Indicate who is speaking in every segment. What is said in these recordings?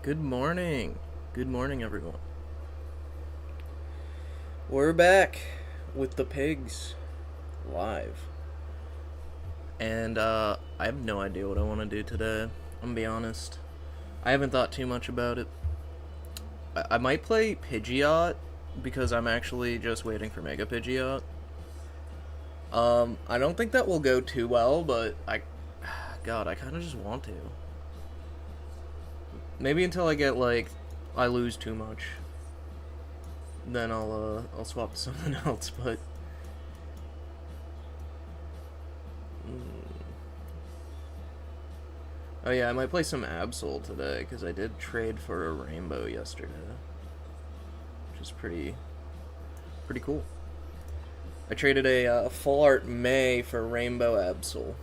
Speaker 1: Good morning. Good morning, everyone. We're back with the pigs live. And, I have no idea what I want to do today. I'm gonna be honest. I haven't thought too much about it. I might play Pidgeot because I'm actually just waiting for Mega Pidgeot. I don't think that will go too well, but God, I kind of just want to. Maybe until I get, like, I lose too much. Then I'll swap to something else, but... Oh yeah, I might play some Absol today, because I did trade for a Rainbow yesterday. Which is pretty cool. I traded a Full Art May for Rainbow Absol.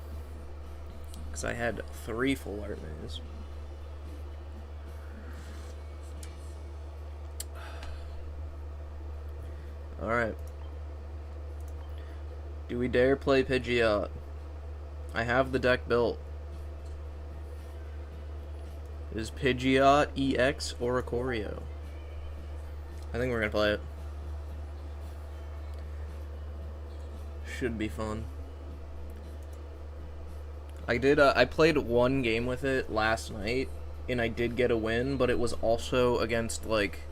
Speaker 1: Because I had 3 Full Art Mays. Alright. Do we dare play Pidgeot? I have the deck built. Is Pidgeot EX or Oricorio? I think we're gonna play it. Should be fun. I played one game with it last night, and I did get a win, but it was also against, like,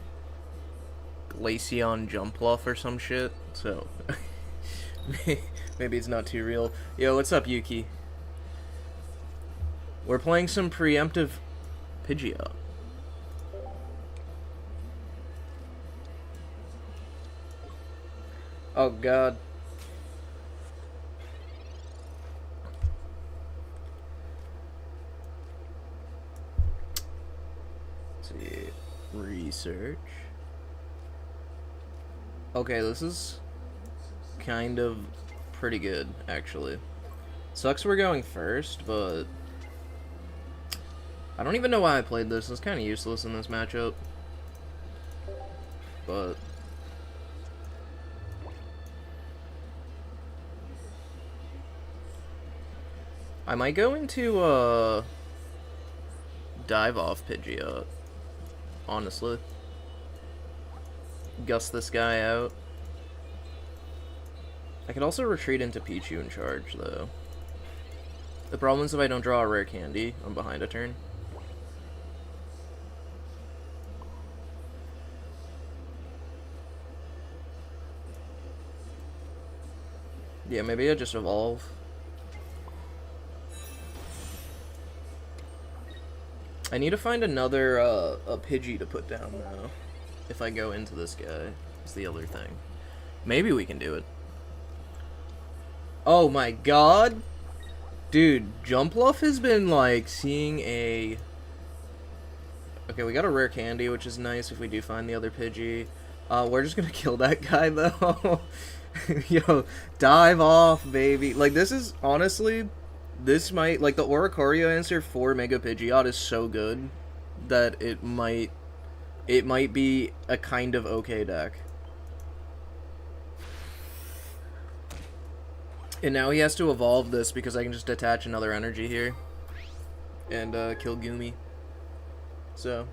Speaker 1: Glaceon Jumpluff or some shit, so... maybe it's not too real. Yo, what's up, Yuki? We're playing some preemptive Pidgeot. Oh, God. Let's see. Research. Okay, this is kind of pretty good, actually. Sucks we're going first, but... I don't even know why I played this. It's kind of useless in this matchup. But... I might go into, dive off Pidgeot. Honestly. Gust this guy out. I could also retreat into Pichu and charge, though. The problem is if I don't draw a rare candy, I'm behind a turn. Yeah, maybe I just evolve. I need to find another, a Pidgey to put down, though. If I go into this guy. Is the other thing. Maybe we can do it. Oh my god! Dude, Jumpluff has been, like, seeing a... Okay, we got a rare candy, which is nice if we do find the other Pidgey. We're just gonna kill that guy, though. Yo, dive off, baby. Like, this is, honestly, this might, like, the Oricorio answer for Mega Pidgeot is so good that it might be a kind of okay deck. And now he has to evolve this because I can just attach another energy here and kill Goomy. So...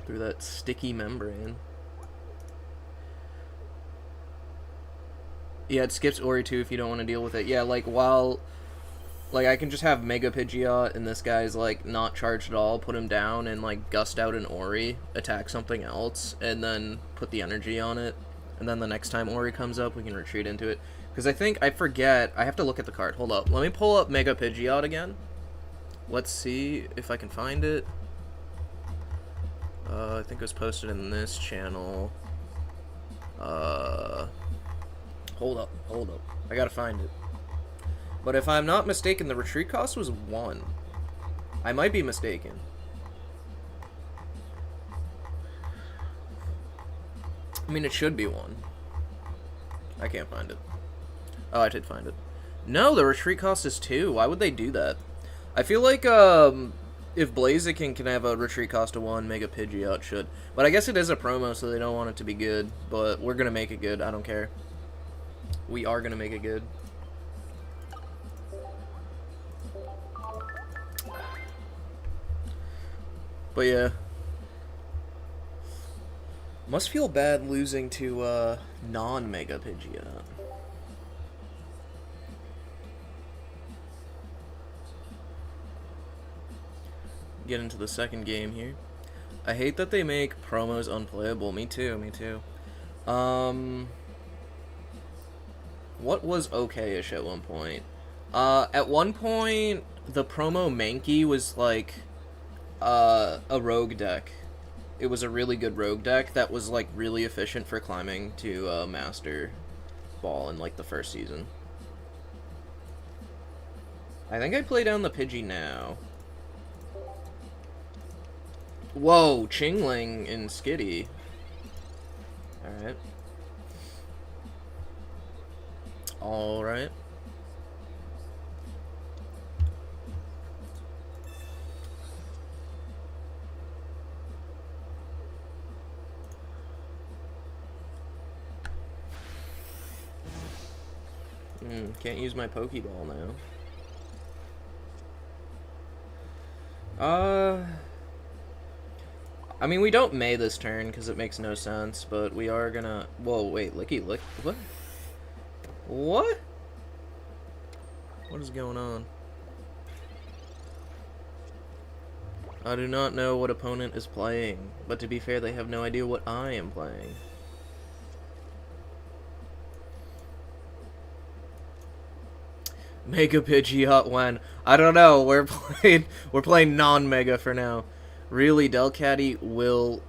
Speaker 1: through that sticky membrane. Yeah, it skips Ori too if you don't want to deal with it. Yeah, like, while... Like, I can just have Mega Pidgeot and this guy's, like, not charged at all, put him down, and, like, gust out an Ori, attack something else, and then put the energy on it. And then the next time Ori comes up, we can retreat into it. Because I forget, I have to look at the card. Hold up. Let me pull up Mega Pidgeot again. Let's see if I can find it. I think it was posted in this channel. Hold up. I gotta find it. But if I'm not mistaken, the retreat cost was 1. I might be mistaken. I mean, it should be 1. I can't find it. Oh, I did find it. No, the retreat cost is 2. Why would they do that? I feel like, if Blaziken can have a retreat cost of 1, Mega Pidgeot should. But I guess it is a promo, so they don't want it to be good. But we're gonna make it good. I don't care. We are gonna make it good. But yeah. Must feel bad losing to, non-Mega Pidgeot. Get into the second game here. I hate that they make promos unplayable. Me too, me too. What was okay-ish at one point? At one point, the promo Mankey was like, a rogue deck. It was a really good rogue deck that was, like, really efficient for climbing to, Master Ball in, like, the first season. I think I play down the Pidgey now. Whoa, Chingling and Skitty. Alright. Alright. Can't use my Pokeball now. I mean, we don't May this turn because it makes no sense, but we are gonna... Whoa, wait, Licky Lick... What? What? What is going on? I do not know what opponent is playing, but to be fair, they have no idea what I am playing. Mega Pidgeot when? I don't know. We're playing non-Mega for now. Really, Delcatty will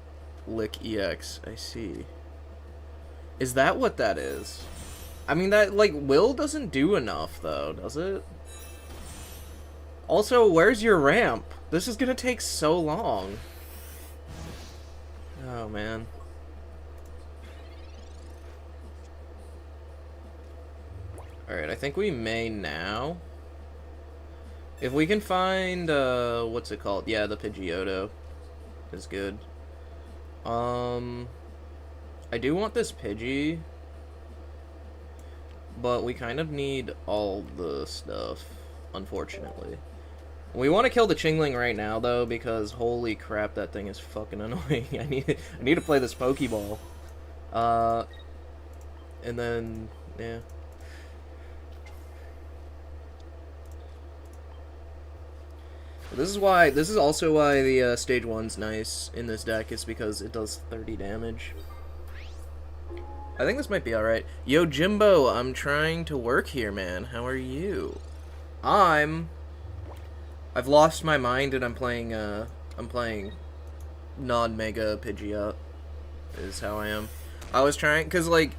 Speaker 1: Lick EX. I see. Is that what that is? I mean, that, like, Will doesn't do enough, though, does it? Also, where's your ramp? This is gonna take so long. Oh, man. Alright, I think we may now. If we can find, what's it called? Yeah, the Pidgeotto is good. I do want this Pidgey, but we kind of need all the stuff, unfortunately. We want to kill the Chingling right now, though, because holy crap, that thing is fucking annoying. I need to play this Pokeball. And then, yeah. This is also why the stage 1's nice in this deck, is because it does 30 damage. I think this might be alright. Yo, Jimbo, I'm trying to work here, man. How are you? I've lost my mind and I'm playing non-Mega Pidgeot, is how I am. I was trying, cause like,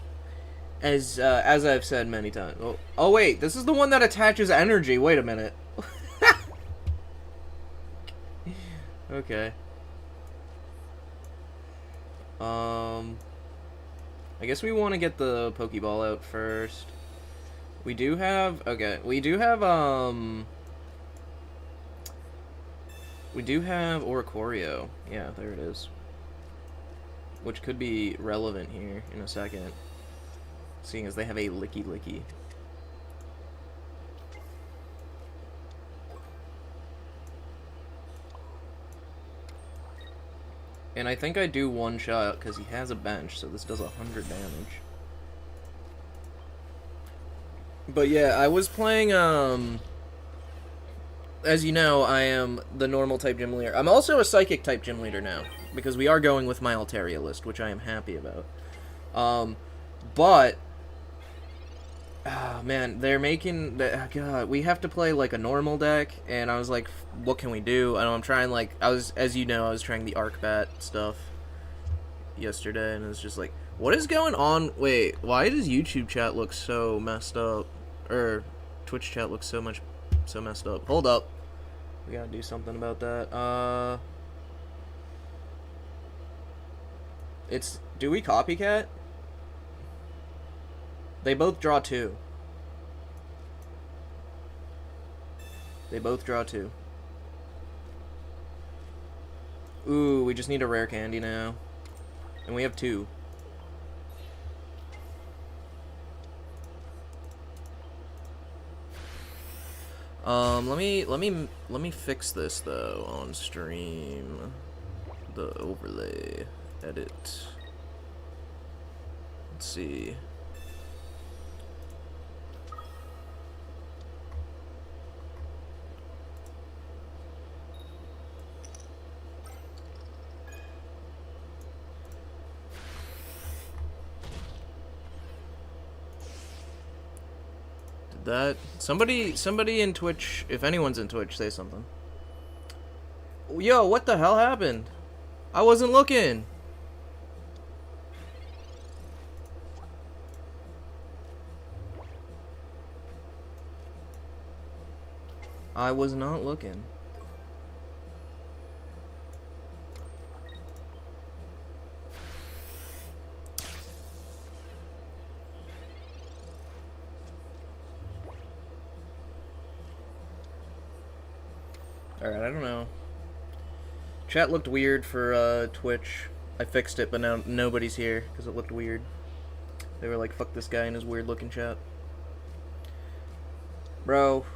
Speaker 1: as I've said many times. Oh wait, this is the one that attaches energy. Wait a minute. Okay. I guess we want to get the Pokeball out first. We do have, okay, we do have Oricorio. Yeah, there it is. Which could be relevant here in a second, seeing as they have a Licky Licky. And I think I do one shot because he has a bench, so this does 100 damage. But yeah, I was playing, as you know, I am the normal type gym leader. I'm also a psychic type gym leader now, because we are going with my Altaria list, which I am happy about. But man, they're making... God, we have to play, like, a normal deck, and I was like, what can we do? And I'm trying, like... as you know, I was trying the Arcbat stuff yesterday, and it was just like, what is going on? Wait, why does YouTube chat look so messed up? Or, Twitch chat looks so messed up. Hold up. We gotta do something about that. Do we copycat? They both draw 2. They both draw 2. Ooh, we just need a rare candy now. And we have 2. Let me fix this though on stream. the overlay. Edit. Let's see. Did that somebody in Twitch, if anyone's in Twitch, say something. Yo, what the hell happened? I wasn't looking. I was not looking. Alright, I don't know. Chat looked weird for Twitch. I fixed it, but now nobody's here because it looked weird. They were like, fuck this guy and his weird looking chat. Bro.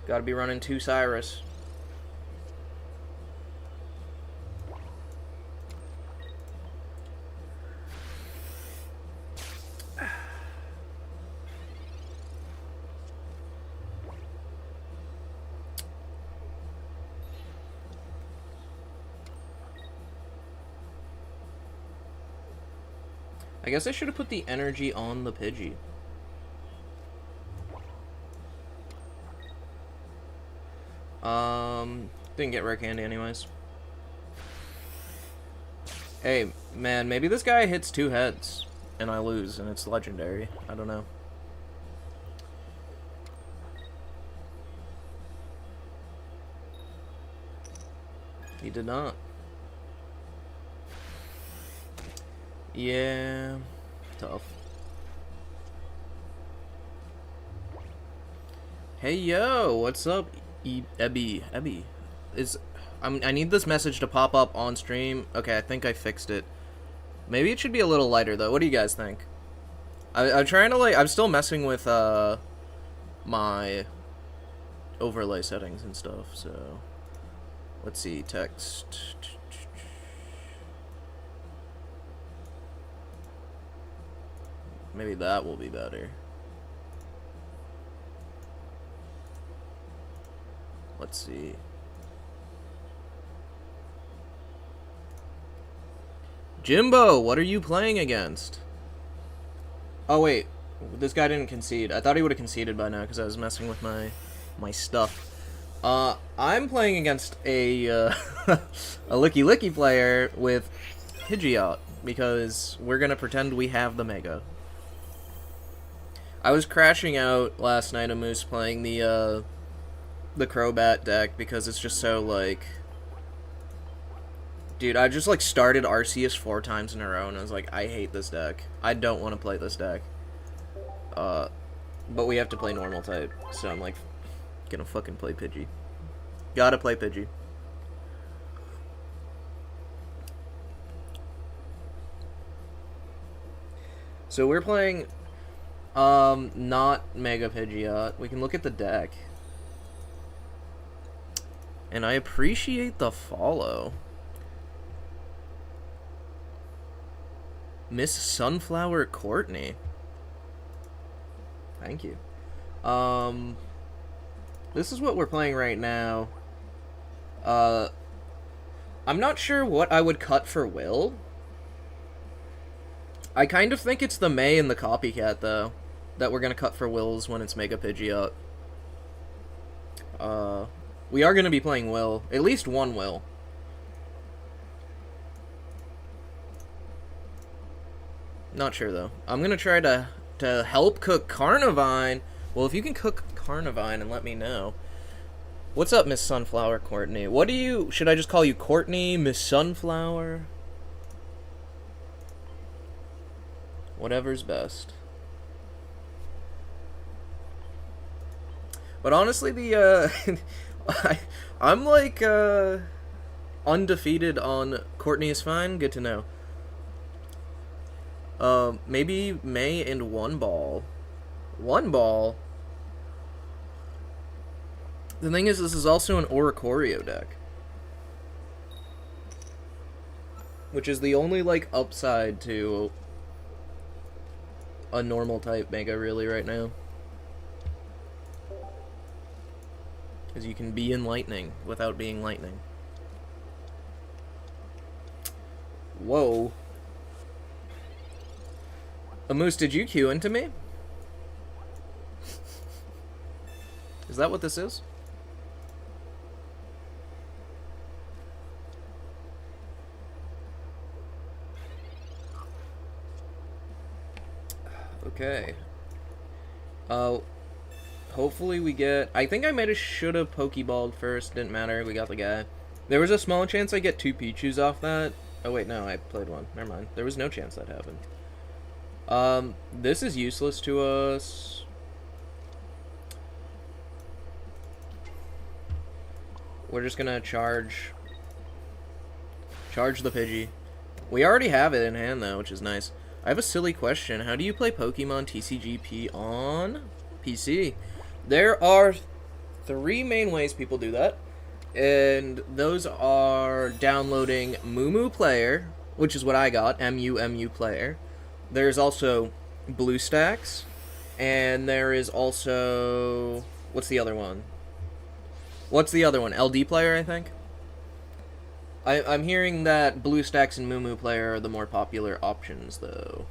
Speaker 1: Gotta be running 2 Cyrus. I guess I should have put the energy on the Pidgey. Didn't get rare candy anyways. Hey, man, maybe this guy hits 2 heads and I lose and it's legendary. I don't know. He did not. Yeah, tough. Hey yo, what's up, Ebby? I need this message to pop up on stream. Okay, I think I fixed it. Maybe it should be a little lighter though. What do you guys think? I'm trying to I'm still messing with my overlay settings and stuff. So let's see, text. Maybe that will be better. Let's see. Jimbo, what are you playing against? Oh wait, this guy didn't concede. I thought he would have conceded by now because I was messing with my stuff. I'm playing against a a Licky Licky player with Pidgeot because we're gonna pretend we have the Mega. I was crashing out last night of Moose playing the Crobat deck because it's just so, like... Dude, I just, like, started Arceus 4 times in a row, and I was like, I hate this deck. I don't want to play this deck. But we have to play normal type, so I'm, like, gonna fucking play Pidgey. Gotta play Pidgey. So we're playing... not Mega Pidgeot. We can look at the deck. And I appreciate the follow. Miss Sunflower Courtney. Thank you. This is what we're playing right now. I'm not sure what I would cut for Will. I kind of think it's the May and the Copycat, though, that we're gonna cut for Wills when it's Mega Pidgeot. We are gonna be playing Will. At least one Will. Not sure, though. I'm gonna try to help cook Carnivine. Well, if you can cook Carnivine and let me know. What's up, Miss Sunflower Courtney? What do you... Should I just call you Courtney, Miss Sunflower? Whatever's best. But honestly, the, I'm like, undefeated on Courtney is fine. Good to know. Maybe May and One Ball. One Ball? The thing is, this is also an Oricorio deck. which is the only, like, upside to a normal type Mega, really, right now. Because you can be in Lightning without being Lightning. Whoa. Amoose, did you queue into me? Is that what this is? Okay. Hopefully we get... I think I might have should have Pokeballed first. Didn't matter. We got the guy. There was a small chance I get 2 Pichus off that. Oh, wait, no. I played one. Never mind. There was no chance that happened. This is useless to us. We're just gonna charge the Pidgey. We already have it in hand, though, which is nice. I have a silly question. How do you play Pokemon TCGP on PC? There are 3 main ways people do that. And those are downloading Moo Player, which is what I got, MUMU Player. There's also BlueStacks. And there is also... What's the other one? LD Player, I think? I'm hearing that BlueStacks and Moo Player are the more popular options, though.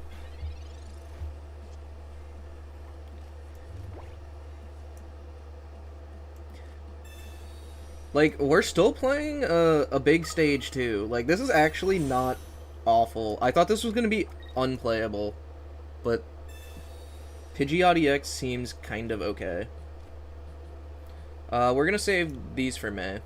Speaker 1: Like, we're still playing a big stage, too. Like, this is actually not awful. I thought this was going to be unplayable. But Pidgeot EX seems kind of okay. We're going to save these for May.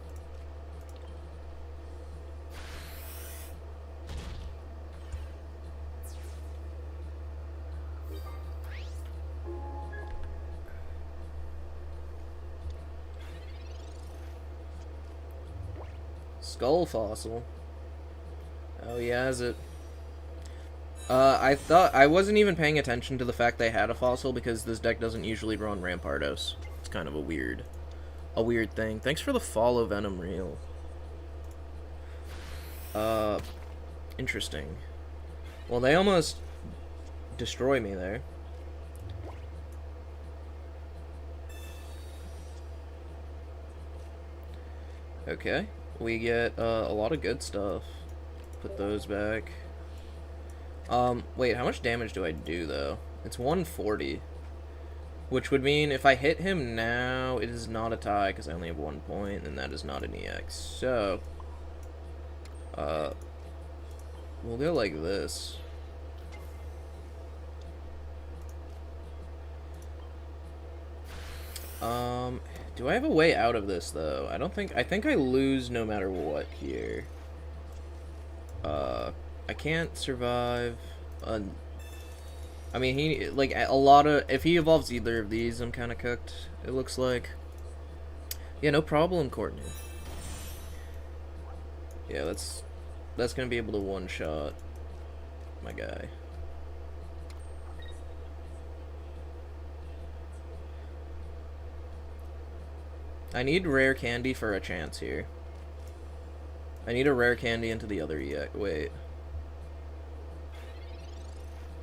Speaker 1: Skull Fossil. Oh yeah, is it? I wasn't even paying attention to the fact they had a fossil because this deck doesn't usually run Rampardos. It's kind of a weird thing. Thanks for the follow, Venom Reel. Interesting. Well, they almost destroy me there. Okay. We get a lot of good stuff. Put those back. Wait, how much damage do I do, though? It's 140. Which would mean if I hit him now, it is not a tie, because I only have 1 point, and that is not an EX. So, we'll go like this. Do I have a way out of this, though? I think I lose no matter what here. I can't survive. I mean, if he evolves either of these, I'm kind of cooked, it looks like. Yeah, no problem, Courtney. Yeah, that's gonna be able to one-shot my guy. I need rare candy for a chance here. I need a rare candy into the other EX. Wait.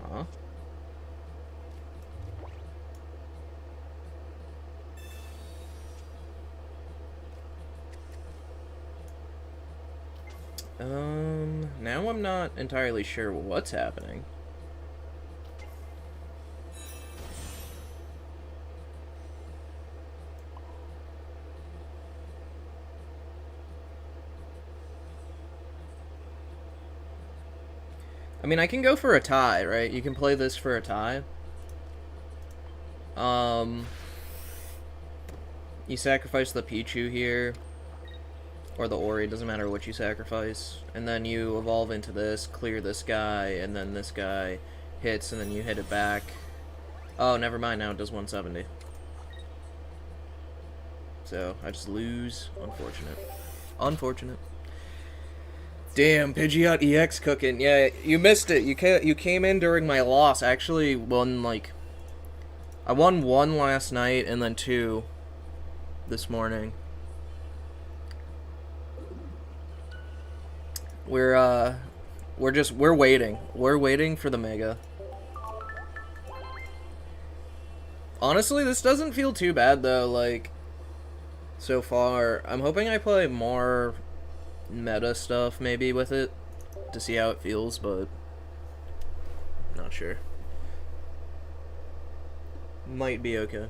Speaker 1: Huh? Now I'm not entirely sure what's happening. I mean, I can go for a tie, right? You can play this for a tie. You sacrifice the Pichu here. Or the Ori, doesn't matter what you sacrifice. And then you evolve into this, clear this guy, and then this guy hits, and then you hit it back. Oh, never mind, now it does 170. So, I just lose. Unfortunate. Unfortunate. Damn, Pidgeot EX cooking. Yeah, you missed it. You came in during my loss. I actually won, like... I won 1 last night, and then 2 this morning. We're waiting. We're waiting for the Mega. Honestly, this doesn't feel too bad, though, like, so far. I'm hoping I play more meta stuff, maybe, with it, to see how it feels, but not sure. Might be okay.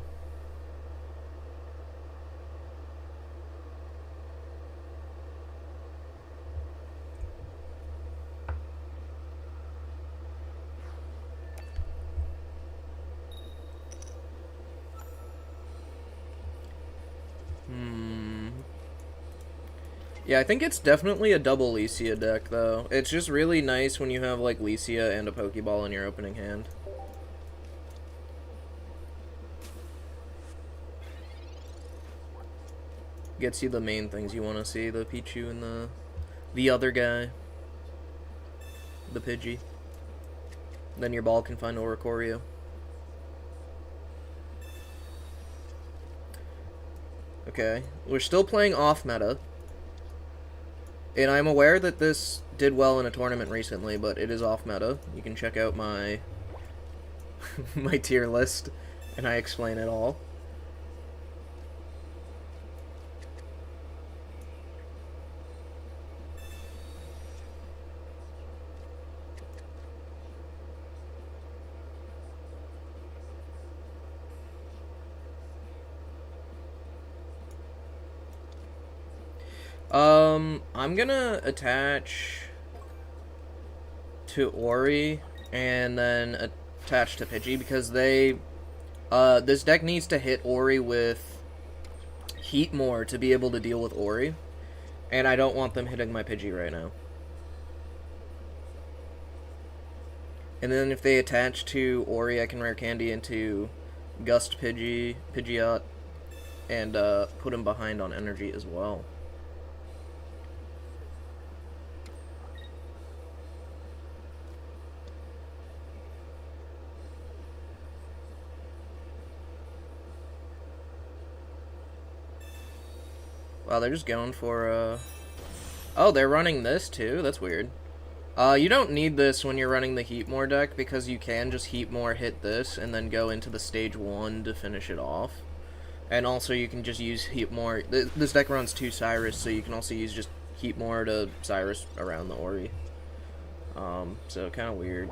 Speaker 1: Yeah, I think it's definitely a double Lycia deck, though. It's just really nice when you have, like, Lycia and a Pokeball in your opening hand. Gets you the main things you want to see, the Pichu and the other guy. The Pidgey. Then your ball can find Oricorio. Okay, we're still playing off meta. And I'm aware that this did well in a tournament recently, but it is off meta. You can check out my my tier list, and I explain it all. I'm gonna attach to Ori and then attach to Pidgey because this deck needs to hit Ori with Heat more to be able to deal with Ori, and I don't want them hitting my Pidgey right now. And then if they attach to Ori, I can rare candy into Gust Pidgeot, and put him behind on energy as well. Wow, they're just going for, Oh, they're running this, too? That's weird. You don't need this when you're running the Heatmore deck, because you can just Heatmore hit this, and then go into the stage 1 to finish it off. And also, you can just use Heatmore. This deck runs 2 Cyrus, so you can also use just Heatmore to Cyrus around the Ori. So kind of weird.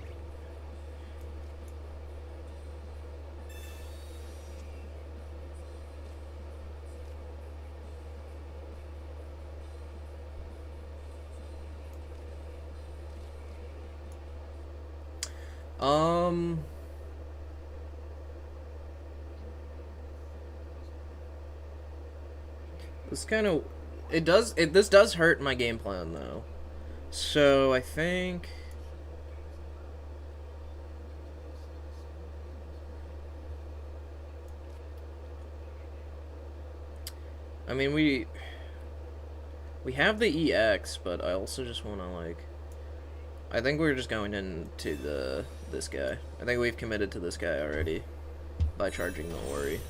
Speaker 1: This kind of... This does hurt my game plan, though. So, I think... I mean, we have the EX, but I also just want to, like... I think we're just going into this guy. I think we've committed to this guy already by charging the Ori.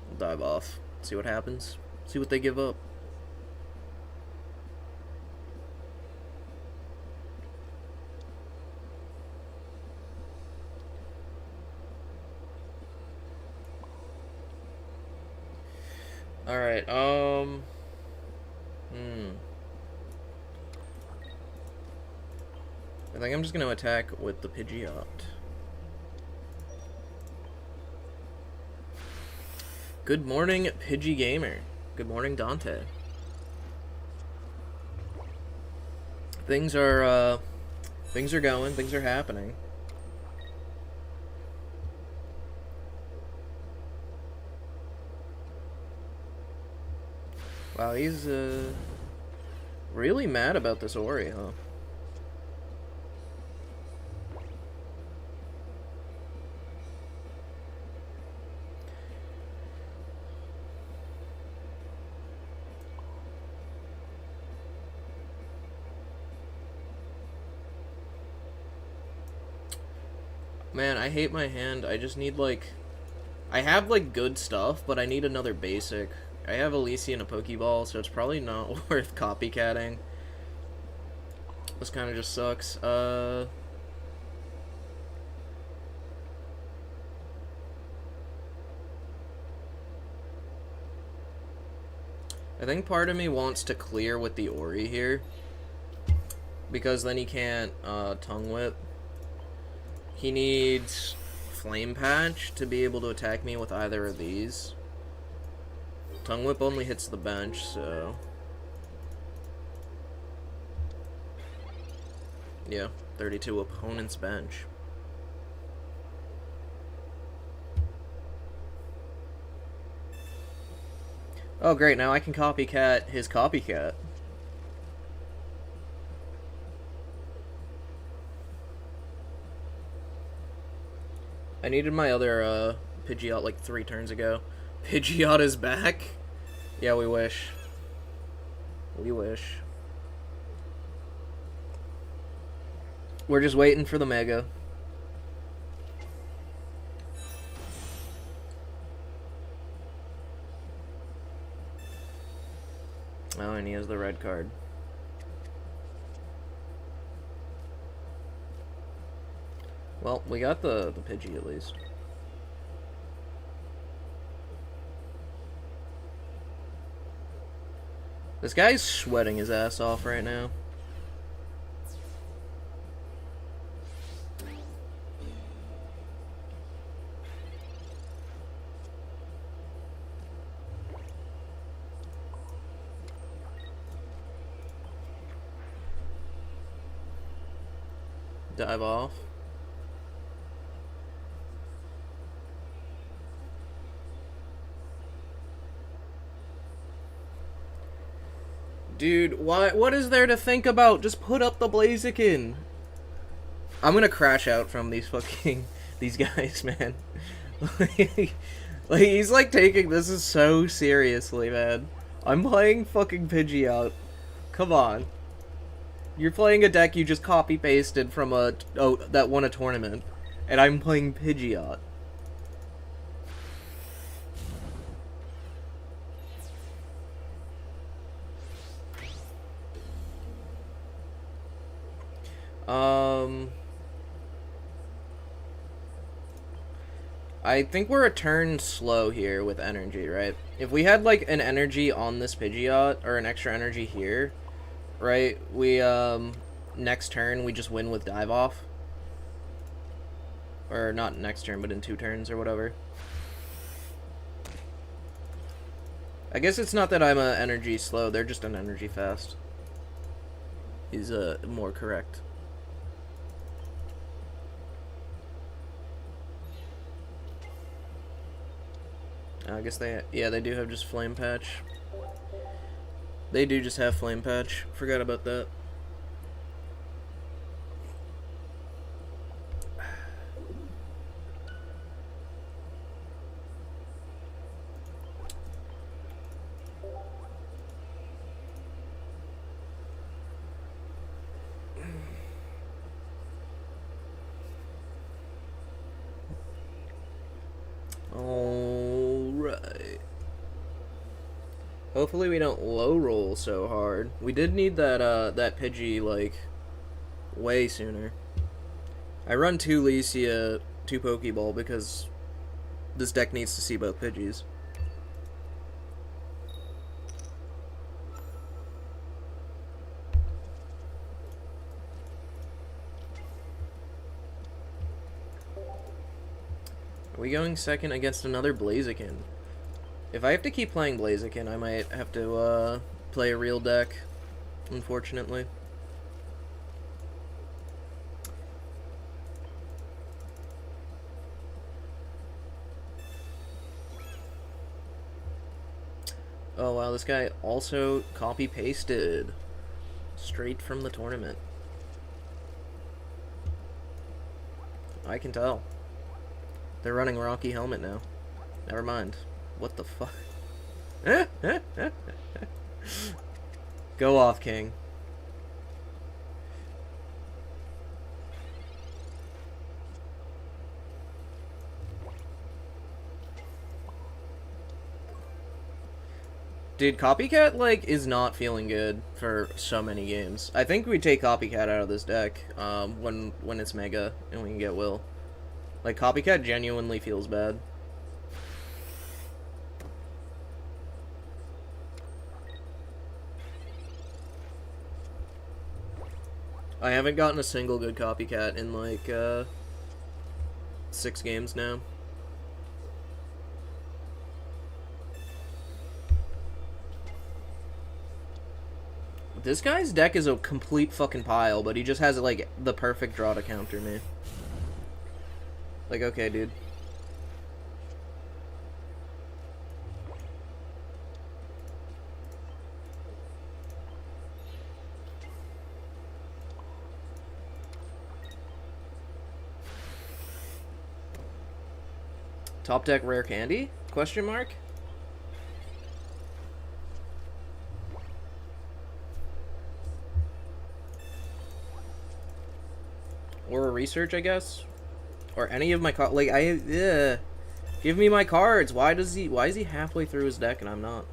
Speaker 1: We'll dive off. See what happens. See what they give up. Alright, I think I'm just gonna attack with the Pidgeot. Good morning, Pidgey Gamer. Good morning, Dante. Things are going, things are happening. Wow, he's, really mad about this Ori, huh? Man, I hate my hand. I just need, like... I have, like, good stuff, but I need another basic. I have Elise and a Pokeball, so it's probably not worth copycatting. This kind of just sucks. I think part of me wants to clear with the Ori here, because then he can't Tongue Whip. He needs Flame Patch to be able to attack me with either of these. Tongue Whip only hits the bench, so... yeah, 32 opponent's bench. Oh great, now I can copycat his copycat. I needed my other Pidgeot like 3 turns ago. Pidgeot is back? Yeah, we wish. We wish. We're just waiting for the Mega. Oh, and he has the red card. Well, we got the Pidgey at least. This guy's sweating his ass off right now. Dive off. Dude, what is there to think about? Just put up the Blaziken. I'm gonna crash out from these fucking... these guys, man. Like, he's like taking this is so seriously, man. I'm playing fucking Pidgeot. Come on. You're playing a deck you just copy-pasted from a... oh, that won a tournament. And I'm playing Pidgeot. I think we're a turn slow here with energy, right? If we had, like, an energy on this Pidgeot, or an extra energy here, right, we, next turn, we just win with Dive Off. Or not next turn, but in 2 turns or whatever. I guess it's not that I'm a energy slow, they're just an energy fast. Is, more correct. I guess they do have just Flame Patch. They do just have Flame Patch. Forgot about that. Alright. Hopefully we don't low roll so hard. We did need that that Pidgey like way sooner. I run 2 Lesia, 2 Pokeball because this deck needs to see both Pidgeys. Are we going second against another Blaziken? If I have to keep playing Blaziken, I might have to play a real deck, unfortunately. Oh wow, this guy also copy-pasted straight from the tournament. I can tell. They're running Rocky Helmet now. Never mind. What the fuck? Go off, King. Dude, Copycat, like, is not feeling good for so many games. I think we take Copycat out of this deck, when it's Mega, and we can get Will. Like, Copycat genuinely feels bad. I haven't gotten a single good Copycat in, like, 6 games now. This guy's deck is a complete fucking pile, but he just has, like, the perfect draw to counter me. Like, okay, dude. Top deck rare candy? Question mark? Or a research, I guess? Or any of my cards. Like, give me my cards. Why is he halfway through his deck and I'm not?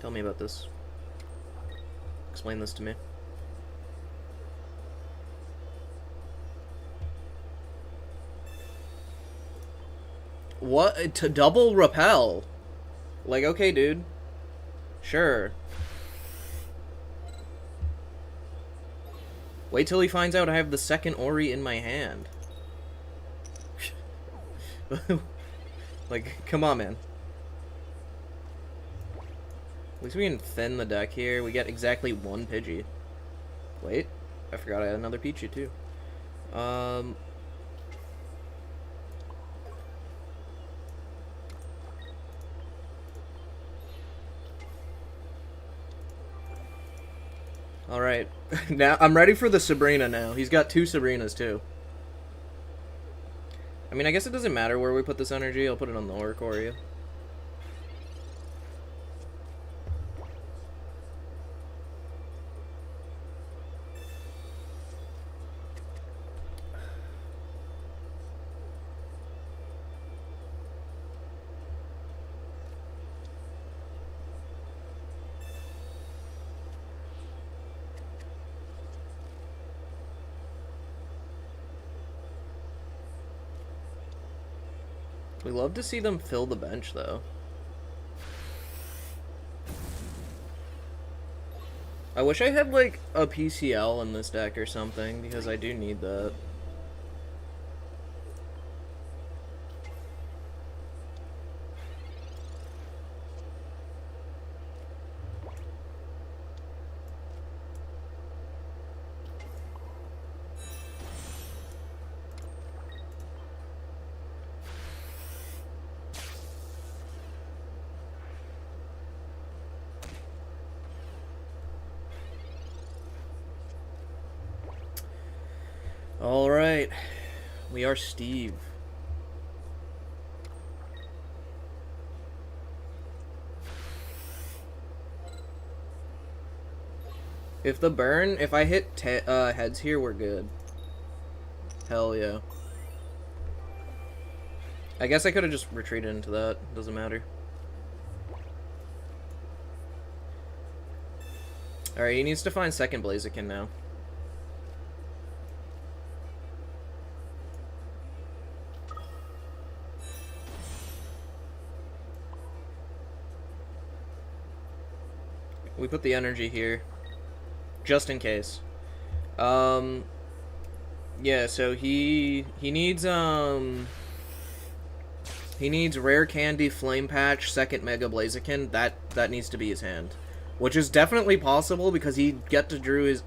Speaker 1: Tell me about this. Explain this to me. What? To double repel? Like, okay, dude. Sure. Wait till he finds out I have the second Ori in my hand. Like, come on, man. At least we can thin the deck here. We get exactly one Pidgey. Wait, I forgot I had another Pichu, too. Alright. Now, I'm ready for the Sabrina now. He's got 2 Sabrinas, too. I mean, I guess it doesn't matter where we put this energy. I'll put it on the Oricorio. We love to see them fill the bench, though. I wish I had, like, a PCL in this deck or something, because I do need that. Alright. We are Steve. If I hit heads here, we're good. Hell yeah. I guess I could have just retreated into that. Doesn't matter. Alright, he needs to find second Blaziken now. We put the energy here. Just in case. Yeah, so he needs Rare Candy, Flame Patch, second Mega Blaziken. That needs to be his hand. Which is definitely possible because he get to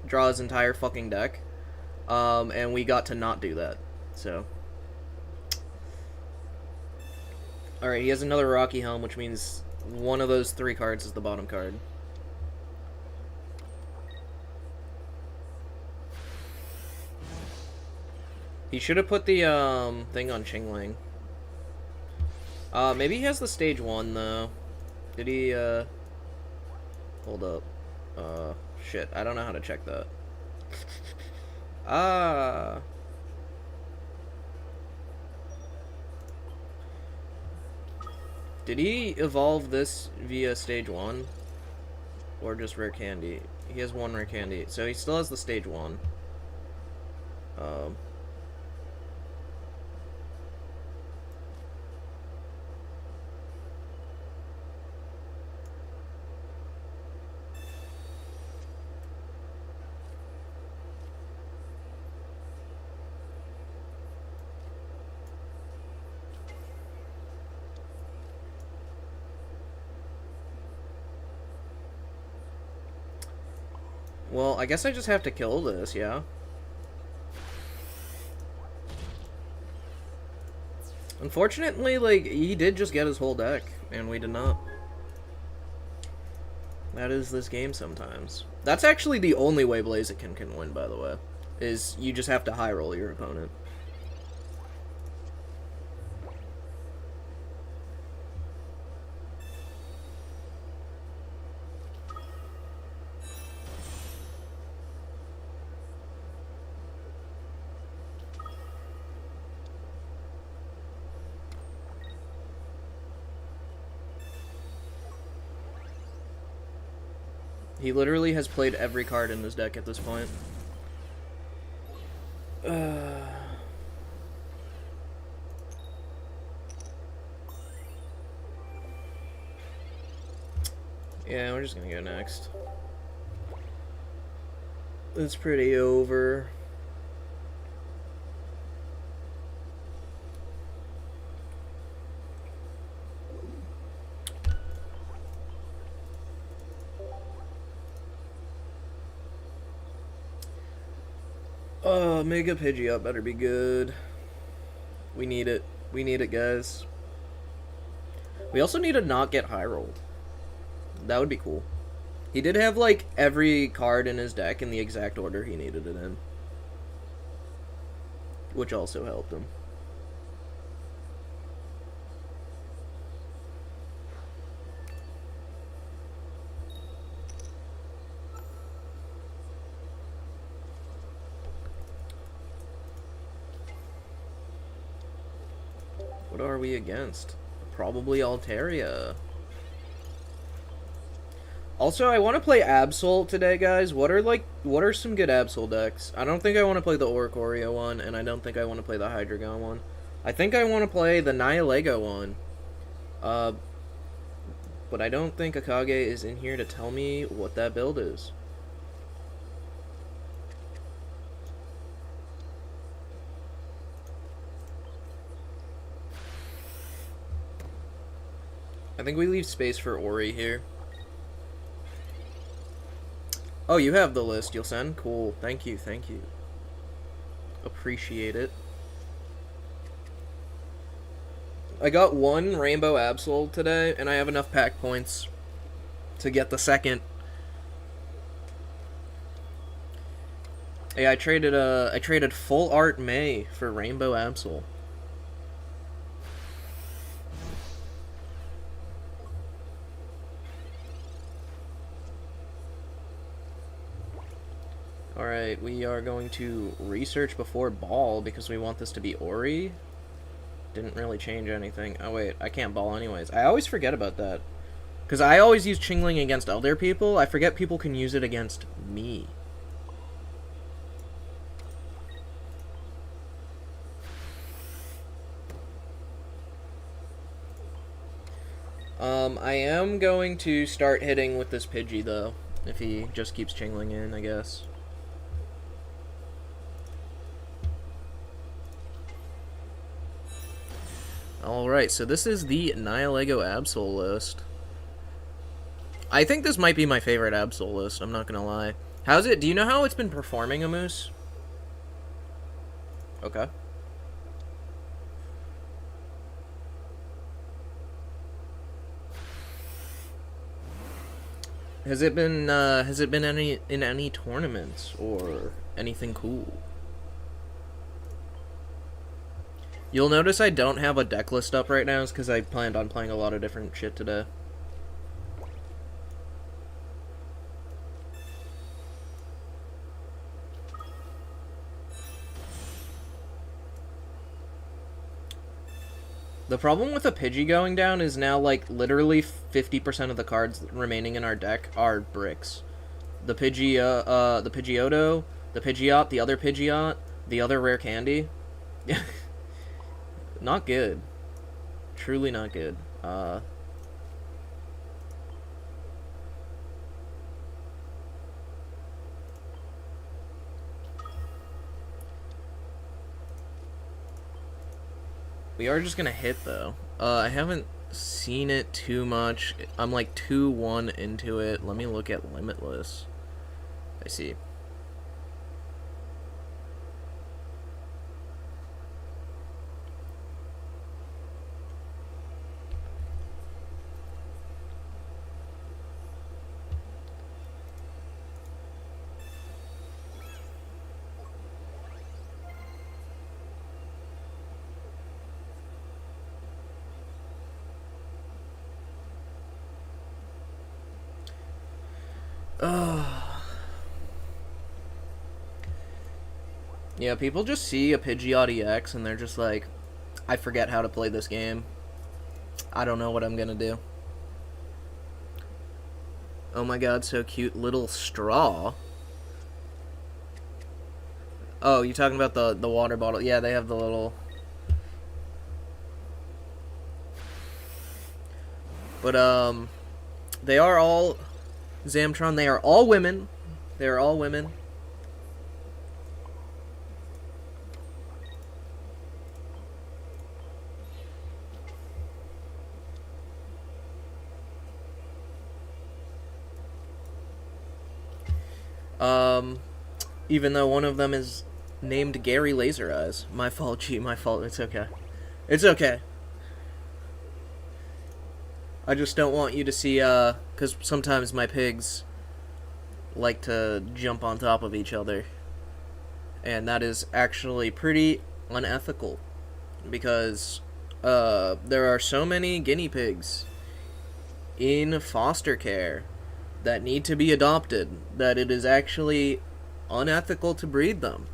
Speaker 1: draw his entire fucking deck. And we got to not do that. So. Alright, he has another Rocky Helm, which means one of those 3 cards is the bottom card. He should have put the thing on Chingling. Maybe he has the stage 1 though. Did he hold up. Shit, I don't know how to check that. Did he evolve this via stage 1? Or just rare candy? He has 1 rare candy, so he still has the stage 1. Um... Well, I guess I just have to kill this, yeah? Unfortunately, like, he did just get his whole deck, and we did not. That is this game sometimes. That's actually the only way Blaziken can win, by the way. Is you just have to high roll your opponent. He literally has played every card in his deck at this point. Yeah, we're just gonna go next. It's pretty over. Mega Pidgeot better be good. We need it. We need it, guys. We also need to not get high rolled. That would be cool. He did have, like, every card in his deck in the exact order he needed it in. Which also helped him. What are we against? Probably Altaria. Also, I want to play Absol today, guys. What are some good Absol decks? I don't think I want to play the Oricorio one, and I don't think I want to play the Hydreigon one. I think I want to play the Nihilego one. But I don't think Akage is in here to tell me what that build is. I think we leave space for Ori here. Oh, you have the list you'll send? Cool. Thank you, thank you. Appreciate it. I got 1 Rainbow Absol today, and I have enough pack points to get the second. Hey, I traded Full Art May for Rainbow Absol. Alright, we are going to research before ball because we want this to be Ori. Didn't really change anything. Oh wait, I can't ball anyways. I always forget about that. Because I always use Chingling against other people. I forget people can use it against me. I am going to start hitting with this Pidgey though. If he just keeps Chingling in, I guess. Alright, so this is the Nihilego Absol list. I think this might be my favorite Absol list, I'm not gonna lie. How's it? Do you know how it's been performing, Amoose? Okay. Has it been in any tournaments or anything cool? You'll notice I don't have a deck list up right now, is because I planned on playing a lot of different shit today. The problem with a Pidgey going down is now, like, literally 50% of the cards remaining in our deck are bricks. The the Pidgeotto, the Pidgeot, the other Pidgeot, the other rare candy. Not good. Truly not good. We are just gonna hit, though. I haven't seen it too much. I'm like 2-1 into it. Let me look at Limitless. I see. Yeah, people just see a Pidgeot EX and they're just like, I forget how to play this game. I don't know what I'm gonna do. Oh my god, so cute. Little straw. Oh, you talking about the water bottle? Yeah, they have the little... But, they are all... Zamtron, they are all women. They are all women. Even though one of them is named Gary Laser Eyes. My fault, G, my fault. It's okay. It's okay. I just don't want you to see, because sometimes my pigs like to jump on top of each other. And that is actually pretty unethical. Because, there are so many guinea pigs in foster care that need to be adopted that it is actually unethical to breed them.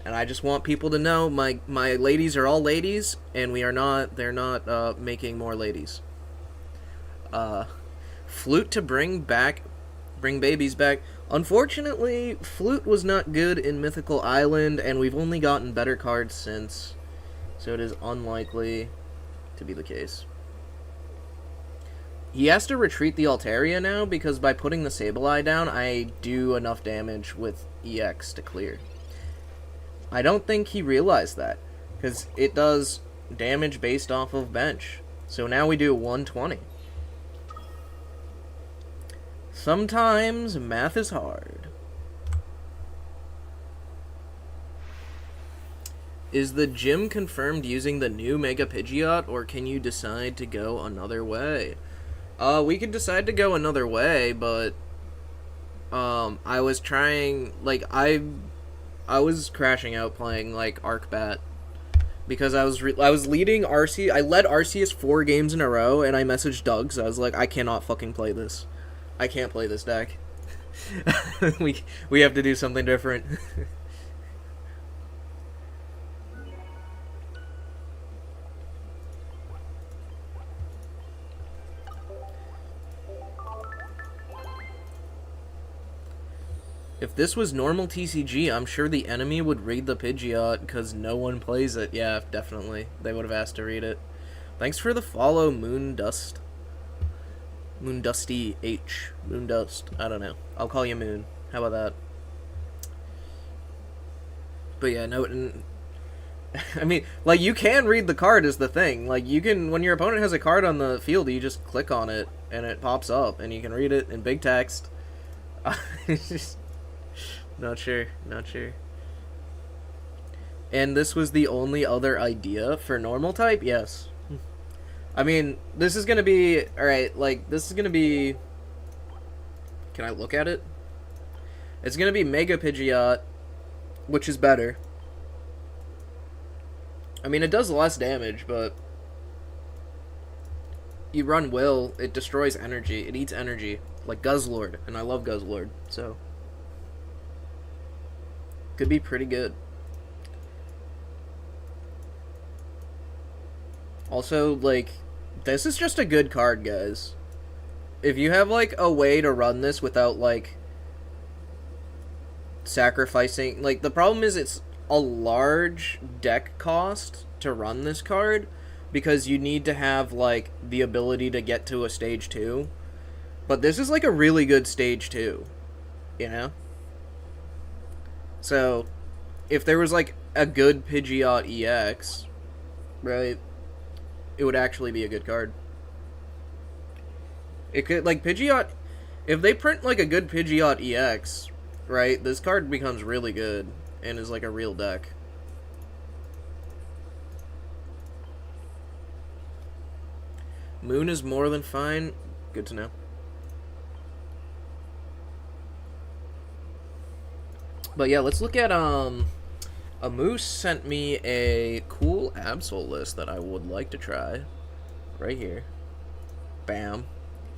Speaker 1: And I just want people to know my ladies are all ladies, and they're not making more ladies. Flute to bring babies back. Unfortunately, Flute was not good in Mythical Island, and we've only gotten better cards since, so it is unlikely to be the case. He has to retreat the Altaria now, because by putting the Sableye down, I do enough damage with EX to clear. I don't think he realized that, because it does damage based off of bench. So now we do 120. Sometimes math is hard. Is the gym confirmed using the new Mega Pidgeot, or can you decide to go another way? We could decide to go another way, but I was trying, like, I was crashing out playing, like, Arcbat, because I was leading I led Arceus 4 games in a row, and I messaged Doug, so I was like, I cannot fucking play this. I can't play this deck. we have to do something different. If this was normal TCG, I'm sure the enemy would read the Pidgeot, because no one plays it. Yeah, definitely. They would have asked to read it. Thanks for the follow, Moondust. Moondusty H. Moondust. I don't know. I'll call you Moon. How about that? But yeah, no... I mean, like, you can read the card is the thing. Like, you can... When your opponent has a card on the field, you just click on it, and it pops up, and you can read it in big text. It's just... Not sure. And this was the only other idea for normal type? Yes. I mean, this is gonna be... Alright, like, this is gonna be... Can I look at it? It's gonna be Mega Pidgeot, which is better. I mean, it does less damage, but... You run Will, it destroys energy. It eats energy. Like Guzzlord, and I love Guzzlord, so... Could be pretty good. Also, like, this is just a good card, guys. If you have, like, a way to run this without, like, sacrificing... Like, the problem is it's a large deck cost to run this card because you need to have, like, the ability to get to a stage 2. But this is, like, a really good stage 2, you know? So, if there was, like, a good Pidgeot EX, right, it would actually be a good card. It could, like, Pidgeot... If they print, like, a good Pidgeot EX, right, this card becomes really good and is, like, a real deck. Moon is more than fine. Good to know. But yeah, let's look at, a Moose sent me a cool Absol list that I would like to try. Right here. Bam.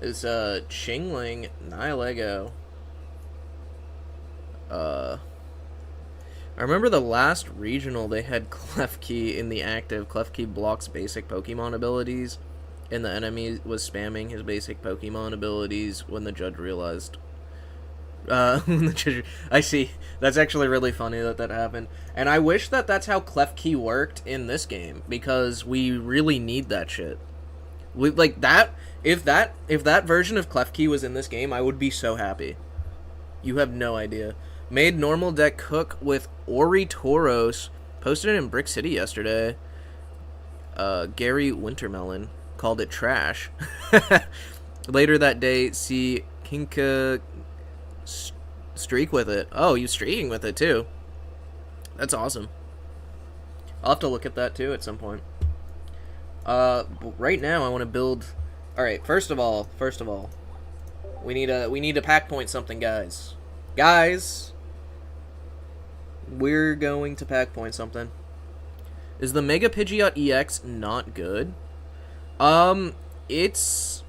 Speaker 1: It's, Chingling, Nihilego. I remember the last regional they had Klefki in the active. Klefki blocks basic Pokemon abilities, and the enemy was spamming his basic Pokemon abilities when the judge realized. I see. That's actually really funny that that happened. And I wish that that's how Klefki worked in this game, because we really need that shit. We, like, that... If that version of Klefki was in this game, I would be so happy. You have no idea. Made normal deck cook with Ori Tauros. Posted it in Brick City yesterday. Gary Wintermelon called it trash. Later that day, see Kinka streak with it. Oh, you streaking with it too. That's awesome. I'll have to look at that too at some point. Right now I want to build... Alright, first of all, we need to pack point something, guys. Guys! We're going to pack point something. Is the Mega Pidgeot EX not good? It's...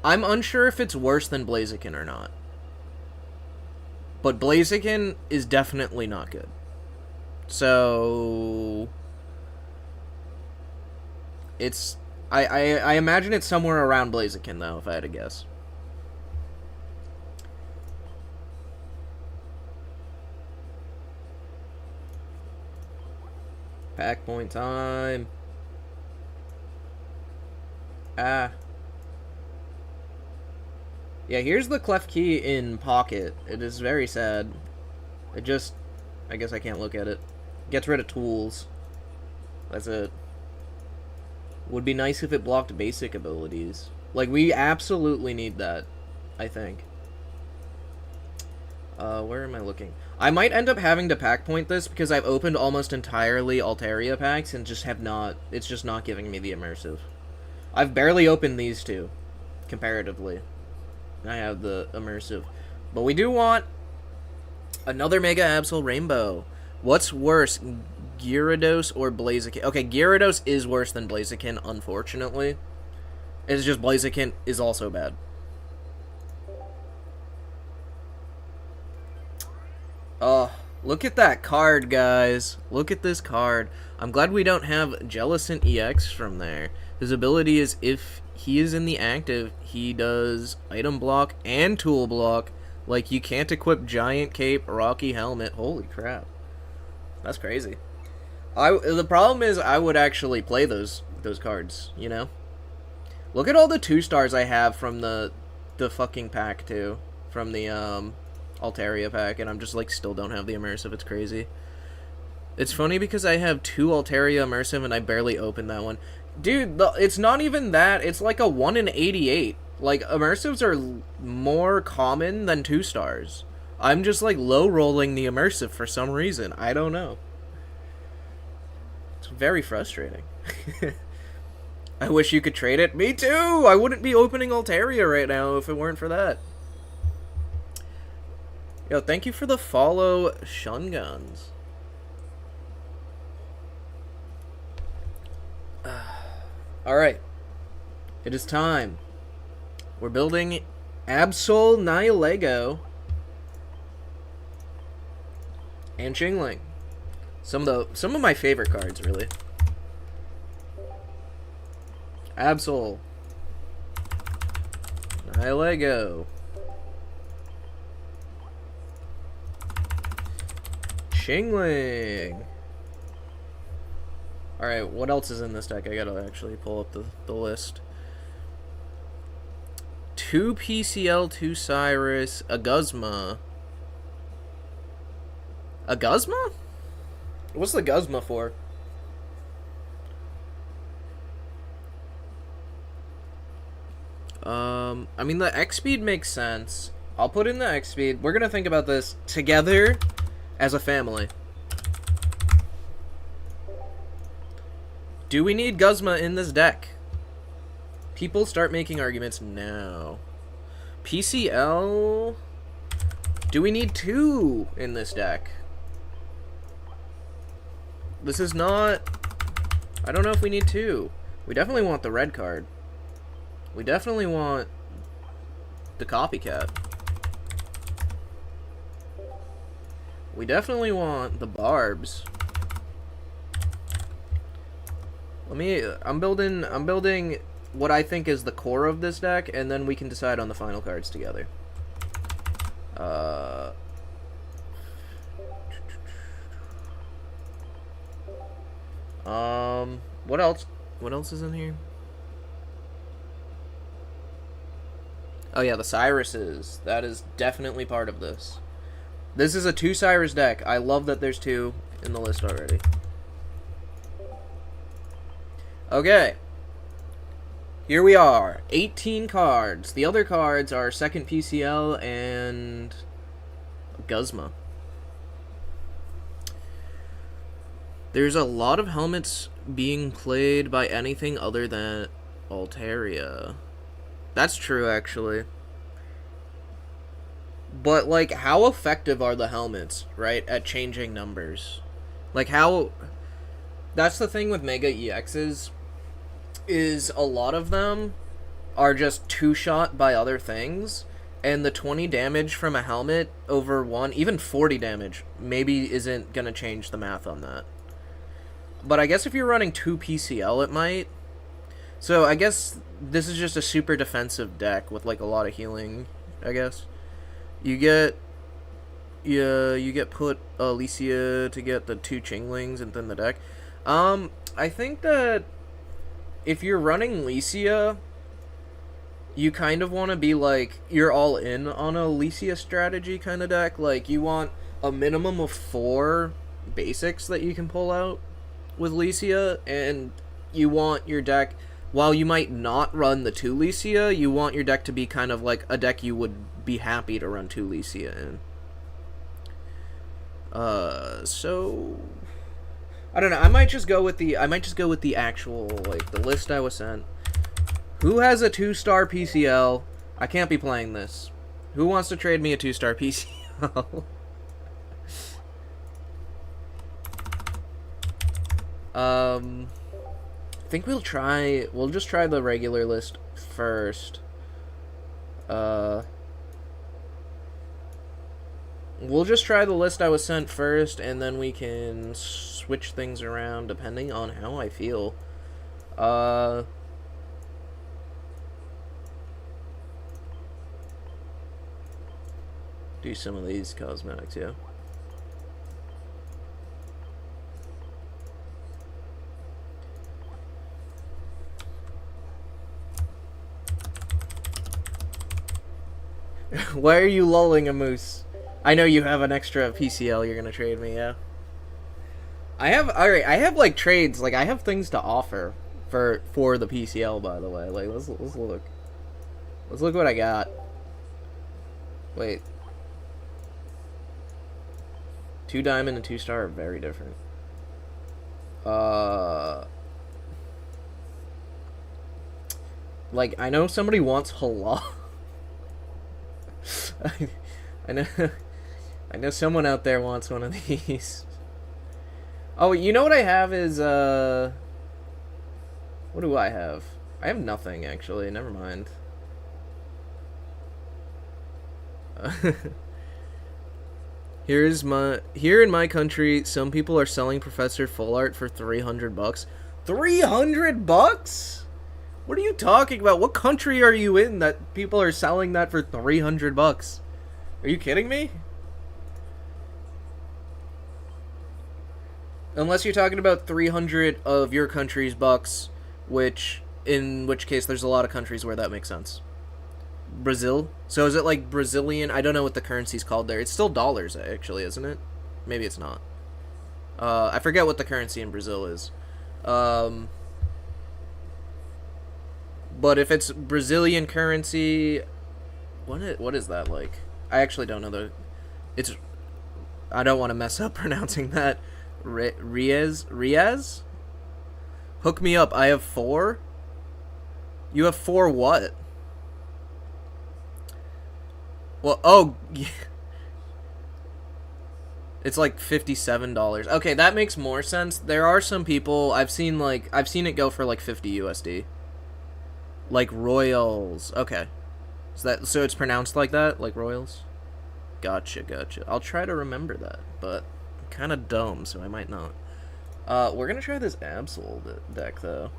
Speaker 1: I'm unsure if it's worse than Blaziken or not. But Blaziken is definitely not good. So... It's... I imagine it's somewhere around Blaziken, though, if I had to guess. Pack point time. Ah. Yeah, here's the Klefki in pocket. It is very sad. It just... I guess I can't look at it. Gets rid of tools. That's it. Would be nice if it blocked basic abilities. Like, we absolutely need that, I think. Where am I looking? I might end up having to pack point this because I've opened almost entirely Altaria packs and just have not... It's just not giving me the immersive. I've barely opened these two, comparatively. I have the immersive. But we do want another Mega Absol Rainbow. What's worse, Gyarados or Blaziken? Okay, Gyarados is worse than Blaziken, unfortunately. It's just Blaziken is also bad. Oh, look at that card, guys. Look at this card. I'm glad we don't have Jellicent EX from there. His ability is if he is in the active, he does item block and tool block. Like, you can't equip Giant Cape, Rocky Helmet. Holy crap. That's crazy. The problem is I would actually play those cards, you know? Look at all the 2-stars I have from the fucking pack, too. From the, Altaria pack, and I'm just, like, still don't have the immersive. It's crazy. It's funny because I have 2 Altaria immersive, and I barely opened that one. Dude, it's not even that. It's like a 1 in 88. Like, immersives are more common than 2-stars. I'm just, like, low-rolling the immersive for some reason. I don't know. It's very frustrating. I wish you could trade it. Me too! I wouldn't be opening Altaria right now if it weren't for that. Yo, thank you for the follow, Shunguns. Alright. It is time. We're building Absol, Nihilego, and Chingling. Some of my favorite cards, really. Absol. Lego. Chingling. Alright, what else is in this deck? I gotta actually pull up the list. 2 PCL, 2 Cyrus, a Guzma. A Guzma? What's the Guzma for? I mean, the X speed makes sense. I'll put in the X speed. We're gonna think about this together as a family. Do we need Guzma in this deck? People start making arguments now. PCL? Do we need 2 in this deck? This is not... I don't know if we need 2. We definitely want the red card. We definitely want the copycat. We definitely want the barbs. I'm building what I think is the core of this deck, and then we can decide on the final cards together. What else? What else is in here? Oh yeah, the Cyruses. That is definitely part of this. This is a 2 Cyrus deck. I love that there's 2 in the list already. Okay. Here we are. 18 cards. The other cards are second PCL and Guzma. There's a lot of helmets being played by anything other than Altaria. That's true, actually. But, like, how effective are the helmets, right, at changing numbers? Like, how... That's the thing with Mega EXs, is a lot of them are just two-shot by other things, and the 20 damage from a helmet over 1, even 40 damage, maybe isn't gonna change the math on that. But I guess if you're running 2 PCL, it might. So I guess this is just a super defensive deck with, like, a lot of healing, I guess. You get put Alicia to get the 2 Chinglings and then the deck. I think that if you're running Alicia, you kind of want to be, like, you're all in on a Alicia strategy kind of deck. Like, you want a minimum of 4 basics that you can pull out with Alicia, and you want your deck, while you might not run the 2 Alicia, you want your deck to be kind of like a deck you would be happy to run 2 Alicia in. So I don't know. I might just go with the actual, like, the list I was sent. Who has a 2-star PCL? I can't be playing this. Who wants to trade me a 2-star PCL? I think we'll just try the regular list first. We'll just try the list I was sent first, and then we can switch things around depending on how I feel. Do some of these cosmetics, yeah. Why are you lulling a moose? I know you have an extra PCL you're gonna trade me, yeah. I have like trades, like I have things to offer for the PCL, by the way. Like let's look. Let's look what I got. Wait. 2 diamond and 2 star are very different. Like I know somebody wants halal. I know someone out there wants one of these. Oh, you know what I have is what do I have? I have nothing actually. Never mind. Here in my country, some people are selling Professor Full Art for $300. $300? What are you talking about? What country are you in that people are selling that for $300? Are you kidding me? Unless you're talking about 300 of your country's bucks, in which case there's a lot of countries where that makes sense. Brazil? So is it like Brazilian? I don't know what the currency's called there. It's still dollars, actually, isn't it? Maybe it's not. I forget what the currency in Brazil is. But if it's Brazilian currency, what is that like? I actually don't know I don't want to mess up pronouncing that. Riaz? Hook me up. I have 4. You have 4 what? Well, oh, it's like $57. Okay, that makes more sense. There are some people I've seen it go for like 50 USD. Like Royals. Okay. So it's pronounced like that, like Royals? Gotcha. I'll try to remember that, but I'm kind of dumb, so I might not. We're going to try this Absol deck though.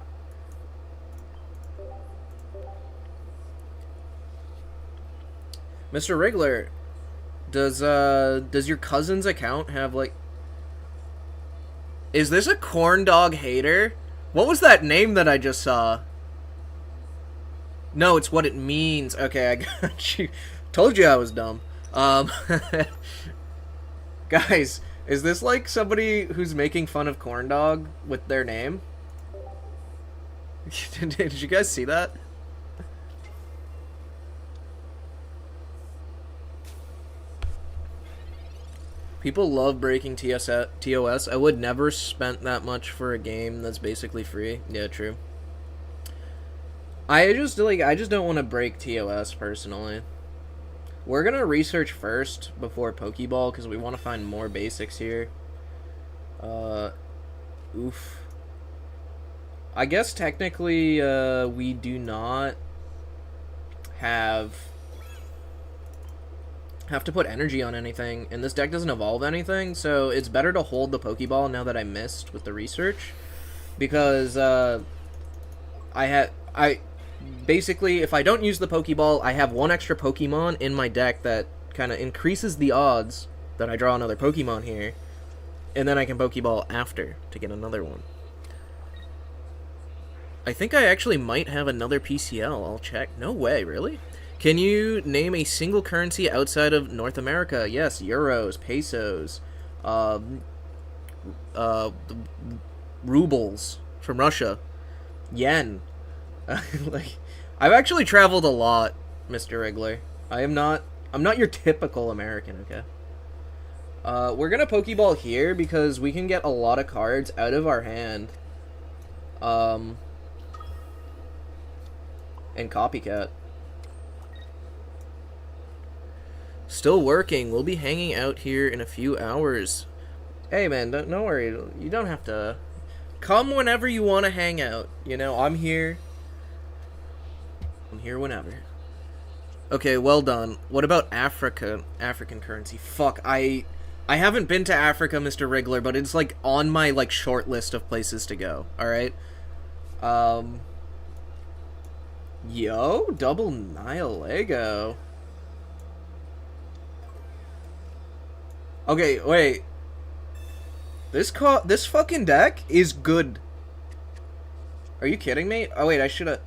Speaker 1: Mr. Wriggler, does your cousin's account have like... Is this a corn dog hater? What was that name that I just saw? No, it's what it means. Okay, I got you. Told you I was dumb. Guys, is this like somebody who's making fun of corn dog with their name? Did you guys see that? People love breaking TOS. I would never spent that much for a game that's basically free. Yeah, true. I just don't want to break TOS personally. We're gonna research first before Pokeball because we want to find more basics here. Oof. I guess technically we do not have to put energy on anything, and this deck doesn't evolve anything, so it's better to hold the Pokeball now that I missed with the research, because basically, if I don't use the Pokeball, I have 1 extra Pokemon in my deck that kind of increases the odds that I draw another Pokemon here, and then I can Pokeball after to get another one. I think I actually might have another PCL. I'll check. No way, really? Can you name a single currency outside of North America? Yes, euros, pesos, rubles from Russia, yen. Like, I've actually traveled a lot, Mr. Wriggler. I'm not your typical American, okay? We're gonna Pokeball here because we can get a lot of cards out of our hand. And Copycat. Still working. We'll be hanging out here in a few hours. Hey, man, don't worry. You don't have to... Come whenever you want to hang out. You know, I'm here. I'm here whenever. Okay, well done. What about Africa? African currency. Fuck, I haven't been to Africa, Mr. Wriggler, but it's, like, on my, like, short list of places to go. Alright? Yo, double Nihilego. Okay, wait. This fucking deck is good. Are you kidding me? Oh wait, I should've...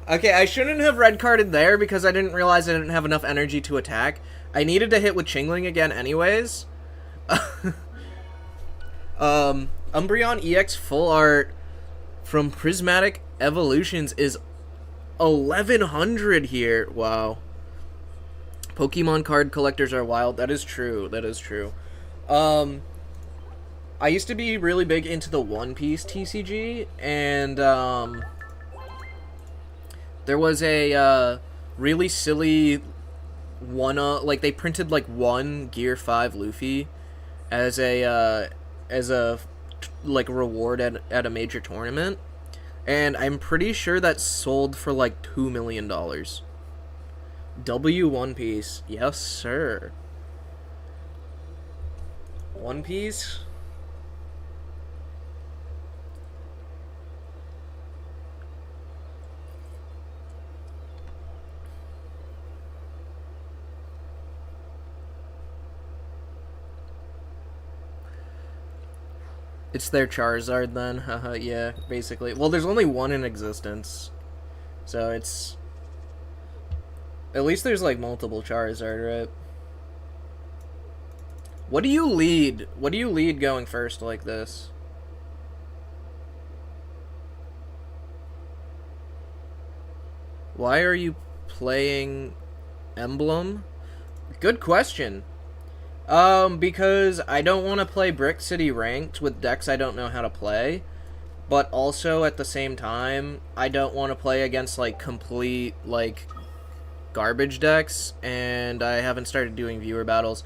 Speaker 1: Okay, I shouldn't have red carded there because I didn't realize I didn't have enough energy to attack. I needed to hit with Chingling again anyways. Umbreon EX Full Art from Prismatic Evolutions is 1100 here. Wow. Pokemon card collectors are wild. That is true. That is true. I used to be really big into the One Piece TCG, and there was a really silly like they printed like one Gear 5 Luffy as a like reward at a major tournament, and I'm pretty sure that sold for like $2 million. W One Piece. Yes, sir. One Piece? It's their Charizard then? Haha, yeah, basically. Well, there's only one in existence. So it's... At least there's like multiple Charizard, right? What do you lead? What do you lead going first like this? Why are you playing Emblem? Good question. Because I don't want to play Brick City ranked with decks I don't know how to play, but also at the same time, I don't want to play against like complete like garbage decks, and I haven't started doing viewer battles.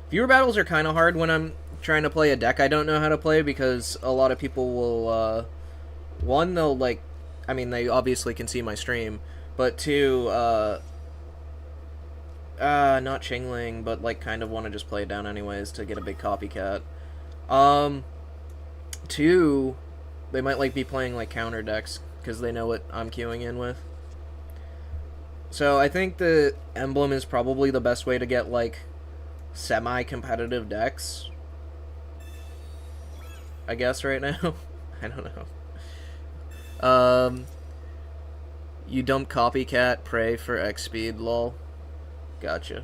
Speaker 1: Viewer battles are kind of hard when I'm trying to play a deck I don't know how to play because a lot of people will one, they'll like, I mean, they obviously can see my stream, but two, not Chingling, but like kind of want to just play it down anyways to get a big copycat. Um, Two, they might like be playing like counter decks because they know what I'm queuing in with. So I think the Emblem is probably the best way to get like semi-competitive decks. I guess right now. I don't know. You dump copycat, pray for X speed, lol. Gotcha.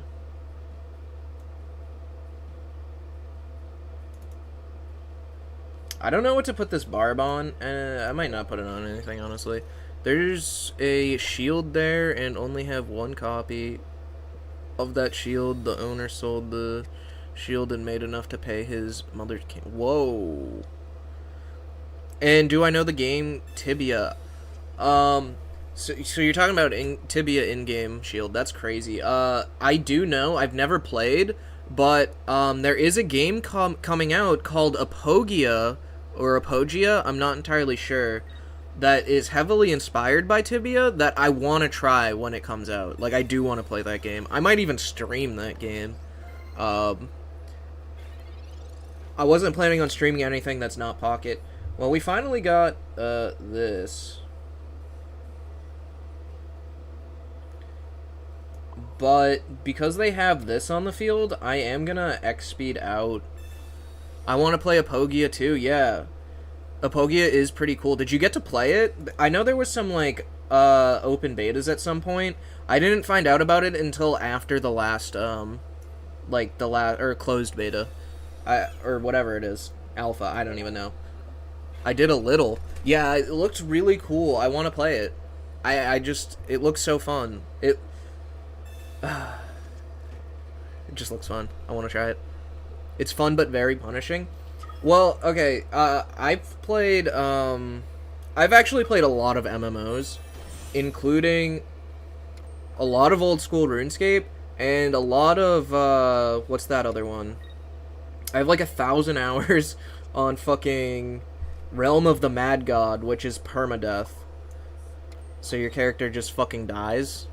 Speaker 1: I don't know what to put this barb on. I might not put it on anything, honestly. There's a shield there and only have one copy of that shield. The owner sold the shield and made enough to pay his mother's Whoa. And do I know the game Tibia? So you're talking about Tibia in-game shield. That's crazy. I do know. I've never played, but there is a game coming out called Apogia or Apogia. I'm not entirely sure. That is heavily inspired by Tibia that I want to try when it comes out. Like, I do want to play that game. I might even stream that game. I wasn't planning on streaming anything that's not Pocket. Well, we finally got this. But because they have this on the field, I am gonna X speed out. I want to play Apogia too, yeah. Apogia is pretty cool. Did you get to play it? I know there was some, like, open betas at some point. I didn't find out about it until after the last, like, or closed beta. Or whatever it is. Alpha, I don't even know. I did a little. Yeah, it looked really cool. I want to play it. It looks so fun. It just looks fun. I want to try it. It's fun but very punishing. Well, okay, I've actually played a lot of MMOs, including a lot of old school RuneScape, and a lot of, what's that other one? I have like 1,000 hours on fucking Realm of the Mad God, which is permadeath. So your character just fucking dies.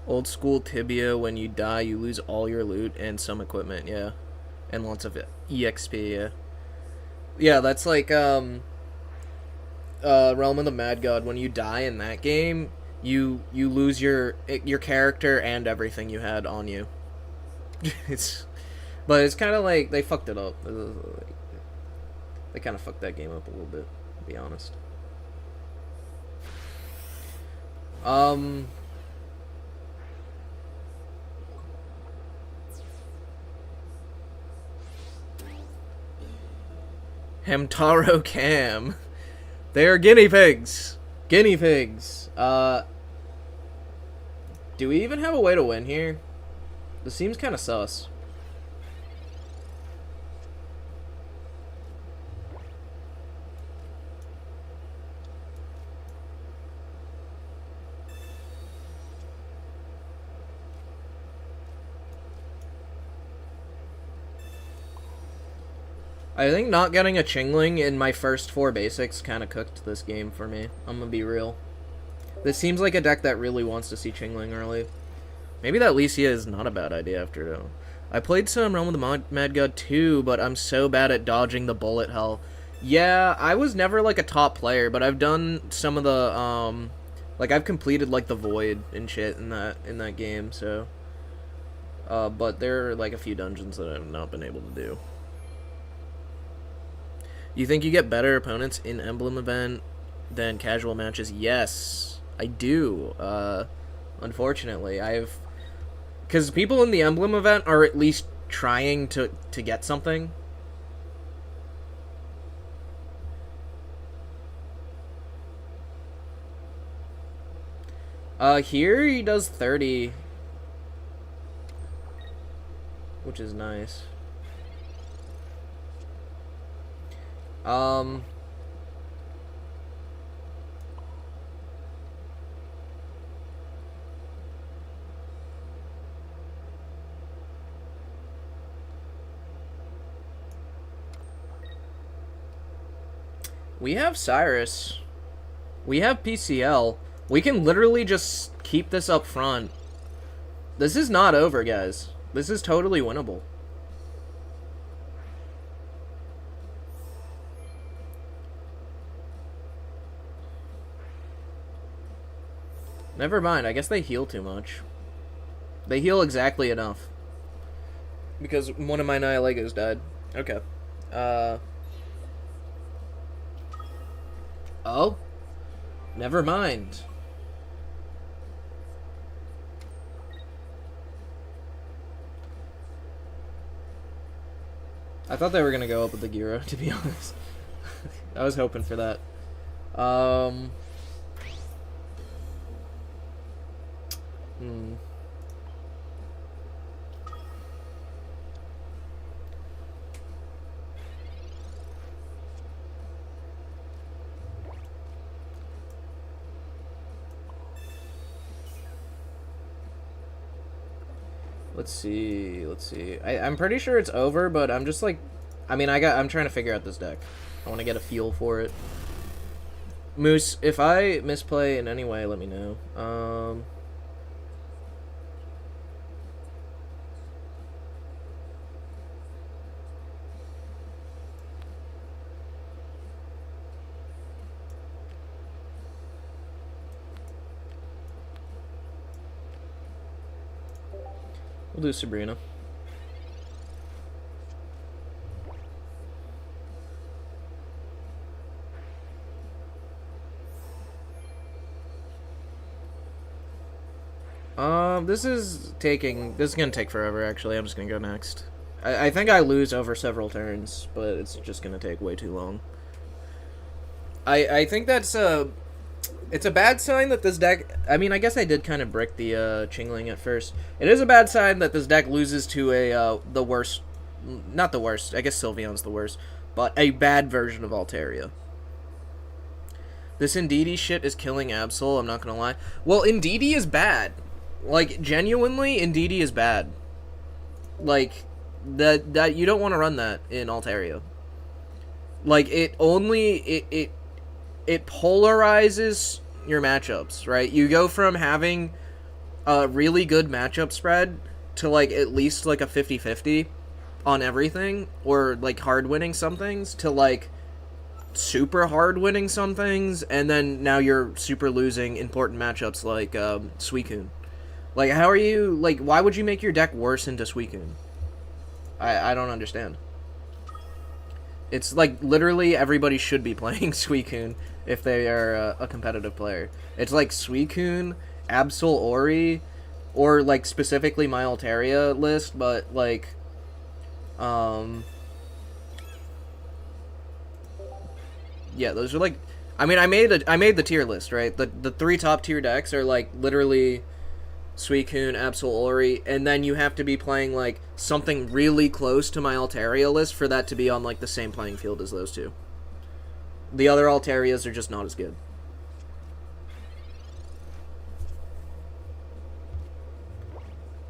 Speaker 1: Old school Tibia, when you die, you lose all your loot and some equipment, yeah. And lots of EXP, yeah. Yeah, that's like, Realm of the Mad God. When you die in that game, you lose your character and everything you had on you. But it's kind of like, they fucked it up. They kind of fucked that game up a little bit, to be honest. Hamtaro Cam. They are guinea pigs. Guinea pigs. Do we even have a way to win here? This seems kind of sus. I think not getting a Chingling in my first 4 basics kind of cooked this game for me. I'm gonna be real. This seems like a deck that really wants to see Chingling early. Maybe that Licia is not a bad idea after all. I played some Realm of the Mad God too, but I'm so bad at dodging the bullet hell. Yeah, I was never like a top player, but I've done some of the like I've completed like the Void and shit in that game, so but there are like a few dungeons that I've not been able to do. You think you get better opponents in Emblem event than casual matches? Yes, I do. Unfortunately, because people in the Emblem event are at least trying to get something. Here he does 30, which is nice. We have Cyrus. We have PCL. We can literally just keep this up front. This is not over, guys. This is totally winnable. Never mind. I guess they heal too much. They heal exactly enough. Because one of my Nihilegos died. Okay. Oh? Never mind. I thought they were gonna go up with the Gyro, to be honest. I was hoping for that. Let's see. I'm pretty sure it's over, but I'm just like, I'm trying to figure out this deck. I want to get a feel for it. Moose, if I misplay in any way, let me know. We'll do Sabrina. This is gonna take forever, actually. I'm just gonna go next. I think I lose over several turns, but it's just gonna take way too long. I think that's it's a bad sign that this deck... I mean, I guess I did kind of brick the Chingling at first. It is a bad sign that this deck loses to the worst... Not the worst. I guess Sylveon's the worst. But a bad version of Altaria. This Indeedee shit is killing Absol, I'm not gonna lie. Well, Indeedee is bad. Like, genuinely, Indeedee is bad. Like, that you don't want to run that in Altaria. Like, it polarizes your matchups, right? You go from having a really good matchup spread to, like, at least, like, a 50-50 on everything, or, like, hard winning some things, to, like, super hard winning some things, and then now you're super losing important matchups like Suicune. Like, how are you, like, why would you make your deck worse into Suicune? I don't understand. It's like, literally everybody should be playing Suicune if they are a competitive player. It's like Suicune, Absol Ori, or, like, specifically my Altaria list, but, like, yeah, those are, like, I mean, I made the tier list, right? The 3 top tier decks are, like, literally Suicune, Absol Ori, and then you have to be playing, like, something really close to my Altaria list for that to be on, like, the same playing field as those two. The other Altarias are just not as good.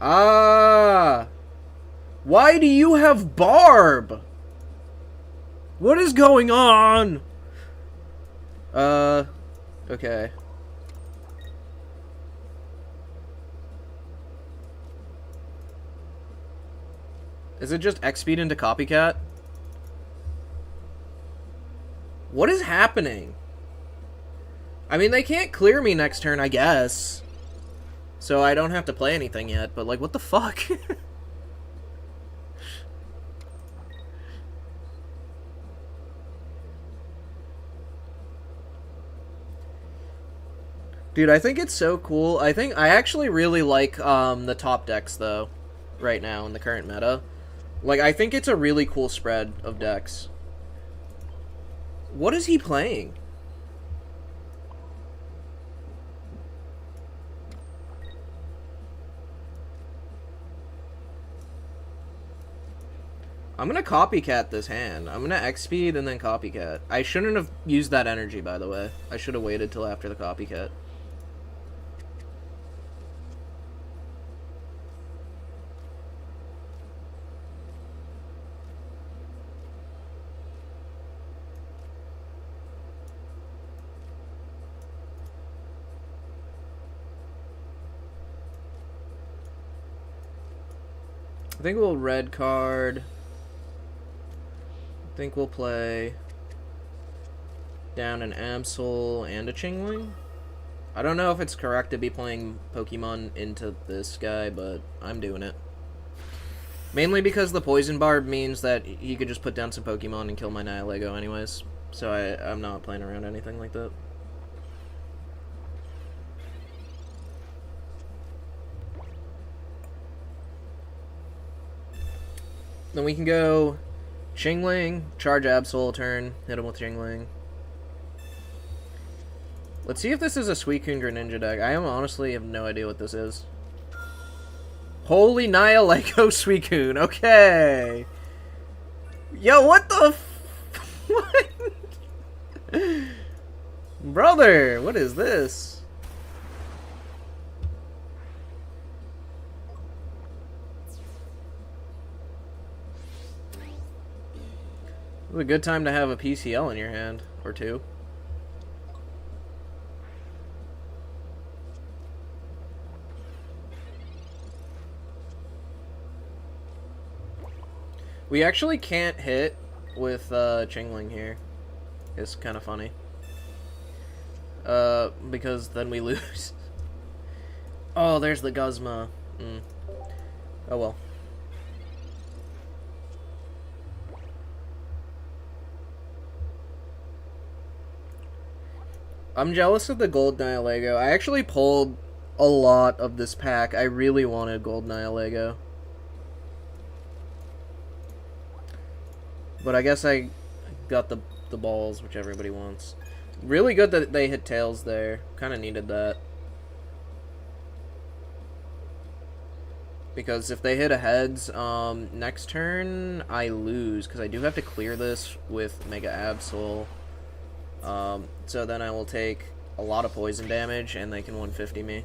Speaker 1: Ah! Why do you have Barb? What is going on? Okay. Is it just X speed into copycat? What is happening? I mean, they can't clear me next turn, I guess. So I don't have to play anything yet, but like, what the fuck? Dude, I think it's so cool. I actually really like the top decks though, right now in the current meta. Like, I think it's a really cool spread of decks. What is he playing? I'm gonna copycat this hand. I'm gonna X speed and then copycat. I shouldn't have used that energy, by the way. I should have waited till after the copycat. I think we'll red card. I think we'll play down an Absol and a Chingling. I don't know if it's correct to be playing Pokemon into this guy, but I'm doing it. Mainly because the Poison Barb means that he could just put down some Pokemon and kill my Nihilego anyways. So I'm not playing around anything like that. Then we can go Chingling, charge Absol turn, hit him with Chingling. Let's see if this is a Suicune Greninja deck. I honestly have no idea what this is. Holy Nihilego Suicune, okay. Yo, what the what? Brother, what is this? It's a good time to have a PCL in your hand, or two. We actually can't hit with Chingling here. It's kind of funny. Because then we lose. Oh, there's the Guzma. Oh well. I'm jealous of the Gold Nihilego. I actually pulled a lot of this pack. I really wanted Gold Nihilego. But I guess I got the balls, which everybody wants. Really good that they hit tails there. Kind of needed that. Because if they hit a heads, next turn, I lose. Because I do have to clear this with Mega Absol. So then I will take a lot of poison damage, and they can 150 me.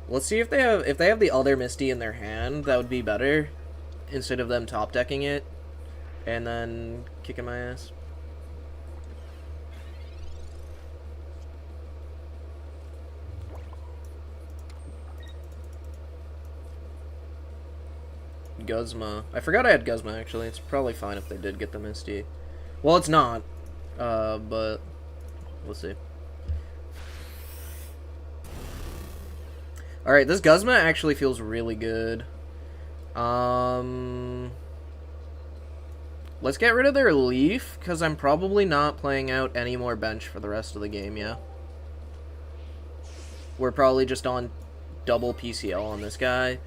Speaker 1: Let's see if they have the other Misty in their hand. That would be better, instead of them top decking it, and then kicking my ass. Guzma. I forgot I had Guzma, actually. It's probably fine if they did get the Misty. Well, it's not, but we'll see. Alright, this Guzma actually feels really good. Let's get rid of their Leaf, because I'm probably not playing out any more bench for the rest of the game, yeah? We're probably just on double PCL on this guy.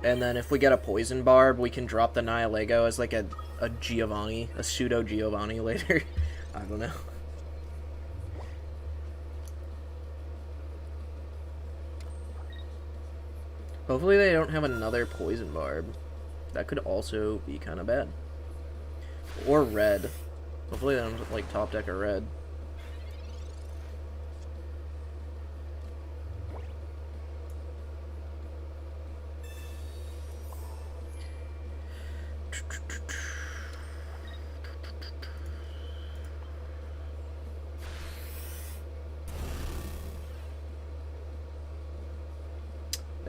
Speaker 1: And then if we get a Poison Barb, we can drop the Nihilego as like a Giovanni, a pseudo Giovanni later. I don't know. Hopefully they don't have another Poison Barb. That could also be kind of bad. Or red. Hopefully they don't like top deck a red.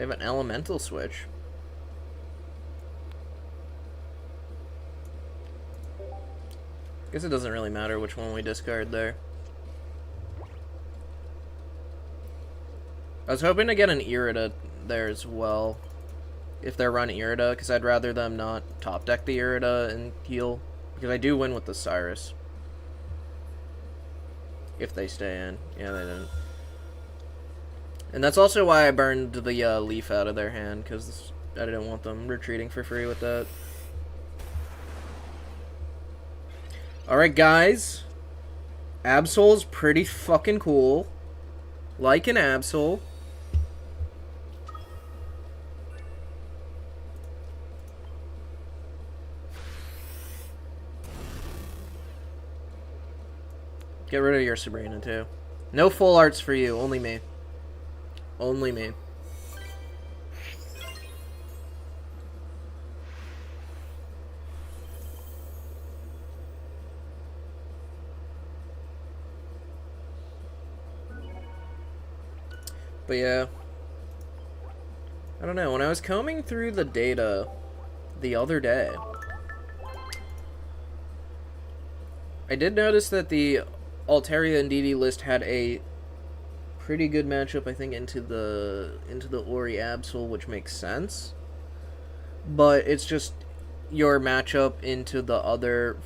Speaker 1: They have an elemental switch. Guess it doesn't really matter which one we discard there. I was hoping to get an Irida there as well. If they're run Irida, because I'd rather them not top deck the Irida and heal. Because I do win with the Cyrus. If they stay in. Yeah, they didn't. And that's also why I burned the leaf out of their hand, because I didn't want them retreating for free with that. Alright, guys. Absol's pretty fucking cool. Like an Absol. Get rid of your Sabrina, too. No full arts for you. Only me. Only me. But yeah. I don't know. When I was combing through the data the other day, I did notice that the Altaria and DD list had a pretty good matchup, I think, into the Ori Absol, which makes sense. But it's just your matchup into the other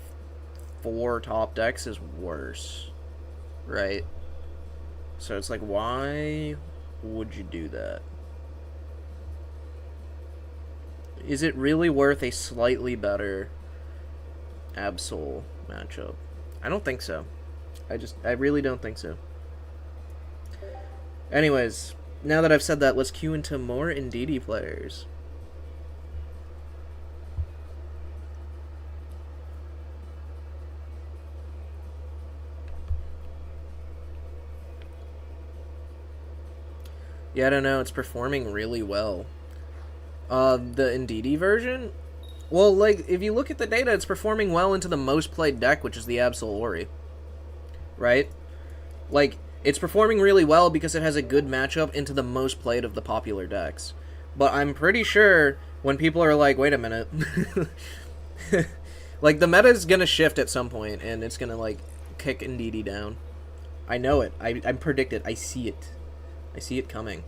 Speaker 1: 4 top decks is worse, right? So it's like, why would you do that? Is it really worth a slightly better Absol matchup? I don't think so. I really don't think so. Anyways, now that I've said that, let's queue into more Indeedee players. Yeah, I don't know, it's performing really well. The Indeedee version? Well, like, if you look at the data, it's performing well into the most played deck, which is the Absol Ori. Right? Like, it's performing really well because it has a good matchup into the most played of the popular decks. But I'm pretty sure when people are like, wait a minute. Like, the meta is gonna shift at some point, and it's gonna, like, kick Indeedee down. I know it. I'm predicted. I see it. I see it coming.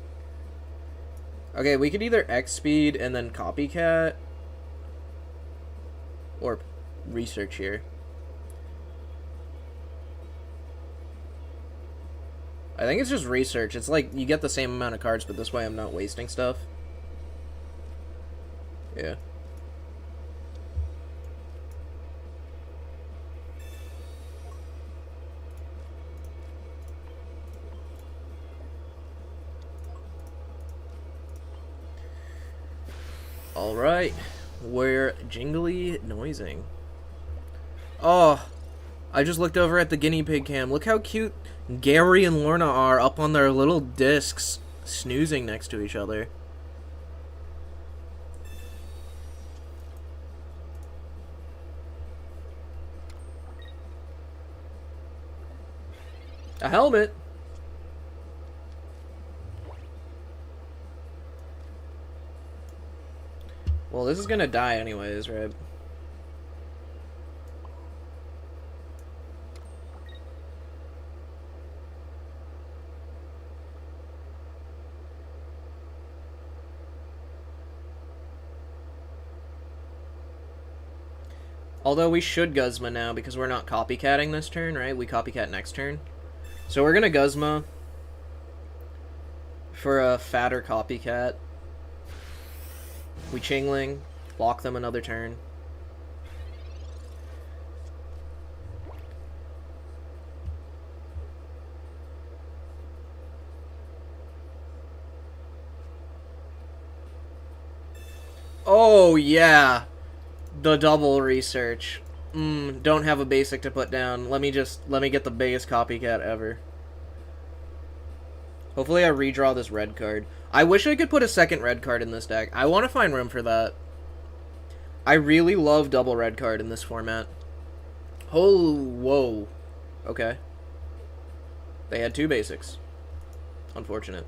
Speaker 1: Okay, we could either X-Speed and then Copycat. Or research here. I think it's just research. It's like you get the same amount of cards, but this way I'm not wasting stuff. Yeah. Alright. We're jingly noising. Oh, I just looked over at the guinea pig cam. Look how cute Gary and Lorna are up on their little discs, snoozing next to each other. A helmet? Well, this is gonna die anyways, right? Although we should Guzma now because we're not copycatting this turn, right? We copycat next turn. So we're gonna Guzma for a fatter copycat. We Chingling, block them another turn. Oh, yeah. The double research. Don't have a basic to put down. Let me get the biggest copycat ever. Hopefully I redraw this red card. I wish I could put a second red card in this deck. I want to find room for that. I really love double red card in this format. Oh, whoa. Okay. They had 2 basics. Unfortunate.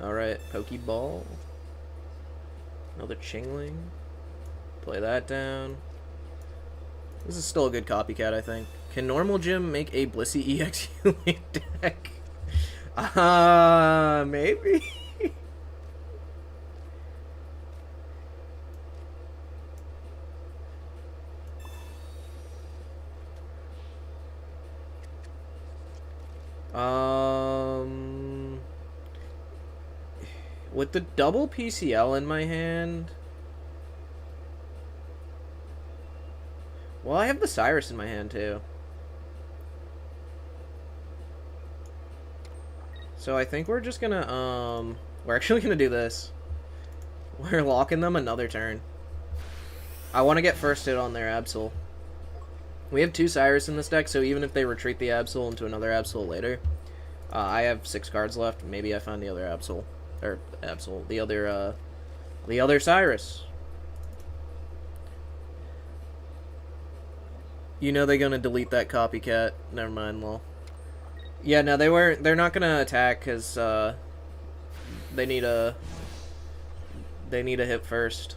Speaker 1: Alright, Pokeball. Another Chingling. Play that down. This is still a good copycat, I think. Can Normal Gym make a Blissey EX healing deck? Maybe? With the double PCL in my hand... Well, I have the Cyrus in my hand, too. So I think we're just gonna, we're actually gonna do this. We're locking them another turn. I want to get first hit on their Absol. We have 2 Cyrus in this deck, so even if they retreat the Absol into another Absol later, I have 6 cards left. Maybe I find the other Absol. Or, Absol. The other Cyrus. You know they're gonna delete that copycat. Never mind, lol. Yeah, no, they're not gonna attack, because, they need a hit first.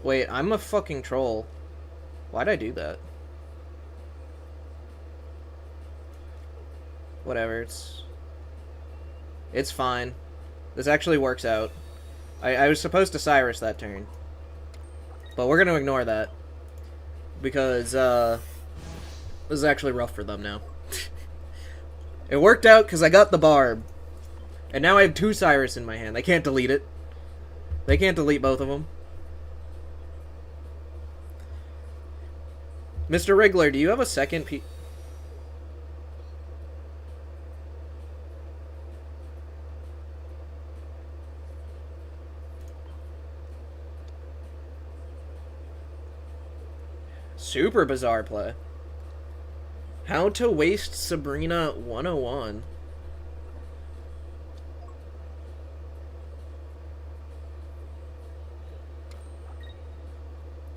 Speaker 1: Wait, I'm a fucking troll. Why'd I do that? Whatever, it's fine. This actually works out. I was supposed to Cyrus that turn. But we're gonna ignore that. Because, this is actually rough for them now. It worked out because I got the Barb. And now I have 2 Cyrus in my hand. They can't delete it. They can't delete both of them. Mr. Wriggler, do you have a second Super bizarre play. How to waste Sabrina 101.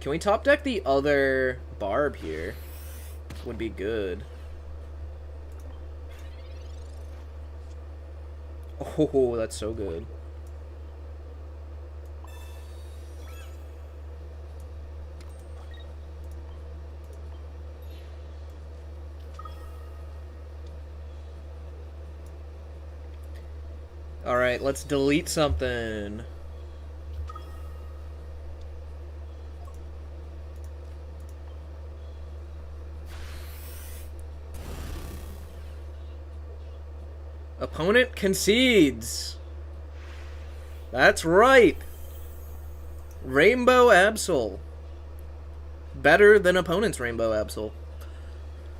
Speaker 1: Can we top deck the other Barb here? Would be good. Oh, that's so good. Alright, let's delete something. Opponent concedes. That's right. Rainbow Absol. Better than opponent's Rainbow Absol.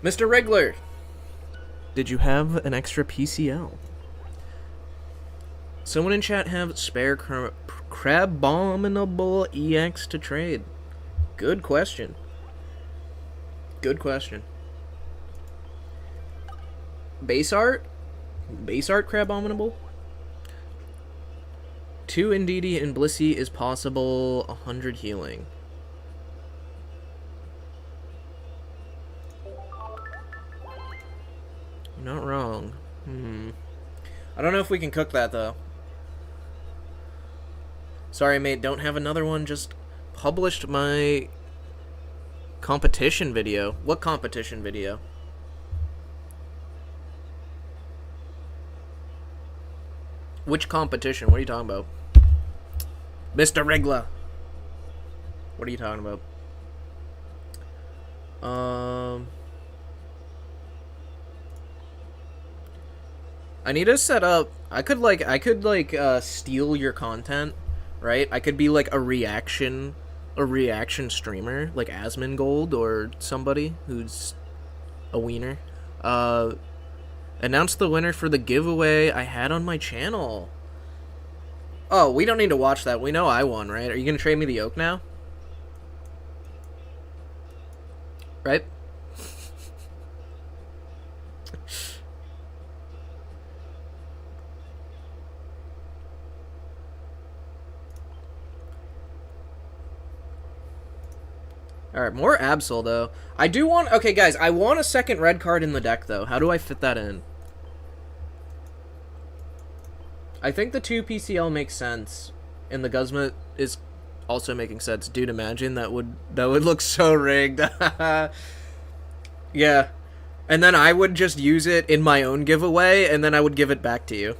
Speaker 1: Mr. Wriggler, did you have an extra PCL? Someone in chat have spare Crabominable EX to trade. Good question. Good question. Base art? Base art Crabominable? 2 Indeedee and Blissey is possible. 100 healing. You're not wrong. I don't know if we can cook that, though. Sorry, mate, don't have another one. Just published my competition video. What competition video? Which competition? What are you talking about? Mr. Wriggler. What are you talking about? I need to set up... I could steal your content, right? I could be, like, a reaction streamer, like Asmongold or somebody who's a wiener. Announce the winner for the giveaway I had on my channel. Oh, we don't need to watch that. We know I won, right? Are you going to trade me the oak now? Right? Alright, more Absol, though. I do want... Okay, guys, I want a second red card in the deck, though. How do I fit that in? I think the 2 PCL makes sense, and the Guzma is also making sense. Dude, imagine that would look so rigged. Yeah. And then I would just use it in my own giveaway, and then I would give it back to you.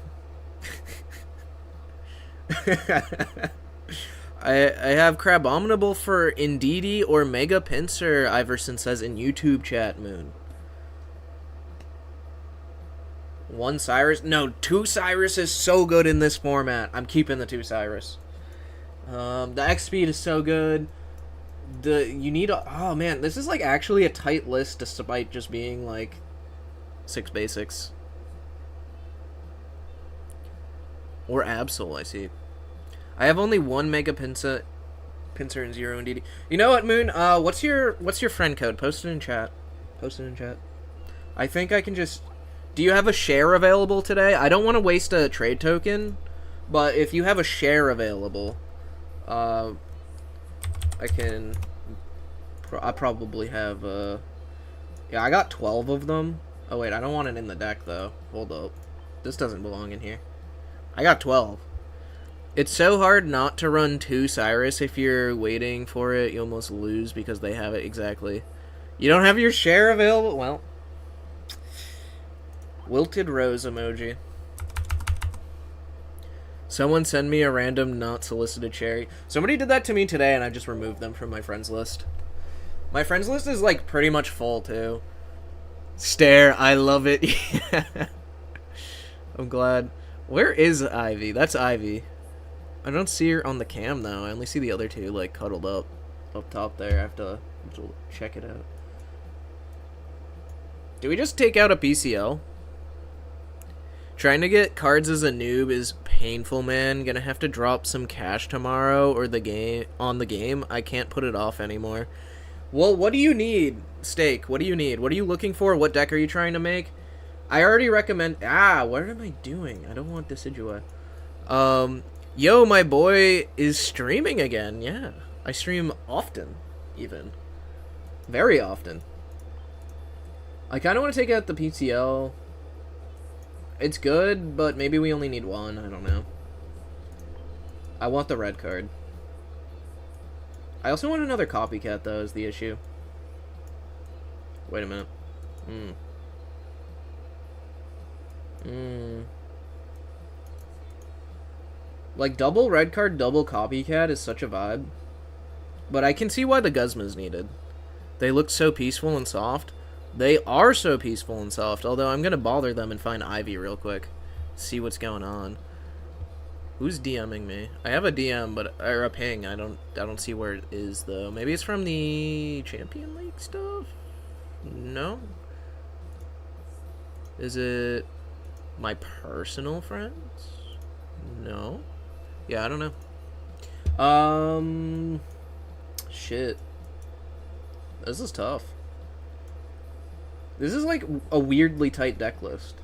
Speaker 1: I have Crabominable for Indeedee or Mega Pinsir, Iverson says in YouTube chat, Moon. 1 Cyrus? No, 2 Cyrus is so good in this format. I'm keeping the 2 Cyrus. The X speed is so good. You need a... Oh, man, this is, like, actually a tight list despite just being, like, 6 basics. Or Absol, I see. I have only 1 Mega Pinsir and 0 Indeedee. You know what, Moon? What's your friend code? Post it in chat. Post it in chat. I think I can just... Do you have a share available today? I don't want to waste a trade token, but if you have a share available, I can... I probably have, yeah, I got 12 of them. Oh, wait, I don't want it in the deck, though. Hold up. This doesn't belong in here. I got 12. It's so hard not to run 2 Cyrus if you're waiting for it. You almost lose because they have it exactly. You don't have your share available? Well... Wilted rose emoji. Someone send me a random not solicited cherry. Somebody did that to me today and I just removed them from my friends list. My friends list is like pretty much full too. Stare, I love it. I'm glad. Where is Ivy? That's Ivy. I don't see her on the cam though. I only see the other two like cuddled up top there. I have to check it out. Do we just take out a PCL? Trying to get cards as a noob is painful, man. Gonna have to drop some cash tomorrow or the game. I can't put it off anymore. Well, what do you need, Steak? What do you need? What are you looking for? What deck are you trying to make? I already recommend... what am I doing? I don't want Decidueye. Yo, my boy is streaming again. Yeah, I stream often, even. Very often. I kind of want to take out the PCL... It's good, but maybe we only need 1. I don't know. I want the red card. I also want another copycat, though, is the issue. Wait a minute. Like, double red card, double copycat is such a vibe. But I can see why the Guzma's needed. They look so peaceful and soft. They are so peaceful and soft, although I'm going to bother them and find Ivy real quick. See what's going on. Who's DMing me? I have a DM, or a ping. I don't see where it is, though. Maybe it's from the Champion League stuff? No? Is it my personal friends? No? Yeah, I don't know. Shit. This is tough. This is like a weirdly tight deck list.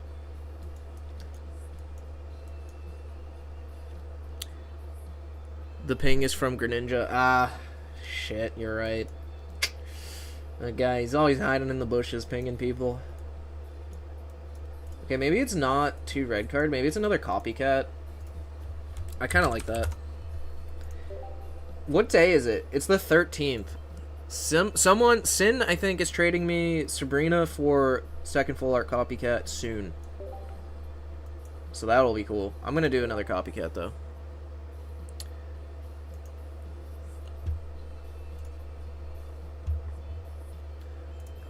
Speaker 1: The ping is from Greninja. Ah, shit, you're right. That guy, he's always hiding in the bushes pinging people. Okay, maybe it's not 2 red card. Maybe it's another copycat. I kind of like that. What day is it? It's the 13th. Sin, I think, is trading me Sabrina for second full art copycat soon. So that'll be cool. I'm gonna do another copycat, though.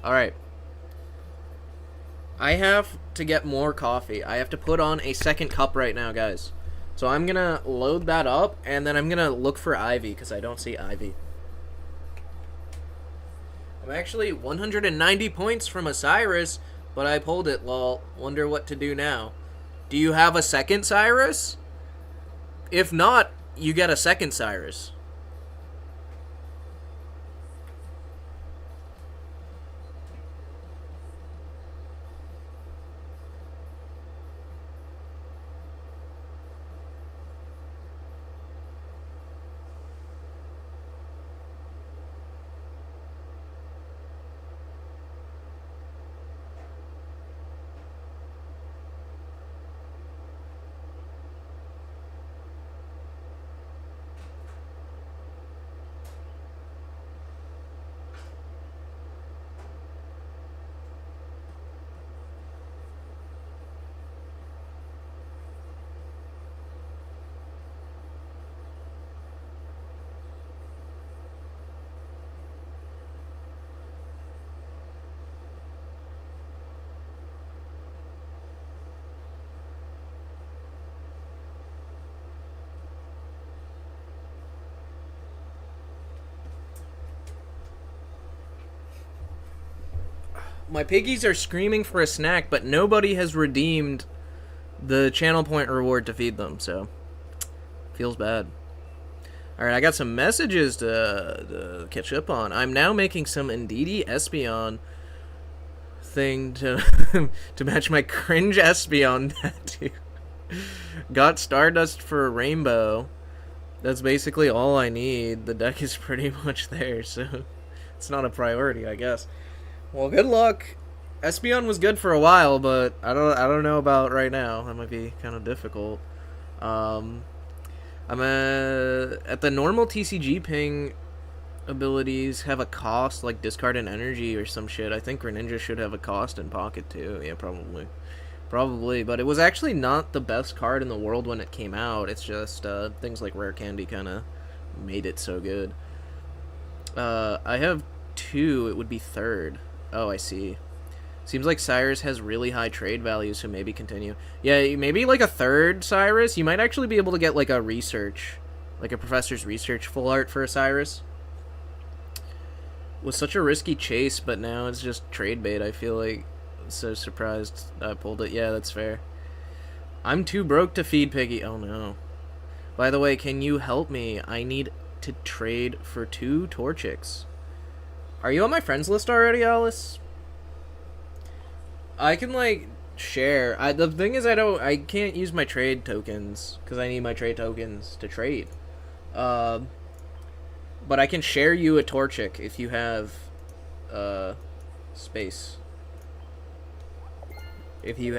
Speaker 1: Alright. I have to get more coffee. I have to put on a second cup right now, guys. So I'm gonna load that up, and then I'm gonna look for Ivy, because I don't see Ivy. I'm actually 190 points from Osiris, but I pulled it, lol. Wonder what to do now. Do you have a second Cyrus? If not, you get a second Cyrus. My piggies are screaming for a snack, but nobody has redeemed the channel point reward to feed them, so feels bad. Alright, I got some messages to catch up on. I'm now making some Indeedee Espeon thing to to match my cringe Espeon tattoo. Got Stardust for a rainbow. That's basically all I need. The deck is pretty much there, so it's not a priority, I guess. Well, good luck. Espeon was good for a while, but I don't know about right now. That might be kind of difficult. I'm at the normal TCG ping abilities have a cost, like discard an energy or some shit. I think Greninja should have a cost in pocket too. Yeah, probably, but it was actually not the best card in the world when it came out. It's just things like Rare Candy kind of made it so good. I have 2. It would be 3rd. Oh, I see. Seems like Cyrus has really high trade value, so maybe continue. Yeah, maybe like a 3rd Cyrus. You might actually be able to get like a research, like a professor's research full art for a Cyrus. Was such a risky chase, but now it's just trade bait. I feel like so surprised I pulled it. Yeah, that's fair. I'm too broke to feed Piggy. Oh no. By the way, can you help me? I need to trade for 2 Torchics. Are you on my friends list already, Alice? I can like share. The thing is I can't use my trade tokens because I need my trade tokens to trade. But I can share you a Torchic if you have space. If you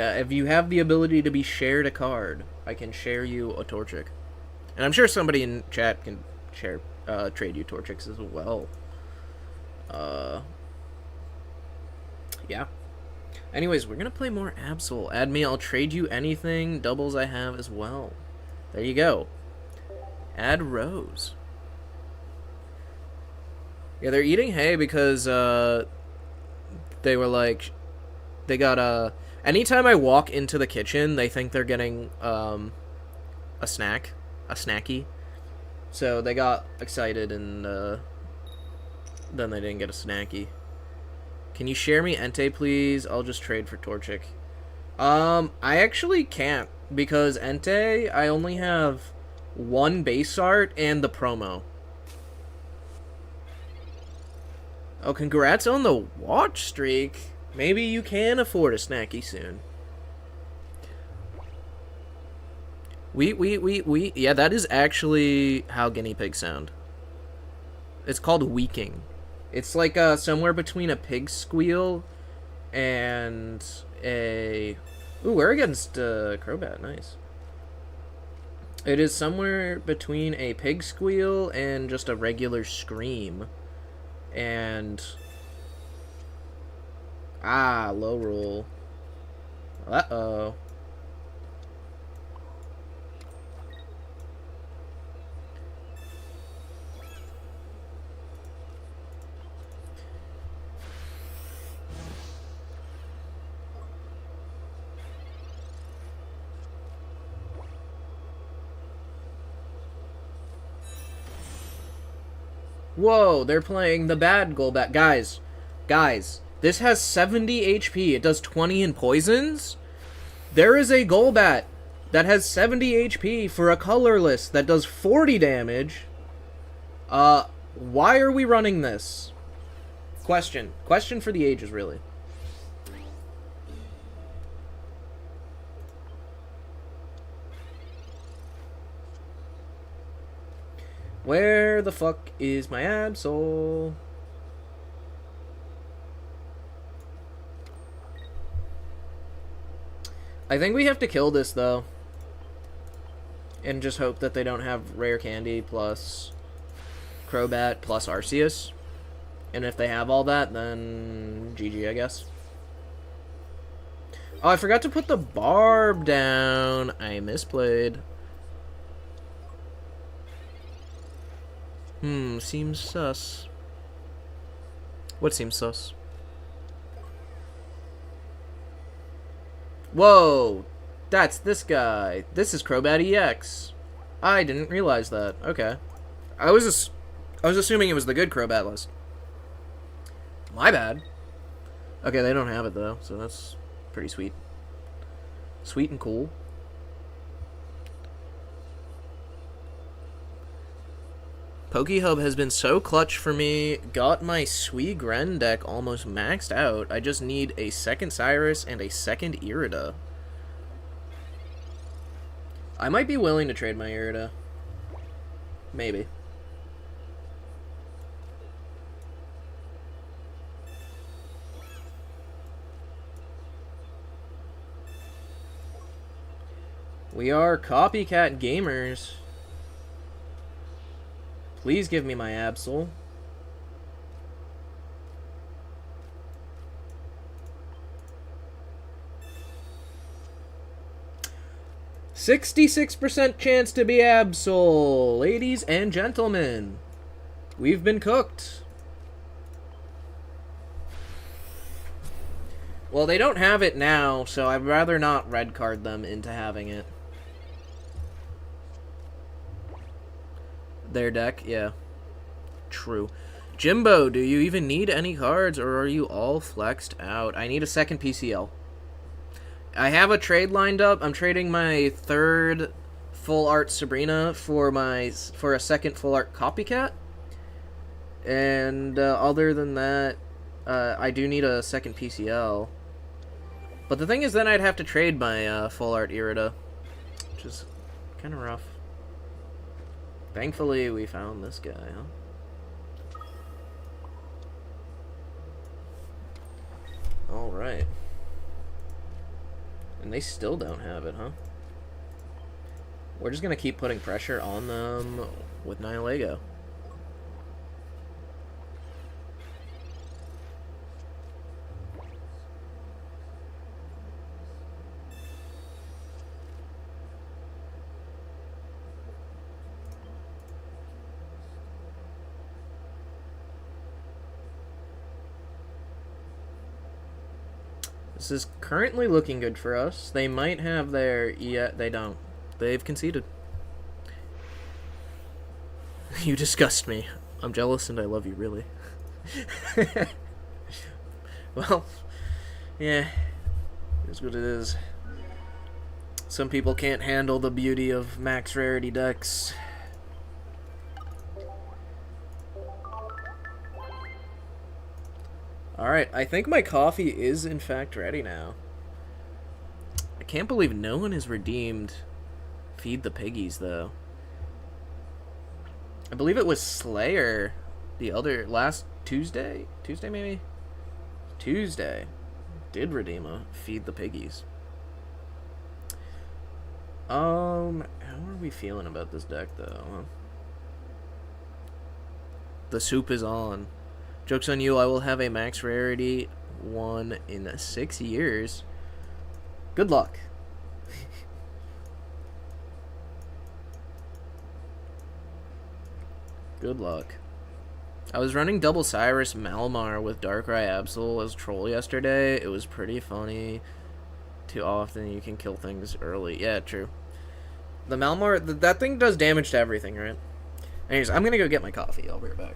Speaker 1: have the ability to be shared a card, I can share you a Torchic. And I'm sure somebody in chat can share trade you Torchics as well. Yeah. Anyways, we're gonna play more Absol. Add me, I'll trade you anything. Doubles I have as well. There you go. Add Rose. Yeah, they're eating hay because they were like, they got anytime I walk into the kitchen, they think they're getting a snacky. So they got excited and then they didn't get a snacky. Can you share me Entei, please? I'll just trade for Torchic. I actually can't because Entei, I only have 1 base art and the promo. Oh, congrats on the watch streak. Maybe you can afford a snacky soon. Yeah, that is actually how guinea pigs sound. It's called weaking. It's like somewhere between a pig squeal and a... Ooh, we're against Crobat. Nice. It is somewhere between a pig squeal and just a regular scream. And... Ah, low roll. Uh-oh. Whoa, they're playing the bad Golbat. Guys, this has 70 HP. It does 20 in poisons? There is a Golbat that has 70 HP for a colorless that does 40 damage. Why are we running this? Question for the ages, really. Where the fuck is my Absol? I think we have to kill this, though. And just hope that they don't have Rare Candy plus Crobat plus Arceus. And if they have all that, then GG, I guess. Oh, I forgot to put the barb down. I misplayed. Seems sus. What seems sus? Whoa! That's this guy. This is Crobat EX. I didn't realize that. Okay. I was assuming it was the good Crobat list. My bad. Okay, they don't have it though, so that's pretty sweet. Sweet and cool. PokeHub has been so clutch for me. Got my Suigren deck almost maxed out. I just need a second Cyrus and a second Irida. I might be willing to trade my Irida. Maybe. We are copycat gamers. Please give me my Absol. %66% chance to be Absol. Ladies and gentlemen, we've been cooked. Well, they don't have it now, so I'd rather not red card them into having it. Their deck, yeah. True. Jimbo, do you even need any cards, or are you all flexed out? I need a second PCL. I have a trade lined up. I'm trading my third full art Sabrina for a second full art Copycat. And other than that, I do need a second PCL. But the thing is, then I'd have to trade my full art Irida, which is kind of rough. Thankfully, we found this guy, huh? Alright. And they still don't have it, huh? We're just gonna keep putting pressure on them with Nihilego. This is currently looking good for us. They might have their... Yeah, they don't. They've conceded. You disgust me. I'm jealous and I love you, really. Well, yeah. Here's what it is. Some people can't handle the beauty of max rarity decks. Alright, I think my coffee is in fact ready now. I can't believe no one has redeemed Feed the Piggies, though. I believe it was Slayer the other last Tuesday? Tuesday, maybe? Tuesday. Did redeem a Feed the Piggies. How are we feeling about this deck, though? The soup is on. Joke's on you, I will have a max rarity one in 6 years. Good luck. Good luck. I was running double Cyrus Malamar with Darkrai Absol as troll yesterday. It was pretty funny. Too often you can kill things early. Yeah, true. The Malamar, that thing does damage to everything, right? Anyways, I'm gonna go get my coffee. I'll be right back.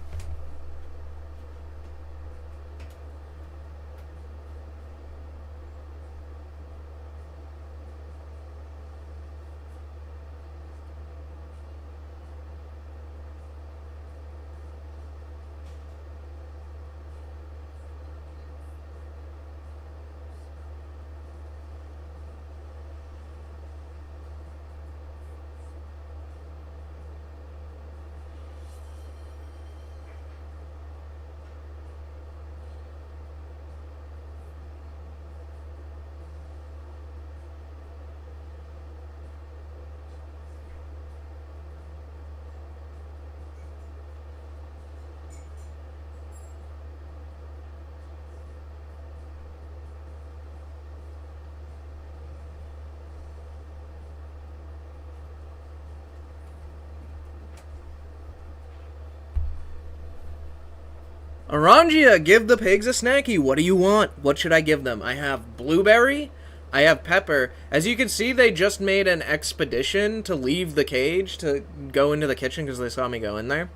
Speaker 1: Orangia, give the pigs a snacky. What do you want? What should I give them? I have blueberry. I have pepper. As you can see, they just made an expedition to leave the cage to go into the kitchen because they saw me go in there.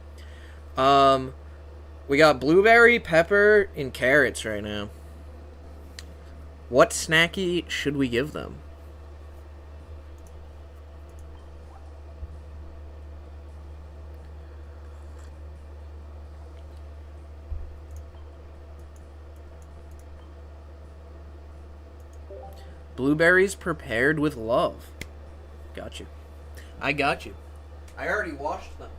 Speaker 1: We got blueberry, pepper, and carrots right now. What snacky should we give them? Blueberries prepared with love. Got you. I got you. I already washed them.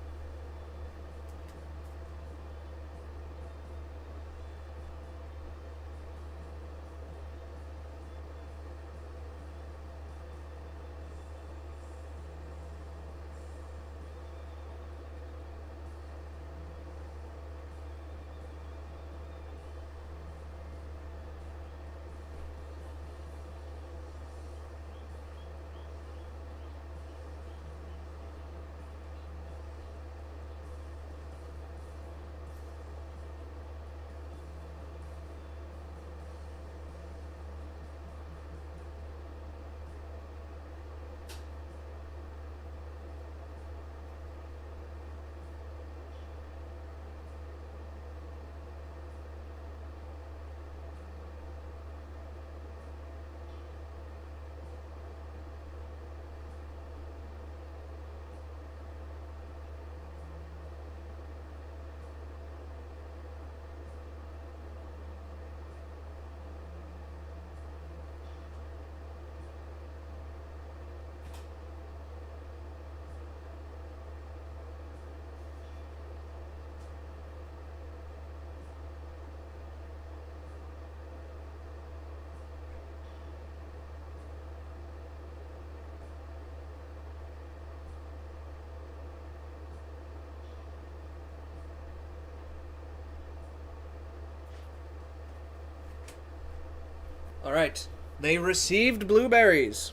Speaker 1: All right. They received blueberries.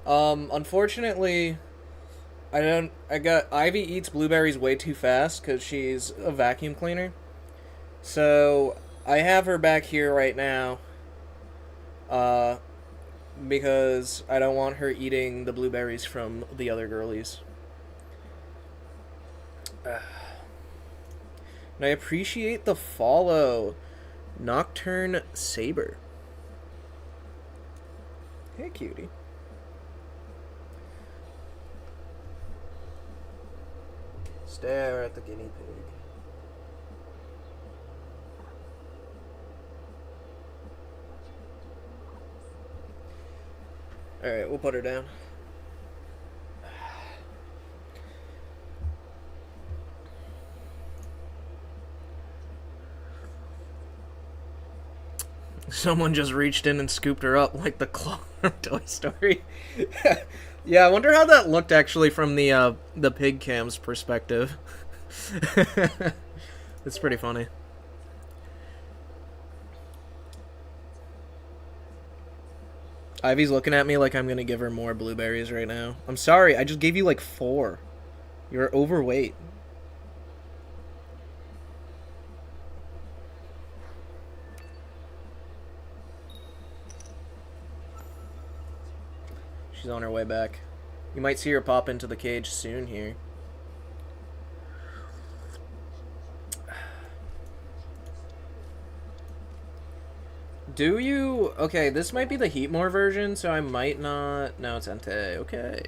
Speaker 1: Unfortunately, I got Ivy eats blueberries way too fast because she's a vacuum cleaner. So I have her back here right now. Uh, because I don't want her eating the blueberries from the other girlies. And I appreciate the follow, Nocturne Saber. Hey, cutie. Stare at the guinea pig. Alright, we'll put her down. Someone just reached in and scooped her up like the claw from Toy Story. Yeah, I wonder how that looked actually from the pig cam's perspective. It's pretty funny. Ivy's looking at me like I'm gonna give her more blueberries right now. I'm sorry, I just gave you like 4. You're overweight. She's on her way back. You might see her pop into the cage soon here. Do you? Okay, this might be the Heatmore version, so I might not... No, it's Entei. Okay.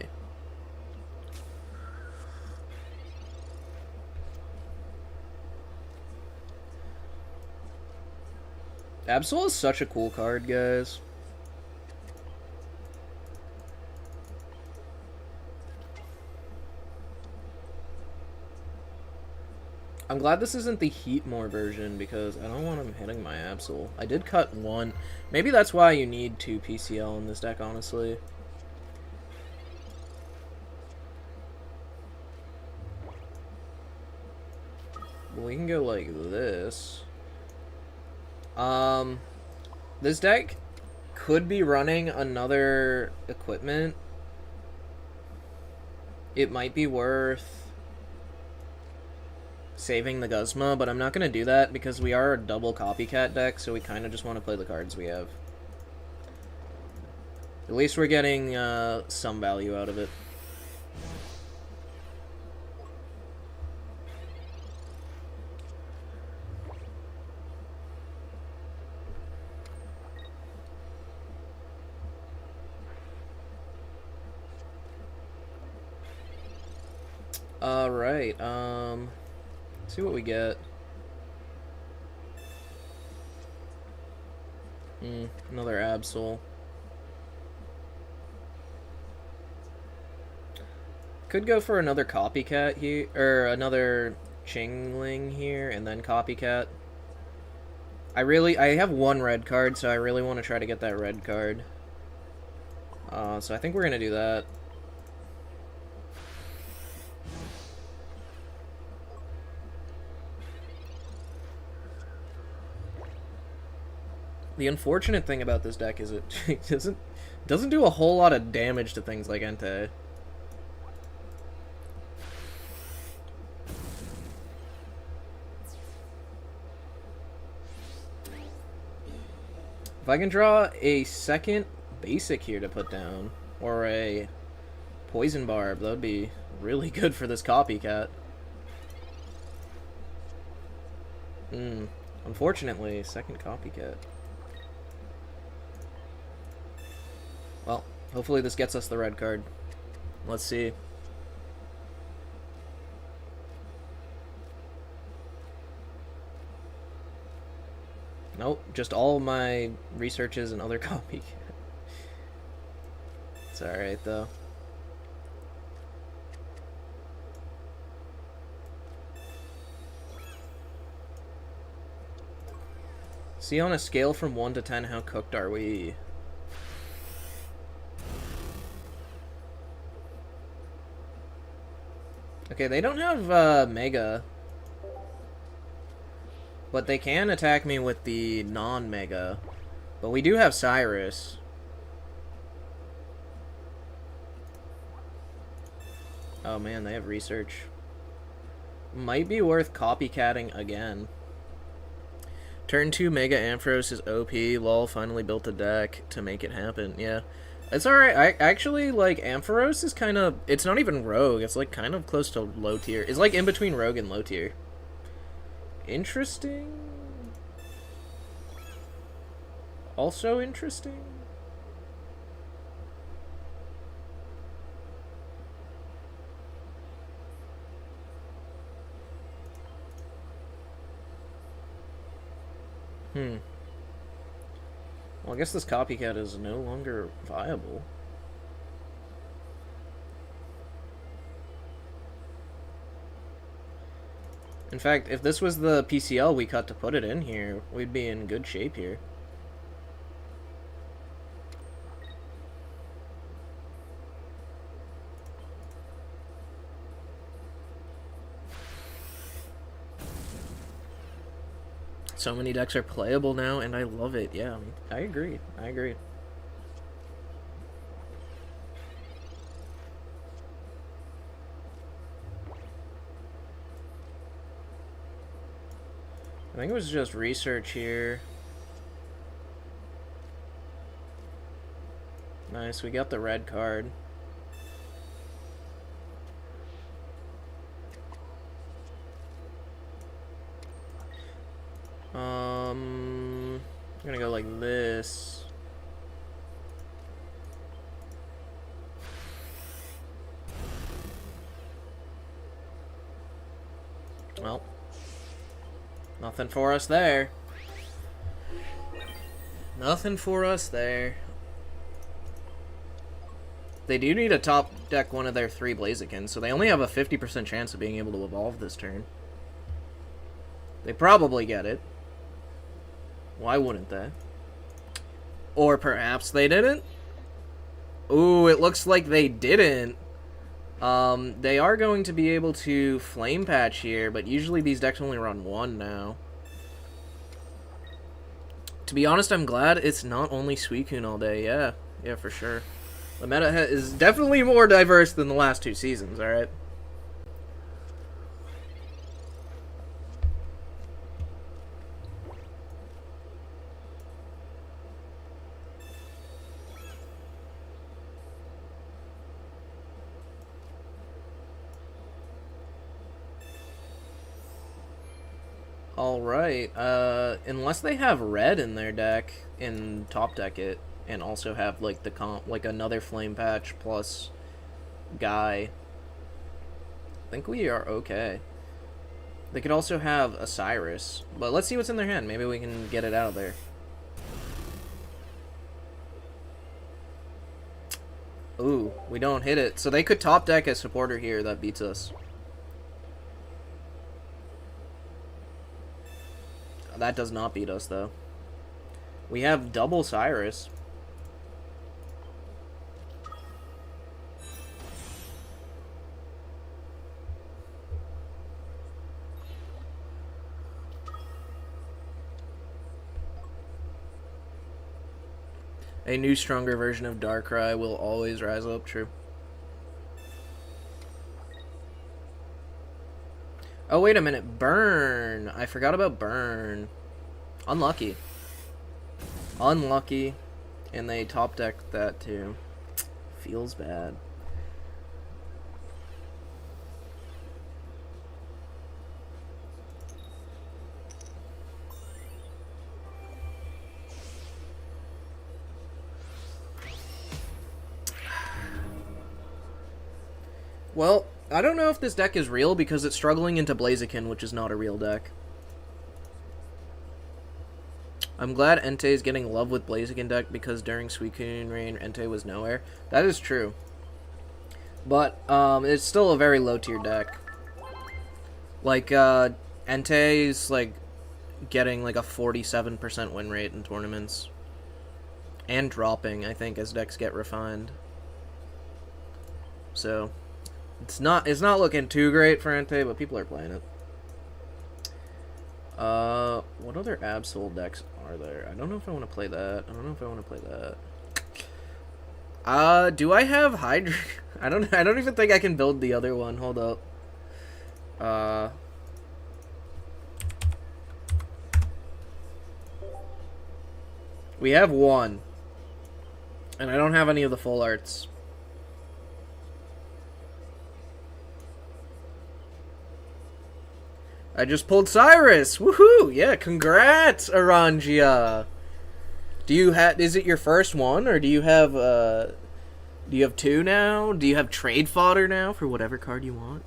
Speaker 1: Absol is such a cool card, guys. I'm glad this isn't the Heatmore version because I don't want him hitting my Absol. I did cut 1. Maybe that's why you need 2 PCL in this deck, honestly. We can go like this. This deck could be running another equipment. It might be worth saving the Guzma, but I'm not going to do that because we are a double copycat deck, so we kind of just want to play the cards we have. At least we're getting some value out of it. Alright, see what we get. Another Absol. Could go for another Copycat here, or another Chingling here, and then Copycat. I have one red card, so I really want to try to get that red card. So I think we're gonna do that. The unfortunate thing about this deck is it doesn't do a whole lot of damage to things like Entei. If I can draw a second basic here to put down, or a Poison Barb, that would be really good for this Copycat. Unfortunately, second Copycat. Well, hopefully this gets us the red card. Let's see. Nope, just all my researches and other Copycat. It's alright, though. See, on a scale from 1 to 10, how cooked are we? Okay, they don't have Mega. But they can attack me with the non-Mega. But we do have Cyrus. Oh man, they have Research. Might be worth copycatting again. Turn 2 Mega Ampharos is OP. Lol, finally built a deck to make it happen. Yeah. It's alright. I actually, like, Ampharos is kind of... It's not even Rogue. It's, like, kind of close to low tier. It's, like, in between Rogue and low tier. Interesting. Also interesting. Well, I guess this Copycat is no longer viable. In fact, if this was the PCL we cut to put it in here, we'd be in good shape here. So many decks are playable now, and I love it. Yeah, I agree. I agree. I think it was just Research here. Nice, we got the red card. I'm gonna go like this. Well, nothing for us there. Nothing for us there. They do need to top deck one of their 3 Blazikens, so they only have a 50% chance of being able to evolve this turn. They probably get it. Why wouldn't they? Or perhaps they didn't? Ooh, it looks like they didn't. They are going to be able to Flame Patch here, but usually these decks only run 1 now. To be honest, I'm glad it's not only Suicune all day. Yeah, yeah, for sure. The meta is definitely more diverse than the last 2 seasons, alright? Alright, unless they have red in their deck, in top deck it, and also have, like, like, another Flame Patch plus Guy, think we are okay. They could also have a Cyrus, but let's see what's in their hand. Maybe we can get it out of there. Ooh, we don't hit it. So they could top deck a supporter here that beats us. That does not beat us, though. We have double Cyrus. A new, stronger version of Darkrai will always rise up. True. Oh, wait a minute. Burn. I forgot about Burn. Unlucky. Unlucky. And they top decked that, too. Feels bad. Well, I don't know if this deck is real because it's struggling into Blaziken, which is not a real deck. I'm glad Entei is getting love with Blaziken deck because during Suicune Rain, Entei was nowhere. That is true. But, it's still a very low tier deck. Like, Entei's, like, getting, like, a 47% win rate in tournaments. And dropping, I think, as decks get refined. So... It's not looking too great for Entei, but people are playing it. What other Absol decks are there? I don't know if I want to play that. I don't know if I want to play that. Do I have Hydra? I don't even think I can build the other one. Hold up. We have one. And I don't have any of the full arts. I just pulled Cyrus! Woohoo! Yeah, congrats, Arangia! Do you have... Is it your first one, or do you have, Do you have two now? Do you have trade fodder now for whatever card you want?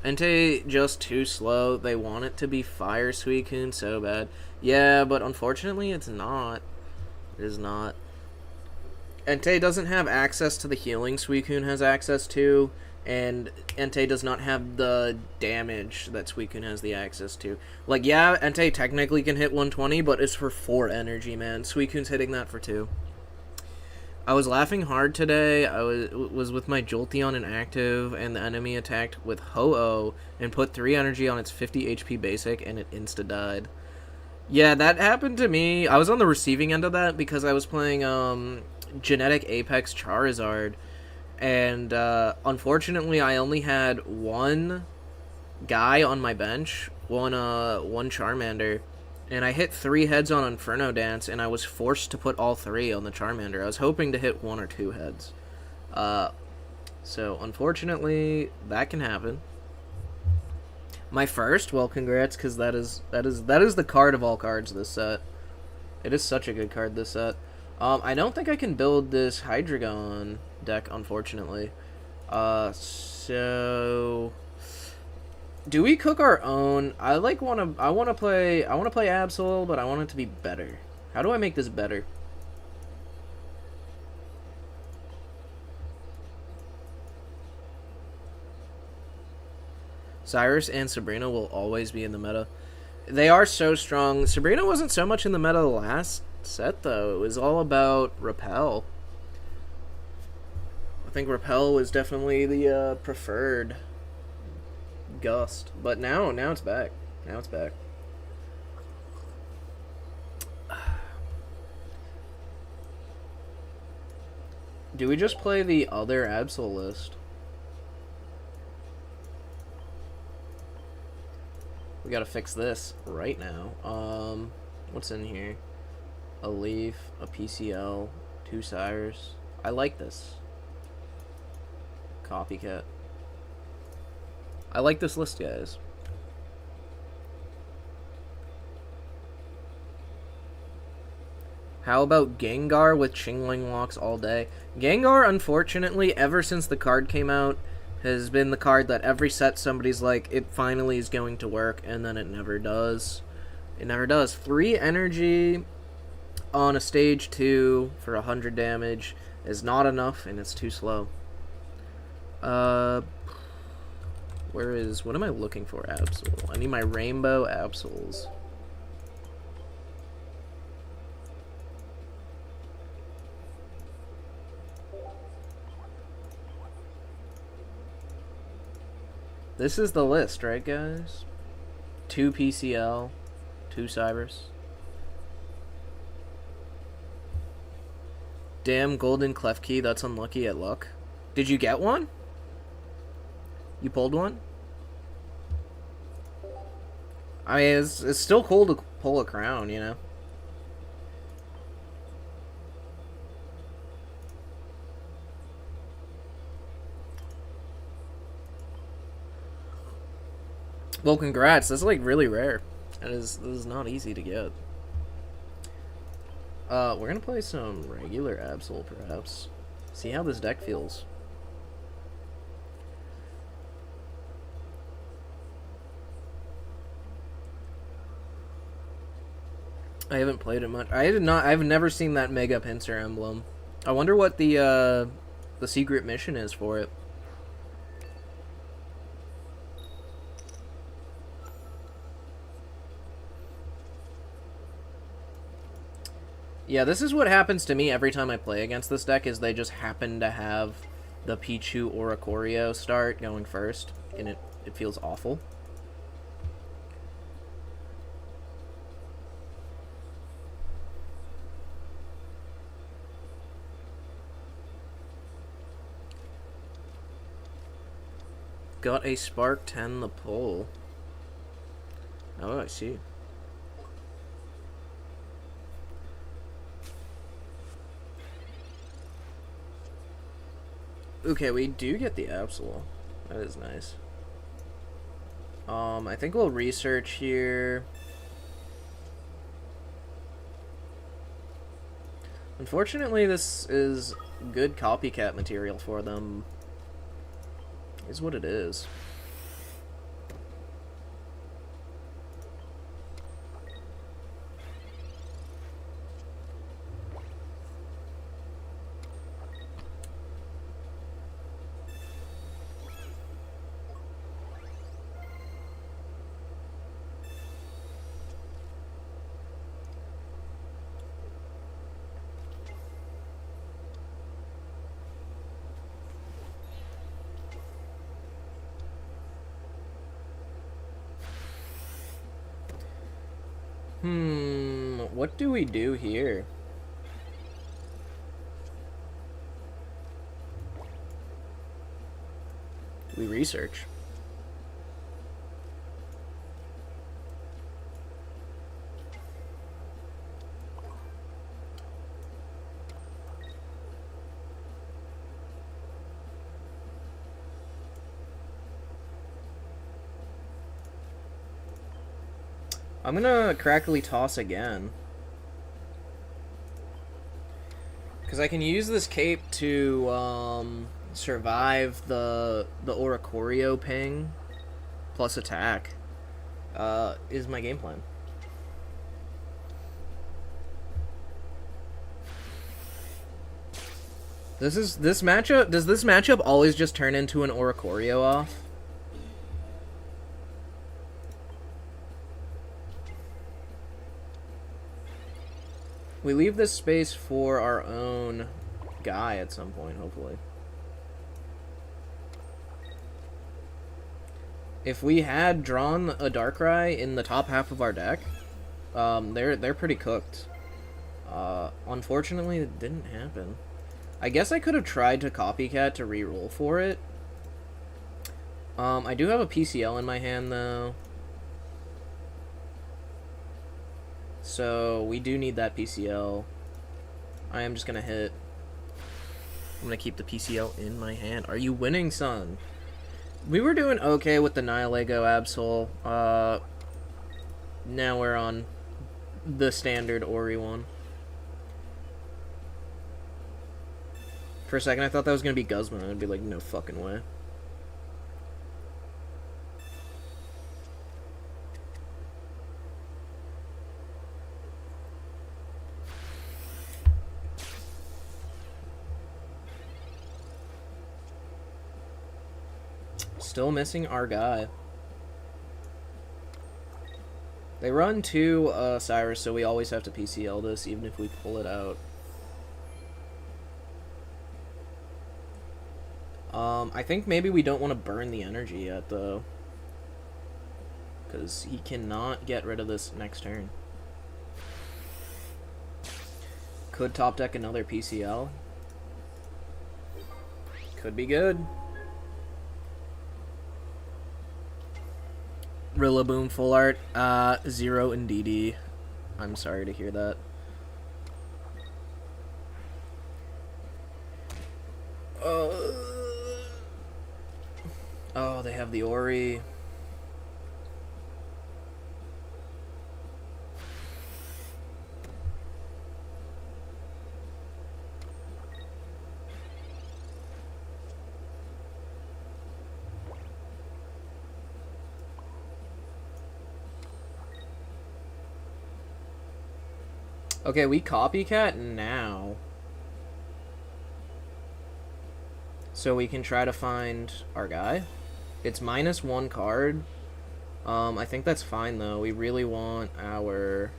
Speaker 1: Entei just too slow. They want it to be Fire Suicune so bad. Yeah, but unfortunately it's not. It is not. Entei doesn't have access to the healing Suicune has access to. And Entei does not have the damage that Suicune has the access to. Like, yeah, Entei technically can hit 120, but it's for 4 energy, man. Suicune's hitting that for 2. I was laughing hard today. I was with my Jolteon in active, and the enemy attacked with Ho-Oh and put 3 energy on its 50 HP basic, and it insta-died. Yeah, that happened to me. I was on the receiving end of that because I was playing Genetic Apex Charizard. And, unfortunately, I only had one guy on my bench, one Charmander, and I hit 3 heads on Inferno Dance, and I was forced to put all 3 on the Charmander. I was hoping to hit 1 or 2 heads. So, unfortunately, that can happen. My first? Well, congrats, because that is the card of all cards this set. It is such a good card this set. I don't think I can build this Hydreigon deck, unfortunately. So do we cook our own? I want to play Absol, but I want it to be better. How do I make this better? Cyrus and Sabrina will always be in the meta. They are so strong. Sabrina wasn't so much in the meta last set, though. It was all about Repel. I think Repel was definitely the preferred Gust. But now it's back. Now it's back. Do we just play the other Absol list? We gotta fix this right now. What's in here? A Leaf, a PCL, 2 Cyrus. I like this. Copycat. I like this list, guys. How about Gengar with Chingling locks all day? Gengar, unfortunately, ever since the card came out, has been the card that every set somebody's like, it finally is going to work, and then it never does. It never does. 3 energy on a stage 2 for 100 damage is not enough, and it's too slow. What am I looking for, Absol? I need my rainbow Absols. This is the list, right, guys? 2 PCL, 2 Cybers. Damn, golden clef key, that's unlucky at luck. Did you get one? You pulled one? I mean, it's still cool to pull a crown, you know? Well, congrats. That's, like, really rare. This is not easy to get. We're gonna play some regular Absol, perhaps. See how this deck feels. I haven't played it much. I've never seen that Mega Pincer emblem. I wonder what the secret mission is for it. Yeah, this is what happens to me every time I play against this deck, is they just happen to have the Pichu or Oricorio start going first, and it feels awful. Got a Spark 10 the pull. Oh, I see. Okay, we do get the Absol. That is nice. I think we'll research here. Unfortunately, this is good copycat material for them. Is what it is. What do we do here? We research. I'm gonna Crackly Toss again. Because I can use this cape to survive the Oricorio ping plus attack. Is my game plan. Does this matchup always just turn into an Oricorio off? We leave this space for our own guy at some point, hopefully. If we had drawn a Darkrai in the top half of our deck, they're pretty cooked. Unfortunately, it didn't happen. I guess I could have tried to copycat to re-roll for it. I do have a PCL in my hand, though. So, we do need that PCL. I am just gonna hit. I'm gonna keep the PCL in my hand. Are you winning, son? We were doing okay with the Nihilego Absol. Now we're on the standard Ori one. For a second, I thought that was gonna be Guzman. I'd be like, no fucking way. Still missing our guy. They run 2 Cyrus, so we always have to PCL this, even if we pull it out. I think maybe we don't want to burn the energy yet, though. Because he cannot get rid of this next turn. Could top deck another PCL. Could be good. Rillaboom full art. 0 in DD. I'm sorry to hear that. Oh, they have the Ori. Okay, we copycat now. So we can try to find our guy. It's -1 card. I think that's fine, though. We really want our...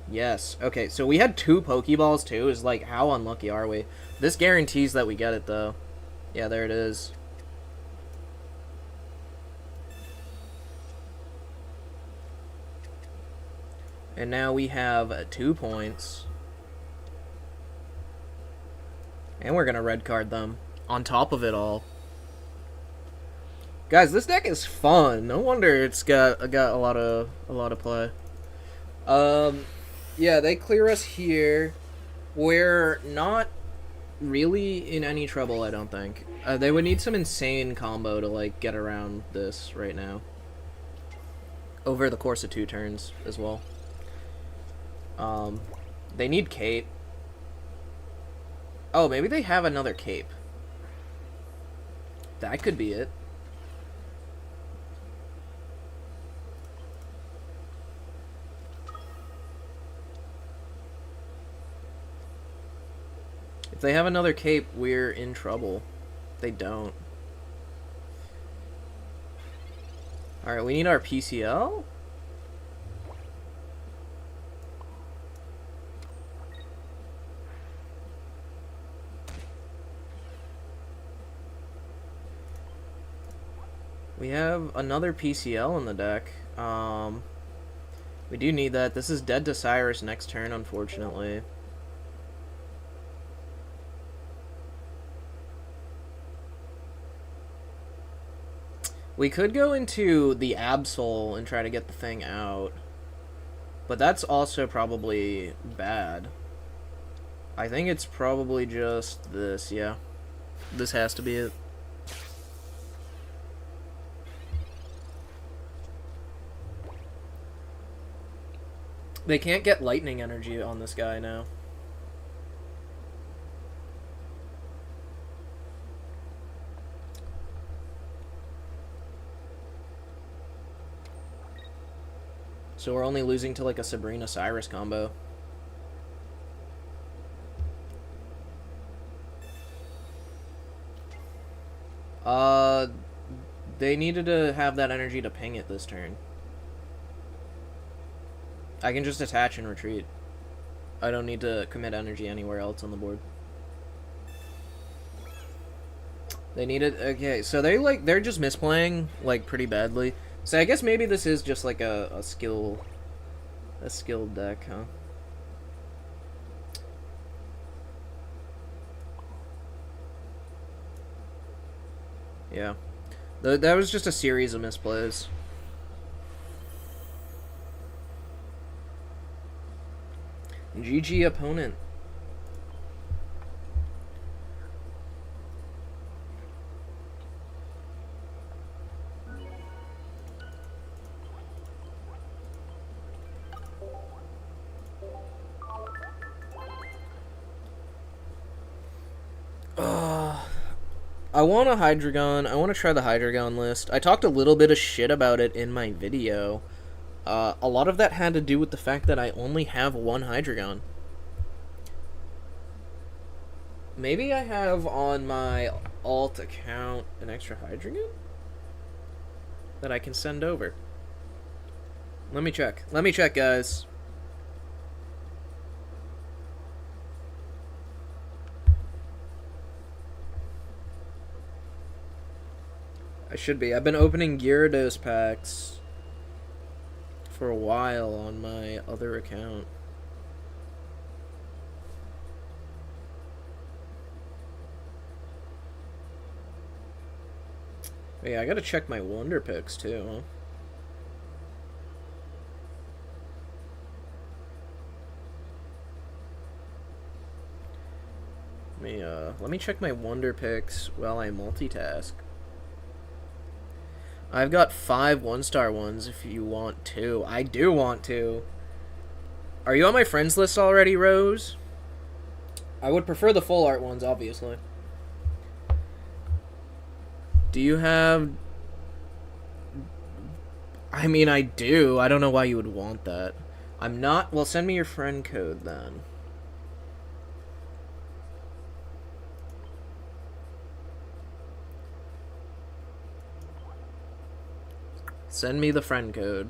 Speaker 1: Yes. Okay, so we had 2 Pokeballs, too. Is like, how unlucky are we? This guarantees that we get it, though. Yeah, there it is. And now we have 2 points. And we're gonna red card them. On top of it all. Guys, this deck is fun. No wonder it's got a lot of play. Yeah, they clear us here. We're not really in any trouble, I don't think. They would need some insane combo to like get around this right now. Over the course of 2 turns as well. They need cape. Oh, maybe they have another cape. That could be it. If they have another cape, we're in trouble. They don't. Alright, we need our PCL? We have another PCL in the deck. We do need that. This is dead to Cyrus next turn, unfortunately. We could go into the Absol and try to get the thing out. But that's also probably bad. I think it's probably just this, yeah. This has to be it. They can't get lightning energy on this guy now. So we're only losing to like a Sabrina Cyrus combo. They needed to have that energy to ping it this turn. I can just attach and retreat. I don't need to commit energy anywhere else on the board. They needed... Okay, so they're just misplaying, like, pretty badly. So I guess maybe this is just, like, a skilled deck, huh? Yeah. That was just a series of misplays. GG opponent. I want a Hydreigon. I want to try the Hydreigon list. I talked a little bit of shit about it in my video. A lot of that had to do with the fact that I only have one Hydreigon. Maybe I have on my alt account an extra hydrogen that I can send over. Let me check. Let me check, guys. I should be. I've been opening Gyarados packs for a while on my other account. Yeah, I gotta check my Wonder Picks too, huh? Let me check my Wonder Picks while I multitask. I've got 5 1-star ones if you want to. I do want to. Are you on my friends list already, Rose? I would prefer the full art ones, obviously. Do you have... I mean, I do. I don't know why you would want that. I'm not... Well, send me your friend code, then. Send me the friend code.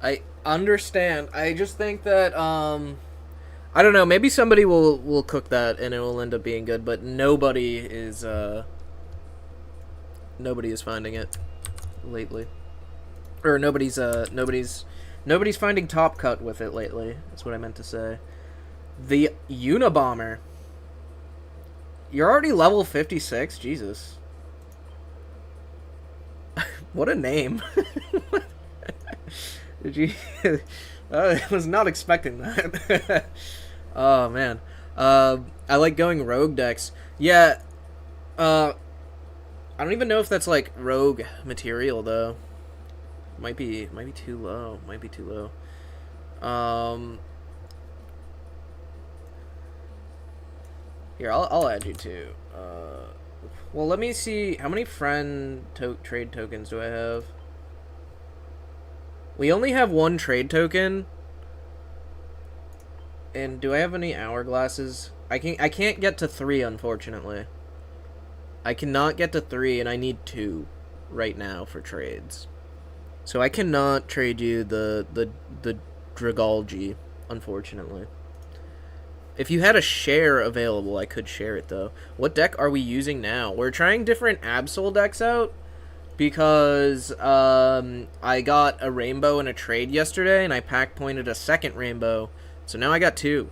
Speaker 1: I understand. I just think that, I don't know, maybe somebody will cook that and it will end up being good, but nobody is finding it lately. Or nobody's finding Top Cut with it lately. That's what I meant to say. The Unabomber. You're already level 56? Jesus. What a name. Did you... I was not expecting that. Oh, man. I like going rogue decks. Yeah. I don't even know if that's, like, rogue material, though. Might be too low. Might be too low. Here, I'll add you too. Well, let me see. How many friend trade tokens do I have? We only have 1 trade token. And do I have any hourglasses? I can't get to 3, unfortunately. I cannot get to 3, and I need 2 right now for trades. So I cannot trade you the Dragalge, unfortunately. If you had a share available, I could share it, though. What deck are we using now? We're trying different Absol decks out because I got a rainbow in a trade yesterday, and I pack pointed a second rainbow. So now I got 2.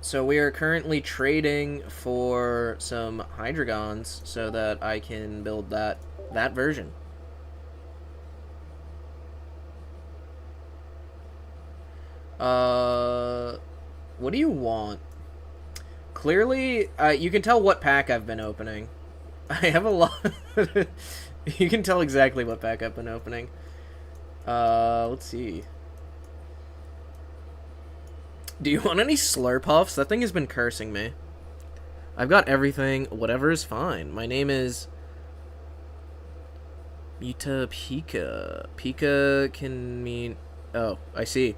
Speaker 1: So we are currently trading for some Hydreigons so that I can build that version. What do you want? Clearly, you can tell what pack I've been opening. I have a lot. You can tell exactly what pack I've been opening. Let's see. Do you want any Slurpuffs? That thing has been cursing me. I've got everything. Whatever is fine. My name is Mita Pika. Pika can mean... Oh, I see.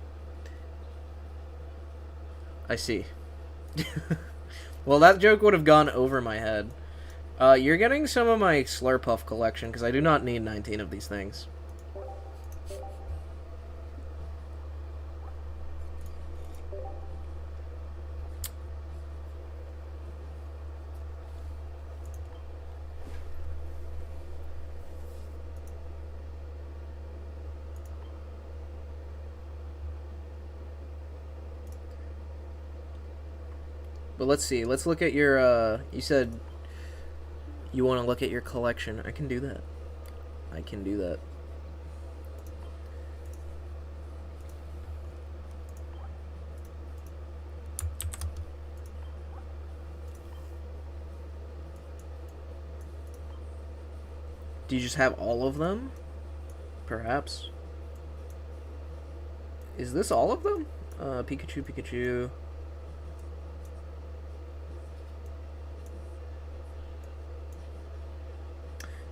Speaker 1: I see. Well, that joke would have gone over my head. You're getting some of my Slurpuff collection, because I do not need 19 of these things. But let's see. Let's look at your, you said you want to look at your collection. I can do that. I can do that. Do you just have all of them? Perhaps. Is this all of them? Pikachu, Pikachu...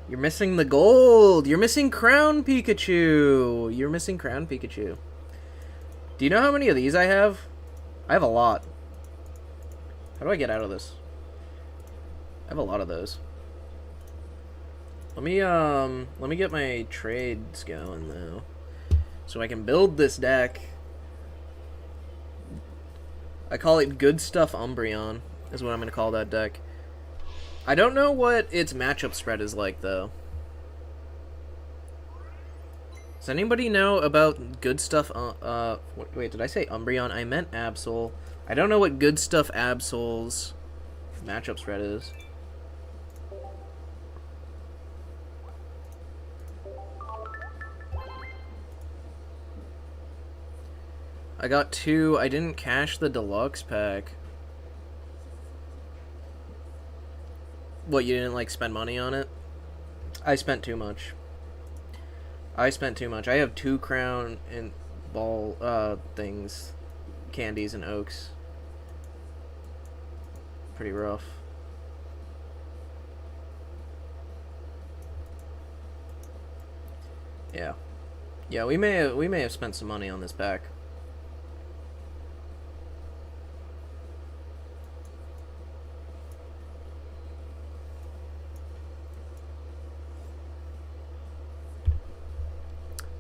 Speaker 1: You're missing the gold. You're missing Crown Pikachu. You're missing Crown Pikachu. Do you know how many of these I have? I have a lot. How do I get out of this? I have a lot of those. Let me get my trades going though, so I can build this deck. I call it Good Stuff Umbreon, is what I'm gonna call that deck. I don't know what its matchup spread is like though. Does anybody know about Good Stuff? Wait, did I say Umbreon? I meant Absol. I don't know what Good Stuff Absol's matchup spread is. I got 2. I didn't cash the deluxe pack. What, you didn't, like, spend money on it? I spent too much. I have 2 crown and ball, things. Candies and oaks. Pretty rough. Yeah. Yeah, we may have spent some money on this pack.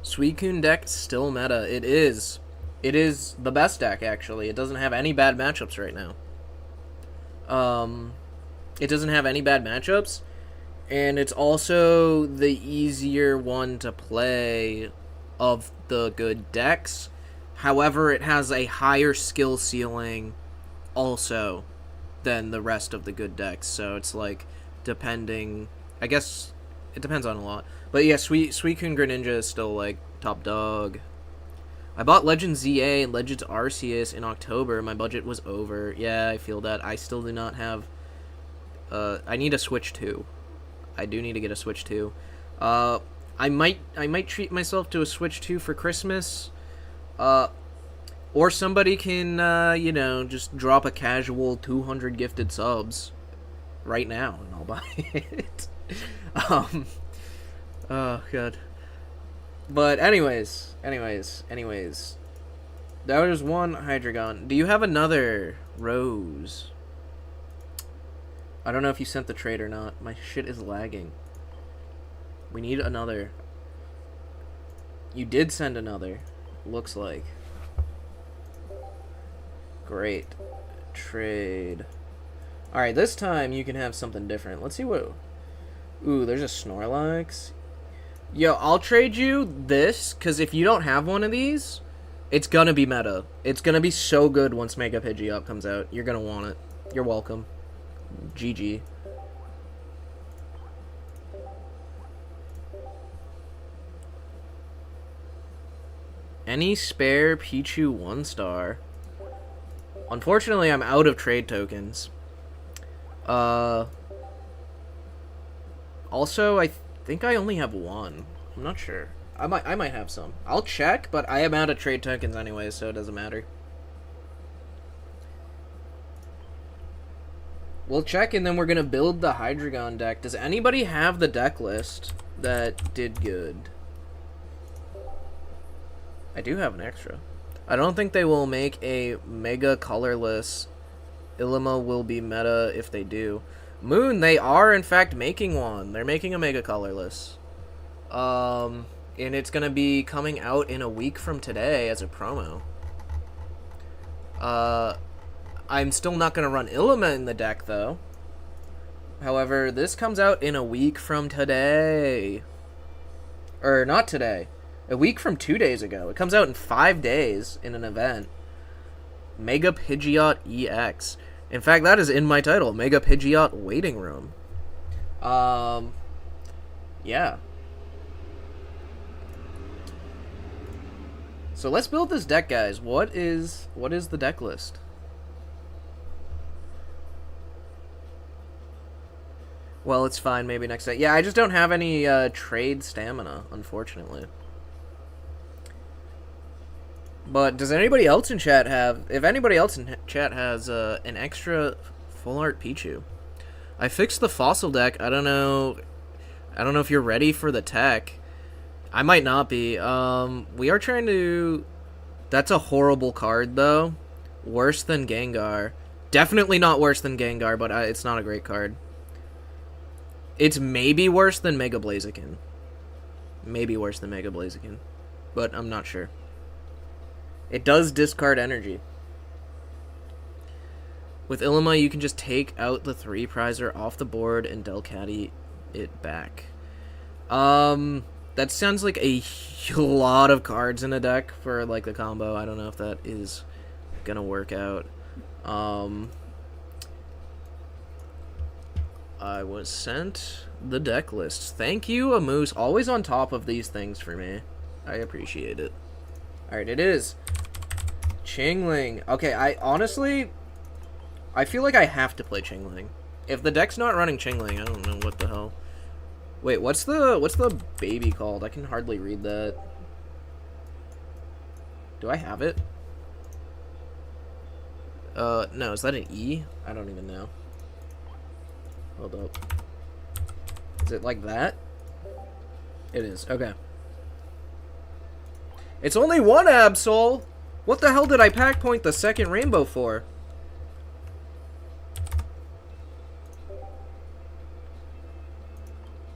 Speaker 1: Suicune deck still meta. It is. It is the best deck, actually. It doesn't have any bad matchups right now. It doesn't have any bad matchups, and it's also the easier one to play of the good decks. However, it has a higher skill ceiling also than the rest of the good decks, so it's like, depending... I guess it depends on a lot. But yeah, Suicune Greninja is still, like, top dog. I bought Legends ZA and Legends Arceus in October. My budget was over. Yeah, I feel that. I still do not have... I need a Switch 2. I do need to get a Switch 2. I might treat myself to a Switch 2 for Christmas. Or somebody can, you know, just drop a casual 200 gifted subs right now, and I'll buy it. Oh, God. But anyways. That was one Hydreigon. Do you have another Rose? I don't know if you sent the trade or not. My shit is lagging. We need another. You did send another. Looks like. Great. Trade. Alright, this time you can have something different. Let's see what... Ooh, there's a Snorlax. Yo, I'll trade you this, because if you don't have one of these, it's gonna be meta. It's gonna be so good once Mega Pidgeot comes out. You're gonna want it. You're welcome. GG. Any spare Pichu 1-star? Unfortunately, I'm out of trade tokens. Also, I think I only have one. I'm not sure. I might have some. I'll check, but I am out of trade tokens anyway, so it doesn't matter. We'll check, and then we're gonna build the Hydreigon deck. Does anybody have the deck list that did good? I do have an extra. I don't think they will make a mega colorless. Ilima will be meta if they do. Moon, they are in fact making one. They're making a mega colorless. And it's gonna be coming out in a week from today as a promo. I'm still not gonna run Ilima in the deck though. However, this comes out in a week from today. Or not today. A week from 2 days ago. It comes out in 5 days in an event. Mega Pidgeot EX. In fact, that is in my title. Mega Pidgeot Waiting Room. Yeah. So let's build this deck, guys. What is the deck list? Well, it's fine. Maybe next day. Yeah, I just don't have any trade stamina, unfortunately. But does anybody else in chat have... If anybody else in chat has an extra full art Pichu. I fixed the fossil deck. I don't know... I don't know if you're ready for the tech. I might not be. We are trying to... That's a horrible card, though. Worse than Gengar. Definitely not worse than Gengar, but it's not a great card. It's maybe worse than Mega Blaziken. Maybe worse than Mega Blaziken. But I'm not sure. It does discard energy. With Illima, you can just take out the 3-prizer off the board and Delcatty it back. That sounds like a lot of cards in a deck for, like, the combo. I don't know if that is gonna work out. I was sent the deck list. Thank you, Amoose. Always on top of these things for me. I appreciate it. Alright, it is Chingling. Okay, I feel like I have to play Chingling. If the deck's not running Chingling, I don't know what the hell. Wait, what's the baby called? I can hardly read that. Do I have it? No, is that an E? I don't even know. Hold up. Is it like that? It is. Okay. It's only one Absol! What the hell did I pack point the second rainbow for?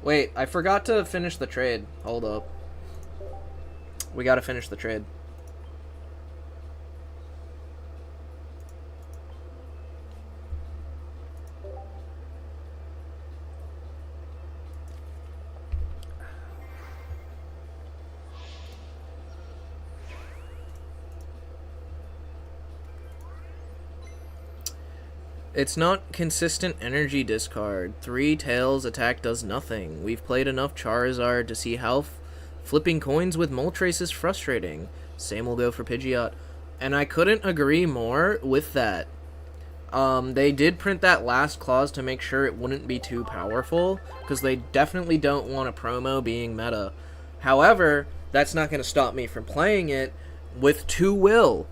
Speaker 1: Wait, I forgot to finish the trade. Hold up. We gotta finish the trade. It's not consistent energy discard. 3 tails attack does nothing. We've played enough Charizard to see how flipping coins with Moltres is frustrating. Same will go for Pidgeot. And I couldn't agree more with that. They did print that last clause to make sure it wouldn't be too powerful, because they definitely don't want a promo being meta. However, that's not going to stop me from playing it with 2 will.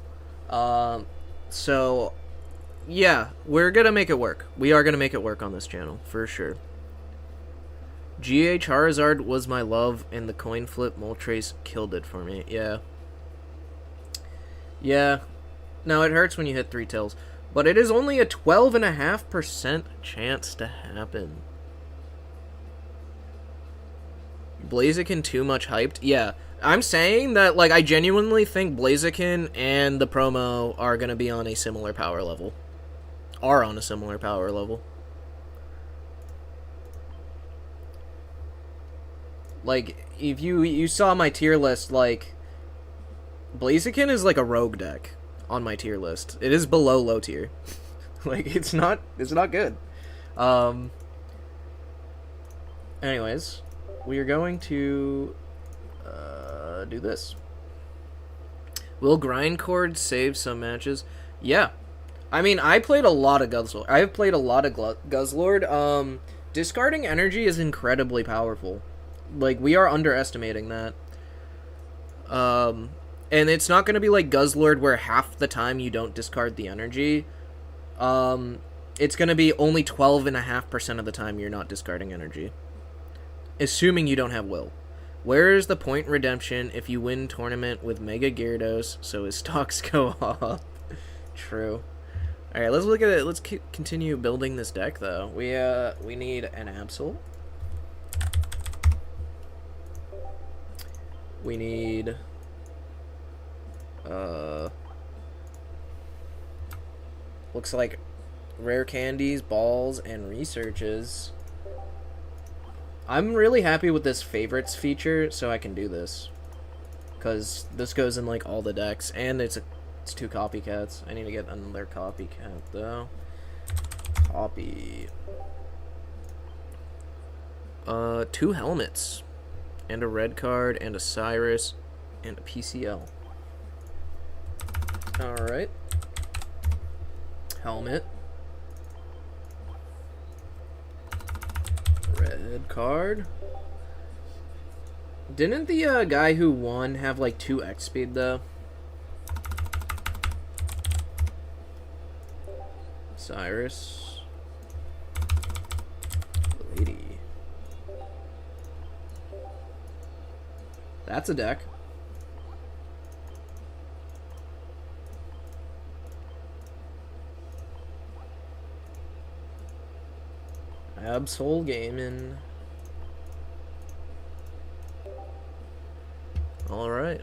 Speaker 1: So... yeah, we're gonna make it work. We are gonna make it work on this channel, for sure. GA Charizard was my love, and the coin flip Moltres killed it for me. Yeah. Yeah. No, it hurts when you hit 3 tails. But it is only a 12.5% chance to happen. Blaziken too much hyped? Yeah. I'm saying that, like, I genuinely think Blaziken and the promo are gonna be on a similar power level. Like, if you saw my tier list, like, Blaziken is like a rogue deck on my tier list. It is below low tier. Like, it's not good. Anyways, we are going to do this. Will Grindcord save some matches? Yeah. I mean, I played a lot of Guzzlord. I've played a lot of Guzzlord. Discarding energy is incredibly powerful. Like, we are underestimating that. And it's not going to be like Guzzlord where half the time you don't discard the energy. It's going to be only 12.5% of the time you're not discarding energy. Assuming you don't have will. Where is the point redemption if you win tournament with Mega Gyarados so his stocks go up? True. Alright, let's look at it. Let's continue building this deck, though. We need an Absol. We need... looks like rare candies, balls, and researches. I'm really happy with this favorites feature, so I can do this. Because this goes in, like, all the decks, and it's 2 copycats. I need to get another copycat, though. Copy. 2 helmets. And a red card, and a Cyrus, and a PCL. Alright. Helmet. Red card. Didn't the guy who won have like 2x speed though? Cyrus. Lady. That's a deck. Absol Gaming. Alright.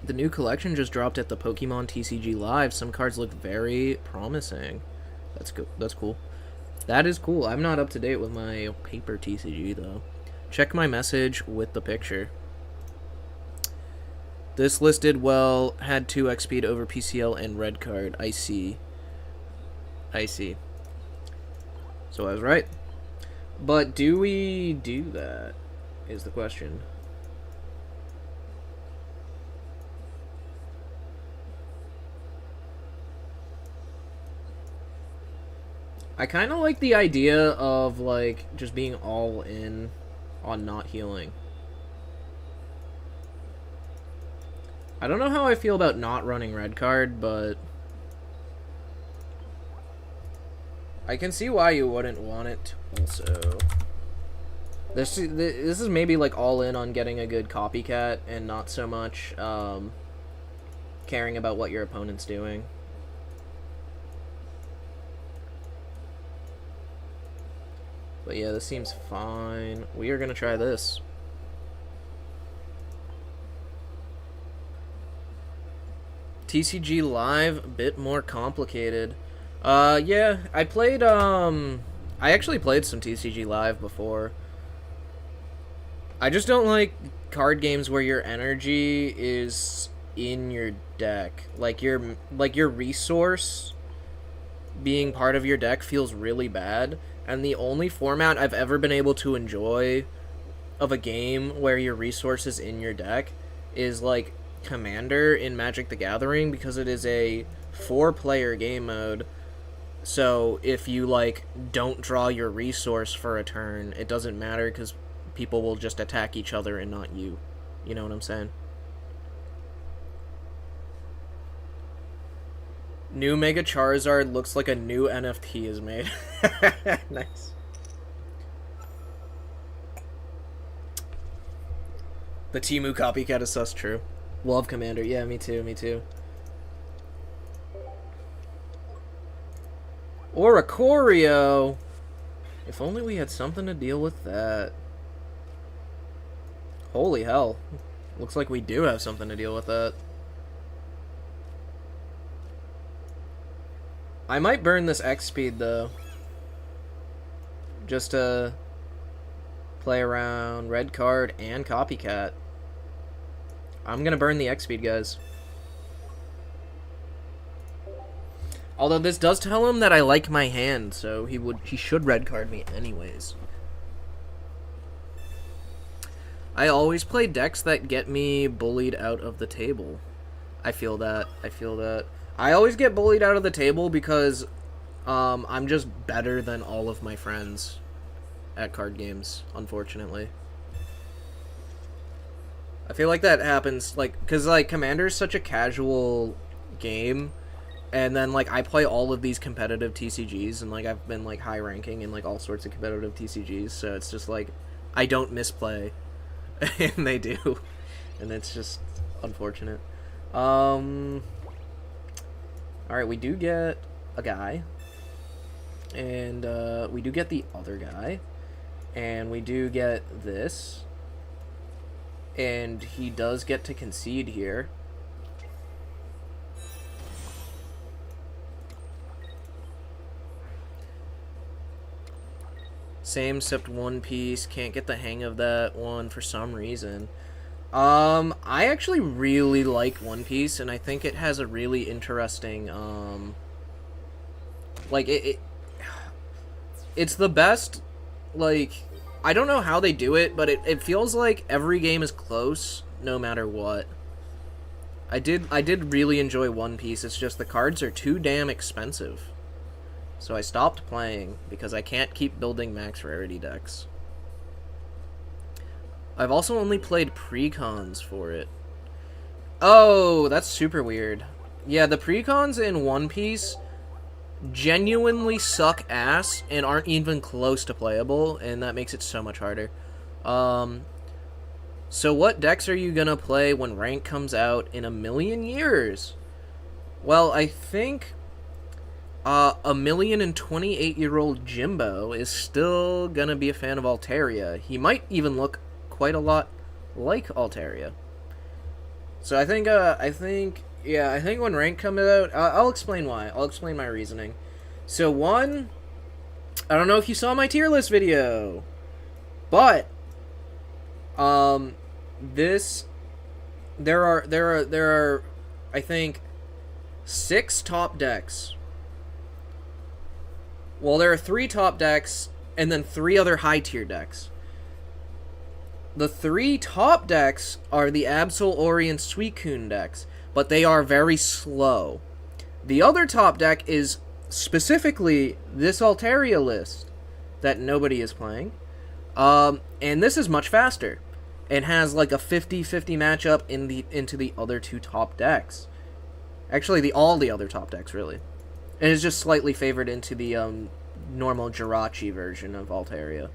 Speaker 1: The new collection just dropped at the Pokemon TCG Live. Some cards look very promising. That's good. That's cool. That is cool. I'm not up to date with my paper TCG though. Check my message with the picture. This list did well. Had 2x speed over PCL and red card. I see. I see. So I was right. But do we do that? Is the question. I kind of like the idea of, like, just being all in on not healing. I don't know how I feel about not running red card, but I can see why you wouldn't want it also. This is maybe, like, all in on getting a good copycat and not so much caring about what your opponent's doing. But yeah, this seems fine. We are going to try this. TCG Live, a bit more complicated. Yeah, I played, I actually played some TCG Live before. I just don't like card games where your energy is in your deck. Like your resource being part of your deck feels really bad. And the only format I've ever been able to enjoy of a game where your resource is in your deck is, like, Commander in Magic the Gathering, because it is a 4-player game mode. So if you, like, don't draw your resource for a turn, it doesn't matter because people will just attack each other and not you. You know what I'm saying? New Mega Charizard looks like a new NFT is made. Nice. The Temu copycat is sus true. Love Commander. Yeah, me too, me too. Or a Choreo. If only we had something to deal with that. Holy hell. Looks like we do have something to deal with that. I might burn this X speed though. Just to play around red card and copycat. I'm gonna burn the X speed, guys. Although this does tell him that I like my hand, so he should red card me anyways. I always play decks that get me bullied out of the table. I feel that. I feel that. I always get bullied out of the table because I'm just better than all of my friends at card games, unfortunately. I feel like that happens, like, because, like, Commander is such a casual game, and then, like, I play all of these competitive TCGs, and, like, I've been, like, high ranking in, like, all sorts of competitive TCGs, so it's just, like, I don't misplay, and they do, and it's just unfortunate. Alright, we do get a guy, and we do get the other guy, and we do get this, and he does get to concede here. Same except One Piece, can't get the hang of that one for some reason. I actually really like One Piece, and I think it has a really interesting, like, it's the best, like, I don't know how they do it, but it feels like every game is close, no matter what. I did really enjoy One Piece, it's just the cards are too damn expensive. So I stopped playing, because I can't keep building max rarity decks. I've also only played precons for it. Oh, that's super weird. Yeah, the precons in One Piece genuinely suck ass and aren't even close to playable, and that makes it so much harder. Um, so what decks are you gonna play when rank comes out in a million years? Well, I think a 1,028,000-year-old Jimbo is still gonna be a fan of Altaria. He might even look quite a lot like Altaria. So I think when rank comes out, I'll explain why. I'll explain my reasoning. So one, I don't know if you saw my tier list video, but this there are I think 6 top decks. Well, there are 3 top decks and then 3 other high tier decks. The 3 top decks are the Absol, Ori, and Suicune decks, but they are very slow. The other top deck is specifically this Altaria list that nobody is playing. And this is much faster. It has like a 50-50 matchup into the other 2 top decks. Actually, all the other top decks, really. And it's just slightly favored into the normal Jirachi version of Altaria.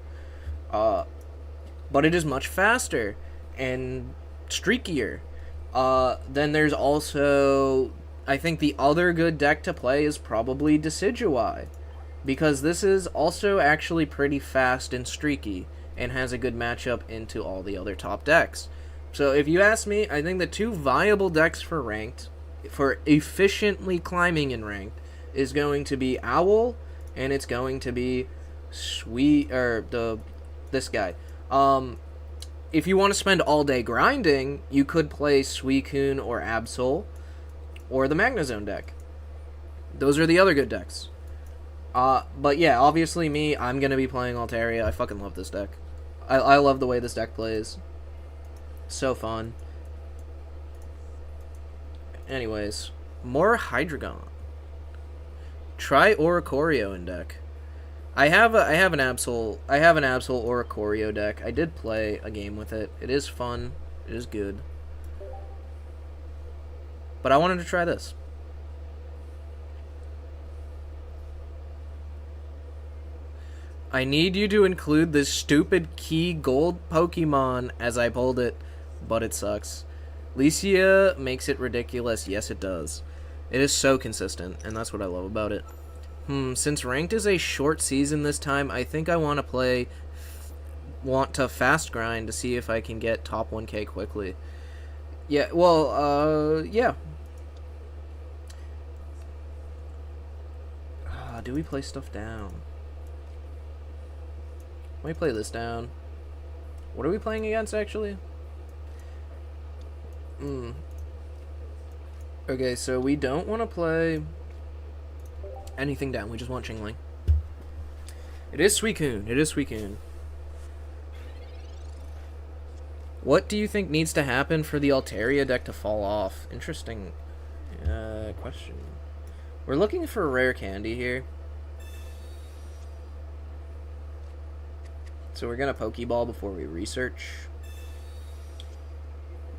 Speaker 1: But it is much faster and streakier. Then there's also, I think the other good deck to play is probably Decidueye, because this is also actually pretty fast and streaky and has a good matchup into all the other top decks. So if you ask me, I think the 2 viable decks for efficiently climbing in ranked is going to be Owl, and it's going to be this guy. If you want to spend all day grinding, you could play Suicune or Absol or the Magnezone deck. Those are the other good decks. But yeah, obviously I'm going to be playing Altaria. I fucking love this deck. I love the way this deck plays. So fun. Anyways, more Hydreigon. Try Oricorio in deck. I have an Absol Oricorio deck. I did play a game with it. It is fun. It is good. But I wanted to try this. I need you to include this stupid key gold Pokemon as I pulled it, but it sucks. Licia makes it ridiculous. Yes, it does. It is so consistent, and that's what I love about it. Since ranked is a short season this time, I think I want to fast grind to see if I can get top 1k quickly. Yeah, well, yeah. Do we play stuff down? Let me play this down. What are we playing against, actually? Okay, so we don't want to play anything down. We just want Chingling. It is Suicune. It is Suicune. What do you think needs to happen for the Altaria deck to fall off? Interesting question. We're looking for a rare candy here. So we're going to Pokeball before we research.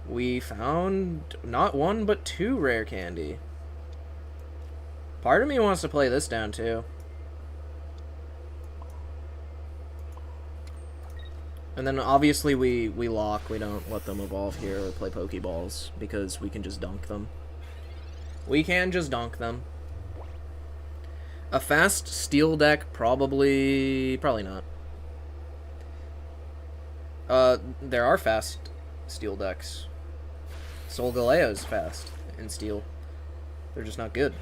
Speaker 1: We found not 1, but 2 rare candy. Part of me wants to play this down, too. And then, obviously, we lock. We don't let them evolve here or play Pokeballs, because we can just dunk them. We can just dunk them. A fast steel deck? Probably not. There are fast steel decks. Solgaleo's fast in steel. They're just not good.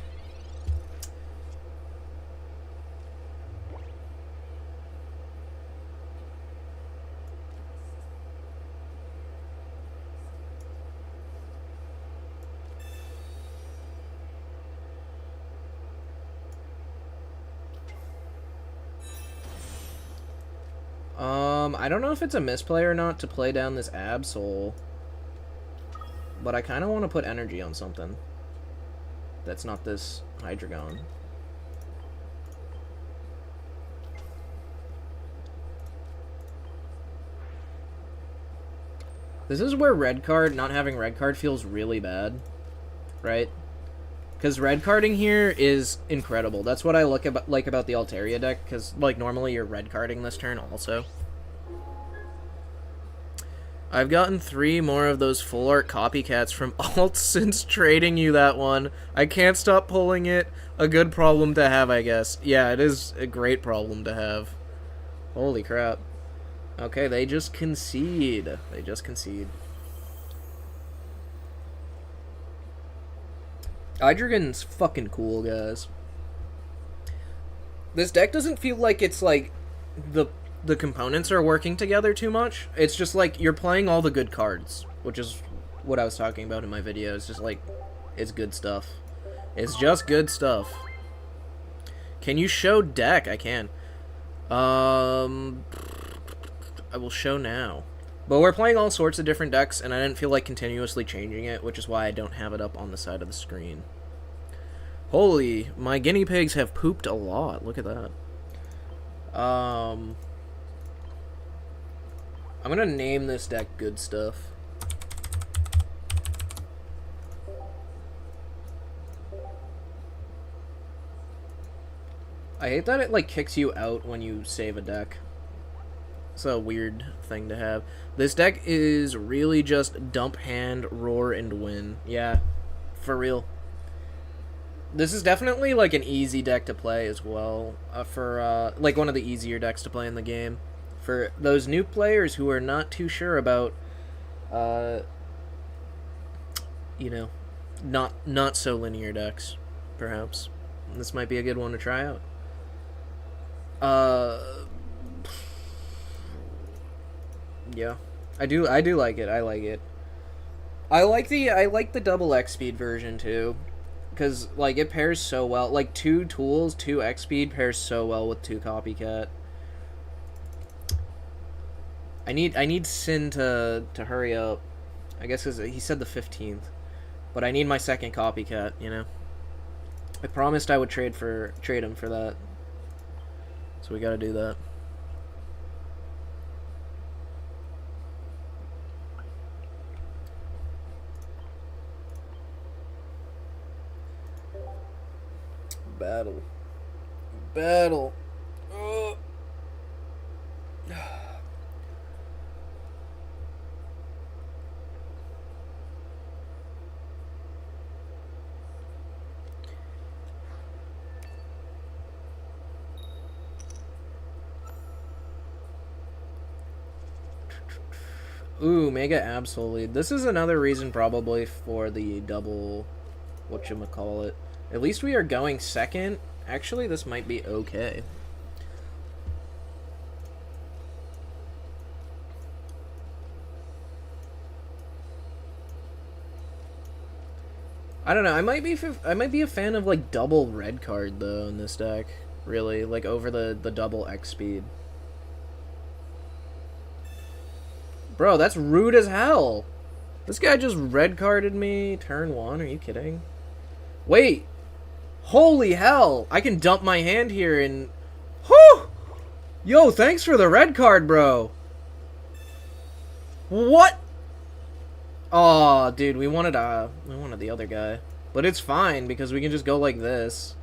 Speaker 1: I don't know if it's a misplay or not to play down this Absol, but I kind of want to put energy on something that's not this Hydreigon. This is where not having red card feels really bad, right? Because red carding here is incredible. That's what I like about the Altaria deck, because, like, normally you're red carding this turn also. I've gotten 3 more of those full art copycats from Alt since trading you that one. I can't stop pulling it. A good problem to have, I guess. Yeah, it is a great problem to have. Holy crap. Okay, they just concede. They just concede. Hydreigon's fucking cool, guys. This deck doesn't feel like it's like the components are working together too much. It's just like you're playing all the good cards, which is what I was talking about in my video. It's just like, it's good stuff. It's just good stuff. Can you show deck? I can. I will show now. But we're playing all sorts of different decks, and I didn't feel like continuously changing it, which is why I don't have it up on the side of the screen. Holy, my guinea pigs have pooped a lot. Look at that. I'm gonna name this deck Good Stuff. I hate that it, like, kicks you out when you save a deck. It's a weird thing to have. This deck is really just dump hand, roar, and win. Yeah, for real. This is definitely, like, an easy deck to play as well. Like, one of the easier decks to play in the game. For those new players who are not too sure about, you know, not so linear decks, perhaps. This might be a good one to try out. Yeah, I do like it. I like it. I like the double X speed version too, because like it pairs so well. Like 2 tools, 2 X speed pairs so well with 2 copycat. I need Sin to hurry up. I guess cause he said the 15th, but I need my second copycat. You know, I promised I would trade him for that, so we got to do that. Battle. Oh. Ooh, Mega Absol. This is another reason probably for the double whatchamacallit. At least we are going second. Actually, this might be okay. I don't know. I might be a fan of like double red card though in this deck. Really, like over the double X speed. Bro, that's rude as hell. This guy just red carded me turn 1. Are you kidding? Wait. Holy hell! I can dump my hand here and... Whew! Yo, thanks for the red card, bro. What? Oh, dude, we wanted the other guy. But it's fine, because we can just go like this.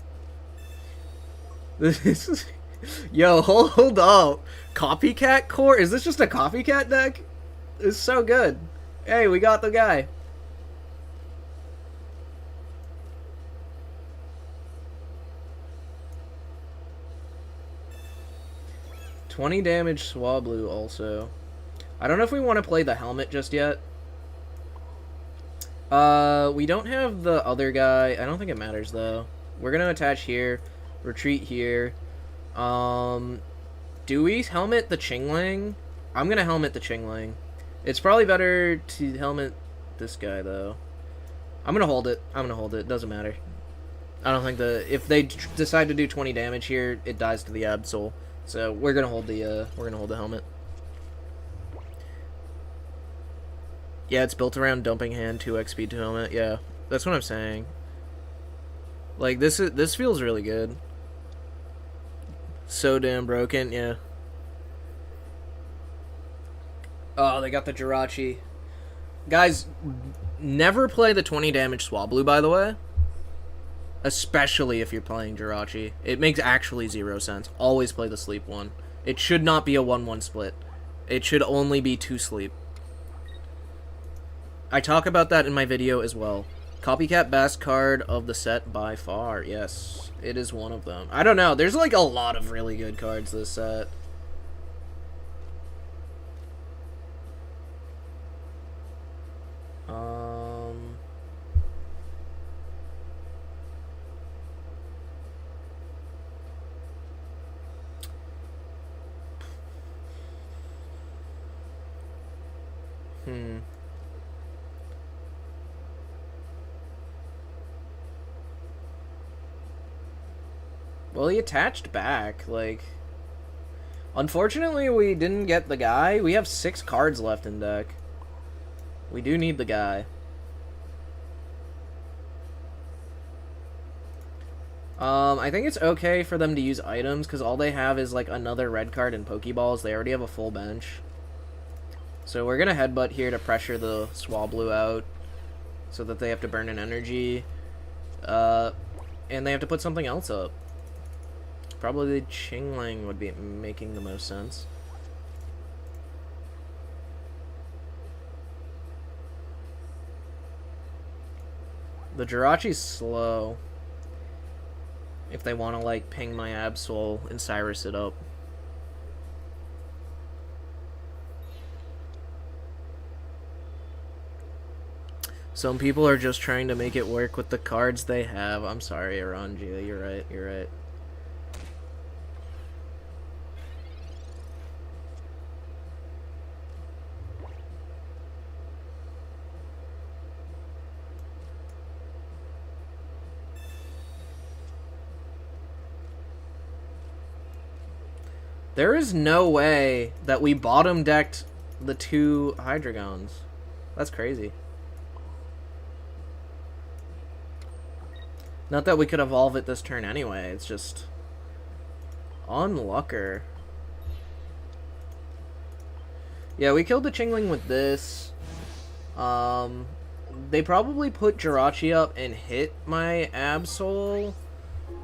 Speaker 1: Yo, hold up. Copycat core? Is this just a copycat deck? It's so good. Hey, we got the guy. $20 damage Swablu also. I don't know if we want to play the helmet just yet. We don't have the other guy. I don't think it matters though. We're gonna attach here, retreat here. Do we helmet the Chingling? I'm gonna helmet the Chingling. It's probably better to helmet this guy though. I'm gonna hold it. Doesn't matter. I don't think if they decide to do 20 damage here, it dies to the Absol. So we're gonna hold the helmet. Yeah, it's built around dumping hand, 2x speed to helmet. Yeah, that's what I'm saying. Like this feels really good. So damn broken, yeah. Oh, they got the Jirachi. Guys, never play the 20 damage Swablu, by the way. Especially if you're playing Jirachi. It makes actually 0 sense. Always play the sleep one. It should not be a 1-1 split. It should only be 2 sleep. I talk about that in my video as well. Copycat best card of the set by far. Yes, it is one of them. I don't know. There's like a lot of really good cards this set. Well, he attached back, like... Unfortunately, we didn't get the guy. We have 6 cards left in deck. We do need the guy. I think it's okay for them to use items, because all they have is, like, another red card and Pokeballs. They already have a full bench. So we're gonna Headbutt here to pressure the Swablu out, so that they have to burn an energy. And they have to put something else up. Probably Chingling would be making the most sense. The Jirachi's slow. If they want to, like, ping my Absol and Cyrus it up. Some people are just trying to make it work with the cards they have. I'm sorry, Aranjia. You're right. You're right. There is no way that we bottom decked the 2 Hydreigons. That's crazy. Not that we could evolve it this turn anyway, it's just... Unlucker. Yeah, we killed the Chingling with this. They probably put Jirachi up and hit my Absol.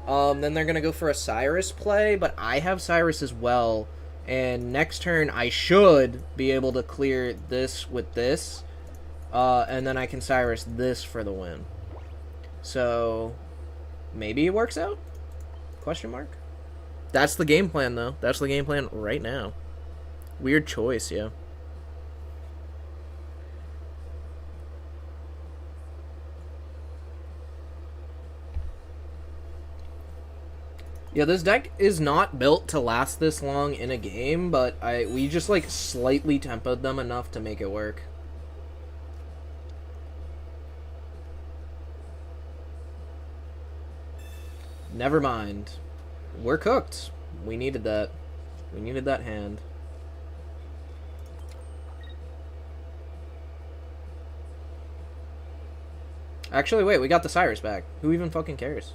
Speaker 1: Then they're gonna go for a Cyrus play, but I have Cyrus as well. And next turn, I should be able to clear this with this. And then I can Cyrus this for the win. So... maybe it works out? Question mark? That's the game plan, though. That's the game plan right now. Weird choice, yeah. Yeah, this deck is not built to last this long in a game, but we just, like, slightly tempoed them enough to make it work. Never mind. We're cooked. We needed that. We needed that hand. Actually, wait, we got the Cyrus back. Who even fucking cares?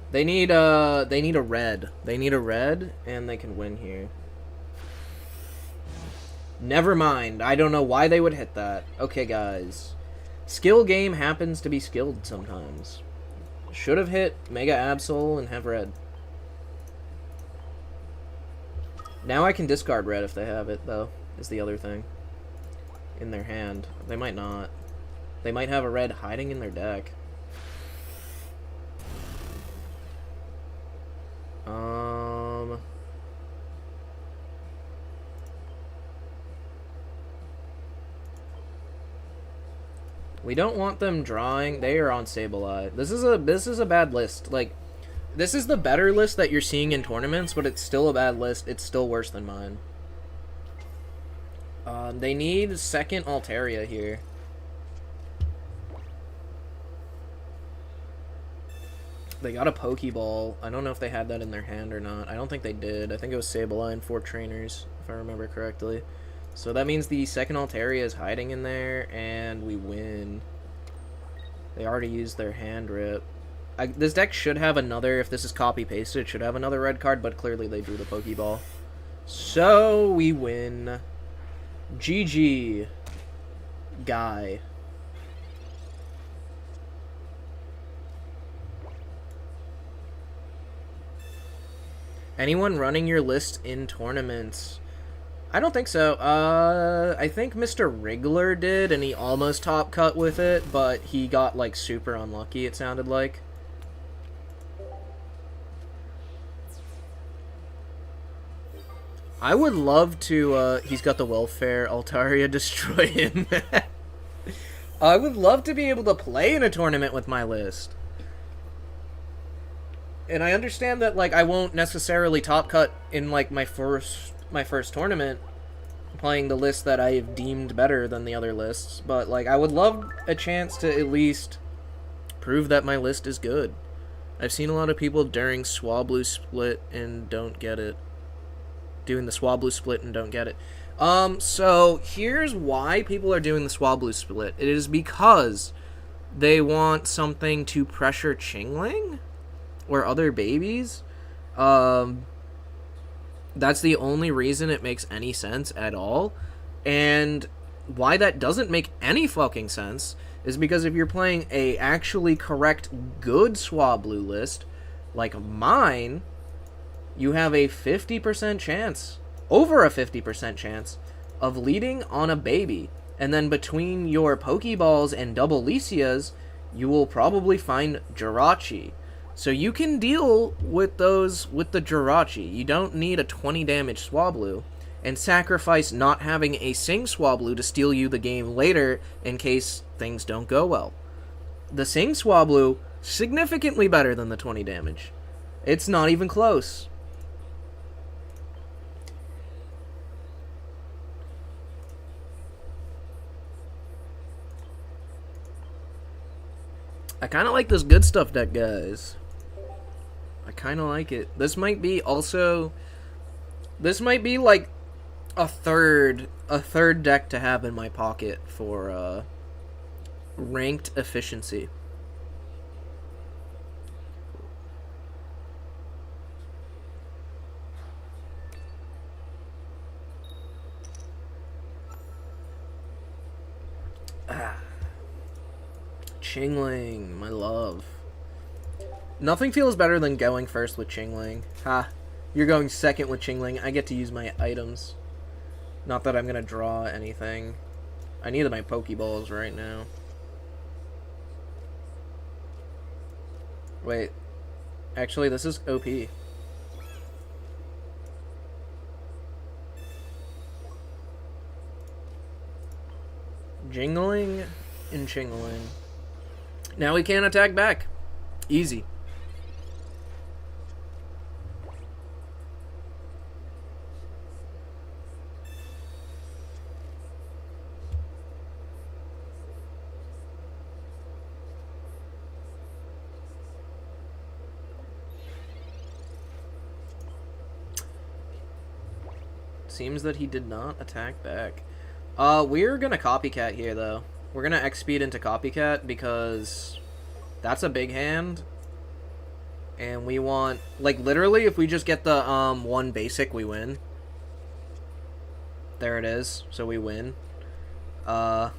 Speaker 1: They need a red. They need a red, and they can win here. Never mind. I don't know why they would hit that. Okay, guys. Skill game happens to be skilled sometimes. Should have hit Mega Absol and have red. Now I can discard red if they have it, though, is the other thing. In their hand. They might not. They might have a red hiding in their deck. We don't want them drawing. They are on Sableye. This is a bad list. Like, this is the better list that you're seeing in tournaments, but it's still a bad list. It's still worse than mine. They need second Altaria here. They got a Pokeball. I don't know if they had that in their hand or not. I don't think they did. I think it was Sableye and 4 trainers, if I remember correctly. So that means the second Altaria is hiding in there, and we win. They already used their hand rip. This deck should have another, if this is copy-pasted, it should have another red card, but clearly they drew the Pokeball. So, we win. GG. Guy. Anyone running your list in tournaments? I don't think so. I think Mr. Wriggler did, and he almost top cut with it, but he got, like, super unlucky, it sounded like. I would love to, he's got the welfare, Altaria, destroy him. I would love to be able to play in a tournament with my list. And I understand that, like, I won't necessarily top cut in, like, my first tournament playing the list that I have deemed better than the other lists, but, like, I would love a chance to at least prove that my list is good. I've seen a lot of people during Swablu split and don't get it. Doing the Swablu split and don't get it. So here's why people are doing the Swablu split. It is because they want something to pressure Chingling or other babies. That's the only reason it makes any sense at all. And why that doesn't make any fucking sense is because if you're playing a actually correct good Swablu list, like mine, you have a 50% chance, over a 50% chance, of leading on a baby. And then between your Pokeballs and double Lycias, you will probably find Jirachi. So you can deal with those with the Jirachi. You don't need a 20 damage Swablu, and sacrifice not having a Sing Swablu to steal you the game later in case things don't go well. The Sing Swablu, significantly better than the 20 damage. It's not even close. I kind of like this good stuff deck, guys. I kind of like it. This might be also... This might be, like, a third deck to have in my pocket for, ranked efficiency. Chingling, my love. Nothing feels better than going first with Chingling. Ha. You're going second with Chingling. I get to use my items. Not that I'm going to draw anything. I need my Pokeballs right now. Wait. Actually, this is OP. Jingling and Chingling. Now we can't attack back. Easy. Seems that he did not attack back. We're gonna copycat here, though. We're gonna X-speed into copycat because that's a big hand. And we want... Like, literally, if we just get the, one basic, we win. There it is. So we win. Yeah.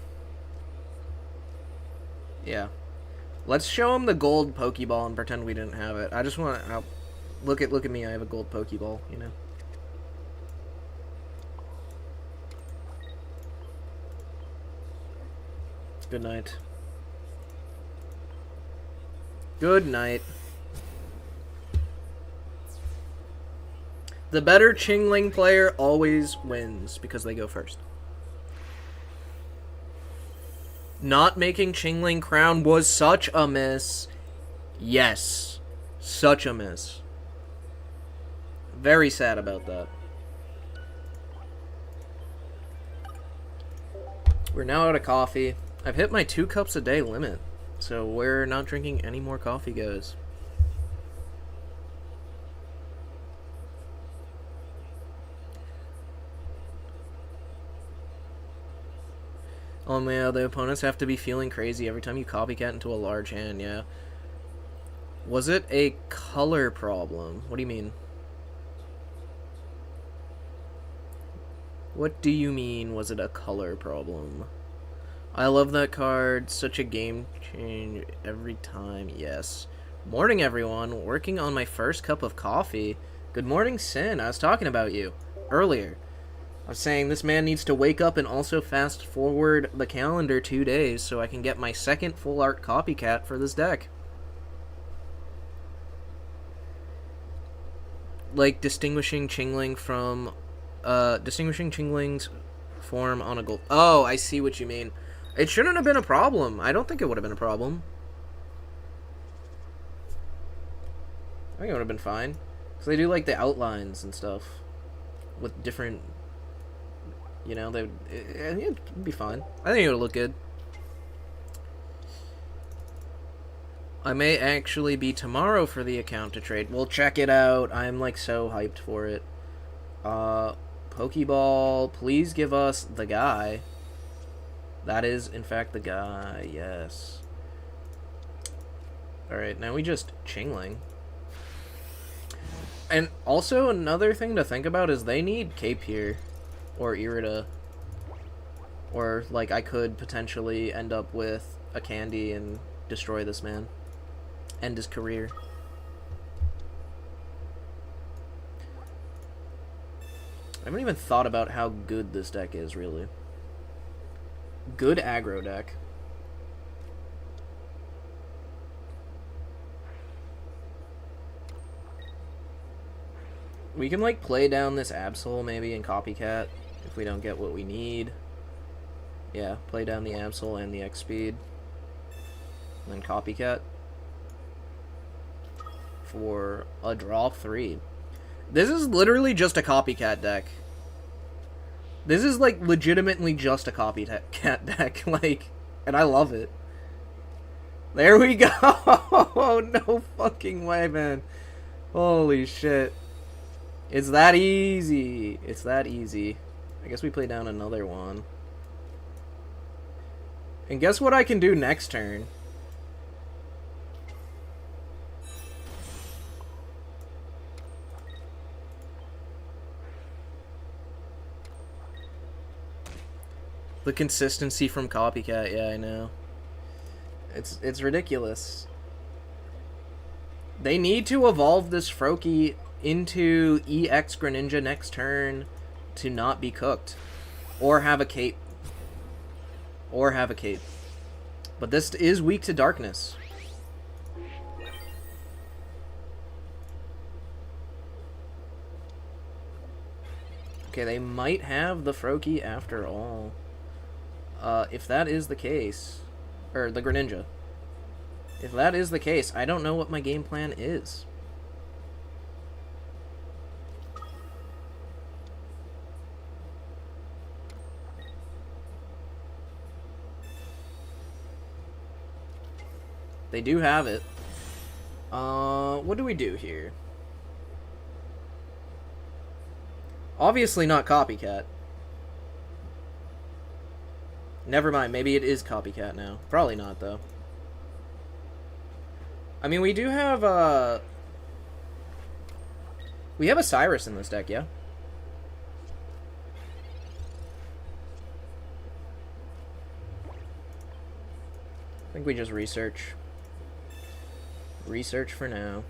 Speaker 1: Let's show him the gold Pokeball and pretend we didn't have it. I just want to... Look at me, I have a gold Pokeball, you know? Good night. Good night. The better Chingling player always wins because they go first. Not making Chingling crown was such a miss. Yes. Such a miss. Very sad about that. We're now out of coffee. I've hit my 2 cups a day limit, so we're not drinking any more coffee, guys. Oh man, the opponents have to be feeling crazy every time you copycat into a large hand, yeah. Was it a color problem? What do you mean? What do you mean, was it a color problem? I love that card. Such a game change every time. Yes. Morning, everyone. Working on my first cup of coffee. Good morning, Sin. I was talking about you earlier. I was saying this man needs to wake up and also fast forward the calendar 2 days so I can get my second full art copycat for this deck. Like distinguishing Chingling from distinguishing Chingling's form on a gold. Oh, I see what you mean. It shouldn't have been a problem. I don't think it would have been a problem. I think it would have been fine. Because they do like the outlines and stuff with different, you know, it'd be fine. I think it would look good. I may actually be tomorrow for the account to trade. Well, check it out. I'm like so hyped for it. Pokeball, please give us the guy. That is, in fact, the guy. Yes. Alright, now we just Chingling. And also, another thing to think about is they need Cape here. Or Irida. Or, like, I could potentially end up with a Candy and destroy this man. End his career. I haven't even thought about how good this deck is, really. Good aggro deck. We can, like, play down this Absol, maybe, and Copycat, if we don't get what we need. Yeah, play down the Absol and the X-Speed. And then Copycat. For a draw 3. This is literally just a Copycat deck. This is, like, legitimately just a Copycat deck, like, and I love it. There we go! No fucking way, man. Holy shit. It's that easy. It's that easy. I guess we play down another one. And guess what I can do next turn? The consistency from Copycat, yeah, I know. It's ridiculous. They need to evolve this Froakie into EX Greninja next turn to not be cooked. Or have a cape. Or have a cape. But this is weak to darkness. Okay, they might have the Froakie after all. If that is the case, or the Greninja. If that is the case, I don't know what my game plan is. They do have it. What do we do here? Obviously not Copycat. Never mind, maybe it is Copycat now. Probably not, though. I mean, we do have, we have a Cyrus in this deck, yeah? I think we just research. Research for now.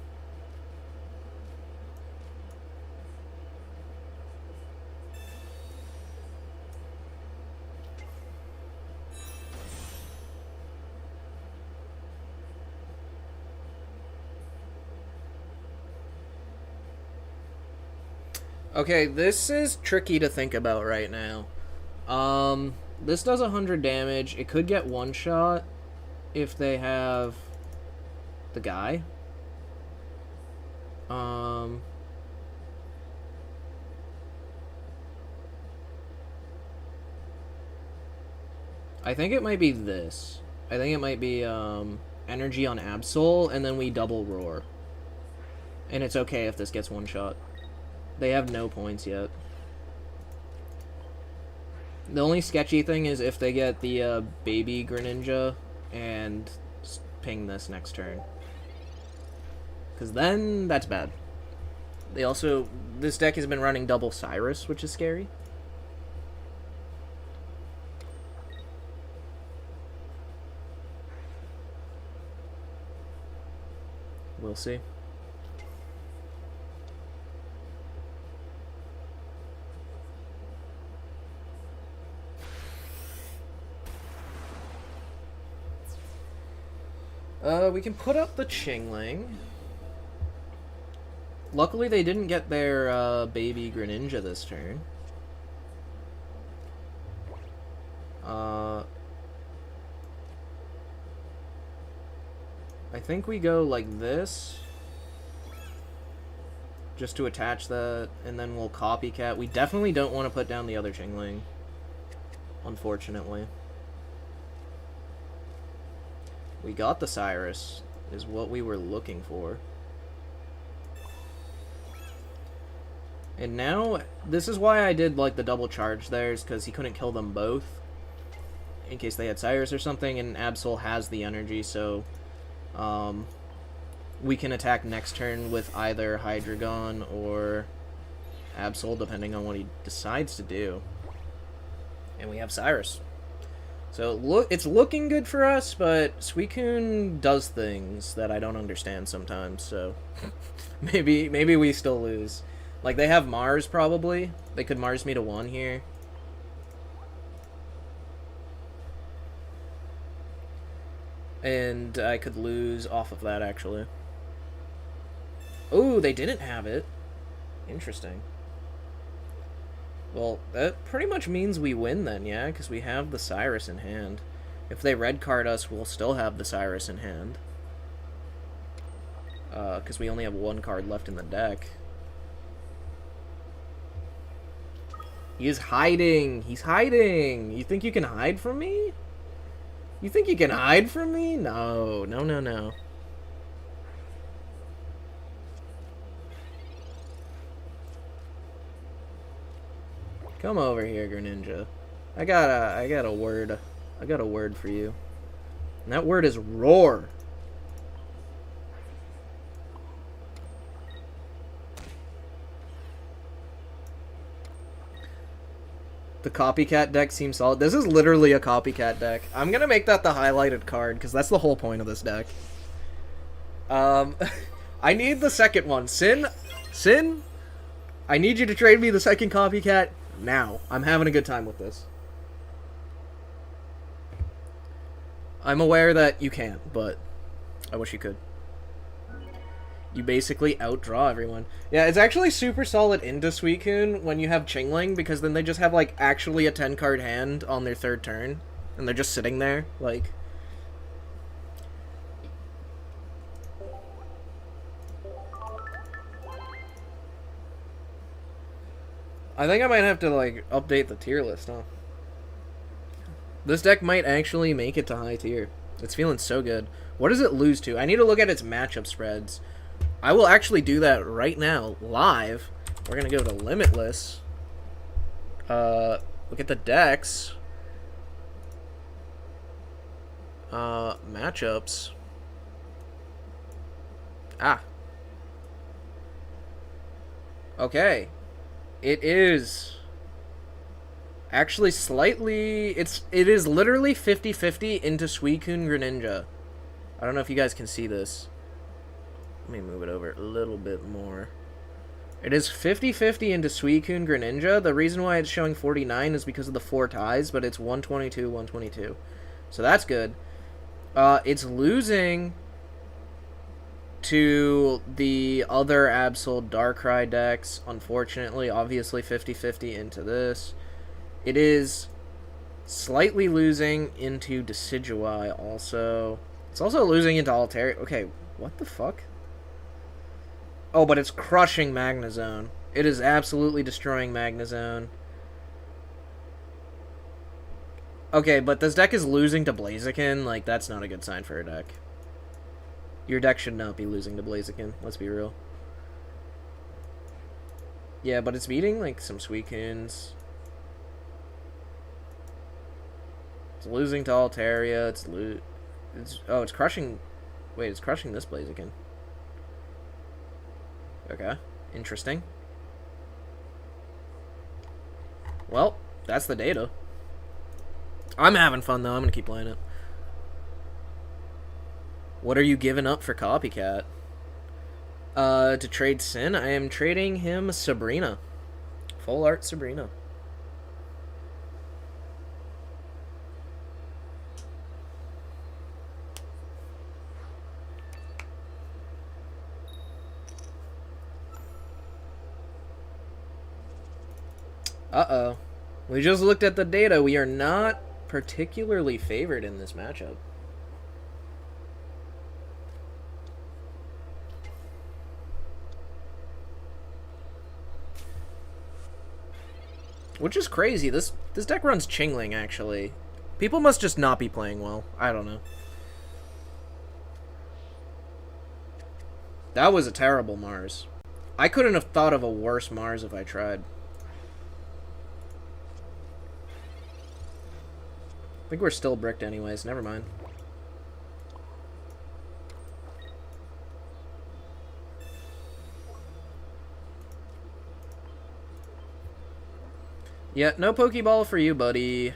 Speaker 1: Okay, this is tricky to think about right now. This does 100 damage. It could get one shot if they have the guy. I think it might be this. I think it might be energy on Absol, and then we double roar. And it's okay if this gets one shot. They have no points yet. The only sketchy thing is if they get the baby Greninja and ping this next turn. Because then that's bad. They also... This deck has been running double Cyrus, which is scary. We'll see. We can put up the Chingling. Luckily, they didn't get their baby Greninja this turn. I think we go like this. Just to attach that, and then we'll copycat. We definitely don't want to put down the other Chingling. Unfortunately. We got the Cyrus, is what we were looking for. And now, this is why I did like the double charge there, is because he couldn't kill them both. In case they had Cyrus or something, and Absol has the energy, so we can attack next turn with either Hydreigon or Absol, depending on what he decides to do. And we have Cyrus. So it's looking good for us, but Suicune does things that I don't understand sometimes, so maybe we still lose. Like, they have Mars, probably. They could Mars me to 1 here. And I could lose off of that, actually. Ooh, they didn't have it. Interesting. Well, that pretty much means we win then, yeah? Because we have the Cyrus in hand. If they red card us, we'll still have the Cyrus in hand. Because we only have 1 card left in the deck. He is hiding! He's hiding! You think you can hide from me? You think you can hide from me? No, no, no, no. Come over here, Greninja. I got a word. I got a word for you. And that word is roar. The copycat deck seems solid. This is literally a copycat deck. I'm gonna make that the highlighted card, because that's the whole point of this deck. I need the second one. Sin, I need you to trade me the second copycat now. I'm having a good time with this. I'm aware that you can't, but I wish you could. You basically outdraw everyone. Yeah, it's actually super solid into Suicune when you have Chingling, because then they just have, like, actually a 10-card hand on their third turn. And they're just sitting there, like... I think I might have to, like, update the tier list, huh? This deck might actually make it to high tier. It's feeling so good. What does it lose to? I need to look at its matchup spreads. I will actually do that right now, live. We're going to go to Limitless. Look at the decks. Matchups. Ah. Okay. It is actually slightly... It is literally 50-50 into Suicune Greninja. I don't know if you guys can see this. Let me move it over a little bit more. It is 50-50 into Suicune Greninja. The reason why it's showing 49 is because of the 4 ties, but it's 122-122. So that's good. It's losing to the other Absol Darkrai decks, unfortunately. Obviously 50-50 into this. It is slightly losing into Decidueye also. It's also losing into Altaria. Okay, what the fuck? Oh, but it's crushing Magnezone. It is absolutely destroying Magnezone. Okay, but this deck is losing to Blaziken. Like, that's not a good sign for a deck. Your deck should not be losing to Blaziken. Let's be real. Yeah, but it's beating, like, some Suicunes. It's losing to Altaria. It's crushing... Wait, it's crushing this Blaziken. Okay, interesting. Well, that's the data. I'm having fun, though. I'm going to keep playing it. What are you giving up for Copycat? To trade Sin, I am trading him Sabrina. Full art Sabrina. Uh-oh. We just looked at the data. We are not particularly favored in this matchup. Which is crazy. This deck runs Chingling, actually. People must just not be playing well. I don't know. That was a terrible Mars. I couldn't have thought of a worse Mars if I tried. I think we're still bricked anyways. Never mind. Yeah, no Pokeball for you, buddy.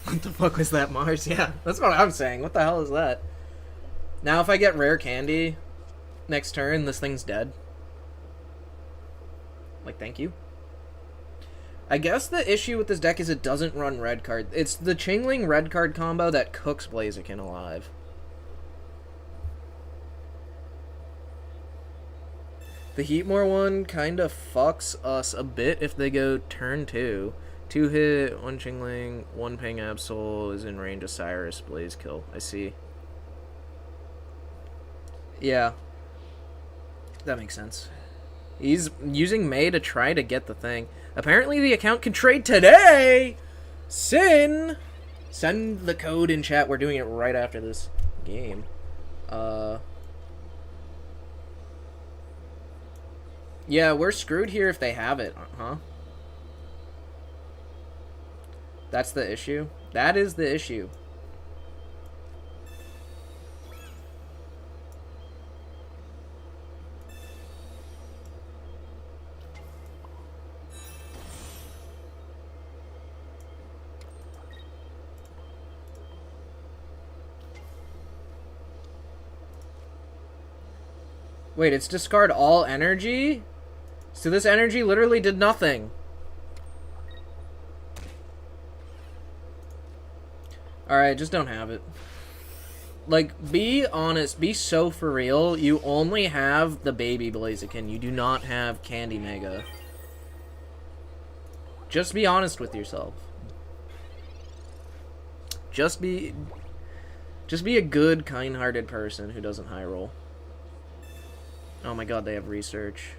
Speaker 1: What the fuck was that, Mars? Yeah, that's what I'm saying. What the hell is that? Now if I get rare candy next turn, this thing's dead. Like, thank you. I guess the issue with this deck is it doesn't run red card. It's the Chingling red card combo that cooks Blaziken alive. The Heatmore one kind of fucks us a bit if they go turn 2. 2 hit, 1 Chingling, 1 Ping Absol is in range of Cyrus Blaze kill. I see. Yeah. That makes sense. He's using May to try to get the thing. Apparently the account can trade today! Sin! Send the code in chat. We're doing it right after this game. Yeah, we're screwed here if they have it, huh? That's the issue? That is the issue. Wait, it's discard all energy? So this energy literally did nothing. Alright, just don't have it. Like, be honest. Be so for real. You only have the baby Blaziken. You do not have Candy Mega. Just be honest with yourself. Just be a good, kind-hearted person who doesn't high roll. Oh my god, they have research.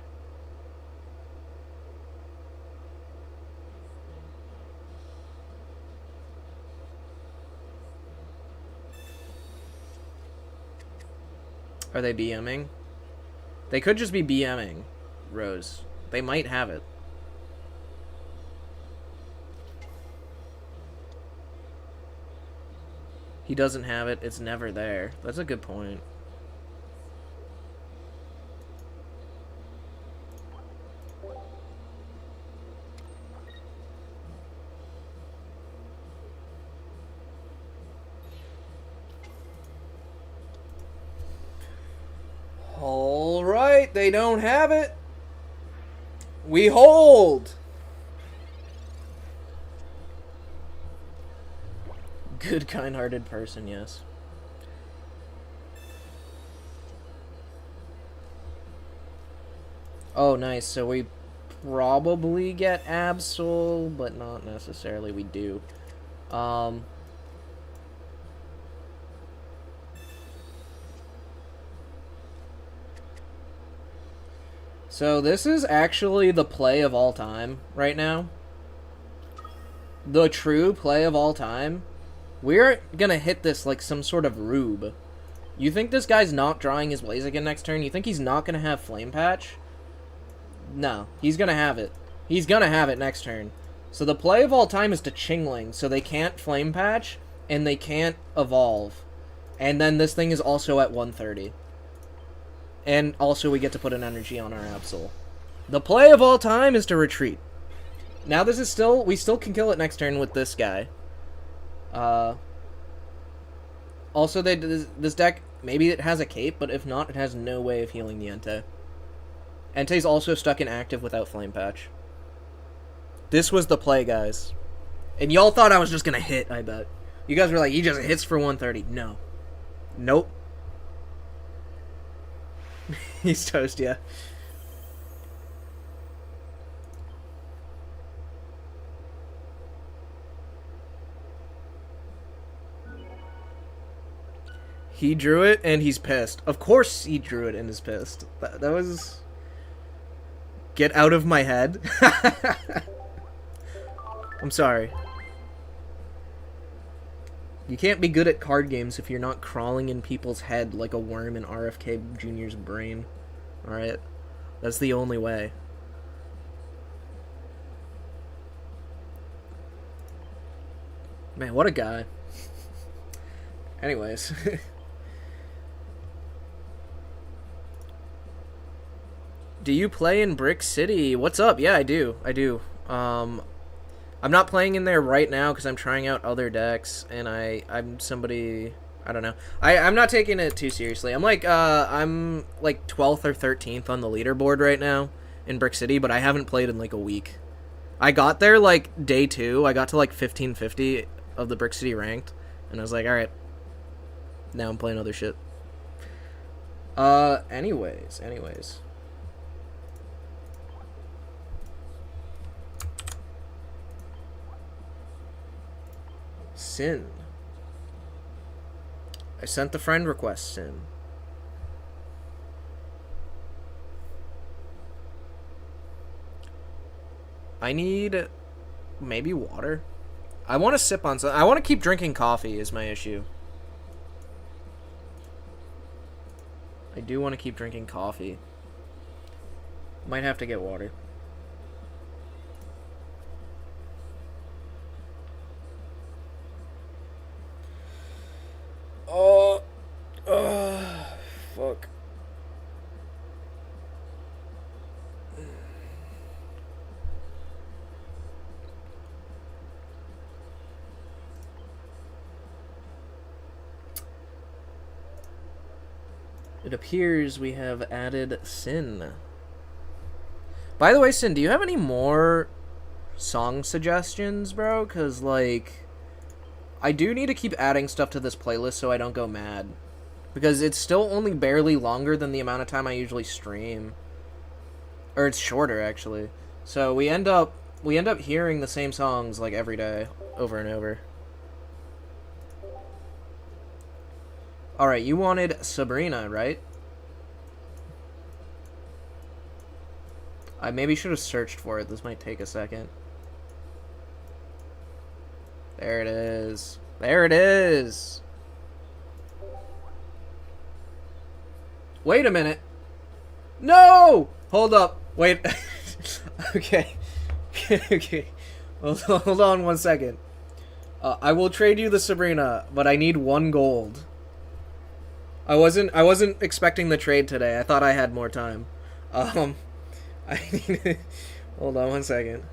Speaker 1: Are they BMing? They could just be BMing, Rose. They might have it. He doesn't have it. It's never there. That's a good point. Alright, they don't have it. We hold. Good, kind-hearted person, yes. Oh, nice. So we probably get Absol, but not necessarily we do. So this is actually the play of all time right now. The true play of all time. We're gonna hit this like some sort of rube. You think this guy's not drawing his Blaziken next turn? You think he's not gonna have Flame Patch? No, he's gonna have it. He's gonna have it next turn. So the play of all time is to Chingling, so they can't Flame Patch, and they can't evolve. And then this thing is also at 130. And also we get to put an energy on our Absol. The play of all time is to retreat. Now this is still... We still can kill it next turn with this guy. Also, this deck, maybe it has a cape, but if not, it has no way of healing the Entei. Entei's also stuck inactive without Flame Patch. This was the play, guys. And y'all thought I was just gonna hit, I bet. You guys were like, he just hits for 130. No. Nope. He's toast, yeah. He drew it and he's pissed. Of course he drew it and is pissed. That was... Get out of my head. I'm sorry. You can't be good at card games if you're not crawling in people's head like a worm in RFK Jr.'s brain. Alright? That's the only way. Man, what a guy. Anyways. Do you play in Brick City? What's up? Yeah, I do. I'm not playing in there right now because I'm trying out other decks, and I'm somebody... I don't know. I'm not taking it too seriously. I'm like 12th or 13th on the leaderboard right now in Brick City, but I haven't played in like a week. I got there like day 2. I got to like 1550 of the Brick City ranked, and I was like, alright. Now I'm playing other shit. Anyways. Sin. I sent the friend request, Sin. I need maybe water. I want to sip on something. I want to keep drinking coffee is my issue. I do want to keep drinking coffee. Might have to get water. Fuck. It appears we have added Sin. By the way, Sin, do you have any more song suggestions, bro? Because, like, I do need to keep adding stuff to this playlist so I don't go mad. Because it's still only barely longer than the amount of time I usually stream. Or it's shorter, actually. So we end up hearing the same songs, like, every day, over and over. Alright, you wanted Sabrina, right? I maybe should have searched for it. This might take a second. There it is. There it is! Wait a minute. No! Hold up. Wait. Okay. Okay. Hold on 1 second. I will trade you the Sabrina, but I need 1 gold. I wasn't expecting the trade today. I thought I had more time. I need hold on 1 second.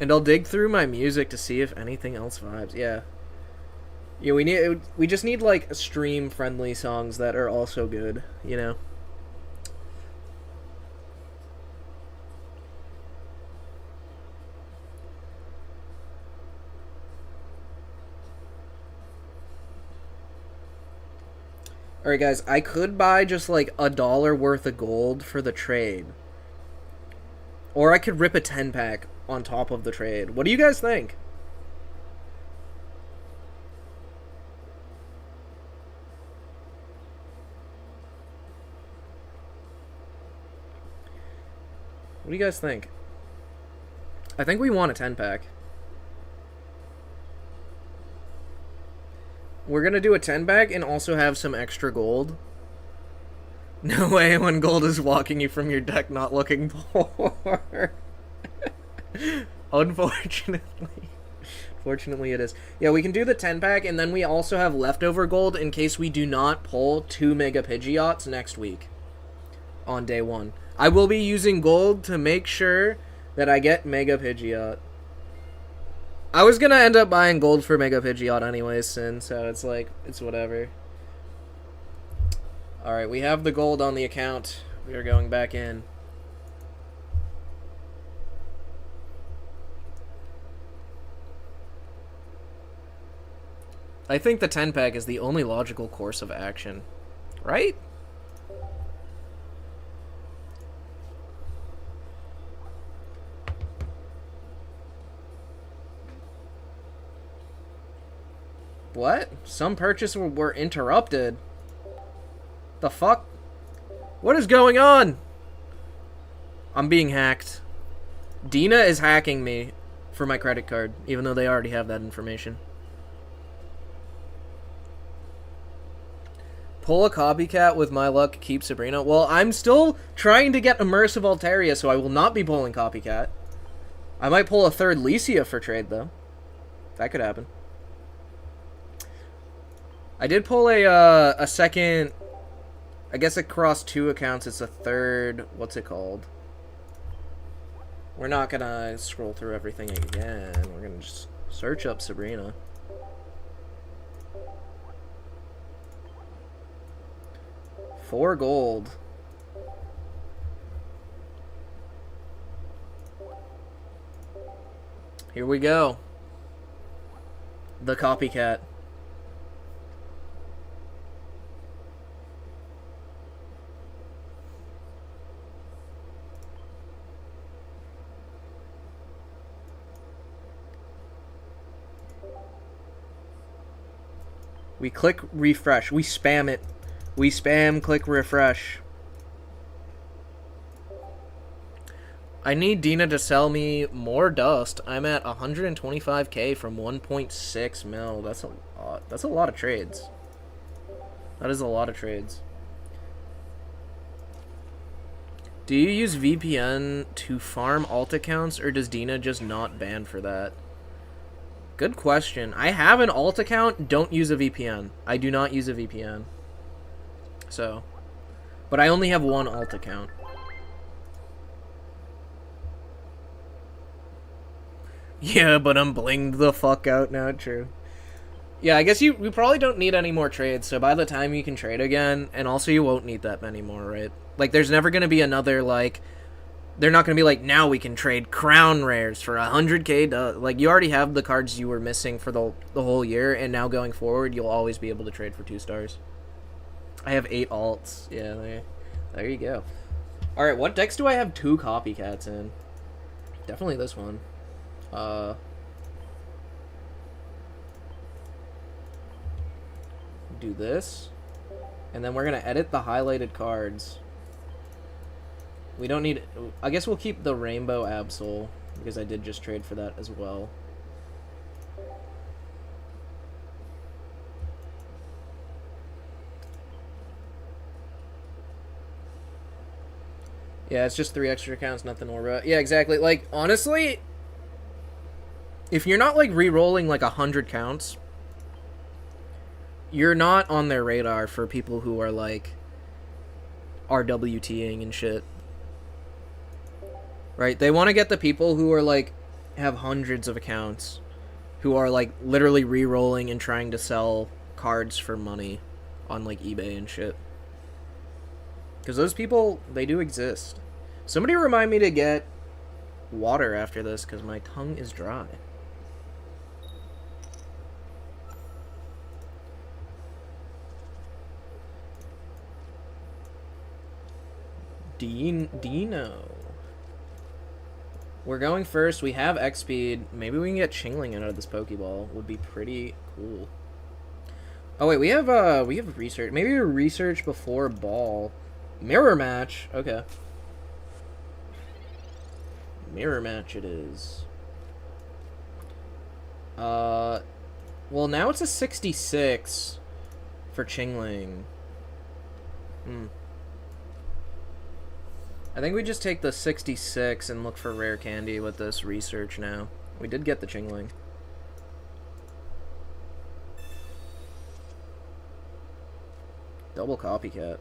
Speaker 1: And I'll dig through my music to see if anything else vibes. Yeah. Yeah, we just need like stream friendly songs that are also good, you know. Alright guys, I could buy just like $1 worth of gold for the trade. Or I could rip a 10-pack on top of the trade. What do you guys think? What do you guys think? I think we want a 10-pack. We're gonna do a 10-pack and also have some extra gold. No way when gold is walking you from your deck not looking poor. Unfortunately. Fortunately it is. Yeah, we can do the 10-pack and then we also have leftover gold in case we do not pull 2 Mega Pidgeots next week. On day 1. I will be using gold to make sure that I get Mega Pidgeot. I was gonna end up buying gold for Mega Pidgeot anyways, Sin, so it's like, it's whatever. Alright, we have the gold on the account. We are going back in. I think the 10-pack is the only logical course of action. Right? What? Some purchases were interrupted. The fuck? What is going on? I'm being hacked. Dina is hacking me for my credit card, even though they already have that information. Pull a copycat with my luck, keep Sabrina. Well, I'm still trying to get Immersive Altaria, so I will not be pulling copycat. I might pull a third Licia for trade, though. That could happen. I did pull a second... I guess across 2 accounts, it's a third... What's it called? We're not gonna scroll through everything again. We're gonna just search up Sabrina. $4 gold. Here we go. The copycat. We click refresh. We spam it. We spam click refresh. I need Dina to sell me more dust. I'm at 125k from 1.6 mil. That's a lot. That's a lot of trades. That is a lot of trades. Do you use VPN to farm alt accounts, or does Dina just not ban for that? Good question. I have an alt account. Don't use a VPN. I do not use a VPN. So, but I only have one alt account. Yeah, but I'm blinged the fuck out now. True. Yeah, I guess we probably don't need any more trades. So by the time you can trade again, and also you won't need that many more, right? Like, there's never gonna be another like. They're not going to be like, now we can trade crown rares for 100k. Like, you already have the cards you were missing for the whole year, and now going forward, you'll always be able to trade for 2 stars. I have 8 alts. Yeah, there you go. Alright, what decks do I have 2 copycats in? Definitely this one. Do this. And then we're going to edit the highlighted cards. We don't need... I guess we'll keep the Rainbow Absol, because I did just trade for that as well. Yeah, it's just 3 extra accounts, nothing more. Yeah, exactly. Like, honestly, if you're not, like, re-rolling, like, 100 counts, you're not on their radar for people who are, like, RWTing and shit. Right? They want to get the people who are, like, have hundreds of accounts, who are, like, literally re-rolling and trying to sell cards for money on, like, eBay and shit. Because those people, they do exist. Somebody remind me to get water after this, because my tongue is dry. Dino. We're going first. We have X speed. Maybe we can get Chingling out of this Pokeball. Would be pretty cool. Oh wait, we have research. Maybe a research before ball. Mirror match. Okay. Mirror match it is. Well, now it's a 66 for Chingling. I think we just take the 66 and look for rare candy with this research now. We did get the Chingling. Double copycat.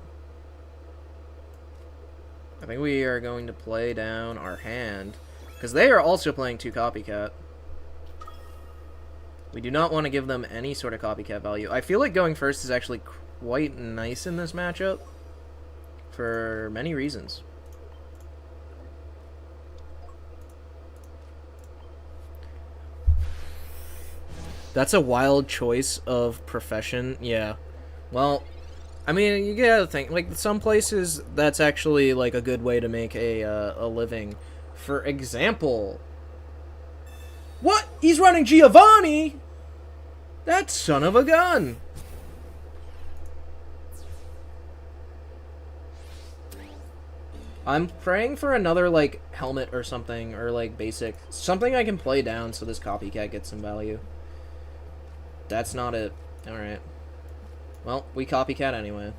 Speaker 1: I think we are going to play down our hand, because they are also playing 2 copycat. We do not want to give them any sort of copycat value. I feel like going first is actually quite nice in this matchup, for many reasons. That's a wild choice of profession. Yeah. Well, I mean, you gotta think, like, some places that's actually, like, a good way to make a living. For example... What? He's running Giovanni? That son of a gun! I'm praying for another, like, helmet or something, or, like, basic. Something I can play down so this copycat gets some value. That's not it. Alright. Well, we copycat anyway.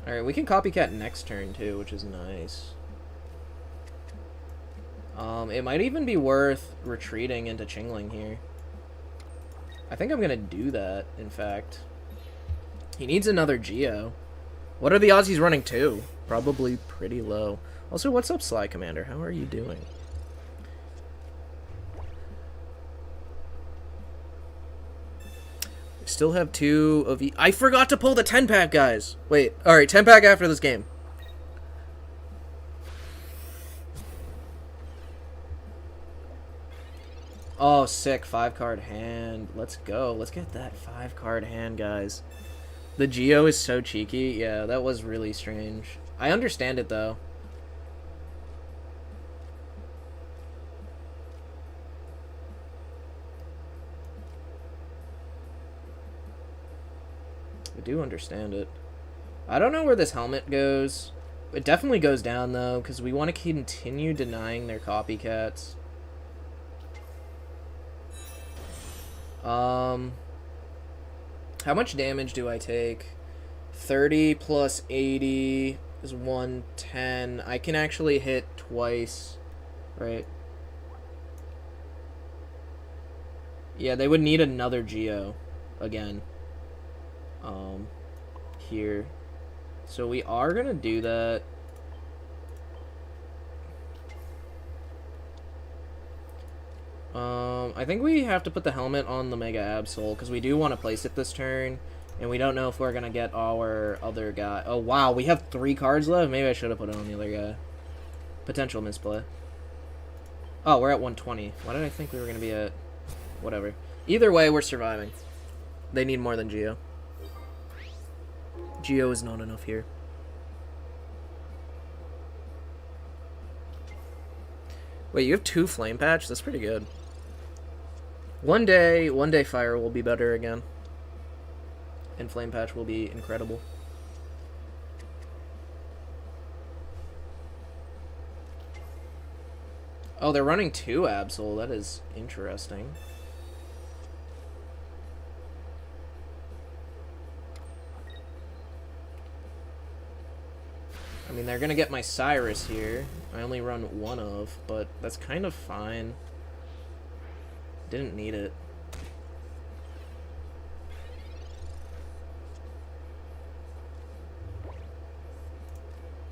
Speaker 1: Alright, we can copycat next turn, too, which is nice. It might even be worth retreating into Chingling here. I think I'm gonna do that, in fact. He needs another Geo. What are the odds he's running two? Probably pretty low. Also, what's up, Sly Commander? How are you doing? We still have two of you. I forgot to pull the 10-pack, guys! Wait, alright, 10-pack after this game. Oh, sick. 5-card hand. Let's go. Let's get that 5-card hand, guys. The Geo is so cheeky. Yeah, that was really strange. I understand it, though. I do understand it. I don't know where this helmet goes. It definitely goes down, though, because we want to continue denying their copycats. How much damage do I take? 30 plus 80 is 110. I can actually hit twice, right? Yeah, they would need another Geo again. Here. So we are gonna do that. I think we have to put the helmet on the Mega Absol, because we do want to place it this turn, and we don't know if we're going to get our other guy. Oh, wow, we have 3 cards left? Maybe I should have put it on the other guy. Potential misplay. Oh, we're at 120. Why did I think we were going to be at... Whatever. Either way, we're surviving. They need more than Geo. Geo is not enough here. Wait, you have 2 Flame Patch? That's pretty good. One day Fire will be better again. And Flame Patch will be incredible. Oh, they're running 2 Absol. That is interesting. I mean, they're gonna get my Cyrus here. I only run 1 of, but that's kind of fine. Didn't need it.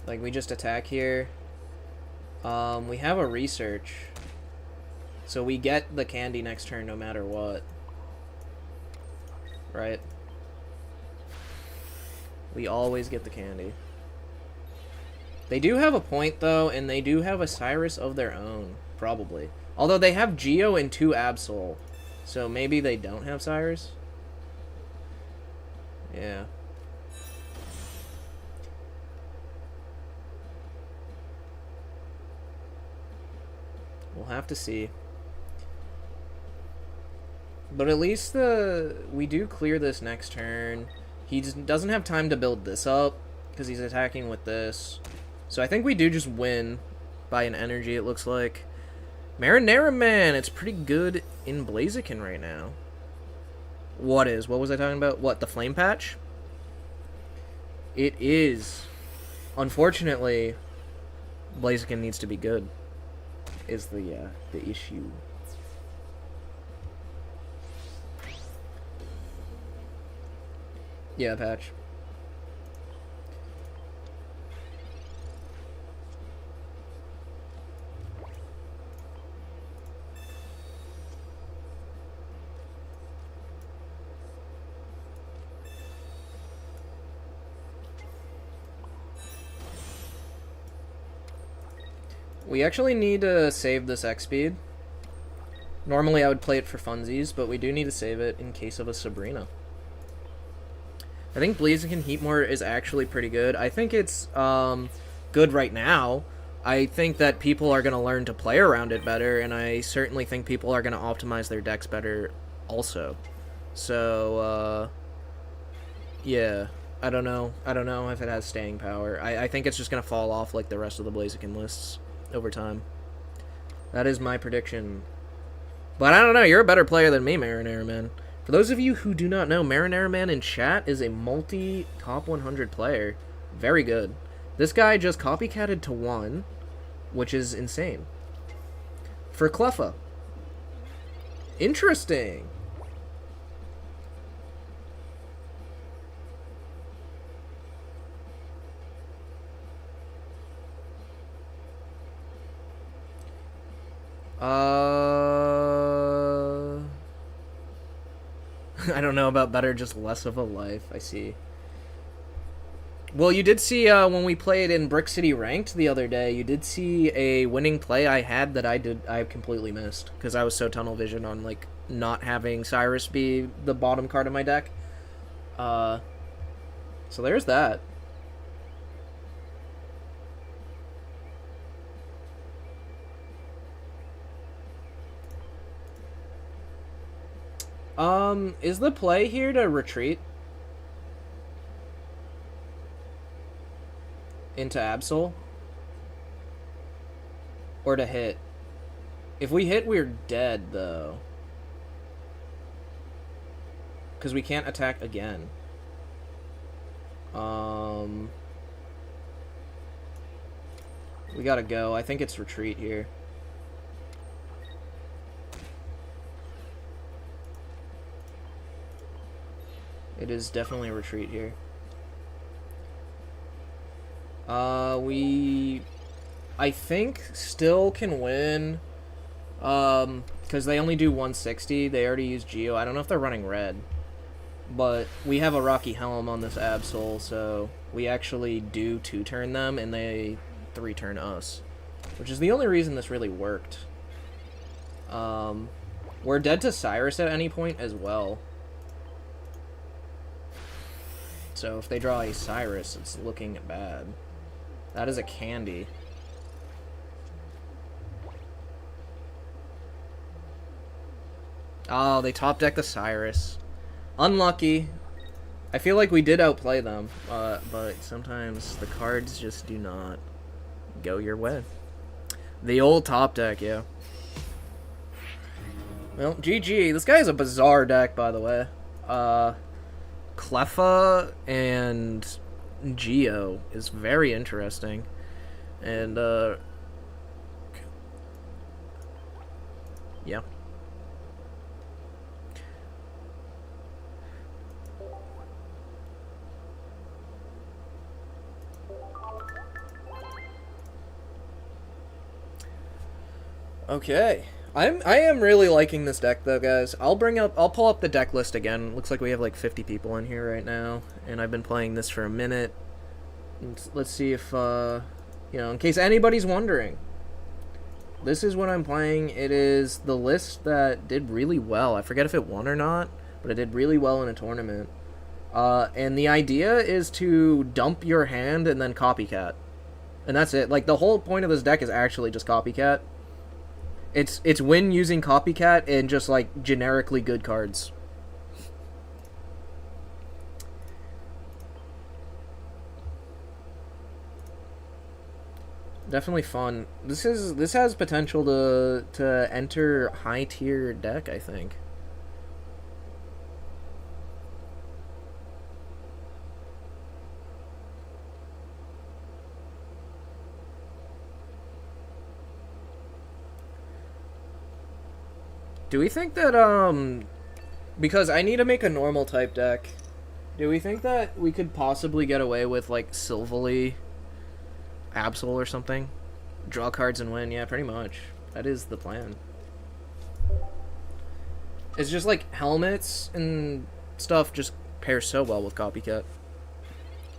Speaker 1: Like, we just attack here. We have a research. So we get the candy next turn no matter what. Right? We always get the candy. They do have a point, though, and they do have a Cyrus of their own. Probably. Although they have Geo and 2 Absol. So maybe they don't have Cyrus? Yeah. We'll have to see. But at least we do clear this next turn. He just doesn't have time to build this up, because he's attacking with this. So I think we do just win by an energy, it looks like. Marinara Man, it's pretty good in Blaziken right now. What is? What was I talking about? What, the Flame Patch? It is. Unfortunately, Blaziken needs to be good, is the issue. Yeah, patch. We actually need to save this X-Speed. Normally I would play it for funsies, but we do need to save it in case of a Sabrina. I think Blaziken Heatmore is actually pretty good. I think it's good right now. I think that people are going to learn to play around it better, and I certainly think people are going to optimize their decks better also. So, yeah, I don't know. I don't know if it has staying power. I think it's just going to fall off like the rest of the Blaziken lists over time. That is my prediction. But I don't know, you're a better player than me, Marinara Man. For those of you who do not know, Marinara Man in chat is a multi-top 100 player. Very good. This guy just copycatted to 1, which is insane. For Cleffa. Interesting. I don't know about better, just less of a life. I see. Well, you did see when we played in Brick City Ranked the other day, you did see a winning play I had that I completely missed because I was so tunnel vision on like not having Cyrus be the bottom card of my deck. So there's that. Is the play here to retreat into Absol? Or to hit? If we hit, we're dead, though. Because we can't attack again. We gotta go. I think it's retreat here. It is definitely a retreat here. I think still can win. Because they only do 160. They already use Geo. I don't know if they're running red. But we have a Rocky Helm on this Absol, so we actually do 2-turn them, and they 3-turn us. Which is the only reason this really worked. We're dead to Cyrus at any point as well. So if they draw a Cyrus, it's looking bad. That is a candy. Oh, they top deck the Cyrus. Unlucky. I feel like we did outplay them, but sometimes the cards just do not go your way. The old top deck, yeah. Well, GG. This guy is a bizarre deck, by the way. Cleffa and Geo is very interesting. And, yeah. Okay. I am really liking this deck though, guys. I'll pull up the deck list again. Looks like we have like 50 people in here right now, and I've been playing this for a minute. Let's see if you know, in case anybody's wondering. This is what I'm playing. It is the list that did really well. I forget if it won or not, but it did really well in a tournament. And the idea is to dump your hand and then copycat. And that's it. Like, the whole point of this deck is actually just copycat. It's win using copycat and just, like, generically good cards. Definitely fun. This has potential to enter high tier deck, I think. Do we think that, because I need to make a normal type deck, do we think that we could possibly get away with, like, Silvally Absol or something? Draw cards and win? Yeah, pretty much. That is the plan. It's just, like, helmets and stuff just pair so well with Copycat.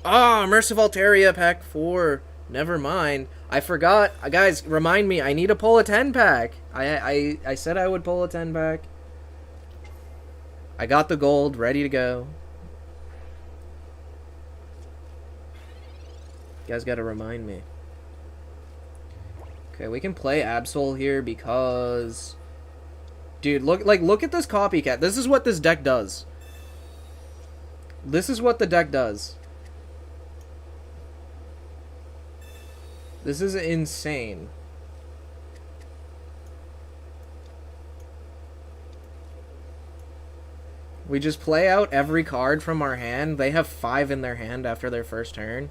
Speaker 1: Ah, Immersive Altaria Pack 4. Never mind. I forgot. Guys, remind me. I need to pull a 10-pack. I said I would pull a 10-pack. I got the gold ready to go. You guys gotta remind me. Okay, we can play Absol here because... Dude, look at this copycat. This is what this deck does. This is what the deck does. This is insane. We just play out every card from our hand. They have 5 in their hand after their first turn.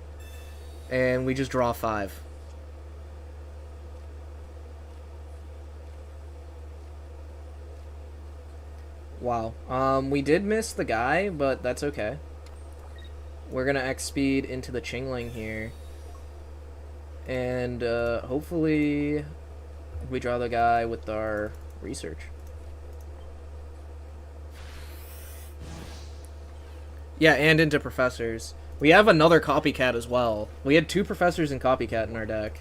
Speaker 1: And we just draw 5. Wow. We did miss the guy, but that's okay. We're gonna X-speed into the Chingling here. And, hopefully we draw the guy with our research. Yeah, and into Professors. We have another Copycat as well. We had 2 Professors and Copycat in our deck.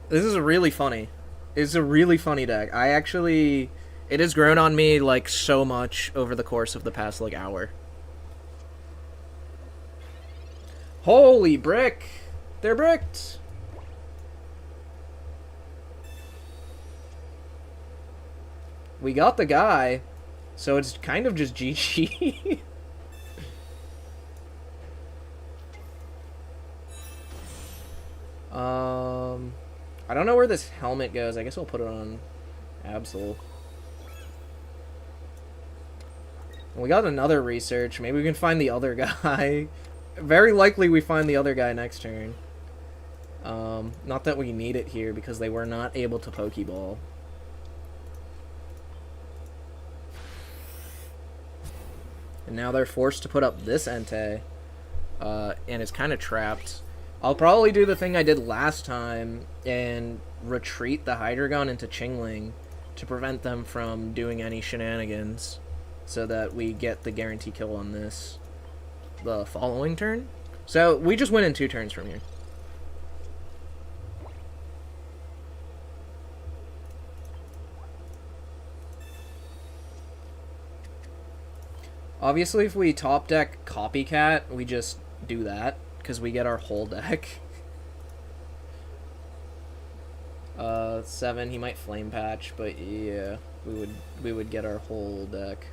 Speaker 1: This is really funny. It's a really funny deck. I actually... It has grown on me, like, so much over the course of the past, like, hour. Holy brick! They're bricked! We got the guy, so it's kind of just GG. I don't know where this helmet goes. I guess I'll put it on Absol. We got another research. Maybe we can find the other guy. Very likely we find the other guy next turn. Not that we need it here because they were not able to Pokeball. And now they're forced to put up this Entei. And it's kind of trapped. I'll probably do the thing I did last time and retreat the Hydreigon into Chingling to prevent them from doing any shenanigans so that we get the guarantee kill on this the following turn. So we just win in 2 turns from here. Obviously, if we top deck Copycat, we just do that because we get our whole deck. 7, he might Flame Patch, but yeah, we would get our whole deck.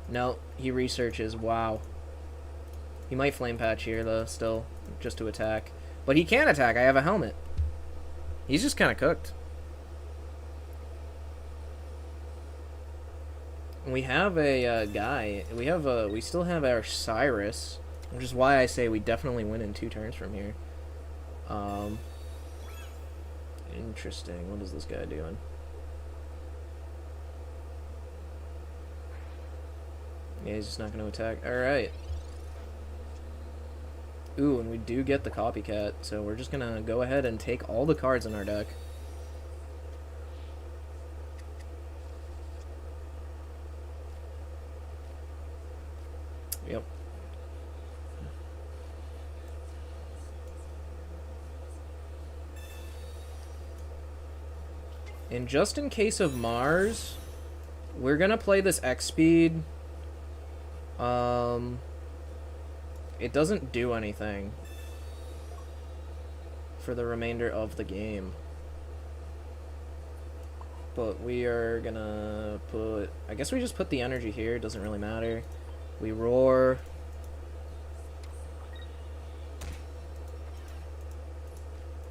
Speaker 1: No, he researches. Wow. He might Flame Patch here though, still, just to attack. But he can attack. I have a helmet. He's just kind of cooked. We have a guy. We still have our Cyrus, which is why I say we definitely win in 2 turns from here. Interesting. What is this guy doing? Yeah, he's just not going to attack. Alright. Ooh, and we do get the Copycat, so we're just going to go ahead and take all the cards in our deck. Yep. And just in case of Mars, we're gonna play this X-Speed. It doesn't do anything for the remainder of the game. But we are gonna put... I guess we just put the energy here, it doesn't really matter. We roar.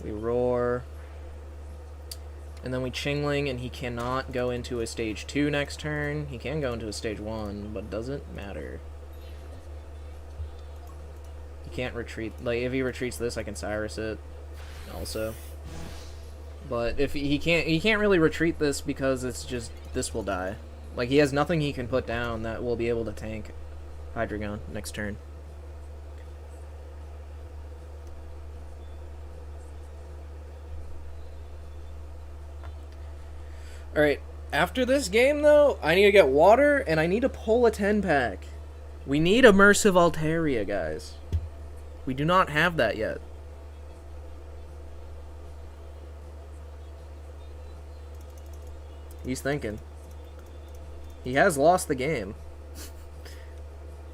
Speaker 1: We roar. And then we Chingling, and he cannot go into a stage 2 next turn. He can go into a stage 1, but doesn't matter. He can't retreat. Like, if he retreats this, I can Cyrus it also. But if he can't really retreat this because it's just, this will die. Like, he has nothing he can put down that will be able to tank Hydreigon next turn. Alright, after this game, though, I need to get water, and I need to pull a 10-pack. We need Immersive Altaria, guys. We do not have that yet. He's thinking. He has lost the game.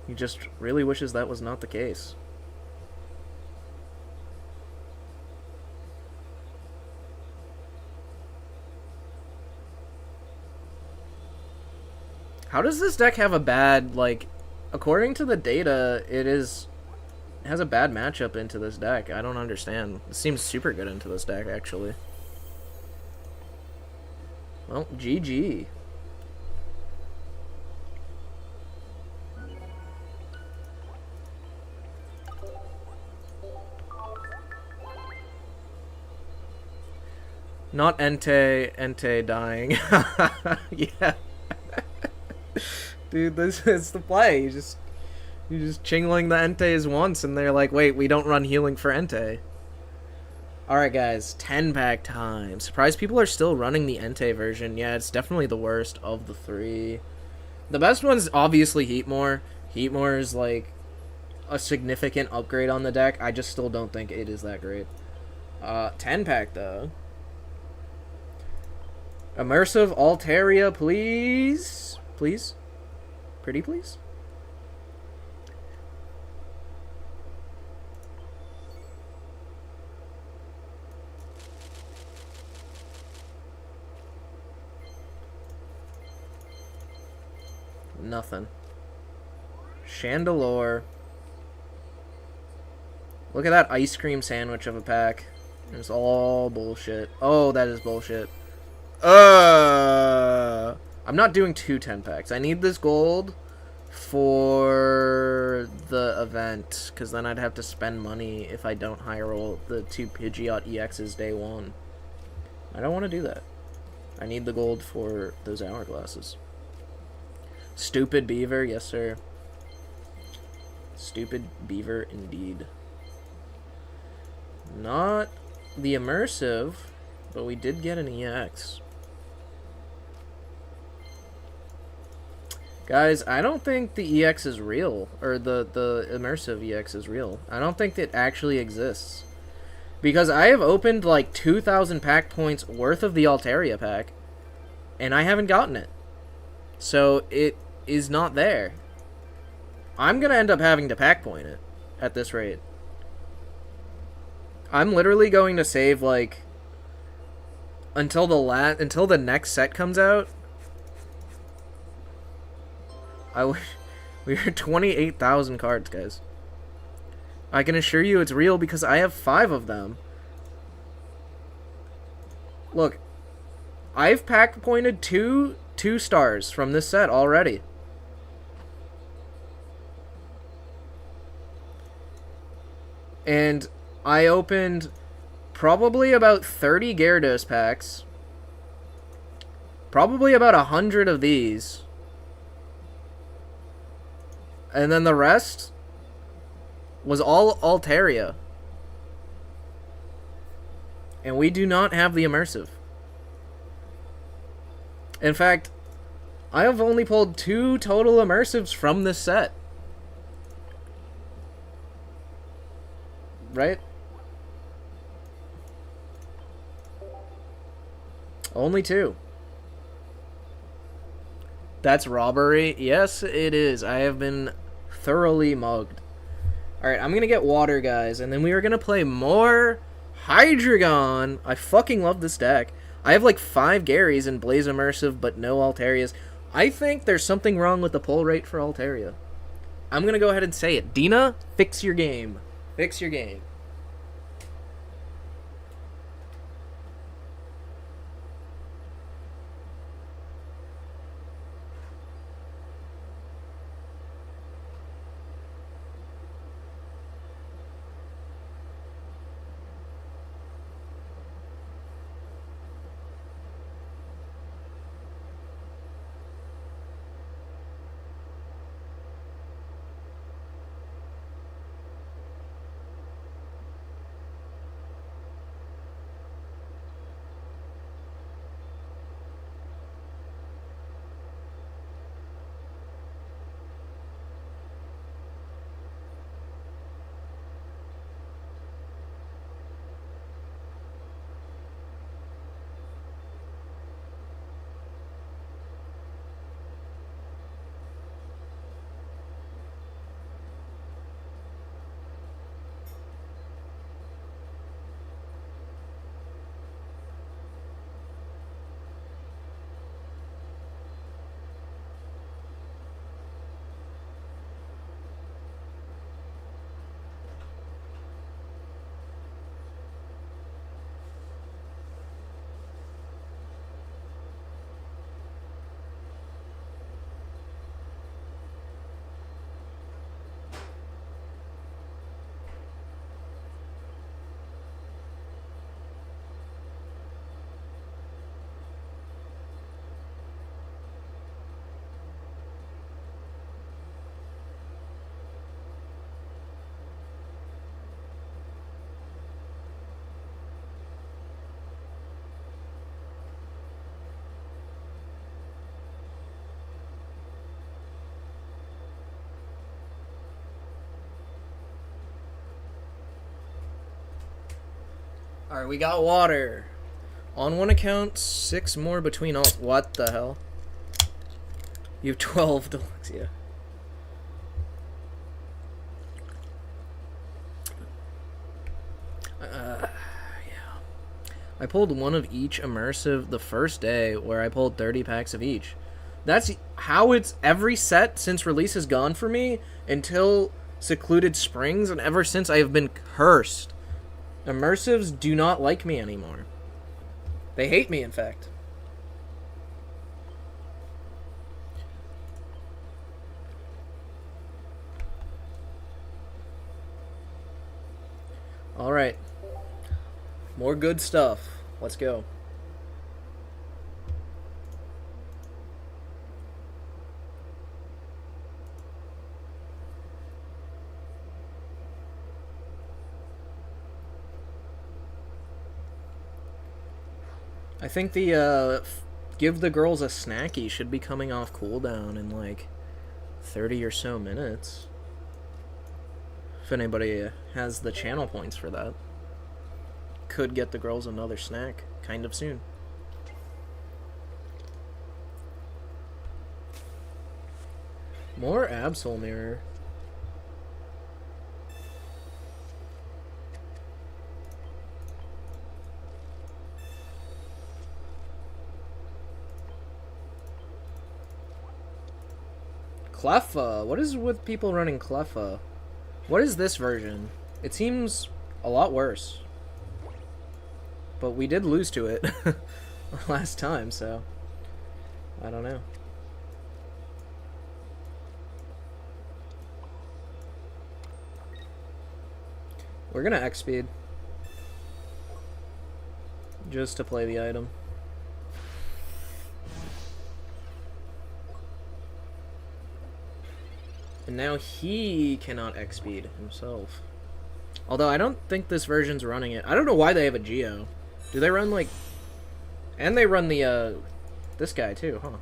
Speaker 1: He just really wishes that was not the case. How does this deck have a bad, like, according to the data, it has a bad matchup into this deck. I don't understand. It seems super good into this deck, actually. Well, GG. Not Entei dying. Yeah. Dude, this is the play. You're just chingling the Entei's once, and they're like, wait, we don't run healing for Entei. Alright, guys, 10-pack time. Surprised people are still running the Entei version. Yeah, it's definitely the worst of the three. The best one's obviously Heatmore. Heatmore is, like, a significant upgrade on the deck. I just still don't think it is that great. 10-pack, though. Immersive Altaria, please? Please? Pretty please? Nothing. Chandelure. Look at that ice cream sandwich of a pack. It's all bullshit. Oh, that is bullshit. I'm not doing 2 10-packs. I need this gold for the event, because then I'd have to spend money if I don't high roll the 2 Pidgeot EXs day 1. I don't want to do that. I need the gold for those hourglasses. Stupid beaver, yes sir. Stupid beaver indeed. Not the immersive, but we did get an EX. Guys, I don't think the EX is real, or the immersive EX is real. I don't think it actually exists. Because I have opened like 2,000 pack points worth of the Altaria pack, and I haven't gotten it. So it is not there. I'm gonna end up having to pack point it at this rate. I'm literally going to save like until the next set comes out. We are 28,000 cards, guys. I can assure you it's real because I have 5 of them. Look, I've pack pointed two stars from this set already. And I opened probably about 30 Gyarados packs. Probably about 100 of these. And then the rest was all Altaria. And we do not have the immersive. In fact, I have only pulled 2 total immersives from this set. Right? Only 2. That's robbery? Yes, it is. I have been thoroughly mugged. Alright, I'm gonna get water, guys, and then we are gonna play more Hydreigon. I fucking love this deck. I have like 5 Garys and Blaze Immersive, but no Altarias. I think there's something wrong with the pull rate for Altaria. I'm gonna go ahead and say it. Dina, fix your game. Fix your game. Alright, we got water. On one account, 6 more between all. What the hell? You have 12 dyslexia. Yeah. I pulled one of each immersive the first day, where I pulled 30 packs of each. That's how it's every set since release has gone for me until Secluded Springs, and ever since I have been cursed. Immersives do not like me anymore. They hate me, in fact. Alright. More good stuff. Let's go. I think the give the girls a snacky should be coming off cooldown in like 30 or so minutes. If anybody has the channel points for that. Could get the girls another snack kind of soon. More Absol Mirror. Cleffa. What is with people running Cleffa? What is this version? It seems a lot worse. But we did lose to it last time, so I don't know. We're gonna X-Speed. Just to play the item. And now he cannot X-Speed himself. Although I don't think this version's running it. I don't know why they have a Geo. Do they run like... And they run the, this guy too, huh?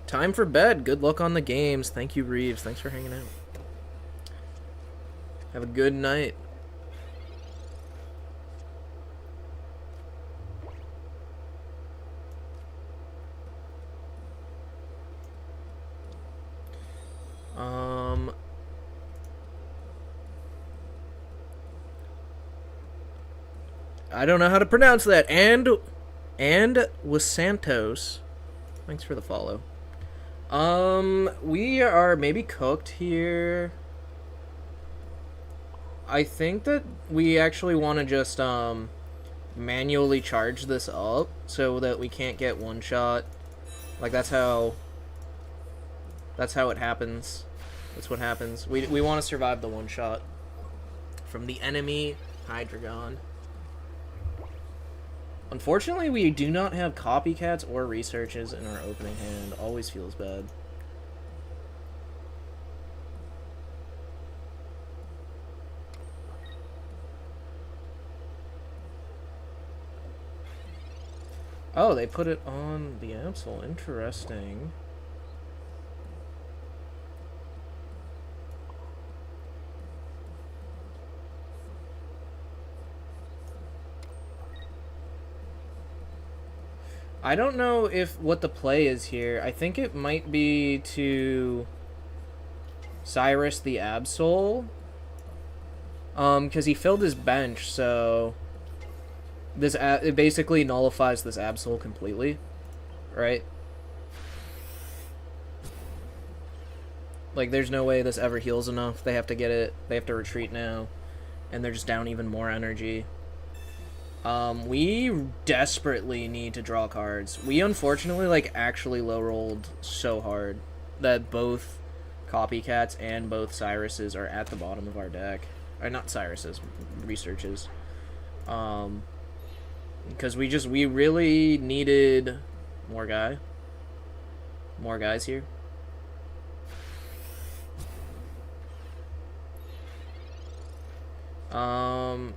Speaker 1: Time for bed. Good luck on the games. Thank you, Reeves. Thanks for hanging out. Have a good night. I don't know how to pronounce that. And was Santos. Thanks for the follow. We are maybe cooked here. I think that we actually want to just manually charge this up so that we can't get one shot. Like that's how it happens. That's what happens. We want to survive the one shot from the enemy Hydreigon. Unfortunately, we do not have copycats or researches in our opening hand. Always feels bad. Oh, they put it on the Absol. Interesting. I don't know what the play is here. I think it might be to Cyrus the Absol. Because he filled his bench, so it basically nullifies this Absol completely, right? Like, there's no way this ever heals enough. They have to get it. They have to retreat now, and they're just down even more energy. We desperately need to draw cards. We unfortunately, like, actually low-rolled so hard that both Copycats and both Cyruses are at the bottom of our deck. Or not Cyruses, Researches. Because we really needed more guys here.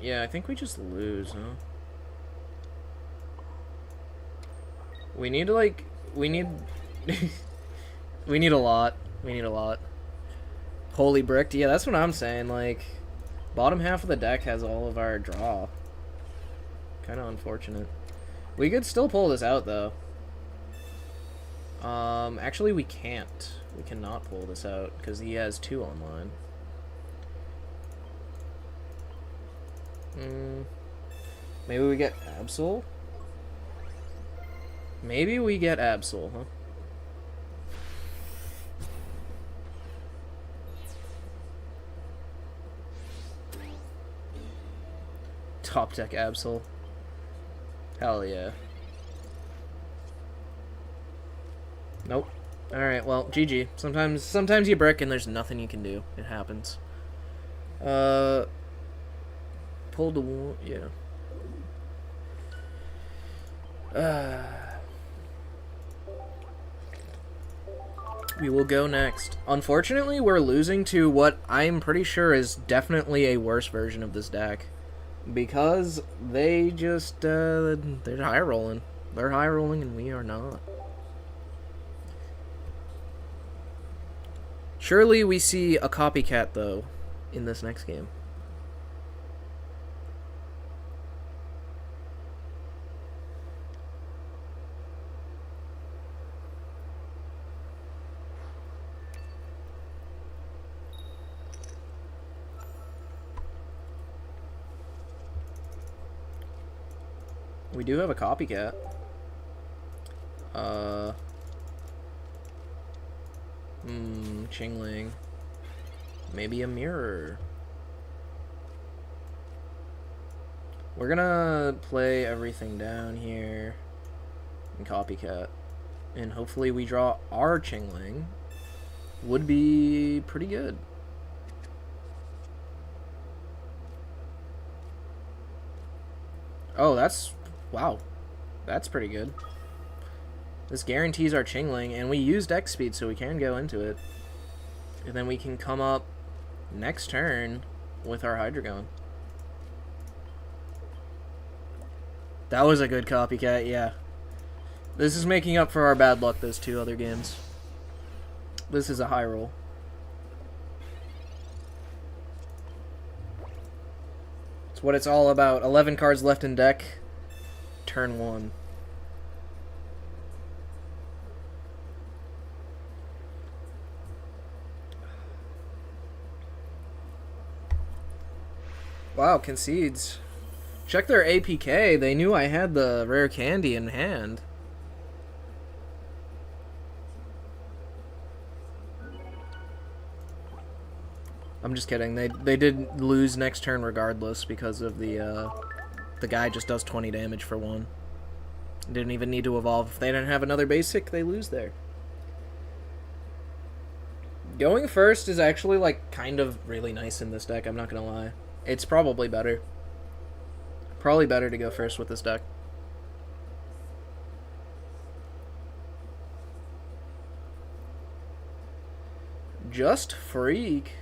Speaker 1: Yeah, I think we just lose, huh? We need to, like, we need... we need a lot. We need a lot. Holy bricked. Yeah, that's what I'm saying. Like, bottom half of the deck has all of our draw. Kind of unfortunate. We could still pull this out, though. Actually, we can't. We cannot pull this out, because he has 2 online. Maybe we get Absol? Maybe we get Absol, huh? Top deck Absol. Hell yeah. Nope. Alright, well, GG. Sometimes you brick and there's nothing you can do. It happens. Pulled the one, yeah. We will go next. Unfortunately, we're losing to what I'm pretty sure is definitely a worse version of this deck. Because they just, they're high rolling. They're high rolling and we are not. Surely we see a copycat, though, in this next game. We do have a copycat. Chingling. Maybe a mirror. We're gonna play everything down here and copycat. And hopefully we draw our Chingling. Would be pretty good. Oh, that's... wow. That's pretty good. This guarantees our Chingling, and we used X speed, so we can go into it. And then we can come up next turn with our Hydreigon. That was a good copycat, yeah. This is making up for our bad luck those 2 other games. This is a high roll. It's what it's all about. 11 cards left in deck. Turn 1. Wow, concedes. Check their APK. They knew I had the rare candy in hand. I'm just kidding. They did lose next turn regardless because of the guy just does 20 damage for 1. Didn't even need to evolve. If they didn't have another basic, they lose there. Going first is actually, like, kind of really nice in this deck, I'm not gonna lie. It's probably better. Probably better to go first with this deck. Just Freak.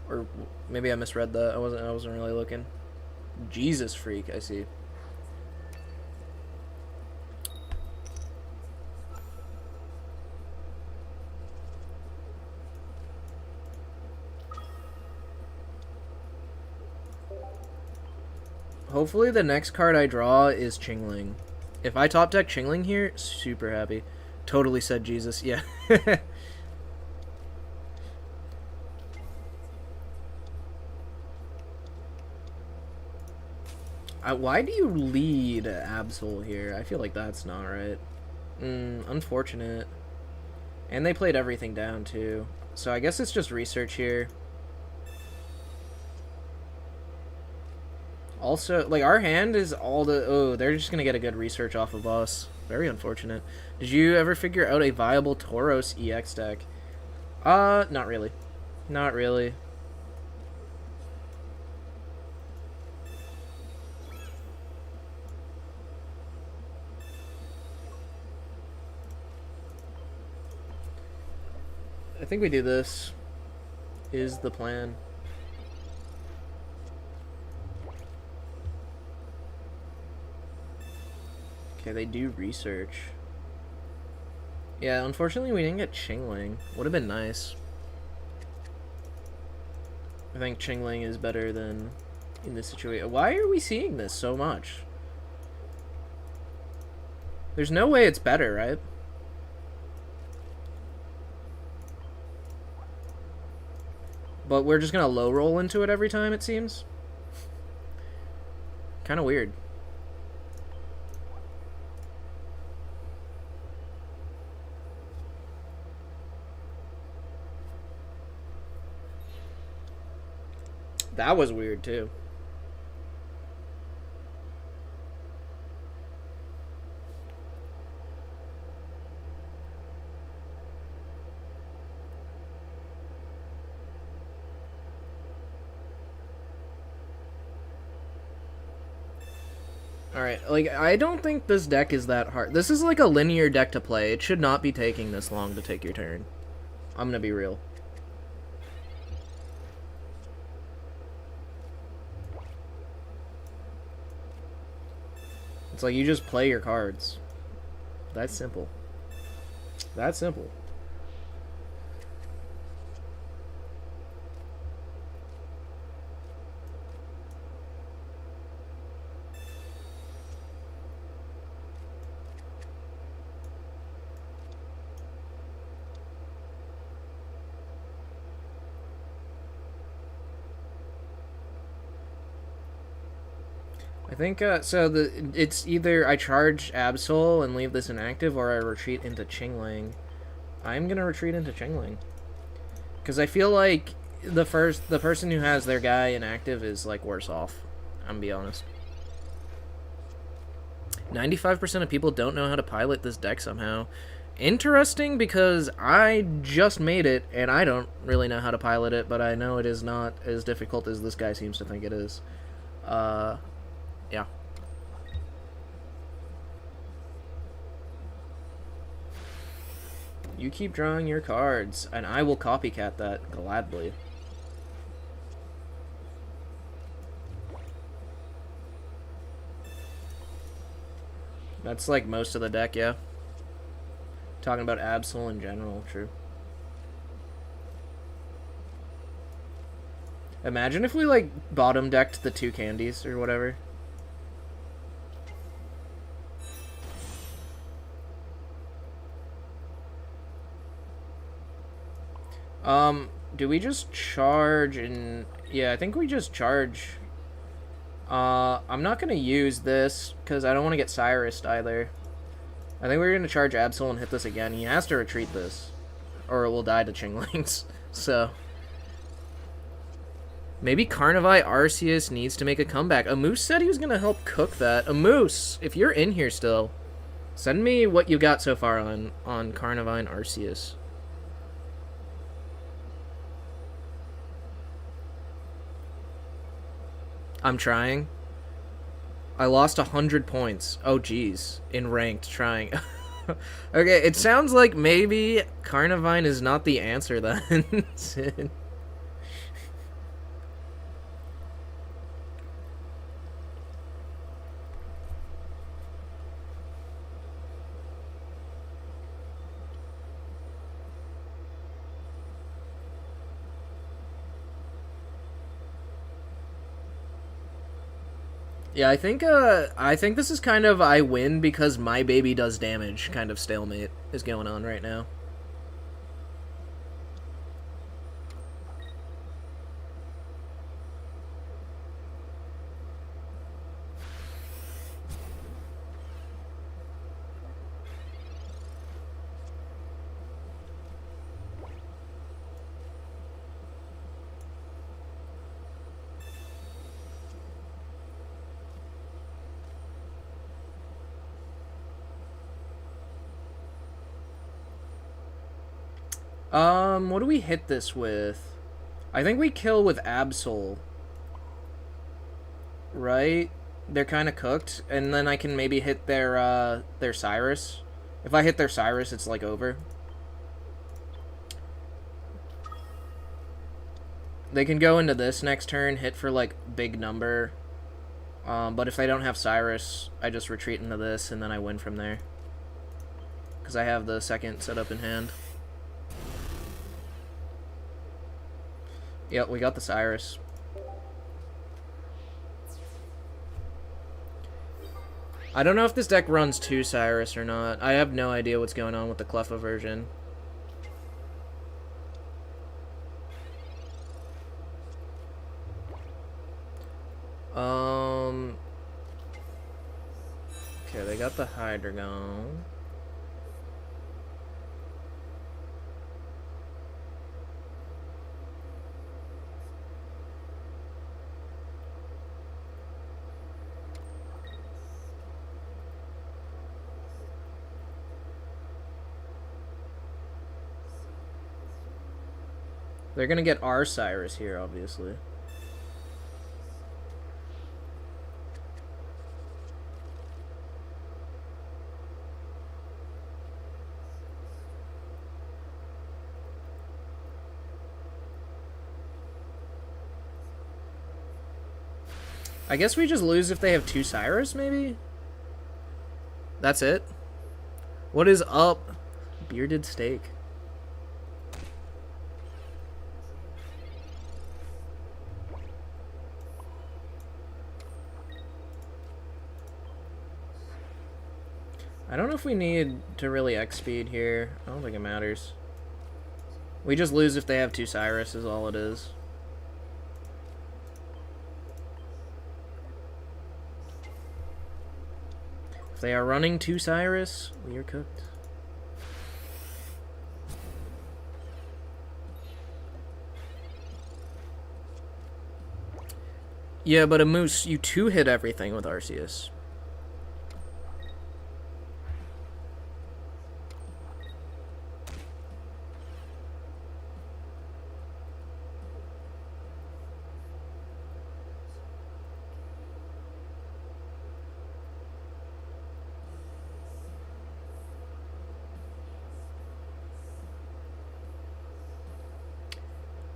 Speaker 1: Or maybe I misread that. I wasn't really looking. Jesus Freak, I see. Hopefully the next card I draw is Chingling. If I top deck Chingling here, super happy. Totally said Jesus, yeah. Why do you lead Absol here? I feel like that's not right. Unfortunate. And they played everything down too. So I guess it's just research here. Also, like, our hand is all the... oh, they're just gonna get a good research off of us. Very unfortunate. Did you ever figure out a viable Tauros EX deck? Not really. Not really. I think we do this. Is the plan. Okay, they do research. Yeah, unfortunately we didn't get Chingling. Would have been nice. think Qingling is better than in this situation. Why are we seeing this so much? There's no way it's better, right? But we're just gonna low roll into it every time, it seems. Kind of weird. That was weird too. Alright, like, I don't think this deck is that hard. This is like a linear deck to play. It should not be taking this long to take your turn. I'm gonna be real. It's like you just play your cards. That's simple. That's simple. I think, it's either I charge Absol and leave this inactive, or I retreat into Qingling. I'm gonna retreat into Qingling. Because I feel like the person who has their guy inactive is, like, worse off. I'm gonna be honest. 95% of people don't know how to pilot this deck somehow. Interesting, because I just made it, and I don't really know how to pilot it, but I know it is not as difficult as this guy seems to think it is. Yeah. You keep drawing your cards, and I will copycat that gladly. That's like most of the deck, yeah. Talking about Absol in general, true. Imagine if we, like, bottom decked the 2 candies or whatever. Do we just charge and... Yeah, I think we just charge. I'm not gonna use this, because I don't want to get Cyrus'd either. I think we're gonna charge Absol and hit this again. He has to retreat this, or it will die to Qinglings, so... Maybe Carnivai Arceus needs to make a comeback. A Moose said he was gonna help cook that. A Moose, if you're in here still, send me what you got so far on Carnivine Arceus. I'm trying. I lost 100 points. Oh, geez. In ranked, trying. Okay, it sounds like maybe Carnivine is not the answer then. Yeah, I think this is kind of I win because my baby does damage kind of stalemate is going on right now. What do we hit this with? I think we kill with Absol. Right? They're kind of cooked, and then I can maybe hit their Cyrus. If I hit their Cyrus, it's, like, over. They can go into this next turn, hit for, like, big number. But if they don't have Cyrus, I just retreat into this, and then I win from there. Because I have the second set up in hand. Yep, we got the Cyrus. I don't know if this deck runs 2 Cyrus or not. I have no idea what's going on with the Cleffa version. Okay, they got the Hydreigon. They're gonna get our Cyrus here, obviously. I guess we just lose if they have 2 Cyrus, maybe? That's it? What is up? Bearded steak. I don't know if we need to really X-speed here. I don't think it matters. We just lose if they have 2 Cyrus is all it is. If they are running 2 Cyrus, we are cooked. Yeah, but a Moose, you 2-hit everything with Arceus.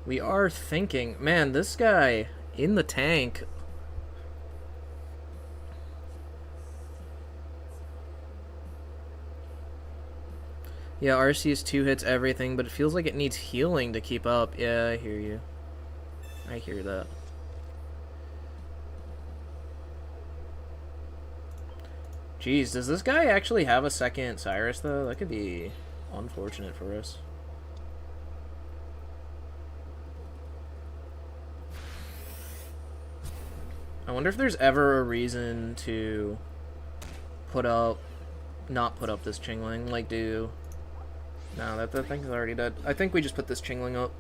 Speaker 1: We are thinking, man, this guy in the tank. Yeah, Arceus 2 hits everything, but it feels like it needs healing to keep up. Yeah, I hear you. I hear that. Jeez, does this guy actually have a second Cyrus, though? That could be unfortunate for us. I wonder if there's ever a reason to not put up this Chingling, like do... No, that thing is already dead. I think we just put this Chingling up.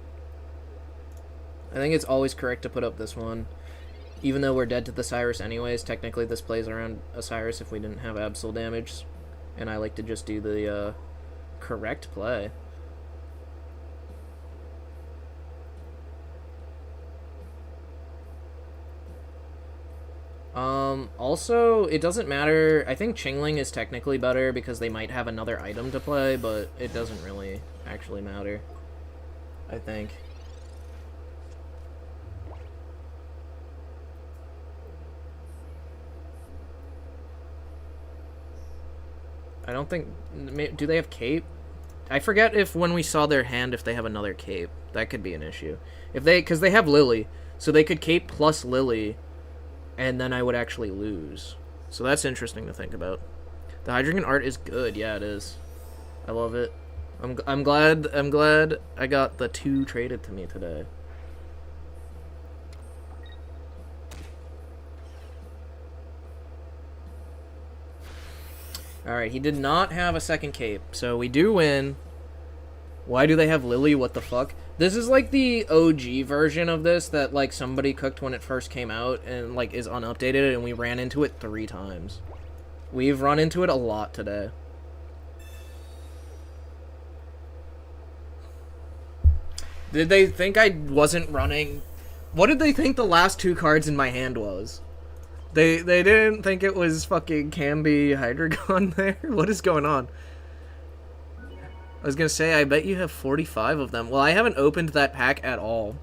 Speaker 1: I think it's always correct to put up this one. Even though we're dead to the Cyrus anyways, technically this plays around a Cyrus if we didn't have Absol damage. And I like to just do the correct play. Also, it doesn't matter. I think Chingling is technically better because they might have another item to play, but it doesn't really actually matter, I think. I don't think... Do they have Cape? I forget if when we saw their hand if they have another Cape. That could be an issue. If they... Because they have Lily, so they could Cape plus Lily... and then I would actually lose. So that's interesting to think about. The Hydreigon art is good. Yeah, it is. I love it. I'm glad I got the 2 traded to me today. Alright, he did not have a second cape, so we do win. Why do they have Lily? What the fuck? This is like the OG version of this that like somebody cooked when it first came out and like is unupdated, and we ran into it 3 times. We've run into it a lot today. Did they think I wasn't running? What did they think the last 2 cards in my hand was? They didn't think it was fucking Camby Hydreigon there? What is going on? I was gonna say, I bet you have 45 of them. Well, I haven't opened that pack at all.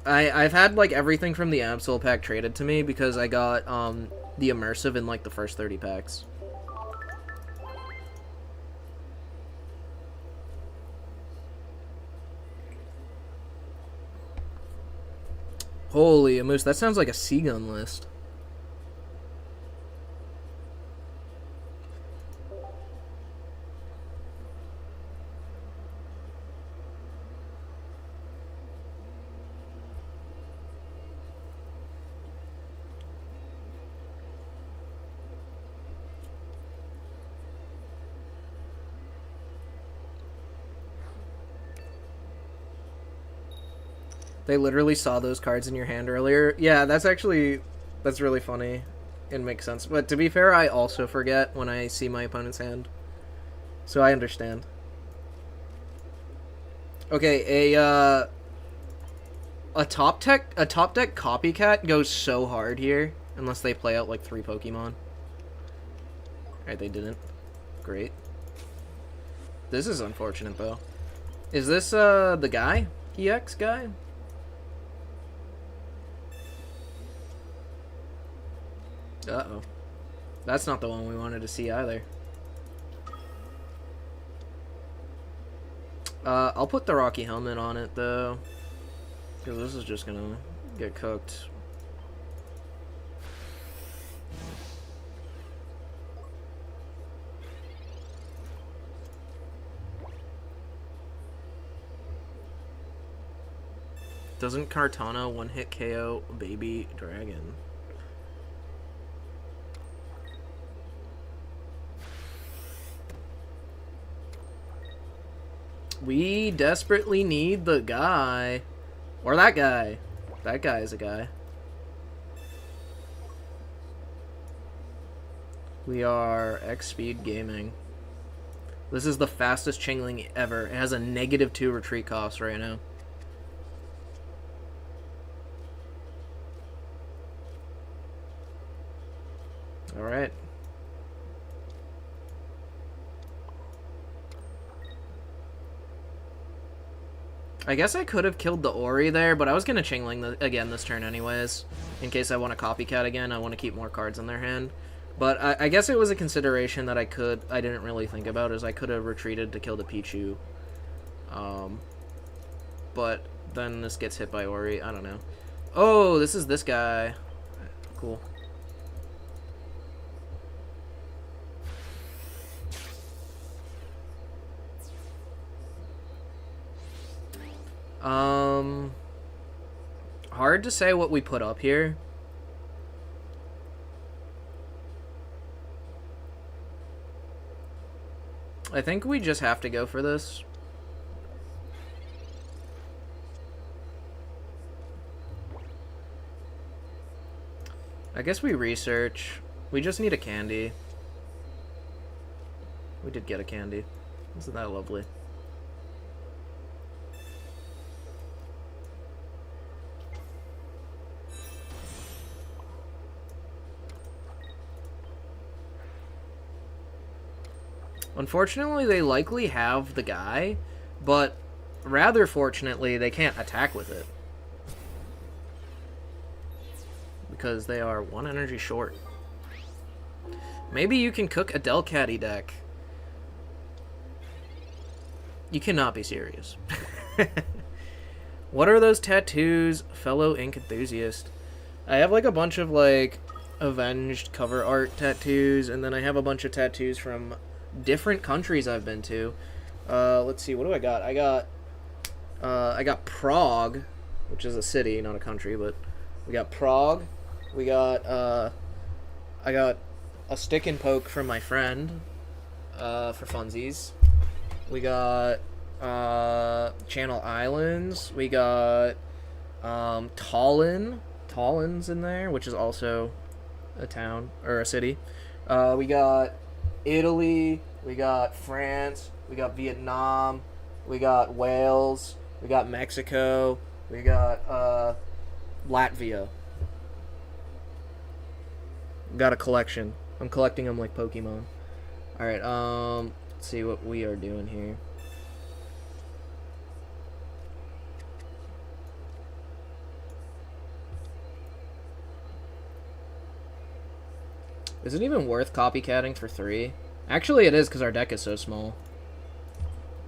Speaker 1: I've had, like, everything from the Absol pack traded to me because I got, the Immersive in, like, the first 30 packs. Holy, a moose. That sounds like a Seagun list. They literally saw those cards in your hand earlier. Yeah, that's really funny. It makes sense. But to be fair, I also forget when I see my opponent's hand. So I understand. Okay, a top deck copycat goes so hard here unless they play out like 3 Pokemon. Alright, they didn't. Great. This is unfortunate though. Is this the guy? EX guy? Uh-oh. That's not the one we wanted to see either. I'll put the Rocky Helmet on it, though. Because this is just gonna get cooked. Doesn't Kartana one-hit KO Baby Dragon? We desperately need the guy. Or that guy. That guy is a guy. We are X-Speed Gaming. This is the fastest Chingling ever. It has a -2 retreat cost right now. Alright. I guess I could have killed the Ori there, but I was going to Chingling again this turn anyways. In case I want to copycat again, I want to keep more cards in their hand. But I guess it was a consideration that I didn't really think about, is I could have retreated to kill the Pichu. But then this gets hit by Ori, I don't know. Oh, this is this guy. Cool. Hard to say what we put up here. I think we just have to go for this. I guess we research. We just need a candy. We did get a candy. Isn't that lovely? Unfortunately, they likely have the guy, but rather fortunately, they can't attack with it. Because they are 1 energy short. Maybe you can cook a Delcatty deck. You cannot be serious. What are those tattoos, fellow ink enthusiast? I have like a bunch of like Avenged cover art tattoos, and then I have a bunch of tattoos from different countries I've been to. Let's see, what do I got? I got Prague, which is a city, not a country, but we got Prague. We got I got a stick and poke from my friend for funsies. We got Channel Islands. We got Tallinn. Tallinn's in there, which is also a town or a city. We got Italy, we got France, we got Vietnam, we got Wales, we got Mexico, we got Latvia. Got a collection. I'm collecting them like Pokemon. Alright, let's see what we are doing here. Is it even worth copycatting for 3? Actually, it is, because our deck is so small.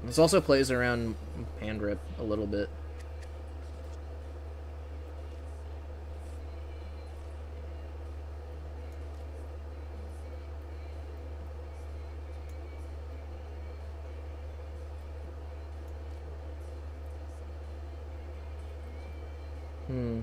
Speaker 1: This also plays around hand rip a little bit. Hmm.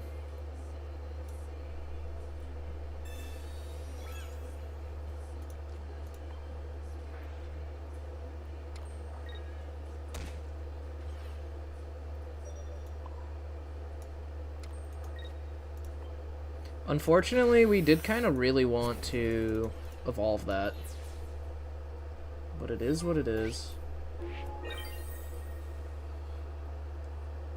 Speaker 1: Unfortunately, we did kind of really want to evolve that. But it is what it is.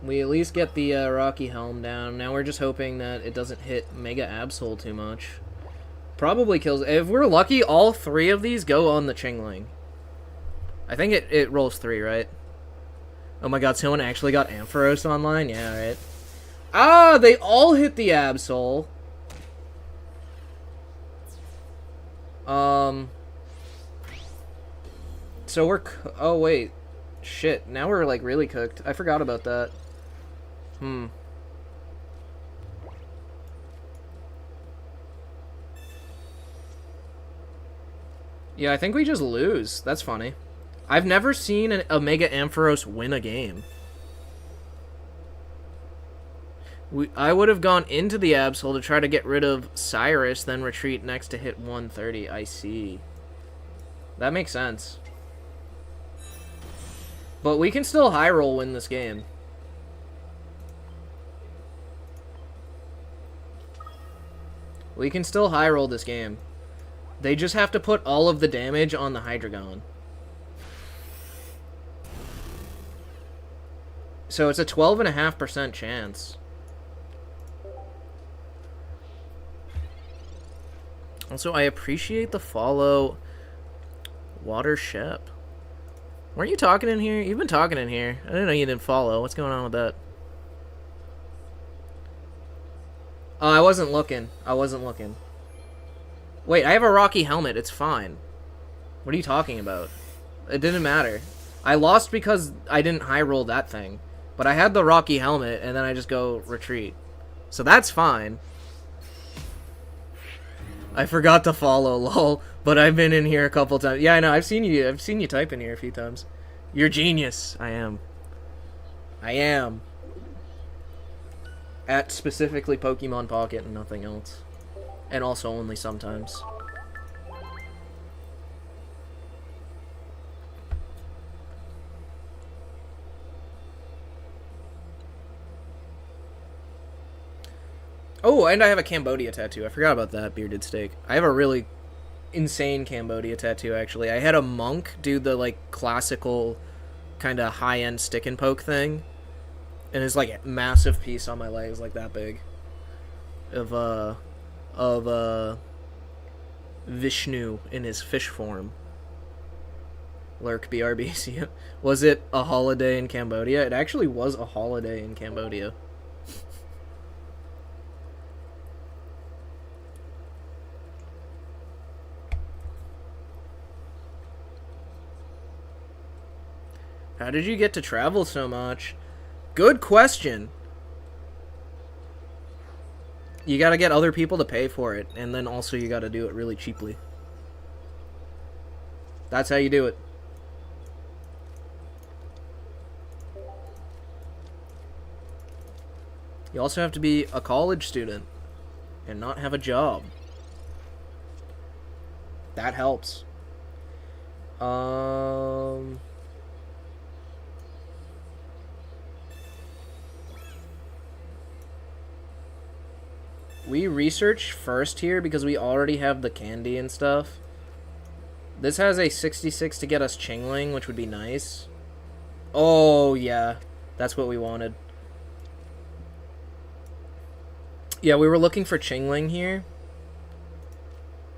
Speaker 1: We at least get the Rocky Helm down. Now we're just hoping that it doesn't hit Mega Absol too much. Probably kills... If we're lucky, all 3 of these go on the Chingling. I think it rolls 3, right? Oh my god, someone actually got Ampharos online? Yeah, right. Ah, they all hit the Absol. So we're... Oh, wait. Shit, now we're, like, really cooked. I forgot about that. Yeah, I think we just lose. That's funny. I've never seen a Mega Ampharos win a game. I would have gone into the Absol to try to get rid of Cyrus, then retreat next to hit 130. I see. That makes sense. But we can still high roll win this game. We can still high roll this game. They just have to put all of the damage on the Hydreigon. So it's a 12.5% chance. Also, I appreciate the follow, Water Shep. Weren't you talking in here? You've been talking in here. I didn't know you didn't follow. What's going on with that? Oh, I wasn't looking. I wasn't looking. Wait, I have a Rocky helmet. It's fine. What are you talking about? It didn't matter. I lost because I didn't high roll that thing. But I had the Rocky helmet, and then I just go retreat. So that's fine. I forgot to follow, lol. But I've been in here a couple times. Yeah, I know. I've seen you type in here a few times. You're genius. I am. I am. At specifically Pokemon Pocket and nothing else. And also only sometimes. Oh, and I have a Cambodia tattoo. I forgot about that, Bearded Steak. I have a really insane Cambodia tattoo, actually. I had a monk do the, like, classical kind of high-end stick and poke thing. And it's, like, a massive piece on my legs, like, that big. Of Vishnu in his fish form. Lurk BRB. Was it a holiday in Cambodia? It actually was a holiday in Cambodia. How did you get to travel so much? Good question. You gotta get other people to pay for it, and then also you gotta do it really cheaply. That's how you do it. You also have to be a college student and not have a job. That helps. We research first here because we already have the candy and stuff. This has a 66 to get us Chingling, which would be nice. Oh, yeah. That's what we wanted. Yeah, we were looking for Chingling here.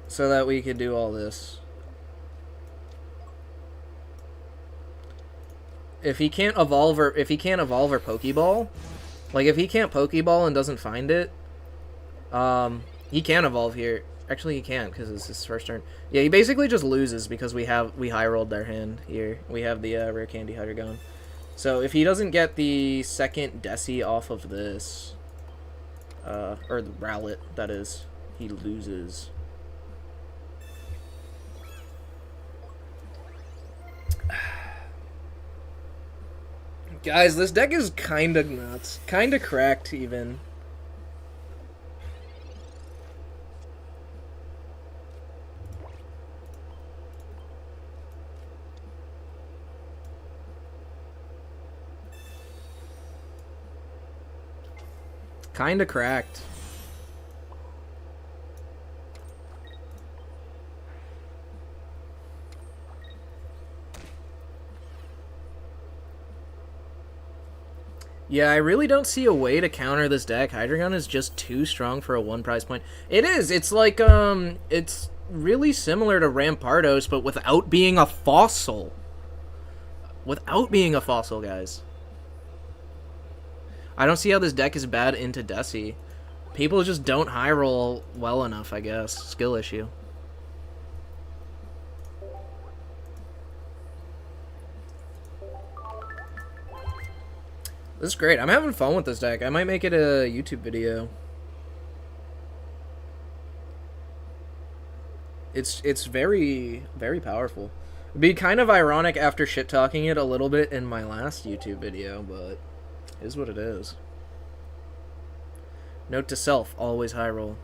Speaker 1: So that we could do all this. If he can't evolve or Pokeball, like if he can't Pokeball and doesn't find it, he can evolve here. Actually, he can't because it's his first turn. Yeah, he basically just loses because we high rolled their hand here. We have the rare candy Hydreigon. So if he doesn't get the second Desi off of this, or the Rowlet, that is, he loses. Guys, this deck is kind of nuts. Kind of cracked, even. Kinda cracked. Yeah, I really don't see a way to counter this deck. Hydreigon is just too strong for a 1 prize point. It is. It's like, it's really similar to Rampardos, but without being a fossil. Without being a fossil, guys. I don't see how this deck is bad into Desi. People just don't high roll well enough, I guess. Skill issue. This is great. I'm having fun with this deck. I might make it a YouTube video. It's very, very powerful. It'd be kind of ironic after shit-talking it a little bit in my last YouTube video, but it is what it is. Note to self, always high roll.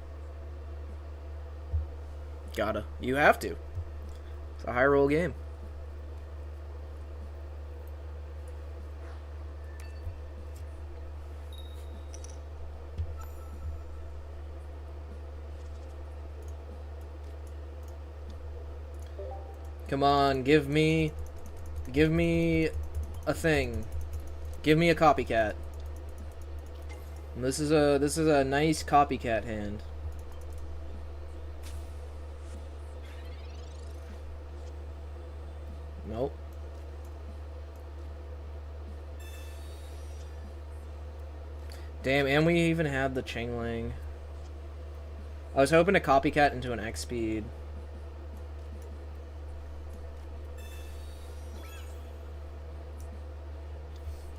Speaker 1: Gotta. You have to. It's a high roll game. Come on, give me a thing. Give me a copycat. And this is a nice copycat hand. Nope. Damn, and we even had the Chingling. I was hoping to copycat into an X speed.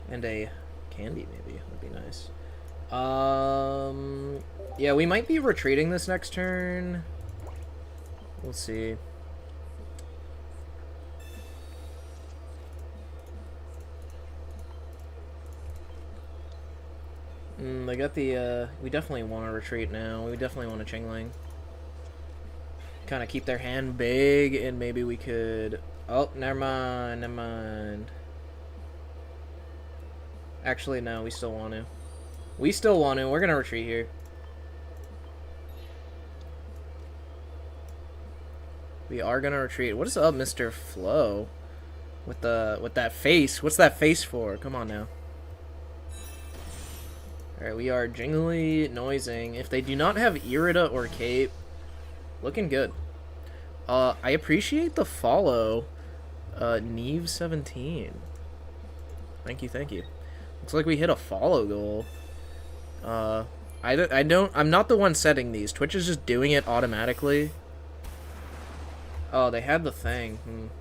Speaker 1: And a candy, maybe. Would be nice. Yeah, we might be retreating this next turn. We'll see. They got the, we definitely want to retreat now. We definitely want a Chingling. Kind of keep their hand big, and maybe we could... Oh, never mind, never mind. Actually, no, we still want to. We still want to. We're going to retreat here. We are going to retreat. What is up, Mr. Flo? With that face. What's that face for? Come on now. Alright, we are jingly noising. If they do not have Irida or Cape, looking good. I appreciate the follow. Neve17. Thank you, thank you. Looks like we hit a follow goal. I'm not the one setting these. Twitch is just doing it automatically. Oh, they had the thing.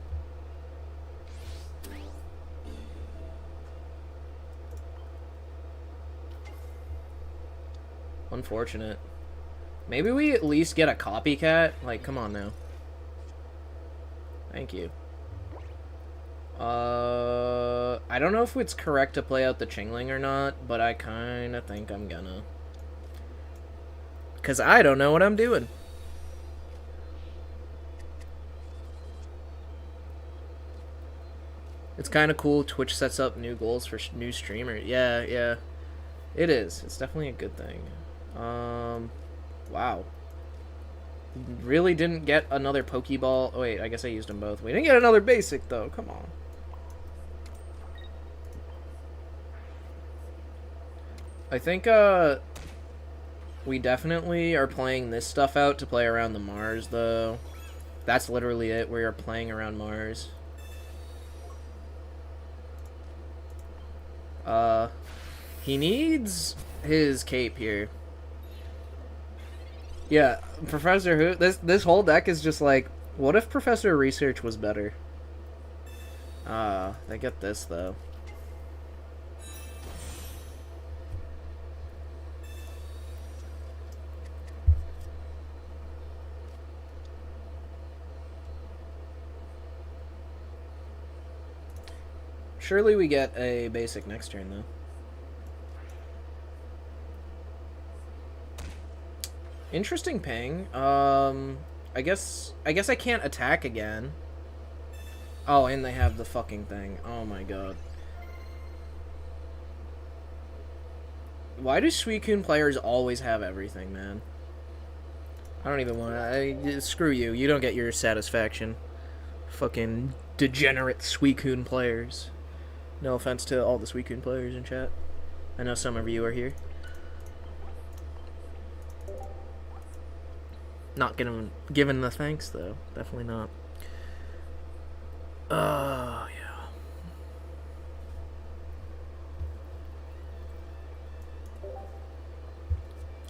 Speaker 1: Unfortunate. Maybe we at least get a copycat? Like, come on now. Thank you. I don't know if it's correct to play out the Chingling or not, but I kind of think I'm gonna. Because I don't know what I'm doing. It's kind of cool Twitch sets up new goals for new streamers. Yeah, yeah. It is. It's definitely a good thing. Wow. Really didn't get another Pokeball. Oh, wait, I guess I used them both. We didn't get another basic, though. Come on. I think, we definitely are playing this stuff out to play around the Mars, though. That's literally it. We are playing around Mars. He needs his cape here. Yeah, Professor Who. This whole deck is just like, what if Professor Research was better? They get this though. Surely we get a basic next turn though. Interesting ping. I guess I can't attack again. Oh, and they have the fucking thing. Oh my god. Why do Suicune players always have everything, man? I don't even want to... Screw you. You don't get your satisfaction. Fucking degenerate Suicune players. No offense to all the Suicune players in chat. I know some of you are here. Not given the thanks, though. Definitely not. Yeah.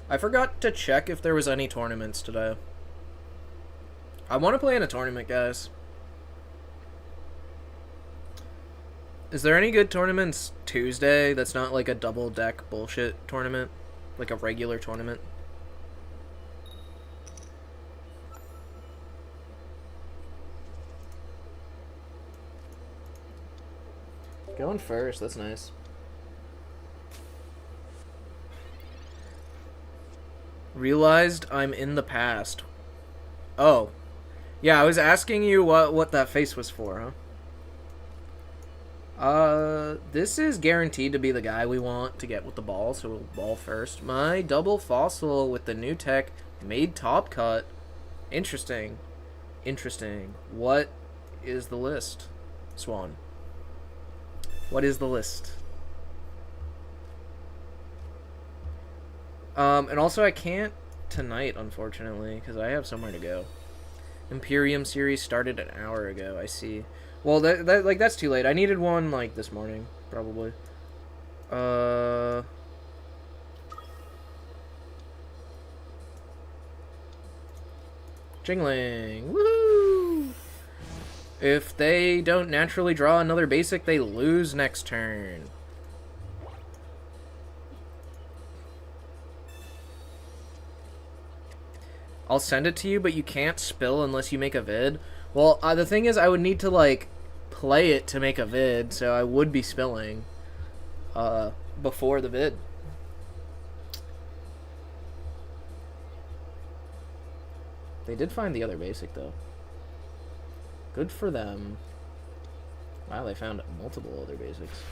Speaker 1: I forgot to check if there was any tournaments today. I want to play in a tournament, guys. Is there any good tournaments Tuesday that's not like a double deck bullshit tournament? Like a regular tournament? Going first, that's nice. Realized I'm in the past. Oh. Yeah, I was asking you what that face was for, huh? This is guaranteed to be the guy we want to get with the ball, so we'll ball first. My double fossil with the new tech made top cut. Interesting. Interesting. What is the list, Swan? What is the list? And also I can't tonight, unfortunately, because I have somewhere to go. Imperium series started an hour ago, I see. Well, that's too late. I needed one, like, this morning, probably. Jingling! Woohoo! If they don't naturally draw another basic, they lose next turn. I'll send it to you, but you can't spill unless you make a vid. Well, the thing is, I would need to, like, play it to make a vid, so I would be spilling before the vid. They did find the other basic, though. Good for them. Wow, they found multiple other basics.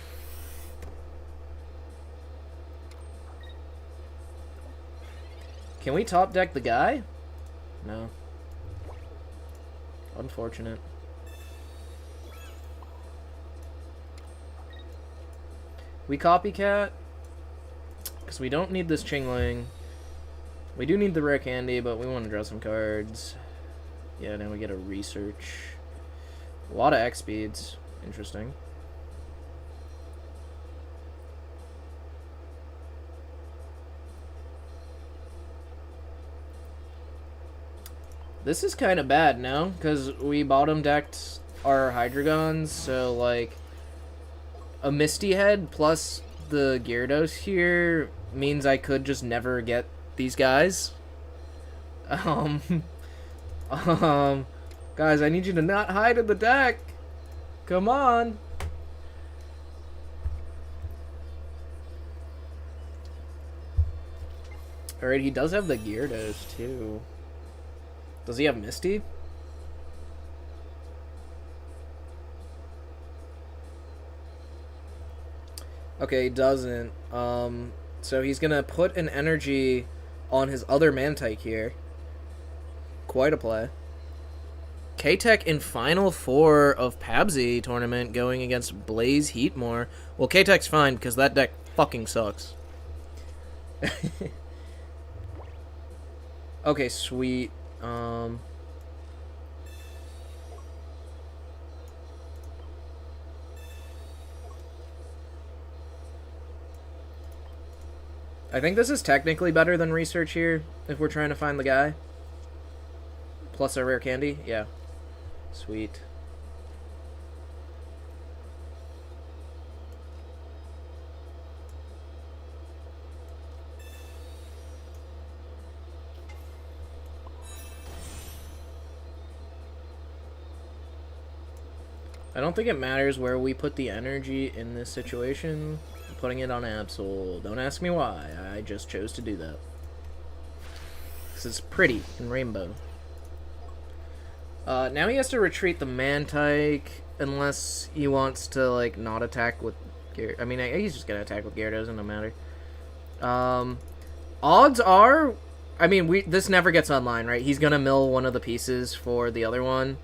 Speaker 1: Can we top deck the guy? No. Unfortunate. We copycat. Because we don't need this Chingling. We do need the rare candy, but we want to draw some cards. Yeah, now we get a research. A lot of X speeds. Interesting. This is kind of bad now, because we bottom decked our Hydreigons, so, like, a Misty Head plus the Gyarados here means I could just never get these guys. Guys, I need you to not hide in the deck. Come on. Alright, he does have the Gyarados, too. Does he have Misty? Okay, he doesn't. So he's gonna put an energy on his other Mantike here. Quite a play. K-Tech in Final Four of PABZ tournament going against Blaze Heatmore. Well, K-Tech's fine because that deck fucking sucks. Okay, sweet. I think this is technically better than research here, if we're trying to find the guy. Plus a rare candy? Yeah. Sweet. I don't think it matters where we put the energy in this situation. I'm putting it on Absol. Don't ask me why. I just chose to do that. Because it's pretty and rainbow. Now he has to retreat the Mantike unless he wants to, like, not attack with I mean, he's just gonna attack with Gyarados, no matter. Um, odds are, I mean, this never gets online, right? He's gonna mill one of the pieces for the other one,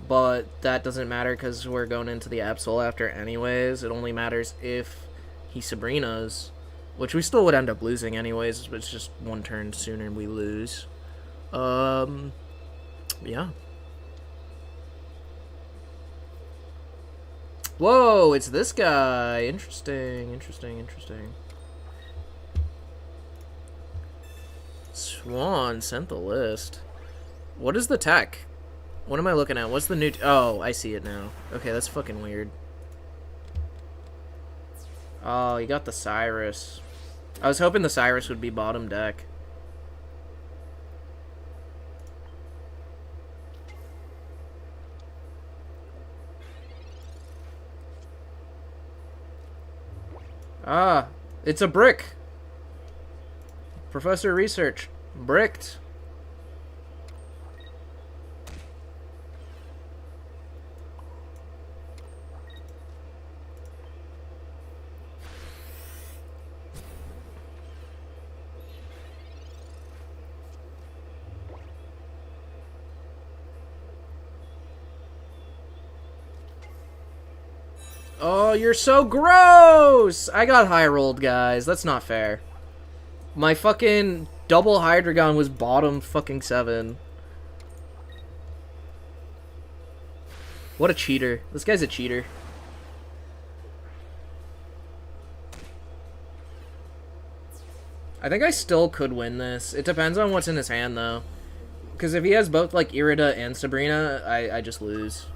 Speaker 1: but that doesn't matter because we're going into the Absol after anyways. It only matters if he Sabrinas, which we still would end up losing anyways, but it's just one turn sooner we lose. Yeah. Whoa, it's this guy. Interesting, interesting, interesting. Swan sent the list. What is the tech? What am I looking at? What's the new... Oh, I see it now. Okay, that's fucking weird. Oh, you got the Cyrus. I was hoping the Cyrus would be bottom deck. Ah, it's a brick. Professor Research. Bricked. Oh, you're so gross! I got high rolled, guys. That's not fair. My fucking double Hydreigon was bottom fucking 7. What a cheater. This guy's a cheater. I think I still could win this. It depends on what's in his hand, though. Because if he has both, like, Irida and Sabrina, I just lose.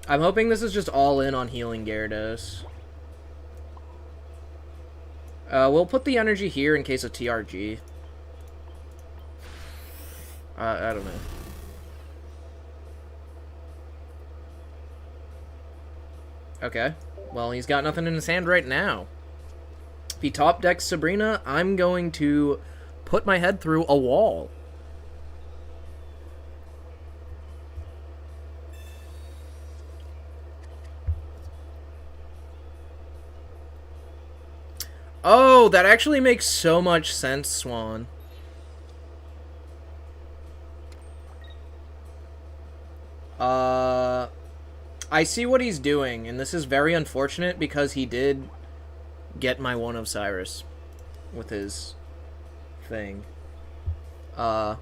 Speaker 1: I'm hoping this is just all in on healing Gyarados. We'll put the energy here in case of TRG. I don't know. Okay. Well, he's got nothing in his hand right now. If he top decks Sabrina, I'm going to put my head through a wall. Oh, that actually makes so much sense, Swan. I see what he's doing, and this is very unfortunate because he did get my one of Cyrus with his thing. So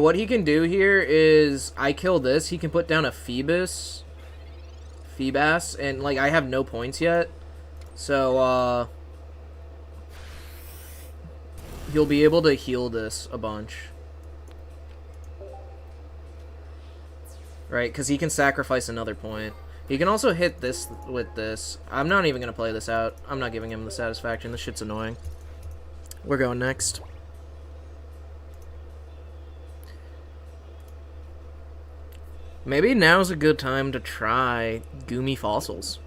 Speaker 1: what he can do here is I kill this, he can put down a Phoebus, and like I have no points yet. So, he'll be able to heal this a bunch. Right, because he can sacrifice another point. He can also hit this with this. I'm not even going to play this out. I'm not giving him the satisfaction. This shit's annoying. We're going next. Maybe now's a good time to try Goomy Fossils.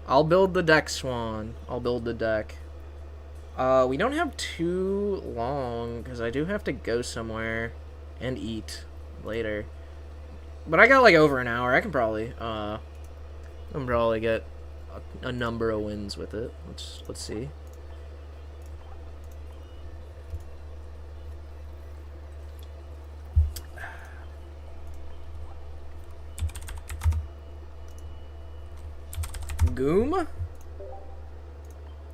Speaker 1: I'll build the deck, Swan. I'll build the deck. We don't have too long, because I do have to go somewhere and eat later. But I got, like, over an hour. I can probably get a number of wins with it. Let's see. Goom?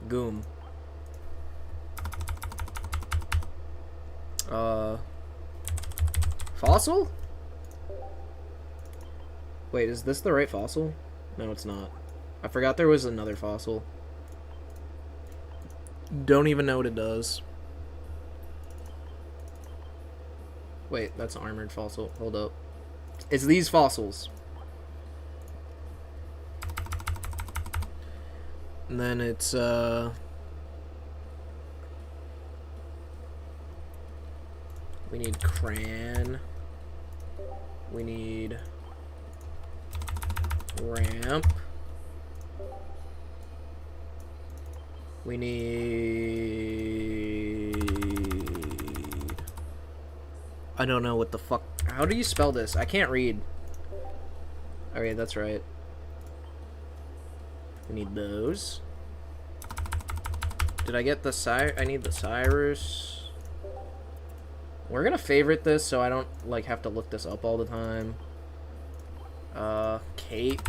Speaker 1: Goom. Fossil? Wait, is this the right fossil? No, it's not. I forgot there was another fossil. Don't even know what it does. Wait, that's armored fossil. Hold up. It's these fossils. And then it's, we need Cran. We need Ramp. We need... I don't know what the fuck... How do you spell this? I can't read. Okay, Alright, that's right. We need those. Did I get the Cyrus? I need the Cyrus. We're gonna favorite this so I don't, like, have to look this up all the time. Cape.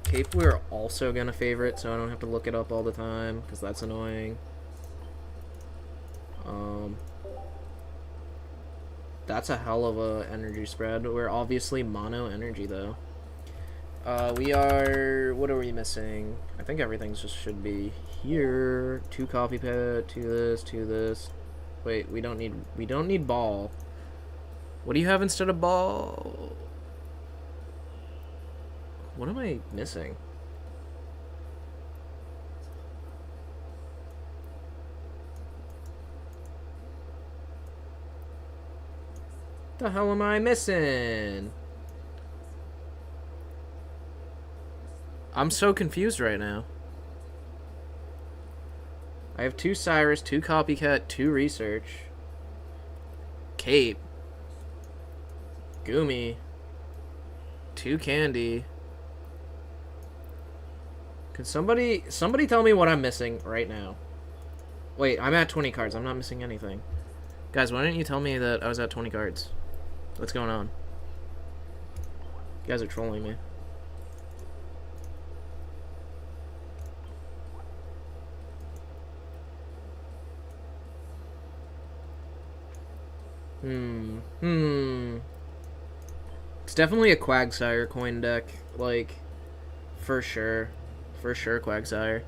Speaker 1: Cape we're also gonna favorite so I don't have to look it up all the time, because that's annoying. That's a hell of a energy spread. We're obviously mono energy, though. We are... What are we missing? I think everything just should be here. 2 copy pad, 2 this, 2 this. Wait, we don't need ball. What do you have instead of ball? What am I missing? The hell am I missing? I'm so confused right now. I have 2 Cyrus, 2 Copycat, 2 Research. Cape. Gumi. 2 Candy. Can somebody tell me what I'm missing right now? Wait, I'm at 20 cards. I'm not missing anything. Guys, why didn't you tell me that I was at 20 cards? What's going on? You guys are trolling me. It's definitely a Quagsire coin deck, like, for sure. For sure, Quagsire.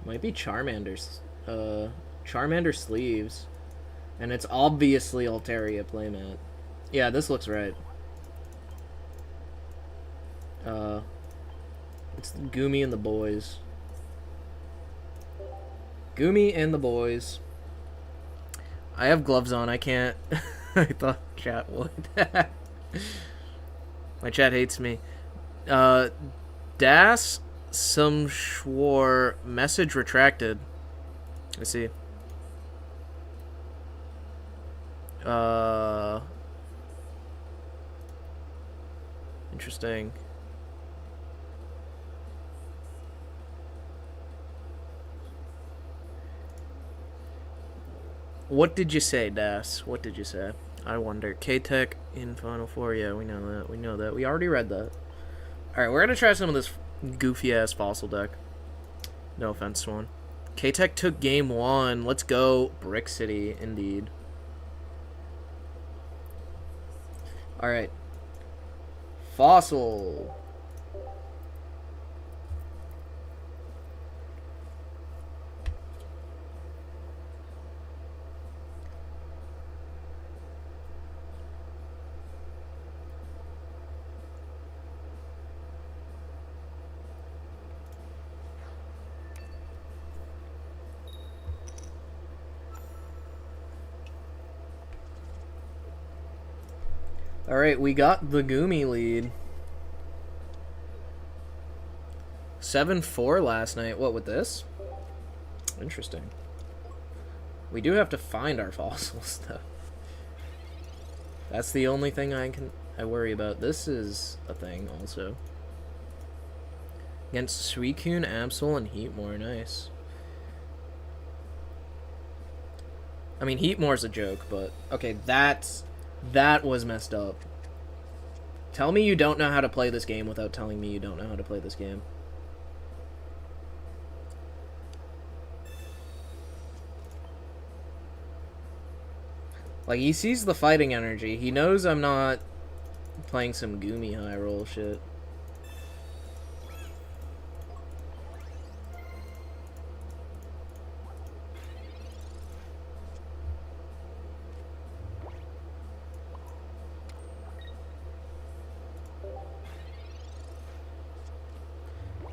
Speaker 1: Might be Charmander's, Charmander sleeves. And it's obviously Altaria playmat. Yeah, this looks right. It's Gumi and the boys. Gumi and the boys. I have gloves on, I can't... I thought chat would. My chat hates me. Das some Schwar message retracted. Let's see. Interesting. What did you say, Das? What did you say? I wonder. K-Tech in Final Four. Yeah, we know that. We know that. We already read that. Alright, we're gonna try some of this goofy-ass fossil deck. No offense, Swan. K-Tech took game 1. Let's go. Brick City, indeed. Alright. Fossil. Alright, we got the Gumi lead. 7-4 last night. What, with this? Interesting. We do have to find our fossils, though. That's the only thing I worry about. This is a thing, also. Against Suicune, Absol, and Heatmore. Nice. I mean, Heatmore's a joke, but... Okay, that was messed up. Tell me you don't know how to play this game without telling me you don't know how to play this game. Like, he sees the fighting energy. He knows I'm not playing some Gumi high roll shit.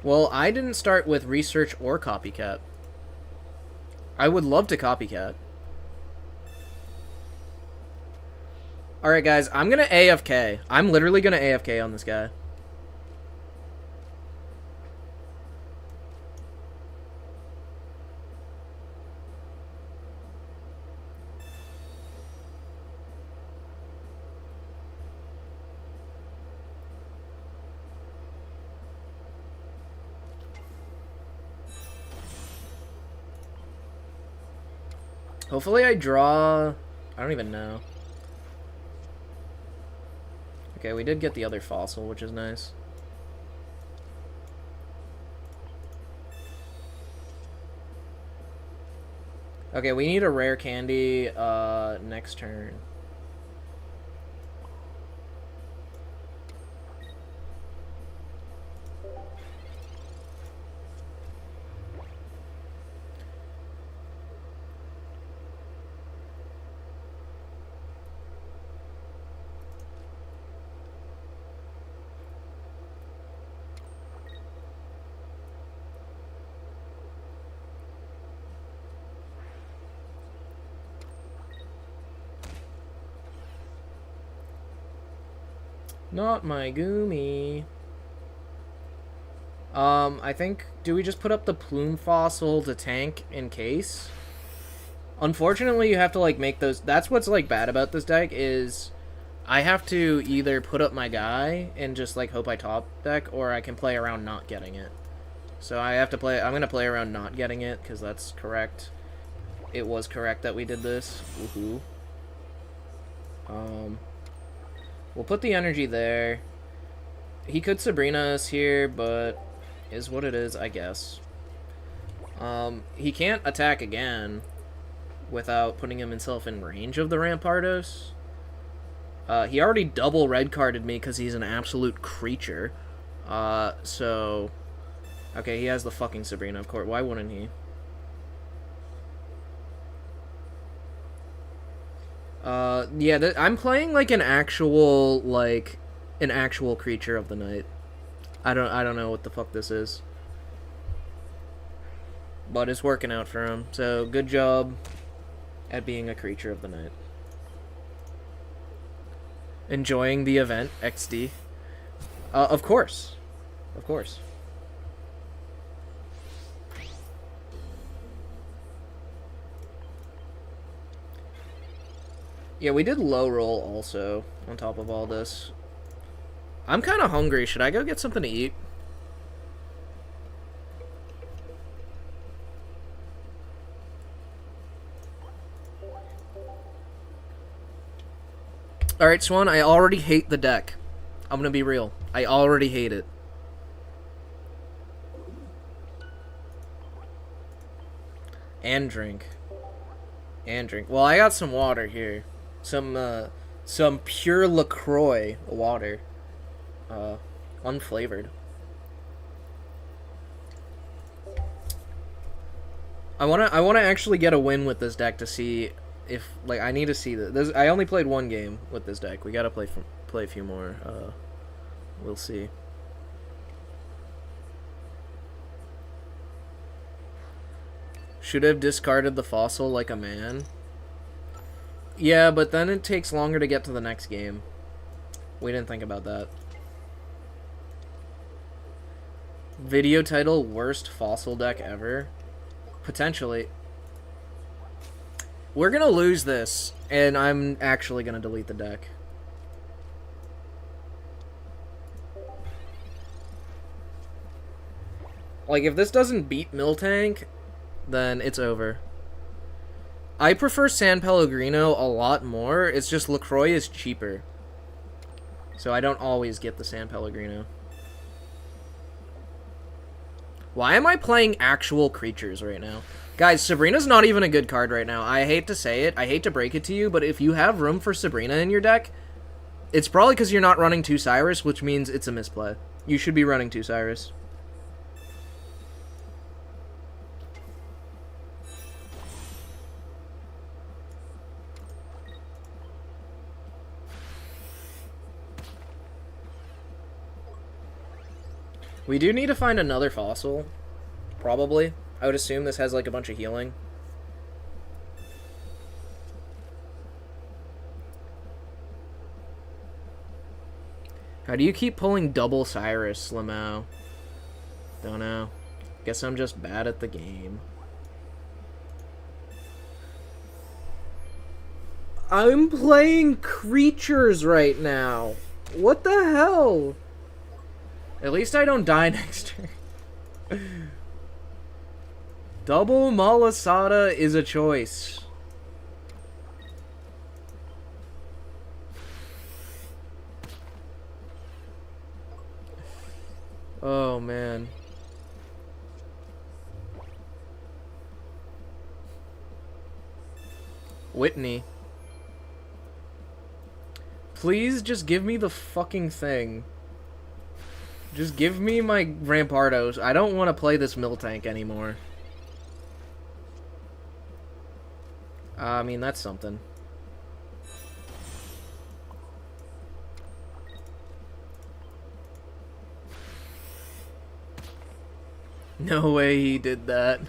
Speaker 1: Well, I didn't start with research or copycat. I would love to copycat. Alright, guys, I'm gonna AFK. I'm literally gonna AFK on this guy. Hopefully I draw... I don't even know. Okay, we did get the other fossil, which is nice. Okay, we need a rare candy next turn. Not my Goomy. I think, do we just put up the plume fossil to tank in case? Unfortunately, you have to, like, make those... That's what's, like, bad about this deck, is I have to either put up my guy and just, like, hope I top deck, or I can play around not getting it. So I have to play... I'm gonna play around not getting it, because that's correct. It was correct that we did this. Woohoo. We'll put the energy there. He could Sabrina us here, but is what it is, I guess. He can't attack again without putting himself in range of the Rampardos. He already double red carded me because he's an absolute creature. So... Okay, he has the fucking Sabrina, of course. Why wouldn't he? Yeah, I'm playing like an actual creature of the night. I don't know what the fuck this is. But it's working out for him. So, good job at being a creature of the night. Enjoying the event, XD. Of course. Of course. Yeah, we did low roll also, on top of all this. I'm kind of hungry. Should I go get something to eat? Alright, Swan, I already hate the deck. I'm gonna be real. I already hate it. And drink. And drink. Well, I got some water here. Some pure LaCroix water. Unflavored. I wanna actually get a win with this deck to see if, like, I need to see this. I only played one game with this deck. We gotta play a few more. We'll see. Should have discarded the fossil like a man. Yeah, but then it takes longer to get to the next game. We didn't think about that. Video title, worst fossil deck ever? Potentially. We're gonna lose this, and I'm actually gonna delete the deck. Like, if this doesn't beat Miltank, then it's over. I prefer San Pellegrino a lot more. It's just LaCroix is cheaper. So I don't always get the San Pellegrino. Why am I playing actual creatures right now? Guys, Sabrina's not even a good card right now. I hate to say it. I hate to break it to you, but if you have room for Sabrina in your deck, it's probably because you're not running 2 Cyrus, which means it's a misplay. You should be running 2 Cyrus. We do need to find another fossil. Probably. I would assume this has, like, a bunch of healing. How do you keep pulling double Cyrus, Lamau? Don't know. Guess I'm just bad at the game. I'm playing creatures right now. What the hell? At least I don't die next turn. Double Malasada is a choice. Oh, man. Whitney. Please just give me the fucking thing. Just give me my Rampardos. I don't want to play this Miltank anymore. I mean, that's something. No way he did that.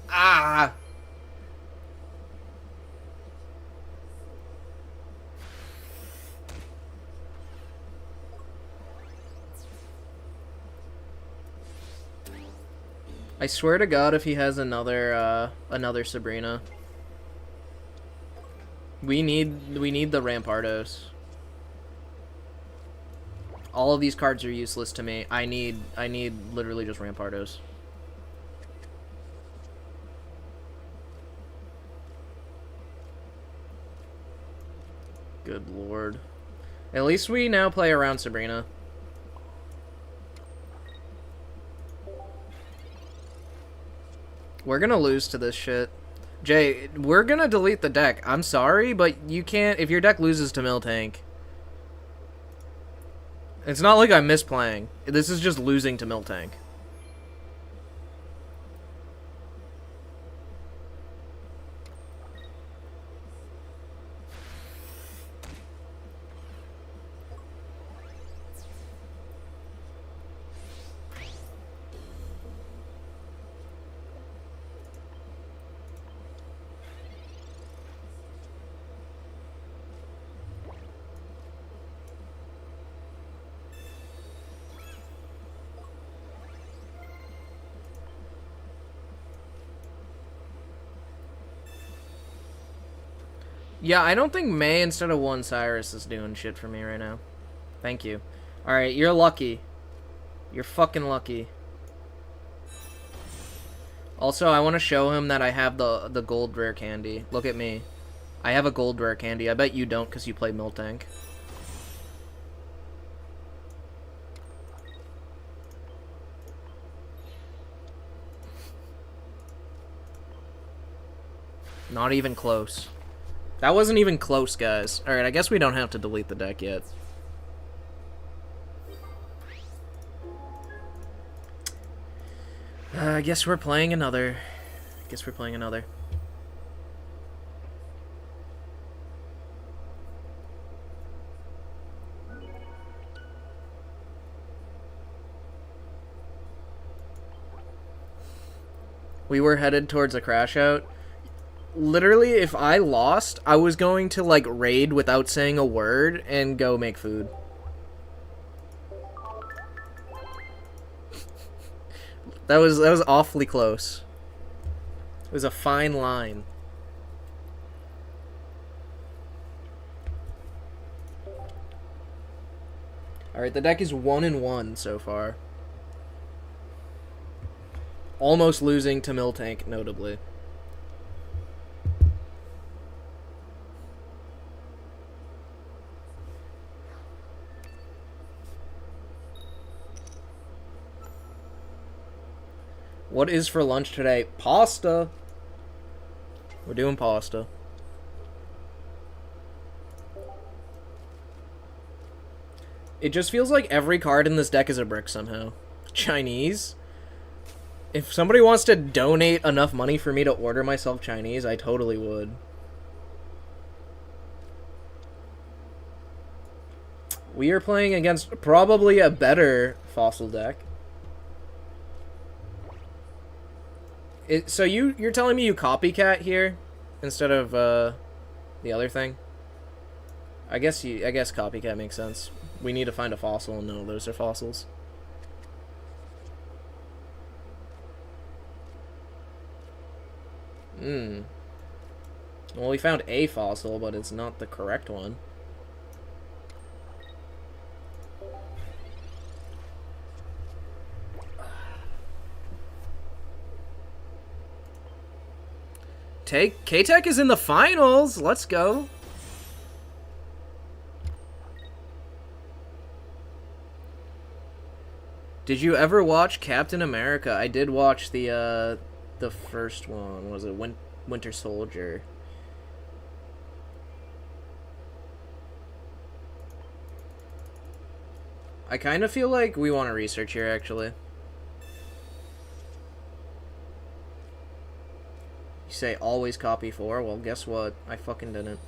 Speaker 1: Ah! I swear to God, if he has another Sabrina, we need the Rampardos. All of these cards are useless to me. I need literally just Rampardos. Good lord. At least we now play around Sabrina. We're gonna lose to this shit. Jay, we're gonna delete the deck. I'm sorry, but you can't... If your deck loses to Miltank... It's not like I'm misplaying. This is just losing to Miltank. Yeah, I don't think May instead of 1 Cyrus is doing shit for me right now. Thank you. Alright, you're lucky. You're fucking lucky. Also, I want to show him that I have the gold rare candy. Look at me. I have a gold rare candy. I bet you don't because you play Miltank. Not even close. That wasn't even close, guys. Alright, I guess we don't have to delete the deck yet. I guess we're playing another. We were headed towards a crash out. Literally, if I lost, I was going to, like, raid without saying a word and go make food. That was awfully close. It was a fine line. Alright, the deck is 1-1 so far. Almost losing to Miltank, notably. What is for lunch today? Pasta! We're doing pasta. It just feels like every card in this deck is a brick somehow. Chinese? If somebody wants to donate enough money for me to order myself Chinese, I totally would. We are playing against probably a better fossil deck. So you're telling me you copycat here instead of the other thing? I guess copycat makes sense. We need to find a fossil, and none of those are fossils. Well, we found a fossil, but it's not the correct one. K-Tech is in the finals. Let's go. Did you ever watch Captain America? I did watch the first one. Was it Winter Soldier? I kind of feel like we want to research here, actually. You say always copy 4? Well, guess what? I fucking didn't.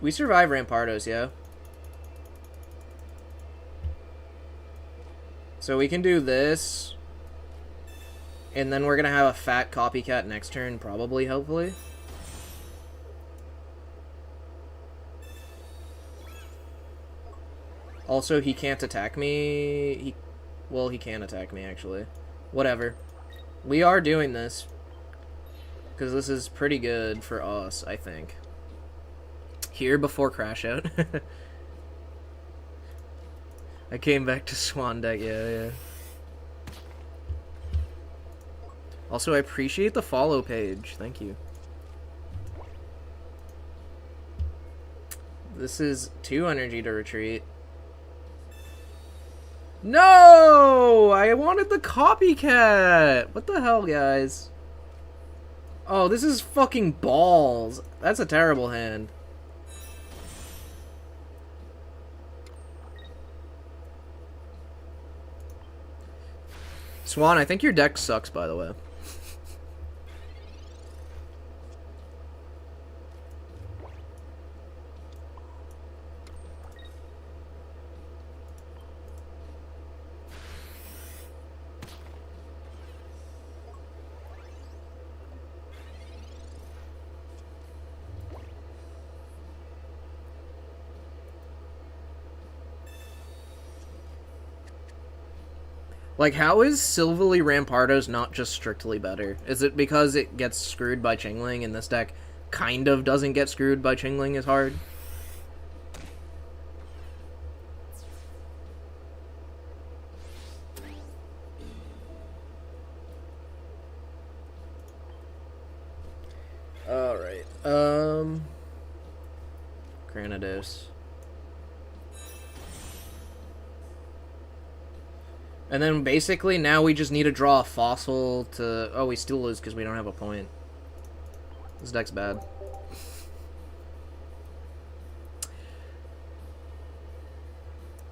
Speaker 1: We survive Rampardos, yeah? So we can do this. And then we're gonna have a fat copycat next turn, probably, hopefully. Also, he can't attack me. Well, he can attack me, actually. Whatever. We are doing this. Because this is pretty good for us, I think. Here before Crash Out. I came back to Swan deck, yeah. Also, I appreciate the follow page. Thank you. This is 2 energy to retreat. No! I wanted the copycat! What the hell, guys? Oh, this is fucking balls. That's a terrible hand. Swan, I think your deck sucks, by the way. Like, how is Silvally Rampardos not just strictly better? Is it because it gets screwed by Chingling and this deck kind of doesn't get screwed by Chingling as hard? Alright, Granados. And then basically now we just need to draw a fossil to... Oh, we still lose because we don't have a point. This deck's bad.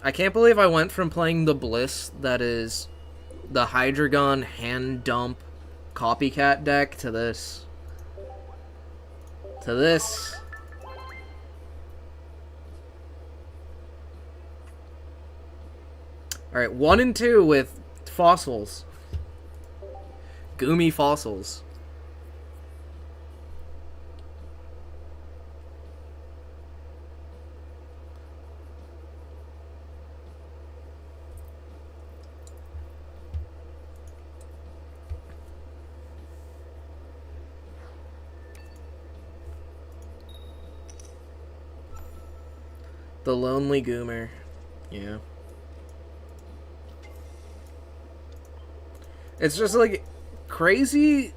Speaker 1: I can't believe I went from playing the Bliss, that is the Hydreigon hand dump copycat deck, to this. To this. Alright, 1 and 2 with fossils. Goomy fossils. The Lonely Goomer. Yeah. It's just like crazy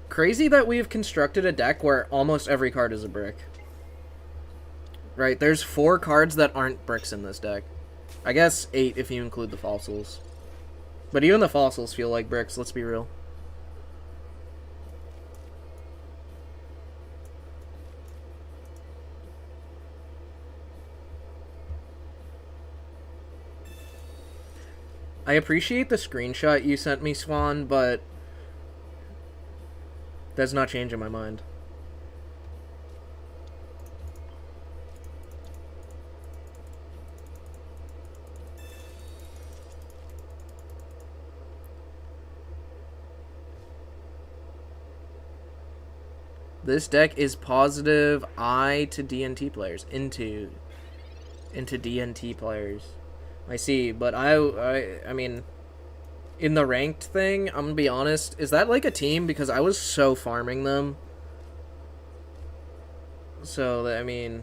Speaker 1: that we've constructed a deck where almost every card is a brick. Right, there's 4 cards that aren't bricks in this deck. I guess 8 if you include the fossils. But even the fossils feel like bricks, let's be real. I appreciate the screenshot you sent me, Swan, but that's not changing my mind. This deck is positive I to DNT players. Into DNT players. I see, but I mean, in the ranked thing, I'm gonna be honest, is that like a team? Because I was so farming them. So, I mean,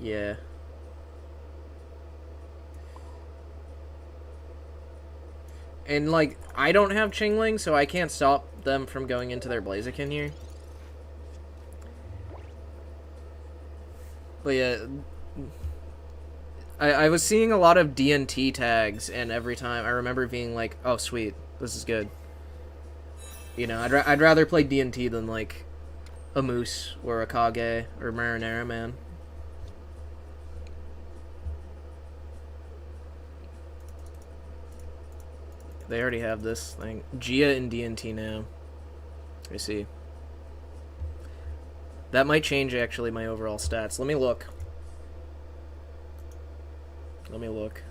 Speaker 1: yeah. And, like, I don't have Chingling, so I can't stop them from going into their Blaziken here. But yeah, I was seeing a lot of DNT tags, and every time I remember being like, oh, sweet, this is good. You know, I'd rather play DNT than, like, a Moose or a Kage or Marinara, man. They already have this thing. Gia and DNT now. I see. That might change, actually, my overall stats. Let me look. Let me look.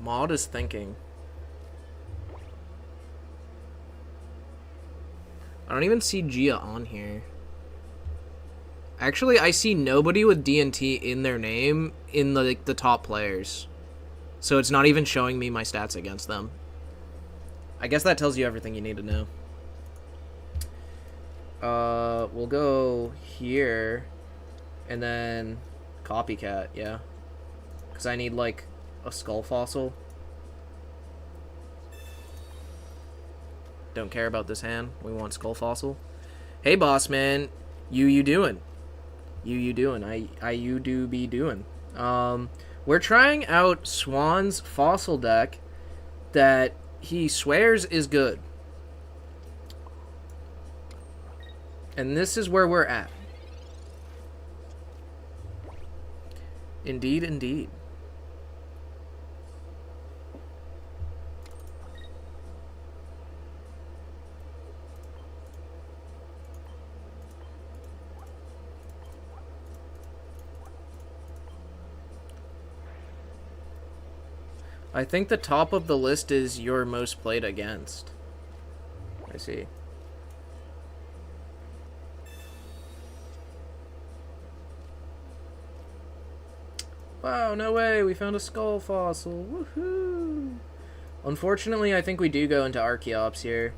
Speaker 1: Maud is thinking. I don't even see Gia on here. Actually, I see nobody with DNT in their name in the top players. So it's not even showing me my stats against them. I guess that tells you everything you need to know. We'll go here. And then Copycat, yeah. Because I need, like, a skull fossil. Don't care about this hand. We want skull fossil. Hey, boss man. You doing? You doing? You do be doing. We're trying out Swan's fossil deck that he swears is good. And this is where we're at. Indeed, indeed. I think the top of the list is your most played against. I see. Wow, no way, we found a skull fossil. Woohoo! Unfortunately, I think we do go into Archeops here.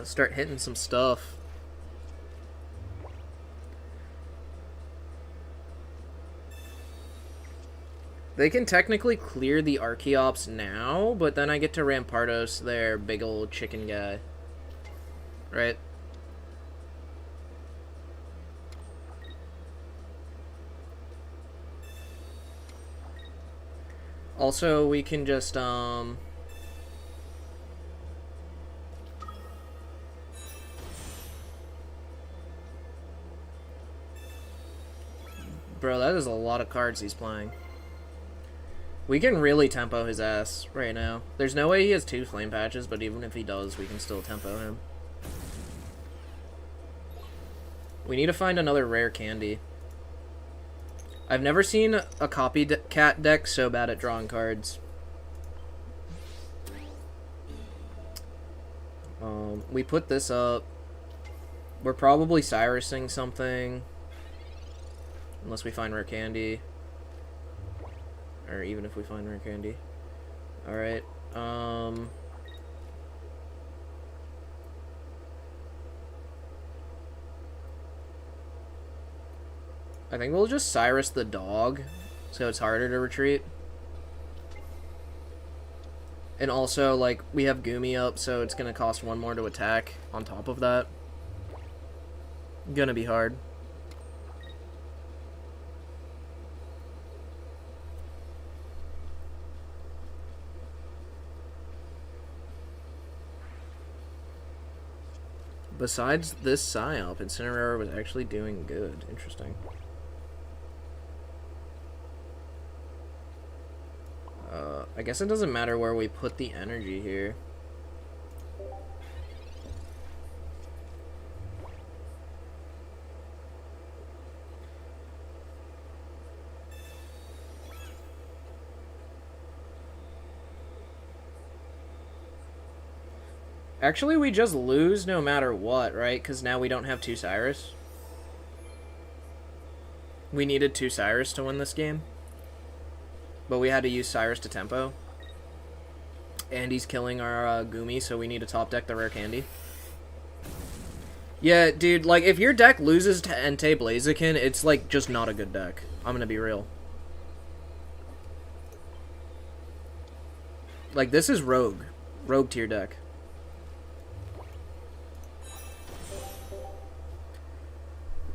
Speaker 1: Start hitting some stuff. They can technically clear the Archeops now, but then I get to Rampardos, their big old chicken guy. Right? Also, we can just, Bro, that is a lot of cards he's playing. We can really tempo his ass right now. There's no way he has 2 flame patches, but even if he does, we can still tempo him. We need to find another rare candy. I've never seen a copycat deck so bad at drawing cards. We put this up. We're probably Cyrusing something. Unless we find rare candy. Or even if we find rare candy. Alright. I think we'll just Cyrus the dog, so it's harder to retreat. And also, like, we have Goomy up, so it's gonna cost 1 more to attack on top of that. Gonna be hard. Besides this Psyop, Incineroar was actually doing good. Interesting. I guess it doesn't matter where we put the energy here. Actually, we just lose no matter what, right? Because now we don't have 2 Cyrus. We needed 2 Cyrus to win this game. But we had to use Cyrus to tempo. And he's killing our Gumi, so we need to top deck the rare candy. Yeah, dude, like, if your deck loses to Entei Blaziken, it's, like, just not a good deck. I'm gonna be real. Like, this is Rogue. Rogue tier deck.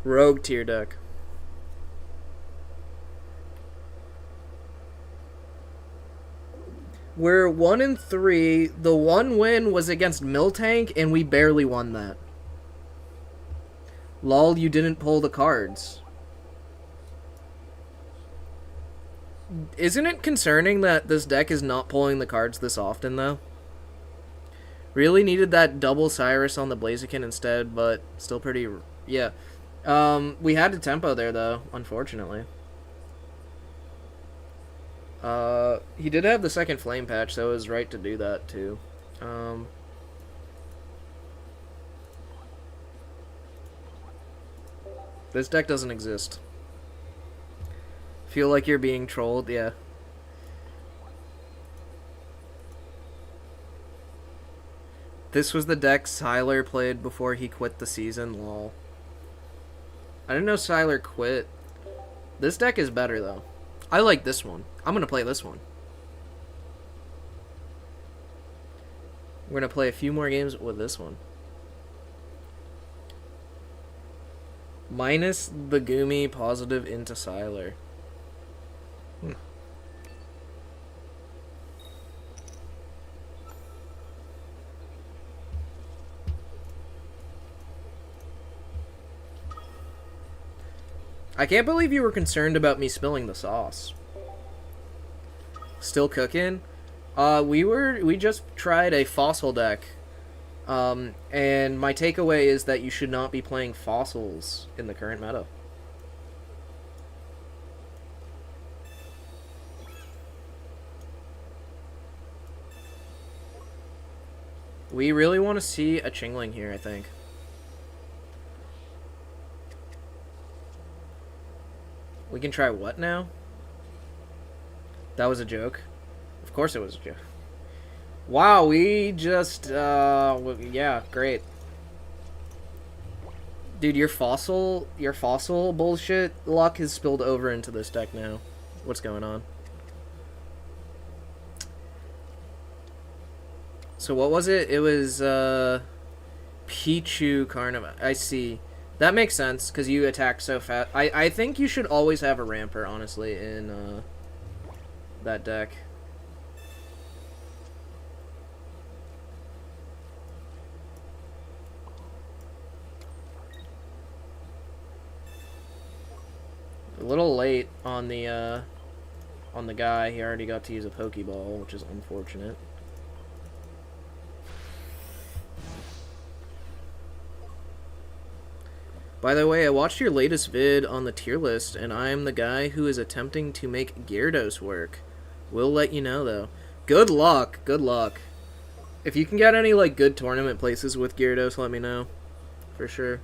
Speaker 1: Rogue tier deck. We're 1-3. The one win was against Miltank, and we barely won that. Lol, you didn't pull the cards. Isn't it concerning that this deck is not pulling the cards this often, though? Really needed that double Cyrus on the Blaziken instead, but still pretty... Yeah. We had to tempo there, though, unfortunately. He did have the second flame patch, so it was right to do that, too. This deck doesn't exist. Feel like you're being trolled, yeah. This was the deck Siler played before he quit the season, lol. I didn't know Siler quit. This deck is better, though. I like this one. I'm gonna play this one. We're gonna play a few more games with this one. Minus the Gumi, positive into Siler. I can't believe you were concerned about me spilling the sauce. Still cooking? We just tried a fossil deck. And my takeaway is that you should not be playing fossils in the current meta. We really want to see a Chingling here, I think. We can try what now? That was a joke. Of course it was a joke. Wow, we just, yeah, great. Dude, your fossil bullshit luck has spilled over into this deck now. What's going on? So what was it? It was, Pichu Carnival. I see. That makes sense, because you attack so fast. I think you should always have a Ramper, honestly, in, that deck. A little late on the guy. He already got to use a Pokeball, which is unfortunate. By the way, I watched your latest vid on the tier list, and I am the guy who is attempting to make Gyarados work. We'll let you know, though. Good luck. Good luck. If you can get any, like, good tournament places with Gyarados, let me know. For sure.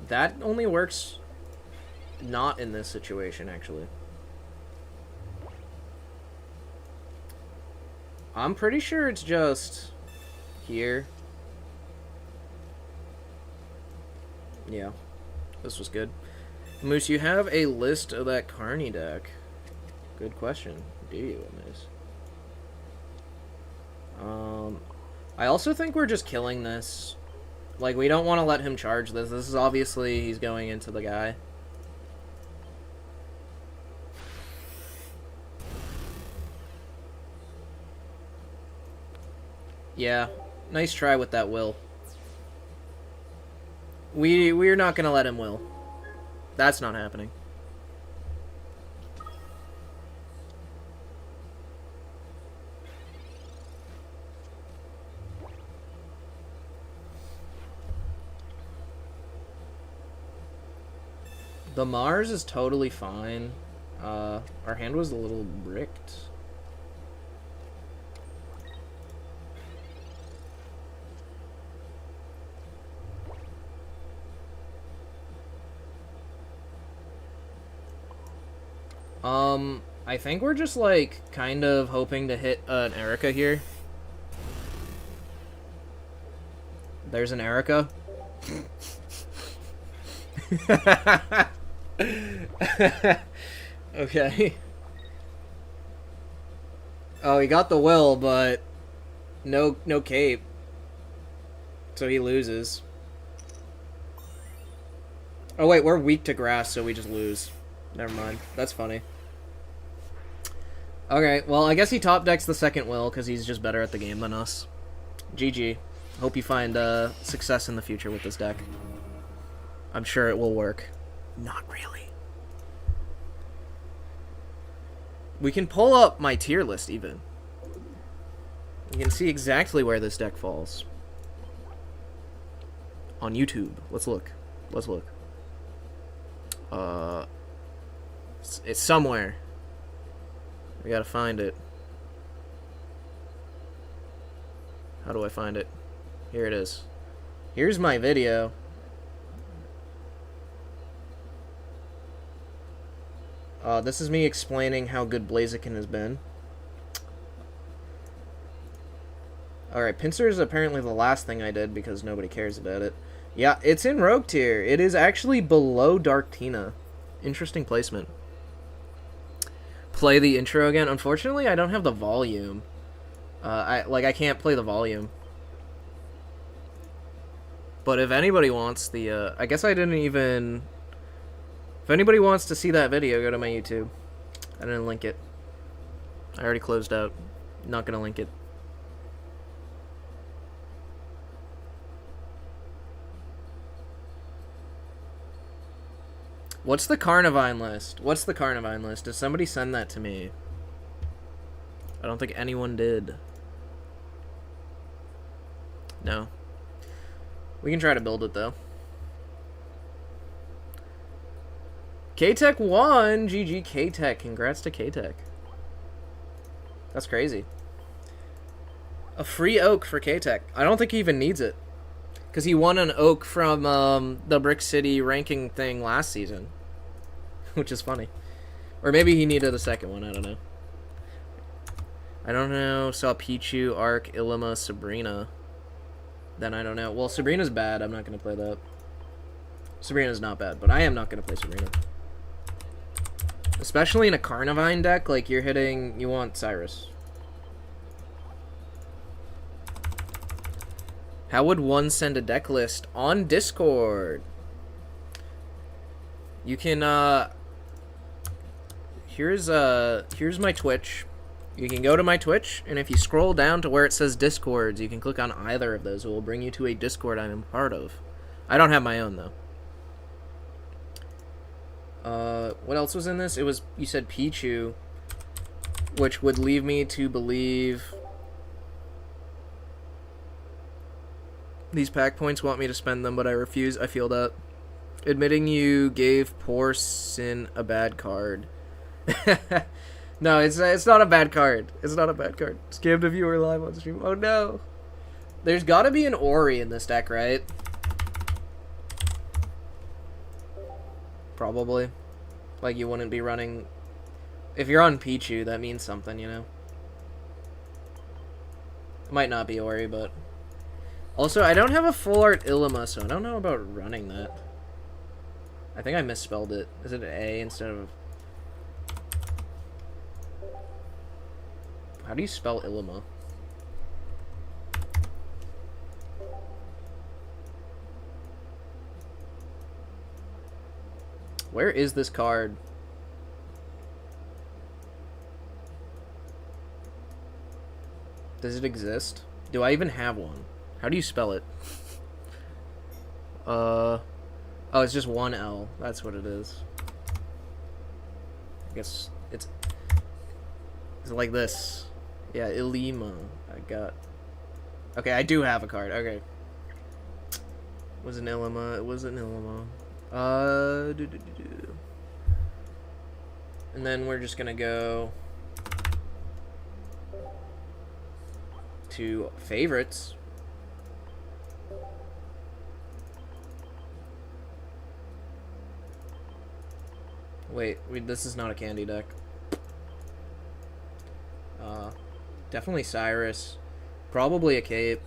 Speaker 1: That only works not in this situation, actually. I'm pretty sure it's just here. Yeah, this was good. Moose, you have a list of that Carney deck. Good question. Do you, Moose? I also think we're just killing this. Like, we don't want to let him charge this. This is obviously, he's going into the guy. Yeah, nice try with that will. We're not going to let him will. That's not happening. The Mars is totally fine. Our hand was a little bricked. I think we're just, like, kind of hoping to hit an Erica here. There's an Erica. Okay. Oh, he got the will, but no cape. So he loses. Oh wait, we're weak to grass, so we just lose. Never mind. That's funny. Okay, well, I guess he top decks the second will because he's just better at the game than us. GG. Hope you find success in the future with this deck. I'm sure it will work. Not really. We can pull up my tier list, even. You can see exactly where this deck falls. On YouTube. Let's look. Let's look. It's somewhere. We gotta find it. How do I find it? Here it is. Here's my video. This is me explaining how good Blaziken has been. Alright, Pinsir is apparently the last thing I did because nobody cares about it. Yeah, it's in Rogue tier. It is actually below Dark Tina. Interesting placement. Play the intro again. Unfortunately, I don't have the volume. I can't play the volume. But if anybody wants the, I guess I didn't even... If anybody wants to see that video, go to my YouTube. I didn't link it. I already closed out. Not gonna link it. What's the Carnivine list? What's the Carnivine list? Did somebody send that to me? I don't think anyone did. No. We can try to build it, though. K-Tech won! GG K-Tech. Congrats to K-Tech. That's crazy. A free oak for K-Tech. I don't think he even needs it. Because he won an oak from the Brick City ranking thing last season. Which is funny. Or maybe he needed a second one, I don't know. I don't know. Saw Pichu, Arc, Ilima, Sabrina. Then I don't know. Well, Sabrina's bad. I'm not going to play that. Sabrina's not bad, but I am not going to play Sabrina. Especially in a Carnivine deck, like you're hitting... You want Cyrus. How would one send a deck list on Discord? You can, here's my Twitch. You can go to my Twitch, and if you scroll down to where it says Discords, you can click on either of those. It will bring you to a Discord I'm a part of. I don't have my own, though. What else was in this? It was, you said Pichu, which would leave me to believe... These pack points want me to spend them, but I refuse. I feel that. Admitting you gave poor Sin a bad card. No, it's not a bad card. It's not a bad card. Scammed a viewer live on stream. Oh no. There's gotta be an Ori in this deck, right? Probably. Like, you wouldn't be running... If you're on Pichu, that means something, you know? It might not be Ori, but... Also, I don't have a full art Ilima, so I don't know about running that. I think I misspelled it. Is it an A instead of... How do you spell Ilima? Where is this card? Does it exist? Do I even have one? How do you spell it? Oh, it's just one L. That's what it is. I guess it's like this. Yeah, Ilima. I got... Okay, I do have a card. Okay. Was an Ilima. It was an Ilima. And then we're just gonna go to favorites. Wait, this is not a candy deck. Definitely Cyrus. Probably a cape.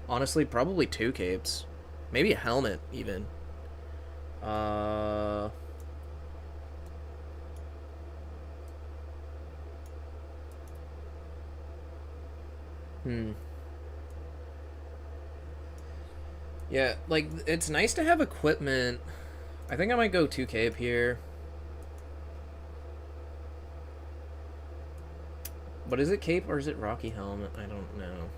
Speaker 1: Honestly, probably 2 capes. Maybe a helmet, even. Yeah, like, it's nice to have equipment. I think I might go 2 cape here. But is it cape or is it Rocky helmet? I don't know.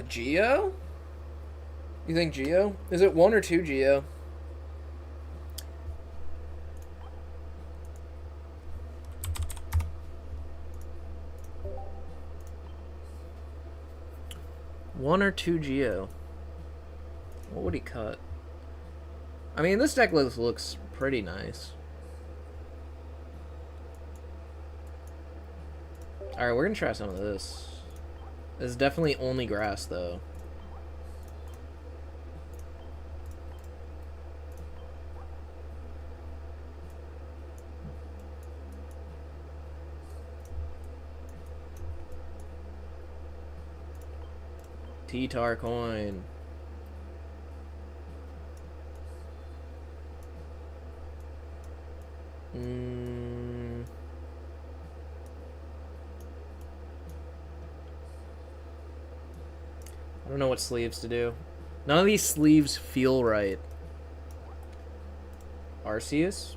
Speaker 1: Geo? You think Geo? Is it 1 or 2 Geo? One or 2 Geo? What would he cut? I mean, this deck looks pretty nice. Alright, we're gonna try some of this. This is definitely only grass, though. T-Tar coin. I don't know what sleeves to do. None of these sleeves feel right. Arceus?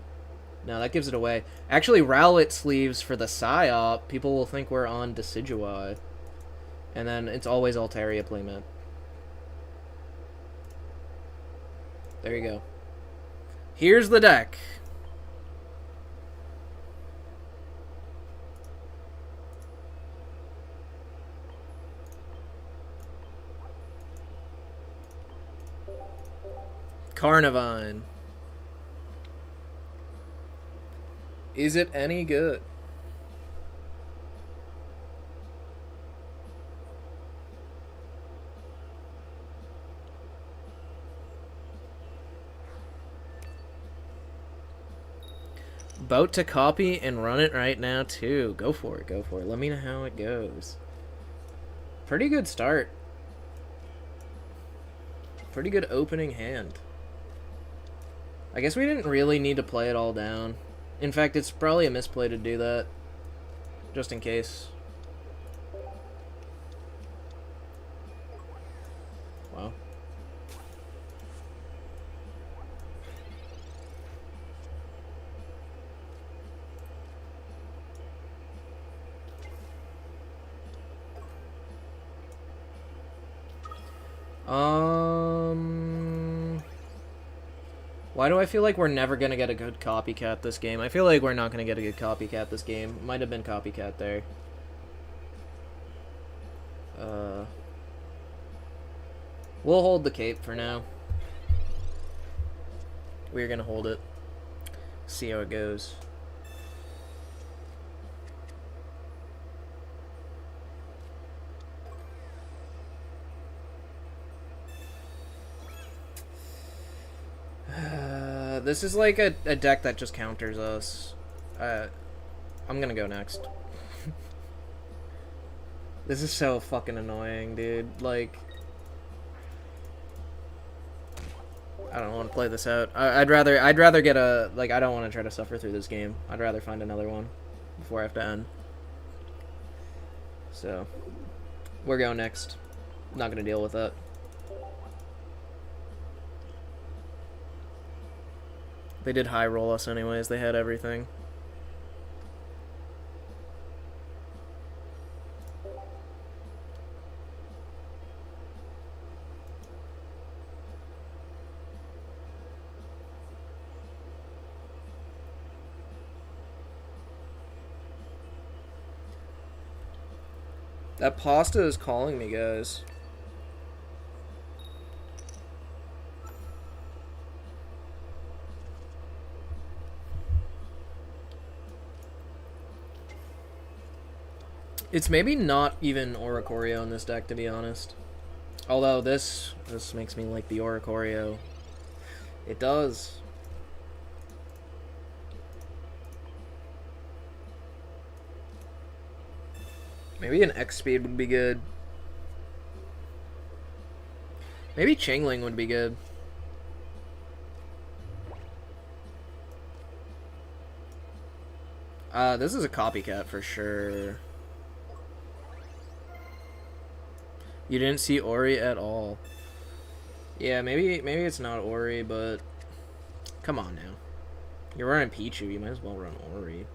Speaker 1: No, that gives it away. Actually, Rowlet sleeves for the Psyop, people will think we're on Decidueye. And then it's always Altaria playmat. There you go. Here's the deck. Carnivine. Is it any good? About to copy and run it right now, too. Go for it, go for it. Let me know how it goes. Pretty good start. Pretty good opening hand. I guess we didn't really need to play it all down. In fact, it's probably a misplay to do that. Just in case. Wow. Why do I feel like we're never gonna get a good copycat this game? I feel like we're not gonna get a good copycat this game. Might have been copycat there. We'll hold the cape for now. We're gonna hold it. See how it goes. This is like a deck that just counters us. I'm gonna go next. This is so fucking annoying, dude. Like, I don't want to play this out. I'd rather get a, like, I don't want to try to suffer through this game. I'd rather find another one before I have to end. So, we're going next. Not gonna deal with that. They did high roll us anyways. They had everything. That pasta is calling me, guys. It's maybe not even Oricorio in this deck, to be honest. Although this makes me like the Oricorio. It does. Maybe an X speed would be good. Maybe Changling would be good. This is a copycat for sure. You didn't see Ori at all. Yeah, maybe it's not Ori, but come on now. You're running Pichu, you might as well run Ori.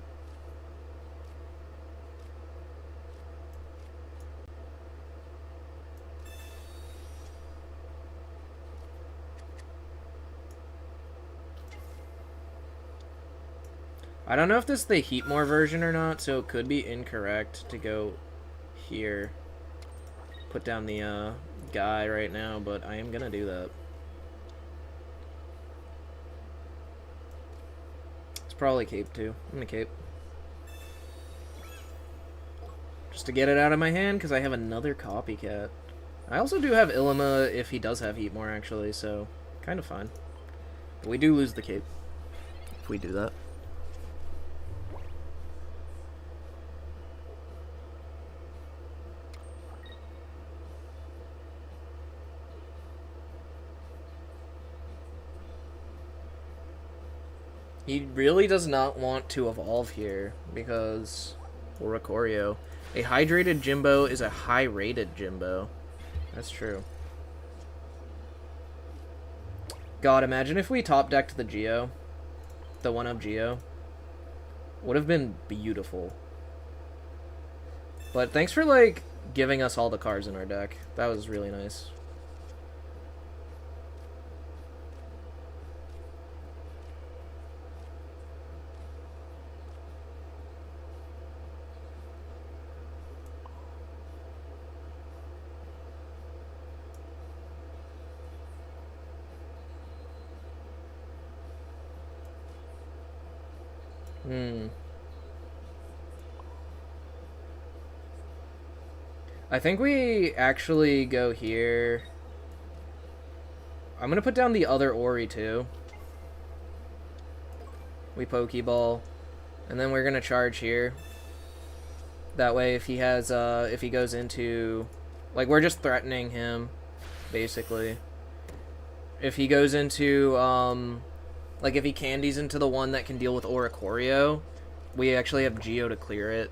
Speaker 1: I don't know if this is the Heatmore version or not, so it could be incorrect to go here. Put down the guy right now, but I am gonna do that. It's probably cape too. I'm gonna cape. Just to get it out of my hand, because I have another copycat. I also do have Illima if he does have Heatmore, actually, so kind of fine. But we do lose the cape if we do that. He really does not want to evolve here, because Oricorio. A hydrated Jimbo is a high-rated Jimbo. That's true. God, imagine if we top-decked the Geo. The 1-up Geo. Would have been beautiful. But thanks for, like, giving us all the cards in our deck. That was really nice. I think we actually go here. I'm gonna put down the other Ori too. We Pokeball. And then we're gonna charge here. That way if he has if he goes into, like, we're just threatening him, basically. If he goes into like, if he candies into the one that can deal with Oricorio, we actually have Geo to clear it.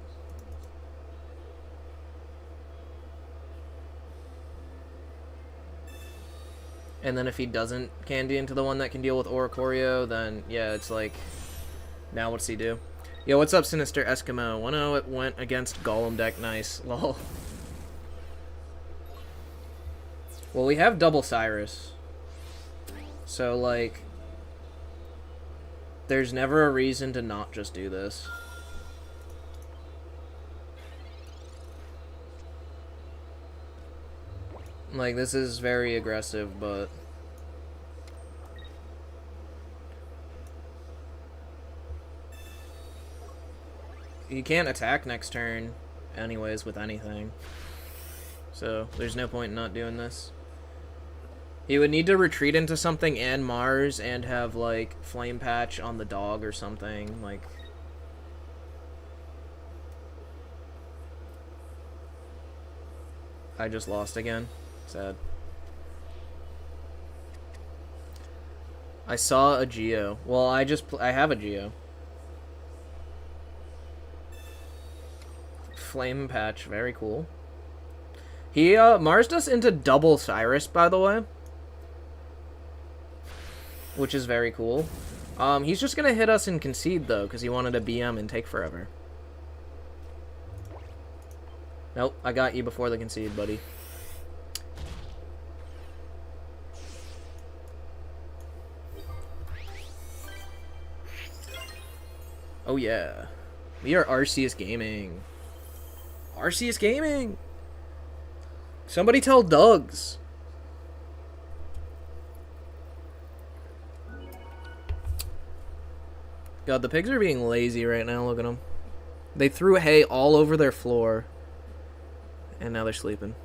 Speaker 1: And then if he doesn't candy into the one that can deal with Oricorio, then, yeah, it's like, now what's he do? Yo, what's up, Sinister Eskimo? 1-0, it went against Golem deck, nice. Lol. Well, we have double Cyrus. So, like, there's never a reason to not just do this. Like, this is very aggressive, but he can't attack next turn anyways with anything. So, there's no point in not doing this. He would need to retreat into something and Mars and have, like, Flame Patch on the dog or something, like. I just lost again. Sad. I saw a Geo. Well, I have a Geo. Flame Patch, very cool. He Mars us into double Cyrus, by the way, which is very cool. He's just gonna hit us and concede though, because he wanted a BM and take forever. Nope, I got you before the concede, buddy. Oh yeah. We are Arceus Gaming. Arceus Gaming! Somebody tell Doug's. God, the pigs are being lazy right now. Look at them. They threw hay all over their floor. And now they're sleeping.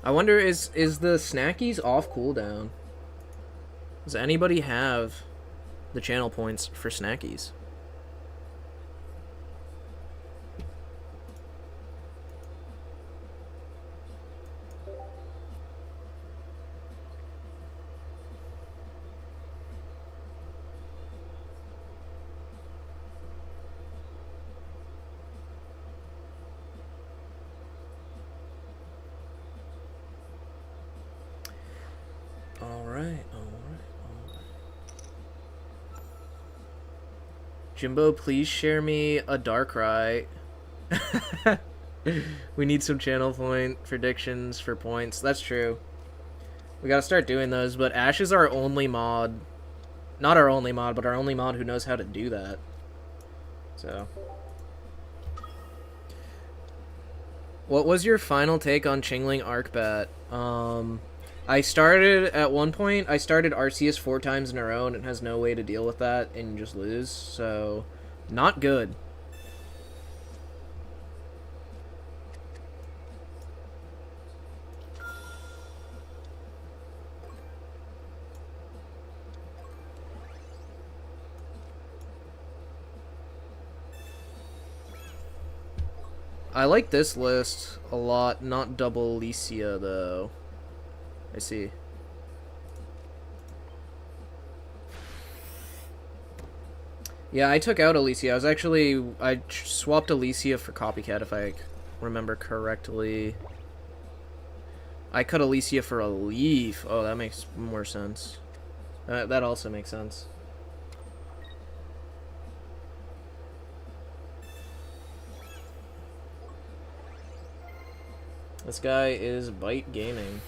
Speaker 1: I wonder, is the snackies off cooldown? Does anybody have the channel points for snackies? Alright. Jimbo, please share me a Darkrai. We need some channel point predictions for points. That's true. We gotta start doing those, but Ash is our only mod. Not our only mod, but our only mod who knows how to do that. So. What was your final take on Chingling Arcbat? I started, at one point, I started Arceus 4 times in a row, and it has no way to deal with that, and you just lose, so not good. I like this list a lot, not double Alicia, though. I see. Yeah, I took out Alicia. I swapped Alicia for Copycat, if I remember correctly. I cut Alicia for a Leaf. Oh, that makes more sense. That also makes sense. This guy is Bite Gaming.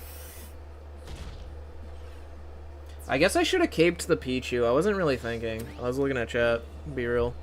Speaker 1: I guess I should have caped the Pichu. I wasn't really thinking. I was looking at chat. Be real.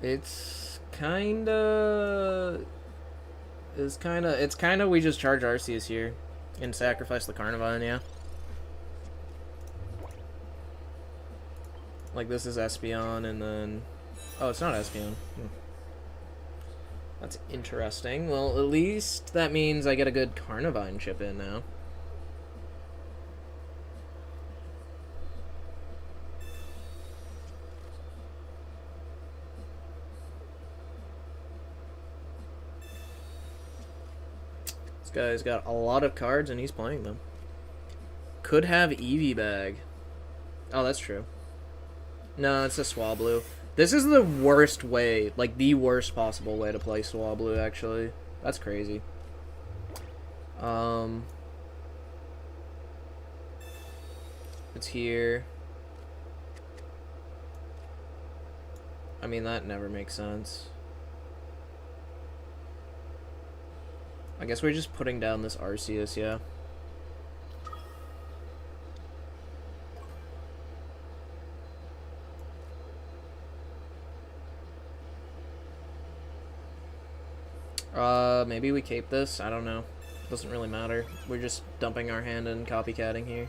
Speaker 1: It's kinda we just charge Arceus here and sacrifice the Carnivine, yeah. Like this is Espeon and then oh, it's not Espeon. That's interesting. Well, at least that means I get a good Carnivine chip in now. This guy's got a lot of cards and he's playing them. Could have Eevee bag. Oh, that's true. No, it's a Swablu. This is the worst way, like the worst possible way to play Swablu, actually. That's crazy. It's here. I mean, that never makes sense. I guess we're just putting down this Arceus, yeah. Maybe we cape this? I don't know. Doesn't really matter. We're just dumping our hand and copycatting here.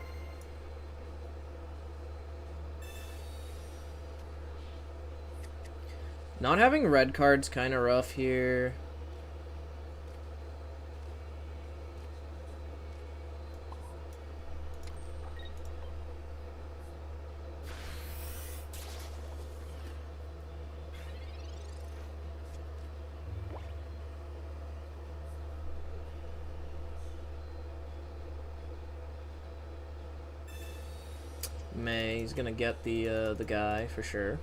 Speaker 1: Not having red cards kind of rough here. He's gonna get the guy for sure.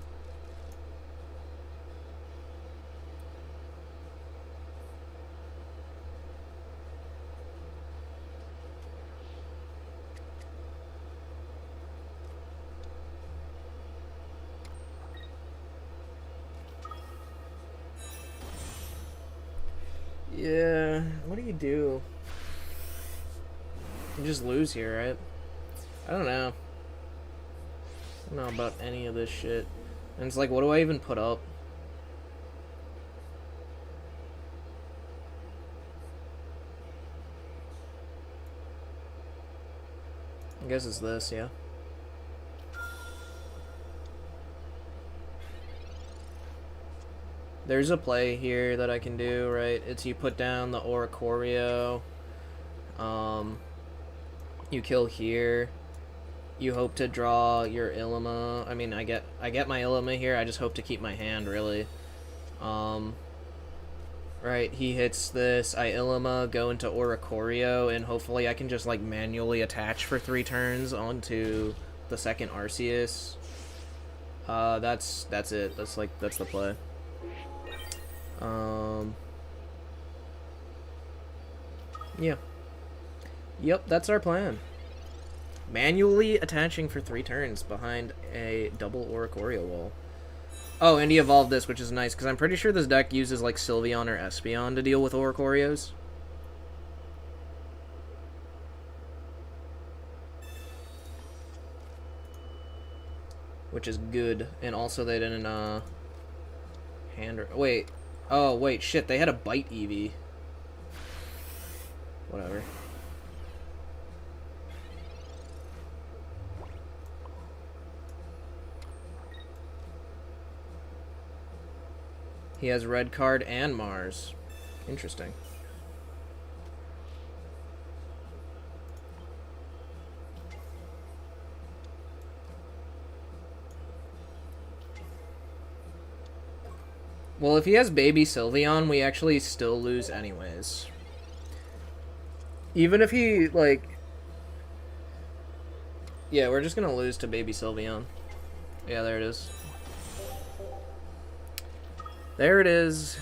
Speaker 1: Yeah, what do you do? You just lose here, right? I don't know. I don't know about any of this shit. And it's like, what do I even put up? I guess it's this, yeah. There's a play here that I can do, right? It's you put down the Oricorio. You kill here. You hope to draw your Illima. I mean, I get my Illima here. I just hope to keep my hand, really. Right, he hits this. I Illima, go into Oricorio, and hopefully I can just, like, manually attach for 3 turns onto the second Arceus. That's it. That's the play. Yeah. Yep, that's our plan. Manually attaching for 3 turns behind a double Oricorio wall. Oh, and he evolved this, which is nice, because I'm pretty sure this deck uses, like, Sylveon or Espeon to deal with Oricorios. Which is good. And also they didn't, wait. Oh, wait, shit, they had a Bite Eevee. Whatever. He has Red Card and Mars. Interesting. Well, if he has Baby Sylveon, we actually still lose anyways. Even if he, like... Yeah, we're just gonna lose to Baby Sylveon. Yeah, there it is. There it is.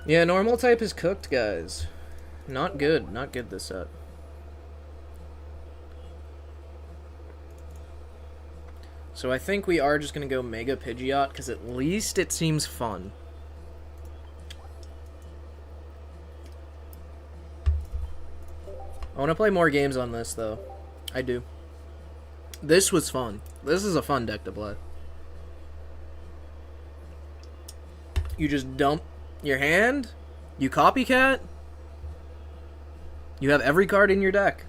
Speaker 1: Yeah, normal type is cooked, guys. Not good. Not good this set. So I think we are just going to go Mega Pidgeot, because at least it seems fun. I want to play more games on this, though. I do. This was fun. This is a fun deck to play. You just dump your hand, you copycat, you have every card in your deck.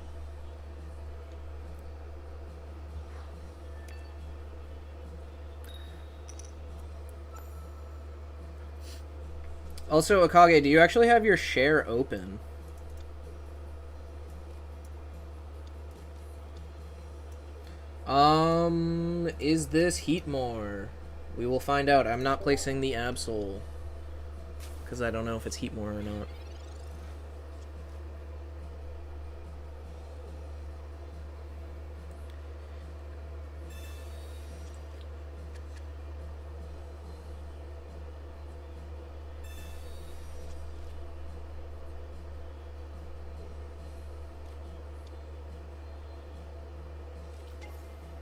Speaker 1: Also, Akage, do you actually have your share open? Is this Heatmore? We will find out. I'm not placing the Absol, because I don't know if it's Heatmore or not.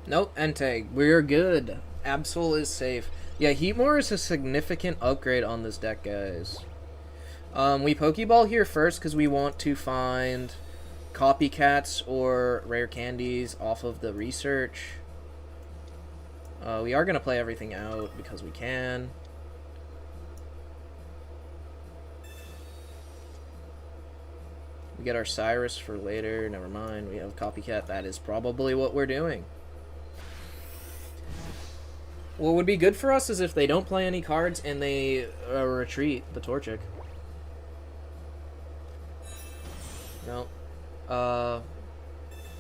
Speaker 1: Nope, Entei. We're good. Absol is safe. Yeah, Heatmore is a significant upgrade on this deck, guys. We Pokeball here first because we want to find copycats or rare candies off of the research. We are going to play everything out because we can. We get our Cyrus for later. Never mind. We have copycat. That is probably what we're doing. What would be good for us is if they don't play any cards and they retreat the Torchic. No.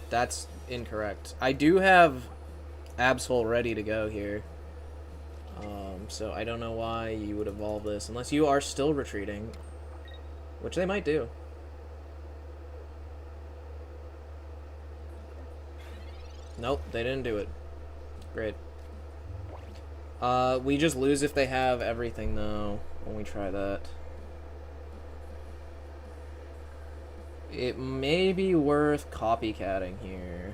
Speaker 1: That's incorrect. I do have Absol ready to go here. So I don't know why you would evolve this. Unless you are still retreating. Which they might do. Nope, they didn't do it. Great. We just lose if they have everything, though, when we try that. It may be worth copycatting here.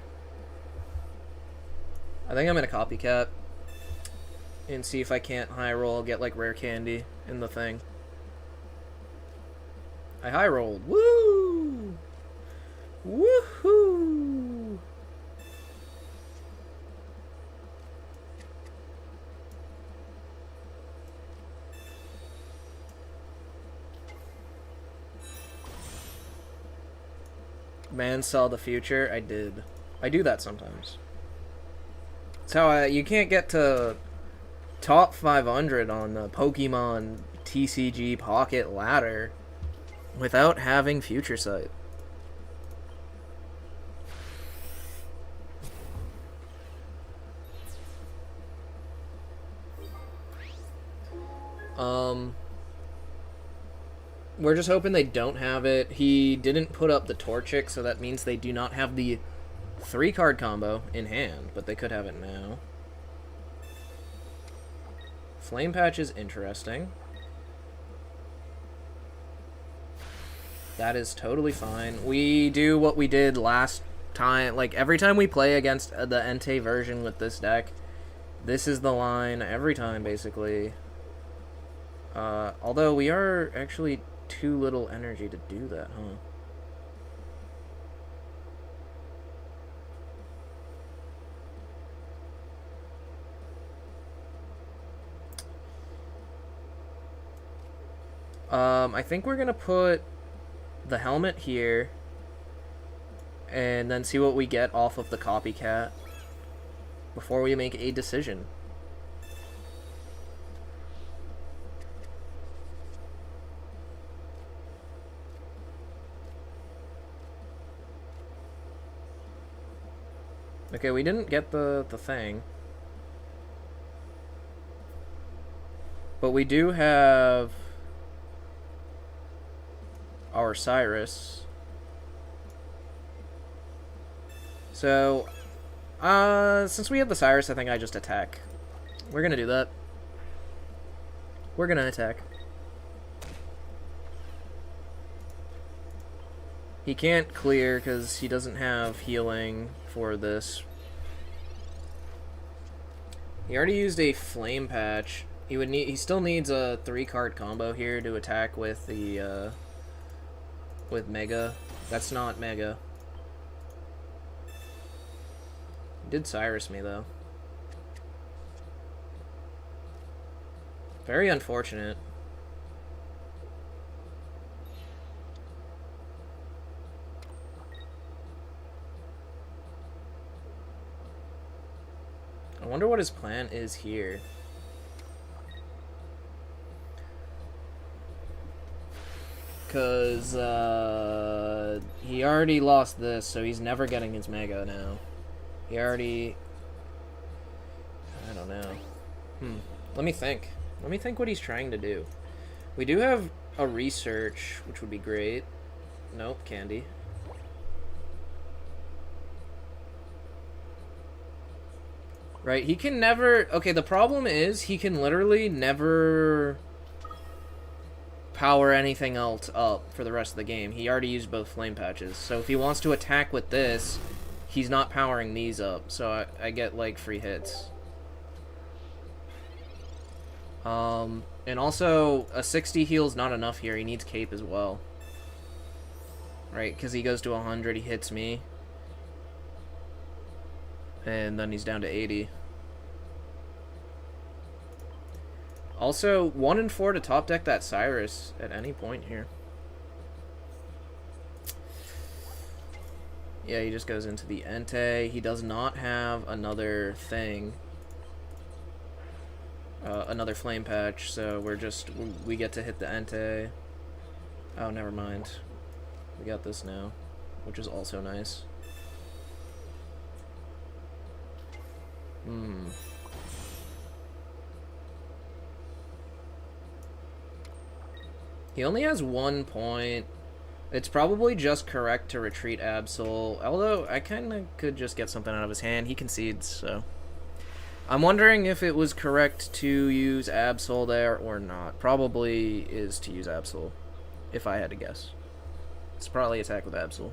Speaker 1: I think I'm gonna copycat and see if I can't high roll, get like rare candy in the thing. I high rolled. Woo! Woohoo! Man saw the future. I did. I do that sometimes. It's how you can't get to top 500 on the Pokemon TCG Pocket Ladder without having Future Sight. We're just hoping they don't have it. He didn't put up the Torchic, so that means they do not have the 3-card combo in hand, but they could have it now. Flame Patch is interesting. That is totally fine. We do what we did last time. Like, every time we play against the Entei version with this deck, this is the line every time, basically. Although we are actually too little energy to do that, huh? I think we're gonna put the helmet here and then see what we get off of the copycat before we make a decision. Okay, we didn't get the thing. But we do have our Cyrus. So, since we have the Cyrus, I think I just attack. We're gonna do that. We're gonna attack. He can't clear because he doesn't have healing for this. He already used a Flame Patch. He still needs a 3-card combo here to attack with the with Mega. That's not Mega. He did Cyrus me though. Very unfortunate. I wonder what his plan is here. Because he already lost this, so he's never getting his Mega now. He already... I don't know. Let me think. Let me think what he's trying to do. We do have a research, which would be great. Nope, candy. Right, he can never... Okay, the problem is he can literally never power anything else up for the rest of the game. He already used both Flame Patches. So if he wants to attack with this, he's not powering these up. So I get, like, free hits. And also, a 60 heal's not enough here. He needs Cape as well. Right, because he goes to 100, he hits me. And then he's down to 80. Also, 1 and 4 to top deck that Cyrus at any point here. Yeah, he just goes into the Entei. He does not have another thing. Another Flame Patch, so we get to hit the Entei. Oh, never mind. We got this now, which is also nice. He only has 1 point. It's probably just correct to retreat Absol, although I kind of could just get something out of his hand. He concedes, so... I'm wondering if it was correct to use Absol there or not. Probably is to use Absol, if I had to guess. It's probably attack with Absol.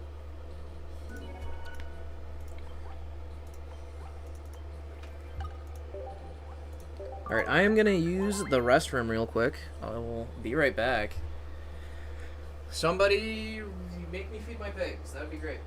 Speaker 1: Alright, I am gonna use the restroom real quick. I will be right back. Somebody make me feed my pigs. That would be great.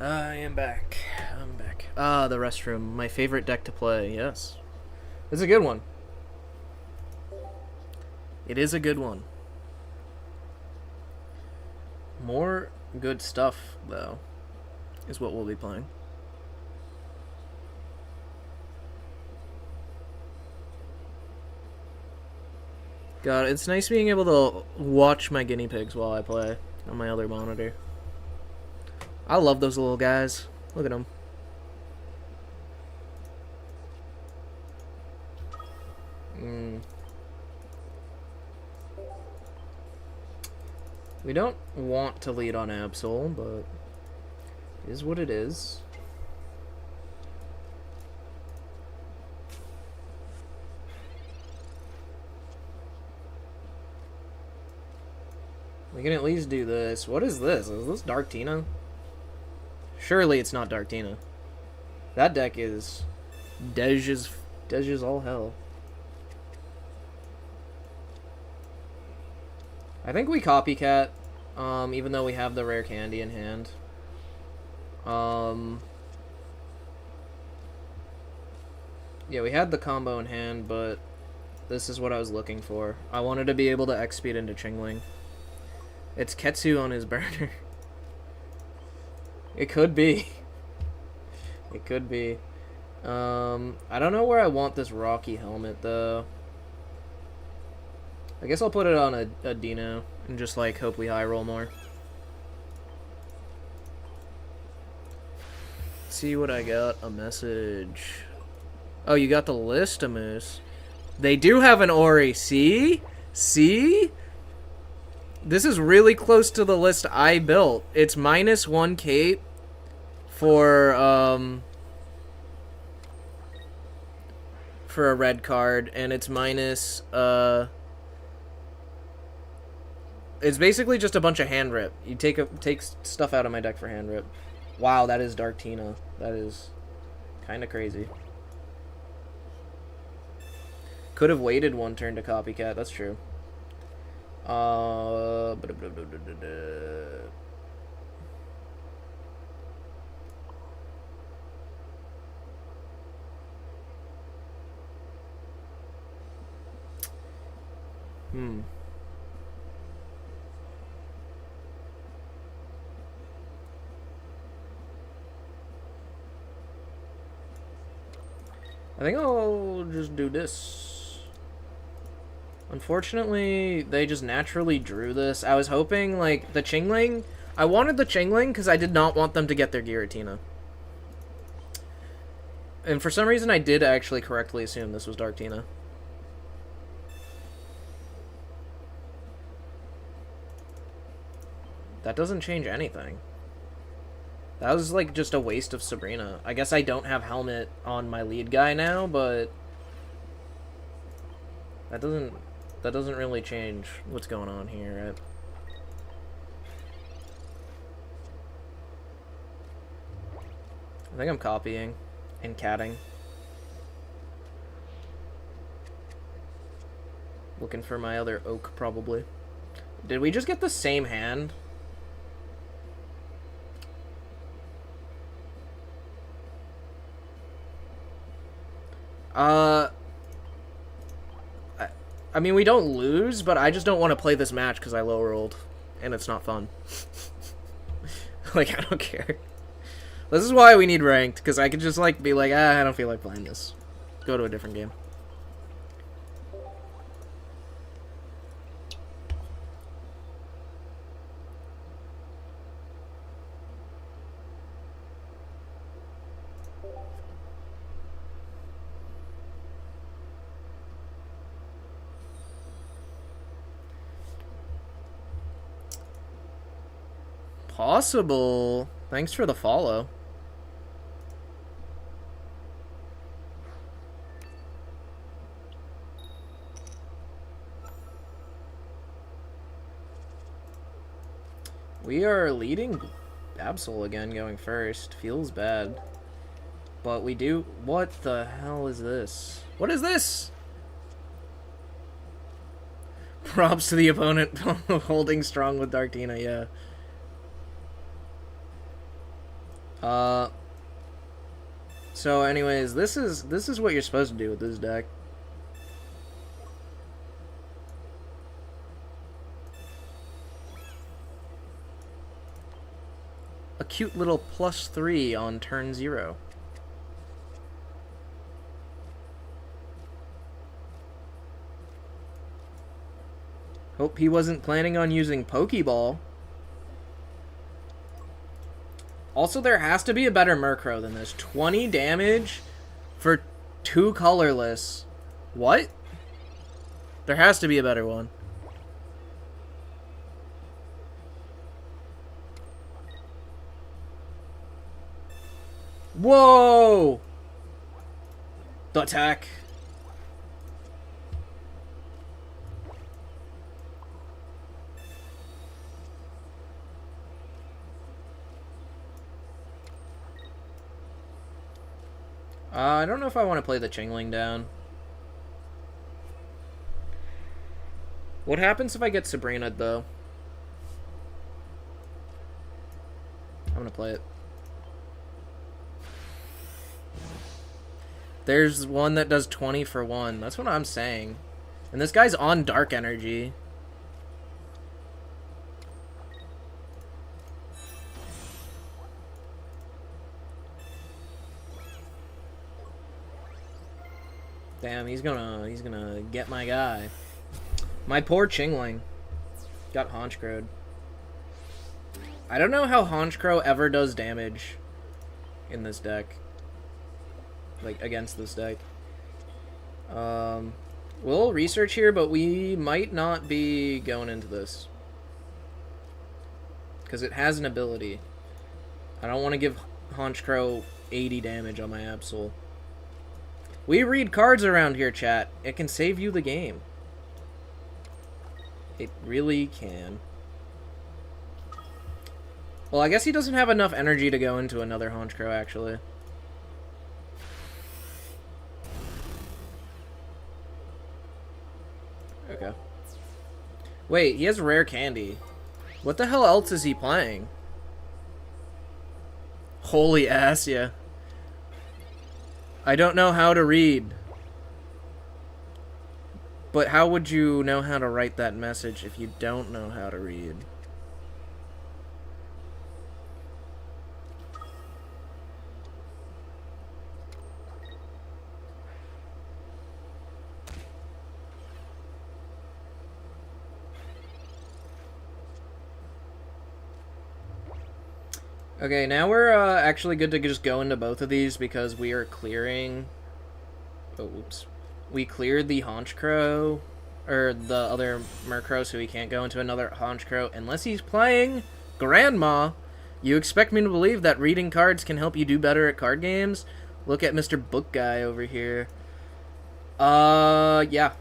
Speaker 1: I am back. I'm back. Ah, the restroom. My favorite deck to play. Yes. It's a good one. It is a good one. More good stuff, though, is what we'll be playing. God, it's nice being able to watch my guinea pigs while I play on my other monitor. I love those little guys. Look at them. We don't want to lead on Absol, but it is what it is. We can at least do this. What is this? Is this Dark Tina? Surely it's not Dark Tina. That deck is Dej's all hell. I think we copycat, even though we have the rare candy in hand. Yeah, we had the combo in hand, but this is what I was looking for. I wanted to be able to X-speed into Chingling. It's Ketsu on his burner. It could be. It could be. I don't know where I want this Rocky helmet, though. I guess I'll put it on a Dino and just, like, hope we high roll more. Let's see what I got. A message. Oh, you got the Listamoose. They do have an Ori. See? See? This is really close to the list I built. It's -1 cape for a red card, and it's minus it's basically just a bunch of hand rip. You take stuff out of my deck for hand rip. Wow, that is Dark Tina. That is kind of crazy. Could have waited one turn to copycat. That's true. I think I'll just do this. Unfortunately, they just naturally drew this. I was hoping, like, the Chingling... I wanted the Chingling because I did not want them to get their Giratina. And for some reason, I did actually correctly assume this was Dark Tina. That doesn't change anything. That was, like, just a waste of Sabrina. I guess I don't have Helmet on my lead guy now, but... That doesn't really change what's going on here, right? I think I'm copying and catting. Looking for my other oak, probably. Did we just get the same hand? I mean, we don't lose, but I just don't want to play this match because I low rolled, and it's not fun. Like, I don't care. This is why we need ranked, because I could just, like, be like, I don't feel like playing this. Go to a different game. Possible. Thanks for the follow. We are leading Absol again, going first. Feels bad. But we do... What the hell is this? What is this? Props to the opponent holding strong with Darktina, yeah. So anyways, this is what you're supposed to do with this deck. A cute little +3 on turn 0. Hope he wasn't planning on using Pokeball. Also, there has to be a better Murkrow than this. 20 damage for 2 colorless. What? There has to be a better one. Whoa! The attack. I don't know if I want to play the Chingling down. What happens if I get Sabrina, though? I'm gonna play it. There's one that does 20 for 1. That's what I'm saying. And this guy's on Dark Energy. Damn, he's gonna get my guy. My poor Chingling got Honchcrowed. I don't know how Honchcrow ever does damage in this deck. Like, against this deck. We'll research here, but we might not be going into this. Because it has an ability. I don't want to give Honchcrow 80 damage on my Absol. We read cards around here, chat. It can save you the game. It really can. Well, I guess he doesn't have enough energy to go into another Honchcrow, actually. Okay. Wait, he has Rare Candy. What the hell else is he playing? Holy ass, yeah. I don't know how to read. But how would you know how to write that message if you don't know how to read? Okay, now we're actually good to just go into both of these because we are clearing... Oh, oops. We cleared the Honchcrow, or the other Murkrow, so we can't go into another Honchcrow unless he's playing Grandma, you expect me to believe that reading cards can help you do better at card games? Look at Mr. Book Guy over here. Yeah.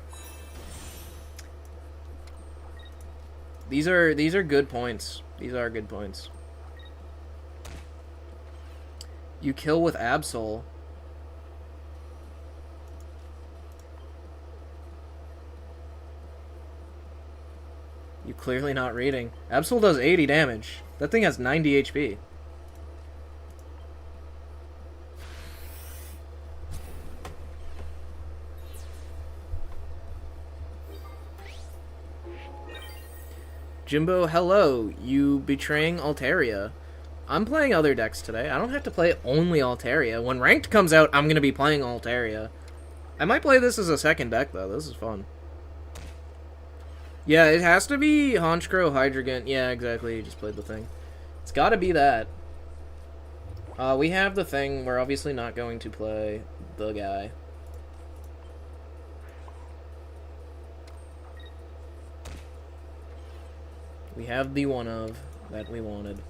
Speaker 1: These are good points. These are good points. You kill with Absol. You clearly not reading. Absol does 80 damage. That thing has 90 HP. Jimbo, hello. You betraying Altaria. I'm playing other decks today. I don't have to play only Altaria. When Ranked comes out, I'm going to be playing Altaria. I might play this as a second deck, though. This is fun. Yeah, it has to be Honchkrow, Hydreigon. Yeah, exactly. You just played the thing. It's got to be that. We have the thing. We're obviously not going to play the guy. We have the one of that we wanted.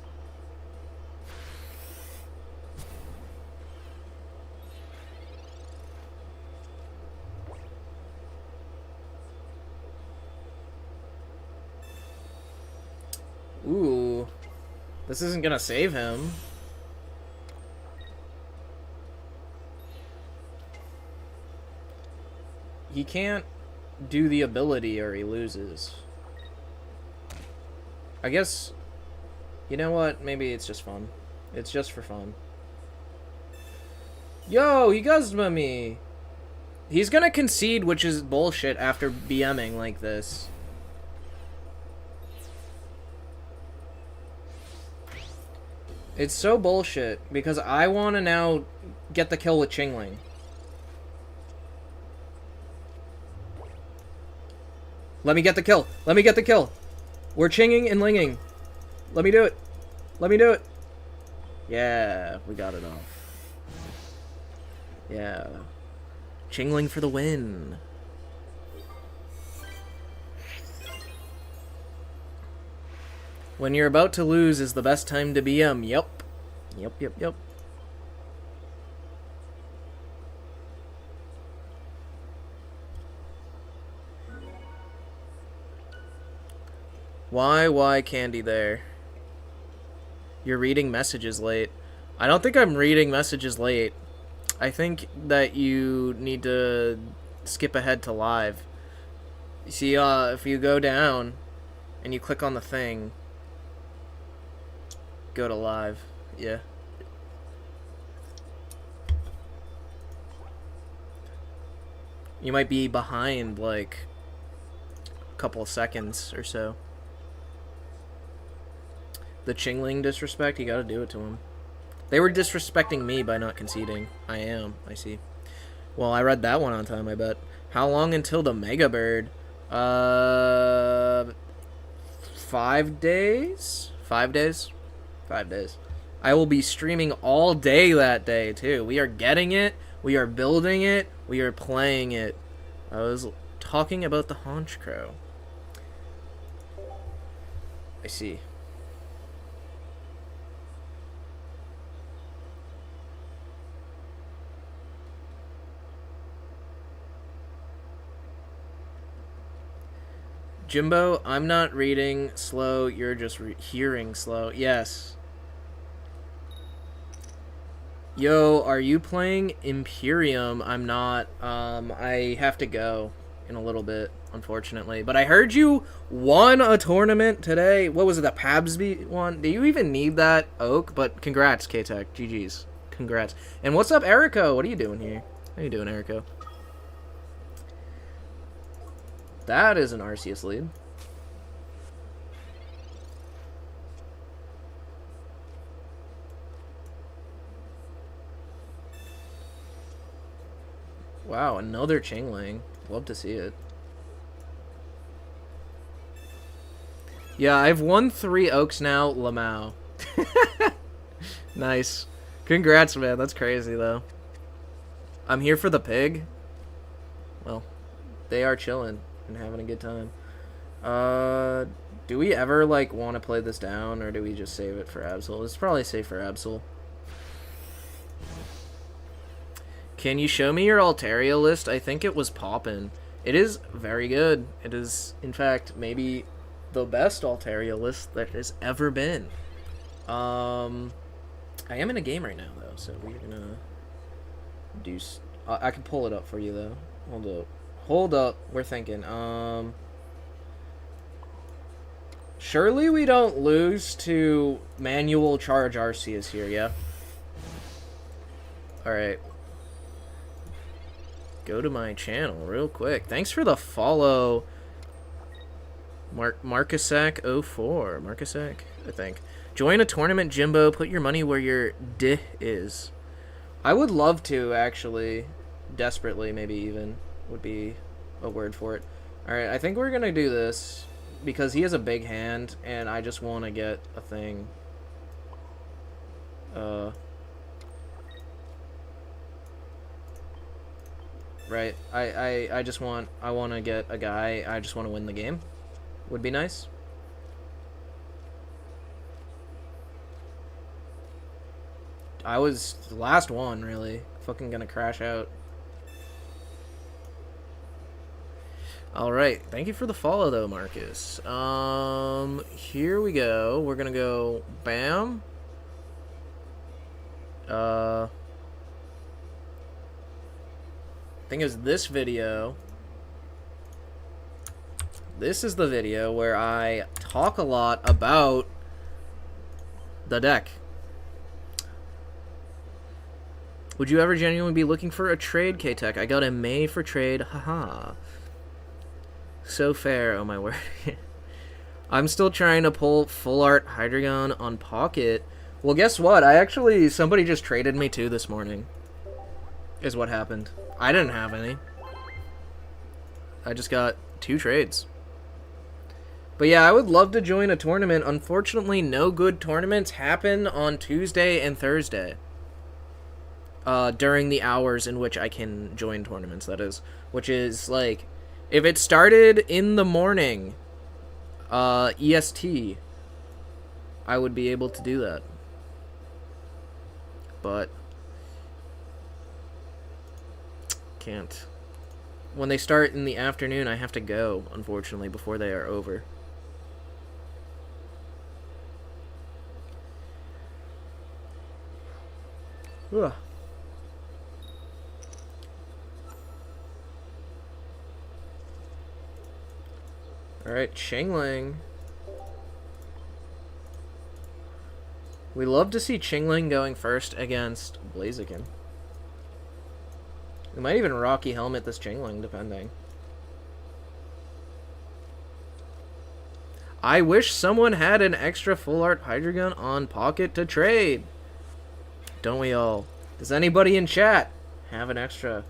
Speaker 1: Ooh. This isn't gonna save him. He can't do the ability or he loses. I guess, you know what? Maybe it's just fun. It's just for fun. Yo, he Guzma me. He's gonna concede, which is bullshit after BMing like this. It's so bullshit because I want to now get the kill with Chingling. Let me get the kill. Let me get the kill. We're chinging and linging. Let me do it. Let me do it. Yeah, we got it off. Yeah. Chingling for the win. When you're about to lose is the best time to BM. Yep. Yep, yep, yep. Why Candy there? You're reading messages late. I don't think I'm reading messages late. I think that you need to skip ahead to live. You see, if you go down and you click on the thing, go to live. Yeah. You might be behind like a couple of seconds or so. The Chingling disrespect, you gotta do it to him. They were disrespecting me by not conceding. I see. Well, I read that one on time, I bet. How long until the Mega Bird? 5 days? 5 days? 5 days. I will be streaming all day that day, too. We are getting it. We are building it. We are playing it. I was talking about the Honchkrow. I see. Jimbo, I'm not reading slow, you're just hearing slow. Yes. Yo, are you playing Imperium? I'm not. I have to go in a little bit, unfortunately. But I heard you won a tournament today. What was it, the Pabsby one? Do you even need that, Oak? But congrats, K-Tech. GG's. Congrats. And what's up, Erico? What are you doing here? How you doing, Erico? That is an Arceus lead. Wow, another Chingling. Love to see it. Yeah, I've won 3 Oaks now, Lamau. Nice. Congrats, man. That's crazy, though. I'm here for the pig. Well, they are chilling and having a good time. Uh, do we ever, like, want to play this down, or do we just save it for Absol? It's probably safe for Absol. Can you show me your Altaria list? I think it was poppin'. It is very good. It is, in fact, maybe the best Altaria list that has ever been. I am in a game right now, though, so we're gonna do... I can pull it up for you, though. Hold up. Hold up. We're thinking. Surely we don't lose to manual charge Arceus here, yeah? Alright. Go to my channel real quick. Thanks for the follow. Marcusac04. Marcusac, I think. Join a tournament, Jimbo. Put your money where your D is. I would love to, actually. Desperately, maybe even, would be a word for it. Alright, I think we're gonna do this because he has a big hand, and I just want to get a thing. Right. I just want... I want to get a guy. I just want to win the game. Would be nice. I was the last one, really. Fucking gonna crash out. Alright, thank you for the follow, though, Marcus. Here we go. We're gonna go... Bam. I think it was this video. This is the video where I talk a lot about the deck. Would you ever genuinely be looking for a trade, K-Tech? I got a May for trade. Haha. So fair, oh my word. I'm still trying to pull full art Hydreigon on Pocket. Well, guess what? Somebody just traded me too this morning. Is what happened. I didn't have any. I just got 2 trades. But yeah, I would love to join a tournament. Unfortunately, no good tournaments happen on Tuesday and Thursday. During the hours in which I can join tournaments, that is. Which is, like, if it started in the morning, EST, I would be able to do that. But can't. When they start in the afternoon, I have to go, unfortunately, before they are over. Ugh. Alright, Chingling. We love to see Chingling going first against Blaziken. We might even Rocky Helmet this Chingling, depending. I wish someone had an extra full art Hydreigon on Pocket to trade. Don't we all? Does anybody in chat have an extra?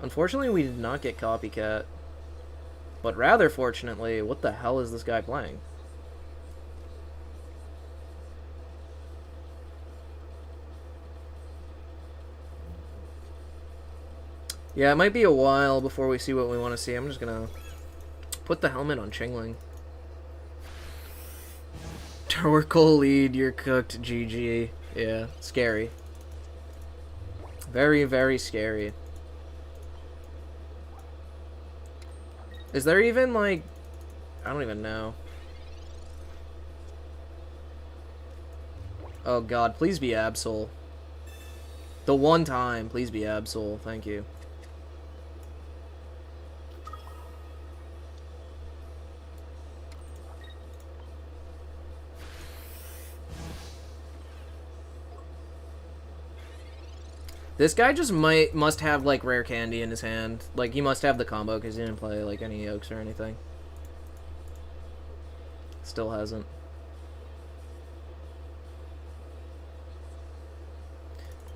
Speaker 1: Unfortunately, we did not get Copycat. But rather fortunately, what the hell is this guy playing? Yeah, it might be a while before we see what we want to see. I'm just gonna put the helmet on Chingling. Torkoal lead, you're cooked, GG. Yeah, scary. Very, very scary. Is there even, like... I don't even know. Oh god, please be Absol. The one time, please be Absol. Thank you. This guy just must have, like, rare candy in his hand. Like, he must have the combo because he didn't play, like, any Oaks or anything. Still hasn't.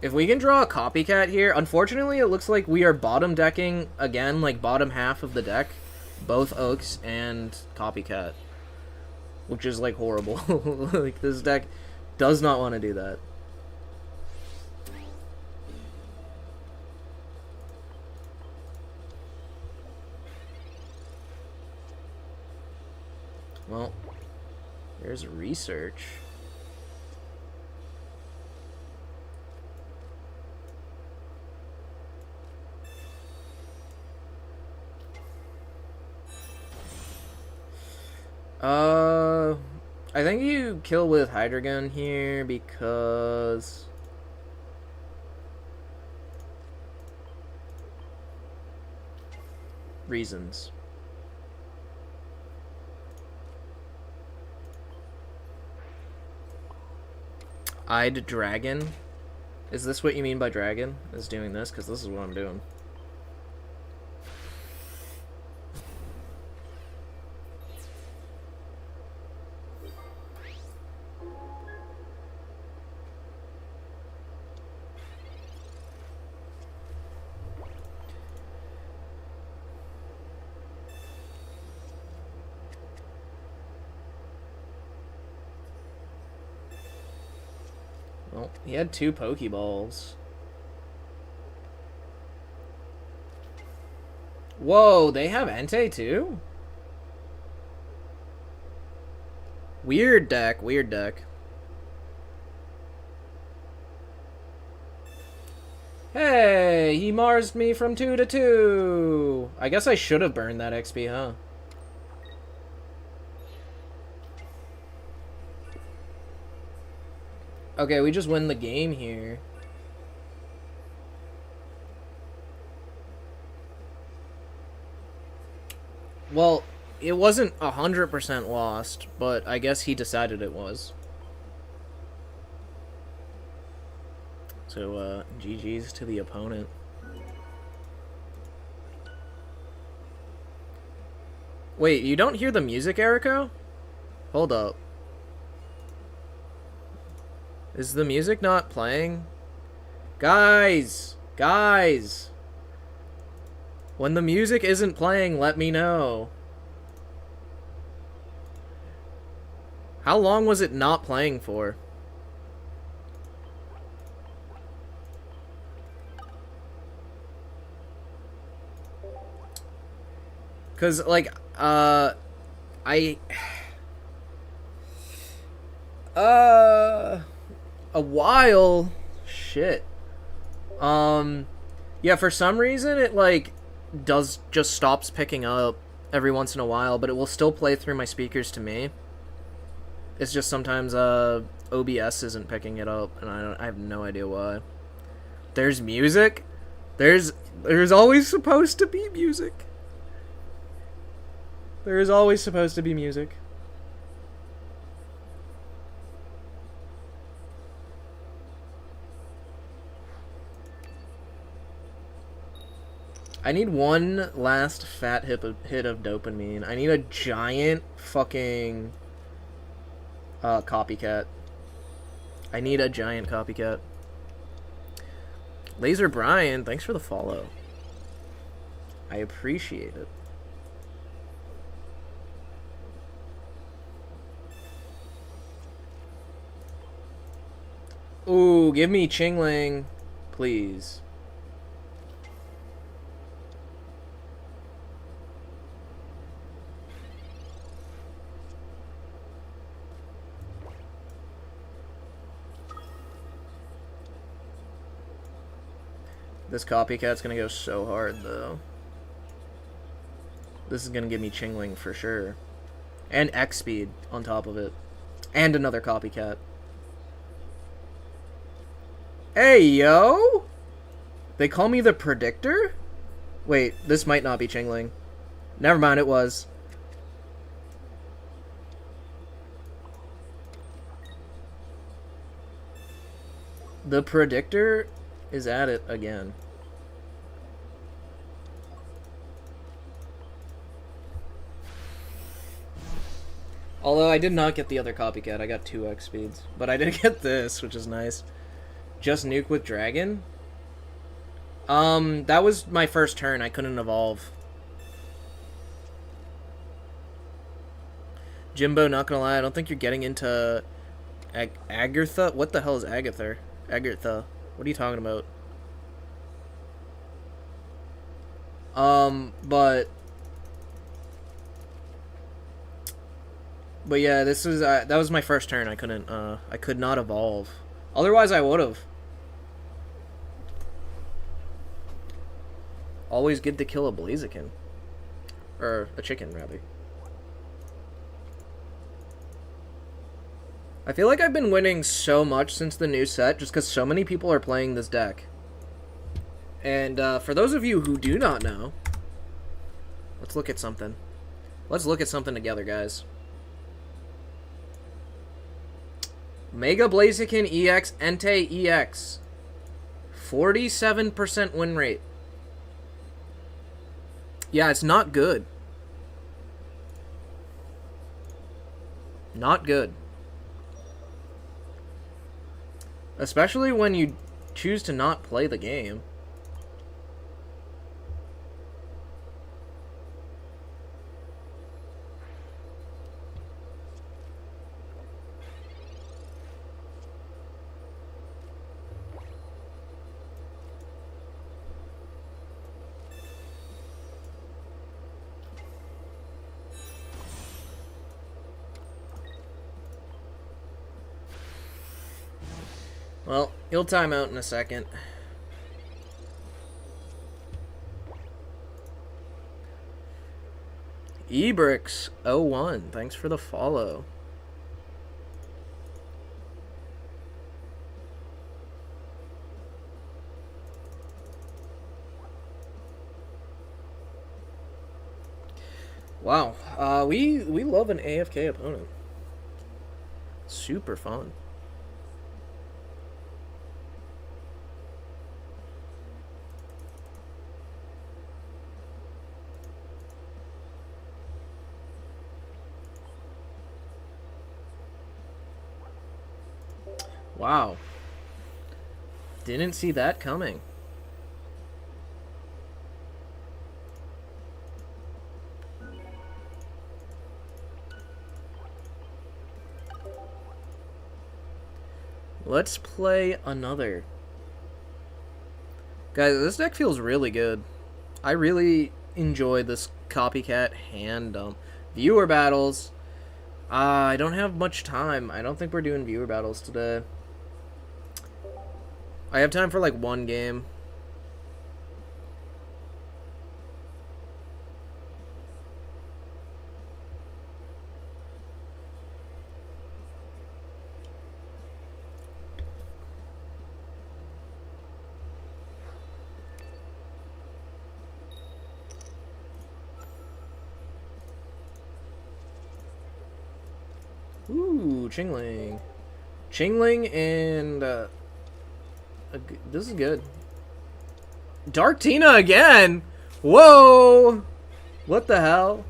Speaker 1: If we can draw a Copycat here, unfortunately it looks like we are bottom decking, again, like, bottom half of the deck. Both Oaks and Copycat. Which is, like, horrible. Like, this deck does not want to do that. Well, there's research. I think you kill with Hydreigon here because... reasons. I'd dragon. Is this what you mean by dragon? Is doing this? Because this is what I'm doing. Well, he had 2 Pokeballs. Whoa, they have Entei too? Weird deck, weird deck. Hey, he Marsed me from 2 to 2. I guess I should have burned that XP, huh? Okay, we just win the game here. Well, it wasn't 100% lost, but I guess he decided it was. So, GG's to the opponent. Wait, you don't hear the music, Erico? Hold up. Is the music not playing? Guys! Guys! When the music isn't playing, let me know. How long was it not playing for? Cause, like, a while, shit. Yeah, for some reason it, like, just stops picking up every once in a while, but it will still play through my speakers to me. It's just sometimes, OBS isn't picking it up, and I have no idea why. There's music? There's always supposed to be music. There is always supposed to be music. I need one last fat hit of dopamine. I need a giant fucking copycat. I need a giant copycat. Laser Brian, thanks for the follow. I appreciate it. Ooh, give me Chingling, please. This copycat's gonna go so hard, though. This is gonna give me Chingling for sure. And X speed on top of it. And another copycat. Hey, yo! They call me the Predictor? Wait, this might not be Chingling. Never mind, it was. The Predictor is at it again. Although I did not get the other copycat, I got 2 X speeds. But I did get this, which is nice. Just nuke with dragon? That was my first turn. I couldn't evolve. Jimbo, not gonna lie, I don't think you're getting into Agartha. What the hell is Agartha? Agartha. What are you talking about? But But yeah, this is that was my first turn. I could not evolve. Otherwise, I would have. Always good to kill a Blaziken. Or a chicken, rather. I feel like I've been winning so much since the new set, just because so many people are playing this deck. And for those of you who do not know, let's look at something. Let's look at something together, guys. Mega Blaziken EX, Entei EX. 47% win rate. Yeah, it's not good. Not good. Especially when you choose to not play the game. Well, he'll time out in a second. Ebrix01, thanks for the follow. Wow, we love an AFK opponent. Super fun. Wow. Didn't see that coming. Let's play another. Guys, this deck feels really good. I really enjoy this copycat hand dump. Viewer battles. I don't have much time. I don't think we're doing viewer battles today. I have time for like one game. Ooh, Chingling. Chingling and this is good. Dark Tina again. Whoa! What the hell?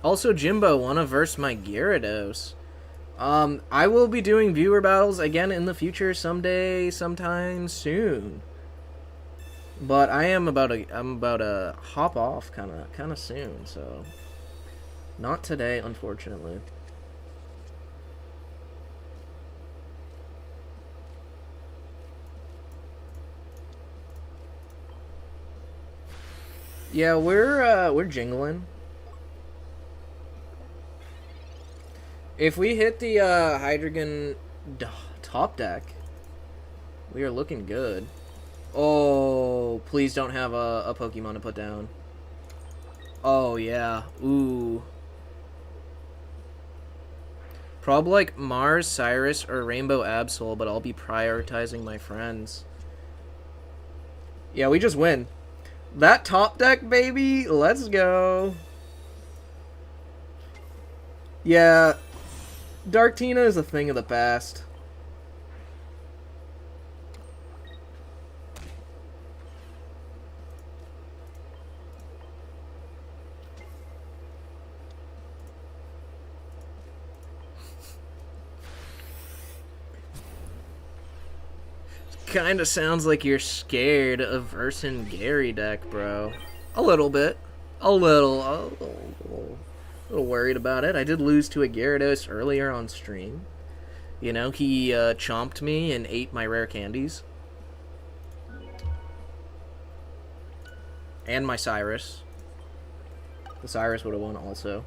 Speaker 1: Also, Jimbo, wanna verse my Gyarados? I will be doing viewer battles again in the future someday, sometime soon. But I'm about to hop off kind of soon, so not today, unfortunately. Yeah, we're jingling. If we hit the Hydreigon top deck, we are looking good. Oh, please don't have a Pokemon to put down. Oh, yeah. Ooh. Probably like Mars, Cyrus, or Rainbow Absol, but I'll be prioritizing my friends. Yeah, we just win. That top deck, baby. Let's go. Yeah. Dark Tina is a thing of the past. Kinda sounds like you're scared of versing Gary deck, bro. A little bit. A little worried about it. I did lose to a Gyarados earlier on stream. You know, he chomped me and ate my rare candies. And my Cyrus. The Cyrus would have won also.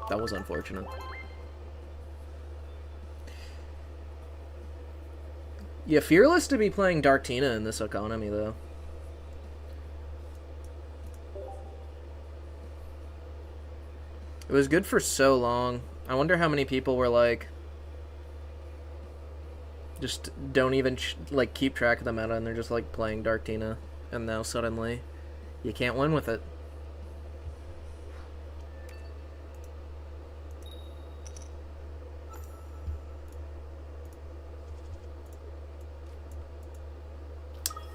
Speaker 1: That was unfortunate. Yeah, Fearless to be playing Dark Tina in this economy, though. It was good for so long. I wonder how many people were like... just don't even, like, keep track of the meta, and they're just, like, playing Dark Tina. And now, suddenly, you can't win with it.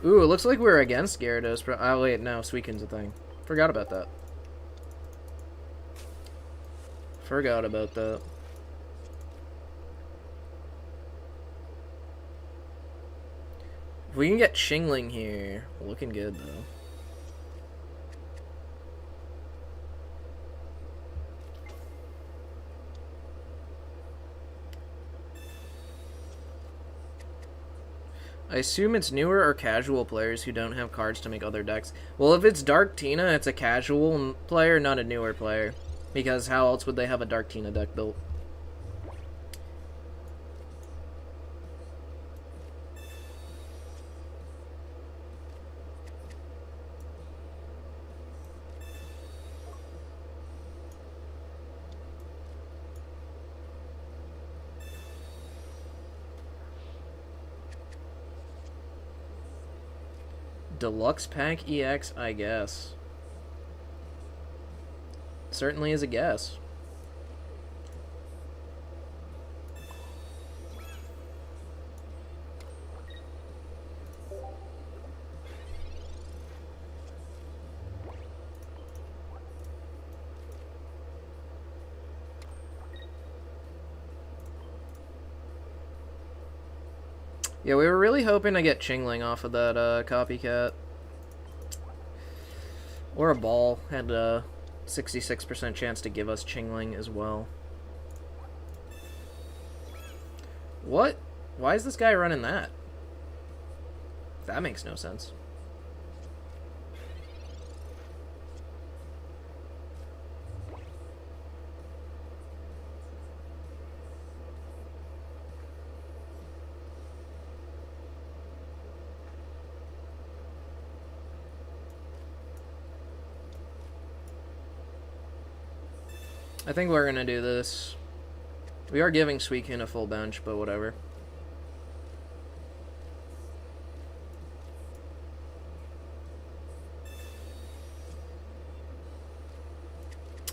Speaker 1: Ooh, it looks like we're against Gyarados. Oh, wait, no, Suicune's a thing. Forgot about that. Forgot about that. If we can get Chingling here, looking good, though. I assume it's newer or casual players who don't have cards to make other decks. Well, if it's Dark Tina, it's a casual player, not a newer player. Because how else would they have a Dark Tina deck built? Deluxe Pack EX, I guess. Certainly is a guess. Yeah, we were really hoping to get Chingling off of that copycat. Or a ball. Had a 66% chance to give us Chingling as well. What? Why is this guy running that? That makes no sense. I think we're gonna do this. We are giving Suicune a full bench, but whatever.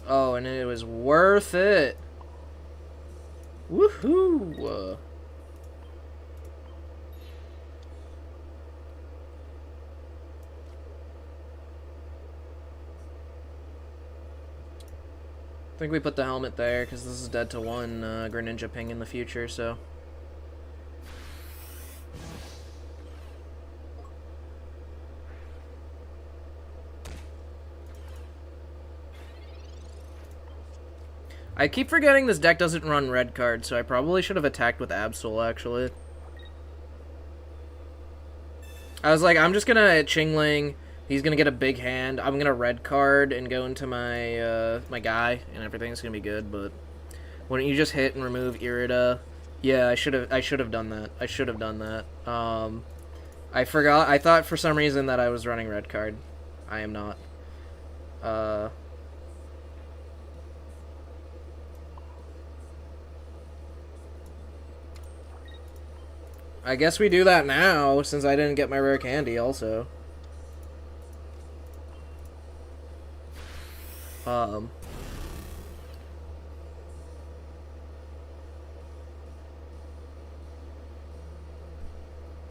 Speaker 1: Oh, and it was worth it. Woohoo! I think we put the helmet there because this is dead to one Greninja ping in the future, so. I keep forgetting this deck doesn't run red cards, so I probably should have attacked with Absol, actually. I was like, I'm just gonna Chingling. He's gonna get a big hand. I'm gonna red card and go into my my guy, and everything's gonna be good. But wouldn't you just hit and remove Irida? Yeah, I should have done that. I should have done that. I forgot. I thought for some reason that I was running red card. I am not. I guess we do that now, since I didn't get my rare candy also.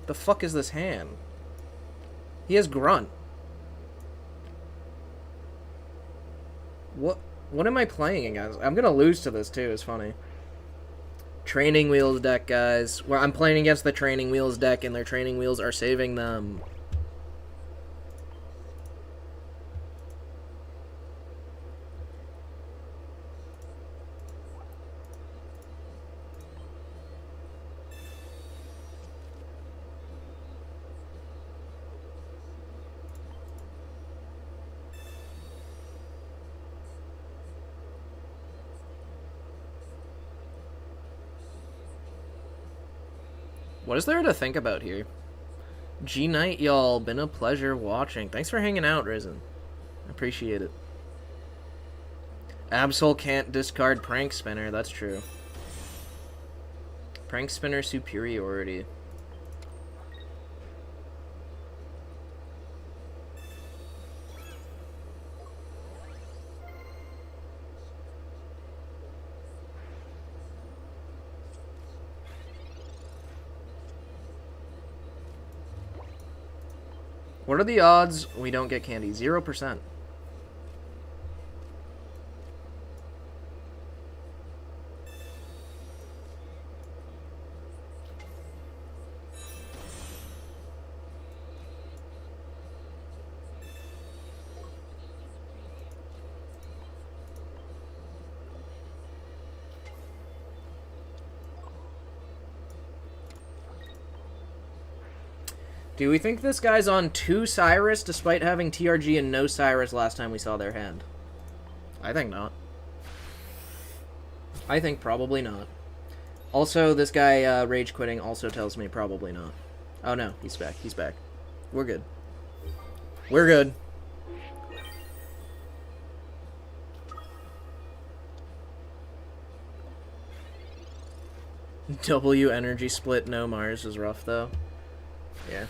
Speaker 1: The fuck is this hand? He has Grunt. What am I playing against? I'm gonna lose to this too, it's funny. Training Wheels deck, guys. Where I'm playing against the Training Wheels deck, and their Training Wheels are saving them. What is there to think about here? G night, y'all. Been a pleasure watching. Thanks for hanging out, Risen. Appreciate it. Absol can't discard Prank Spinner. That's true. Prank Spinner superiority. What are the odds we don't get candy? 0%. Do we think this guy's on 2 Cyrus despite having TRG and no Cyrus last time we saw their hand? I think not. I think probably not. Also, this guy rage quitting also tells me probably not. Oh no, he's back. He's back. We're good. We're good. W energy split, no Mars is rough though. Yeah.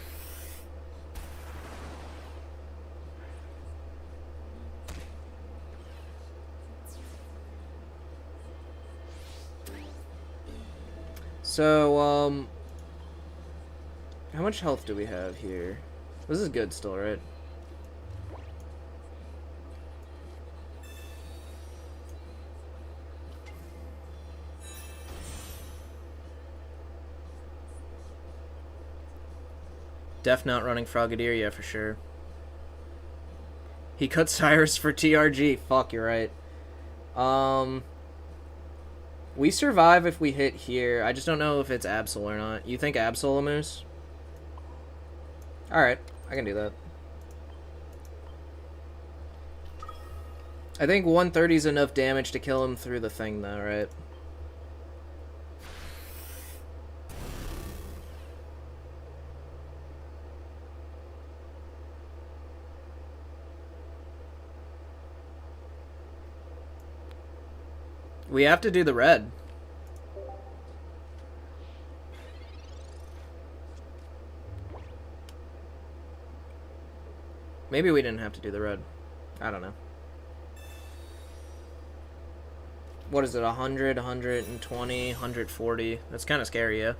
Speaker 1: So, how much health do we have here? This is good still, right? Def not running Frogadier, yeah, for sure. He cut Cyrus for TRG. Fuck, you're right. We survive if we hit here. I just don't know if it's Absol or not. You think Absol, Moose? Alright, I can do that. I think 130 is enough damage to kill him through the thing, though, right? We have to do the red. Maybe we didn't have to do the red. I don't know. What is it, 100, 120, 140? That's kind of scary, yeah.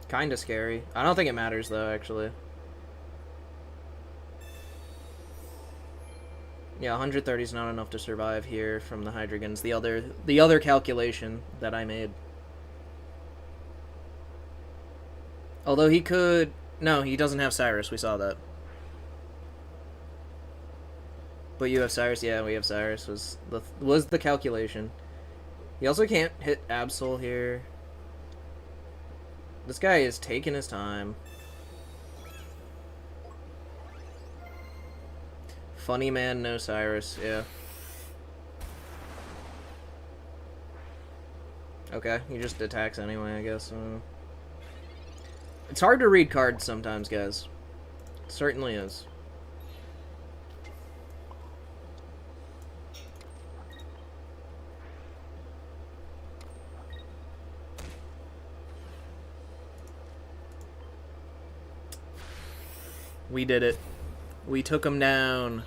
Speaker 1: Kind of scary. I don't think it matters, though, actually. Yeah, 130 is not enough to survive here from the Hydreigans. The other calculation that I made. Although he could... No, he doesn't have Cyrus. We saw that. But you have Cyrus? Yeah, we have Cyrus. Was the calculation. He also can't hit Absol here. This guy is taking his time. Funny man, no Cyrus, yeah. Okay, he just attacks anyway, I guess. It's hard to read cards sometimes, guys. It certainly is. We did it. We took him down.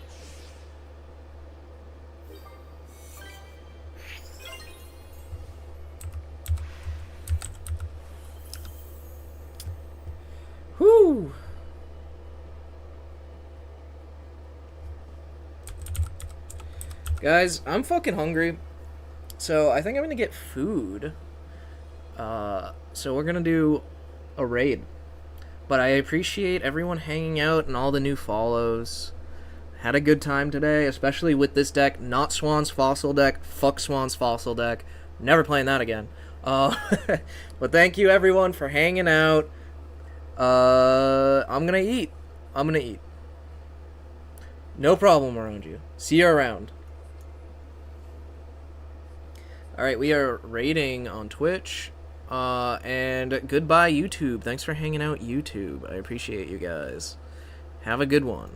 Speaker 1: Whew. Guys, I'm fucking hungry. So I think I'm gonna get food. So we're gonna do a raid. But I appreciate everyone hanging out and all the new follows. Had a good time today, especially with this deck. Not Swan's Fossil deck. Fuck Swan's Fossil deck. Never playing that again. But thank you everyone for hanging out. I'm gonna eat. I'm gonna eat. No problem around you. See you around. All right, we are rating on Twitch. And goodbye, YouTube. Thanks for hanging out, YouTube. I appreciate you guys. Have a good one.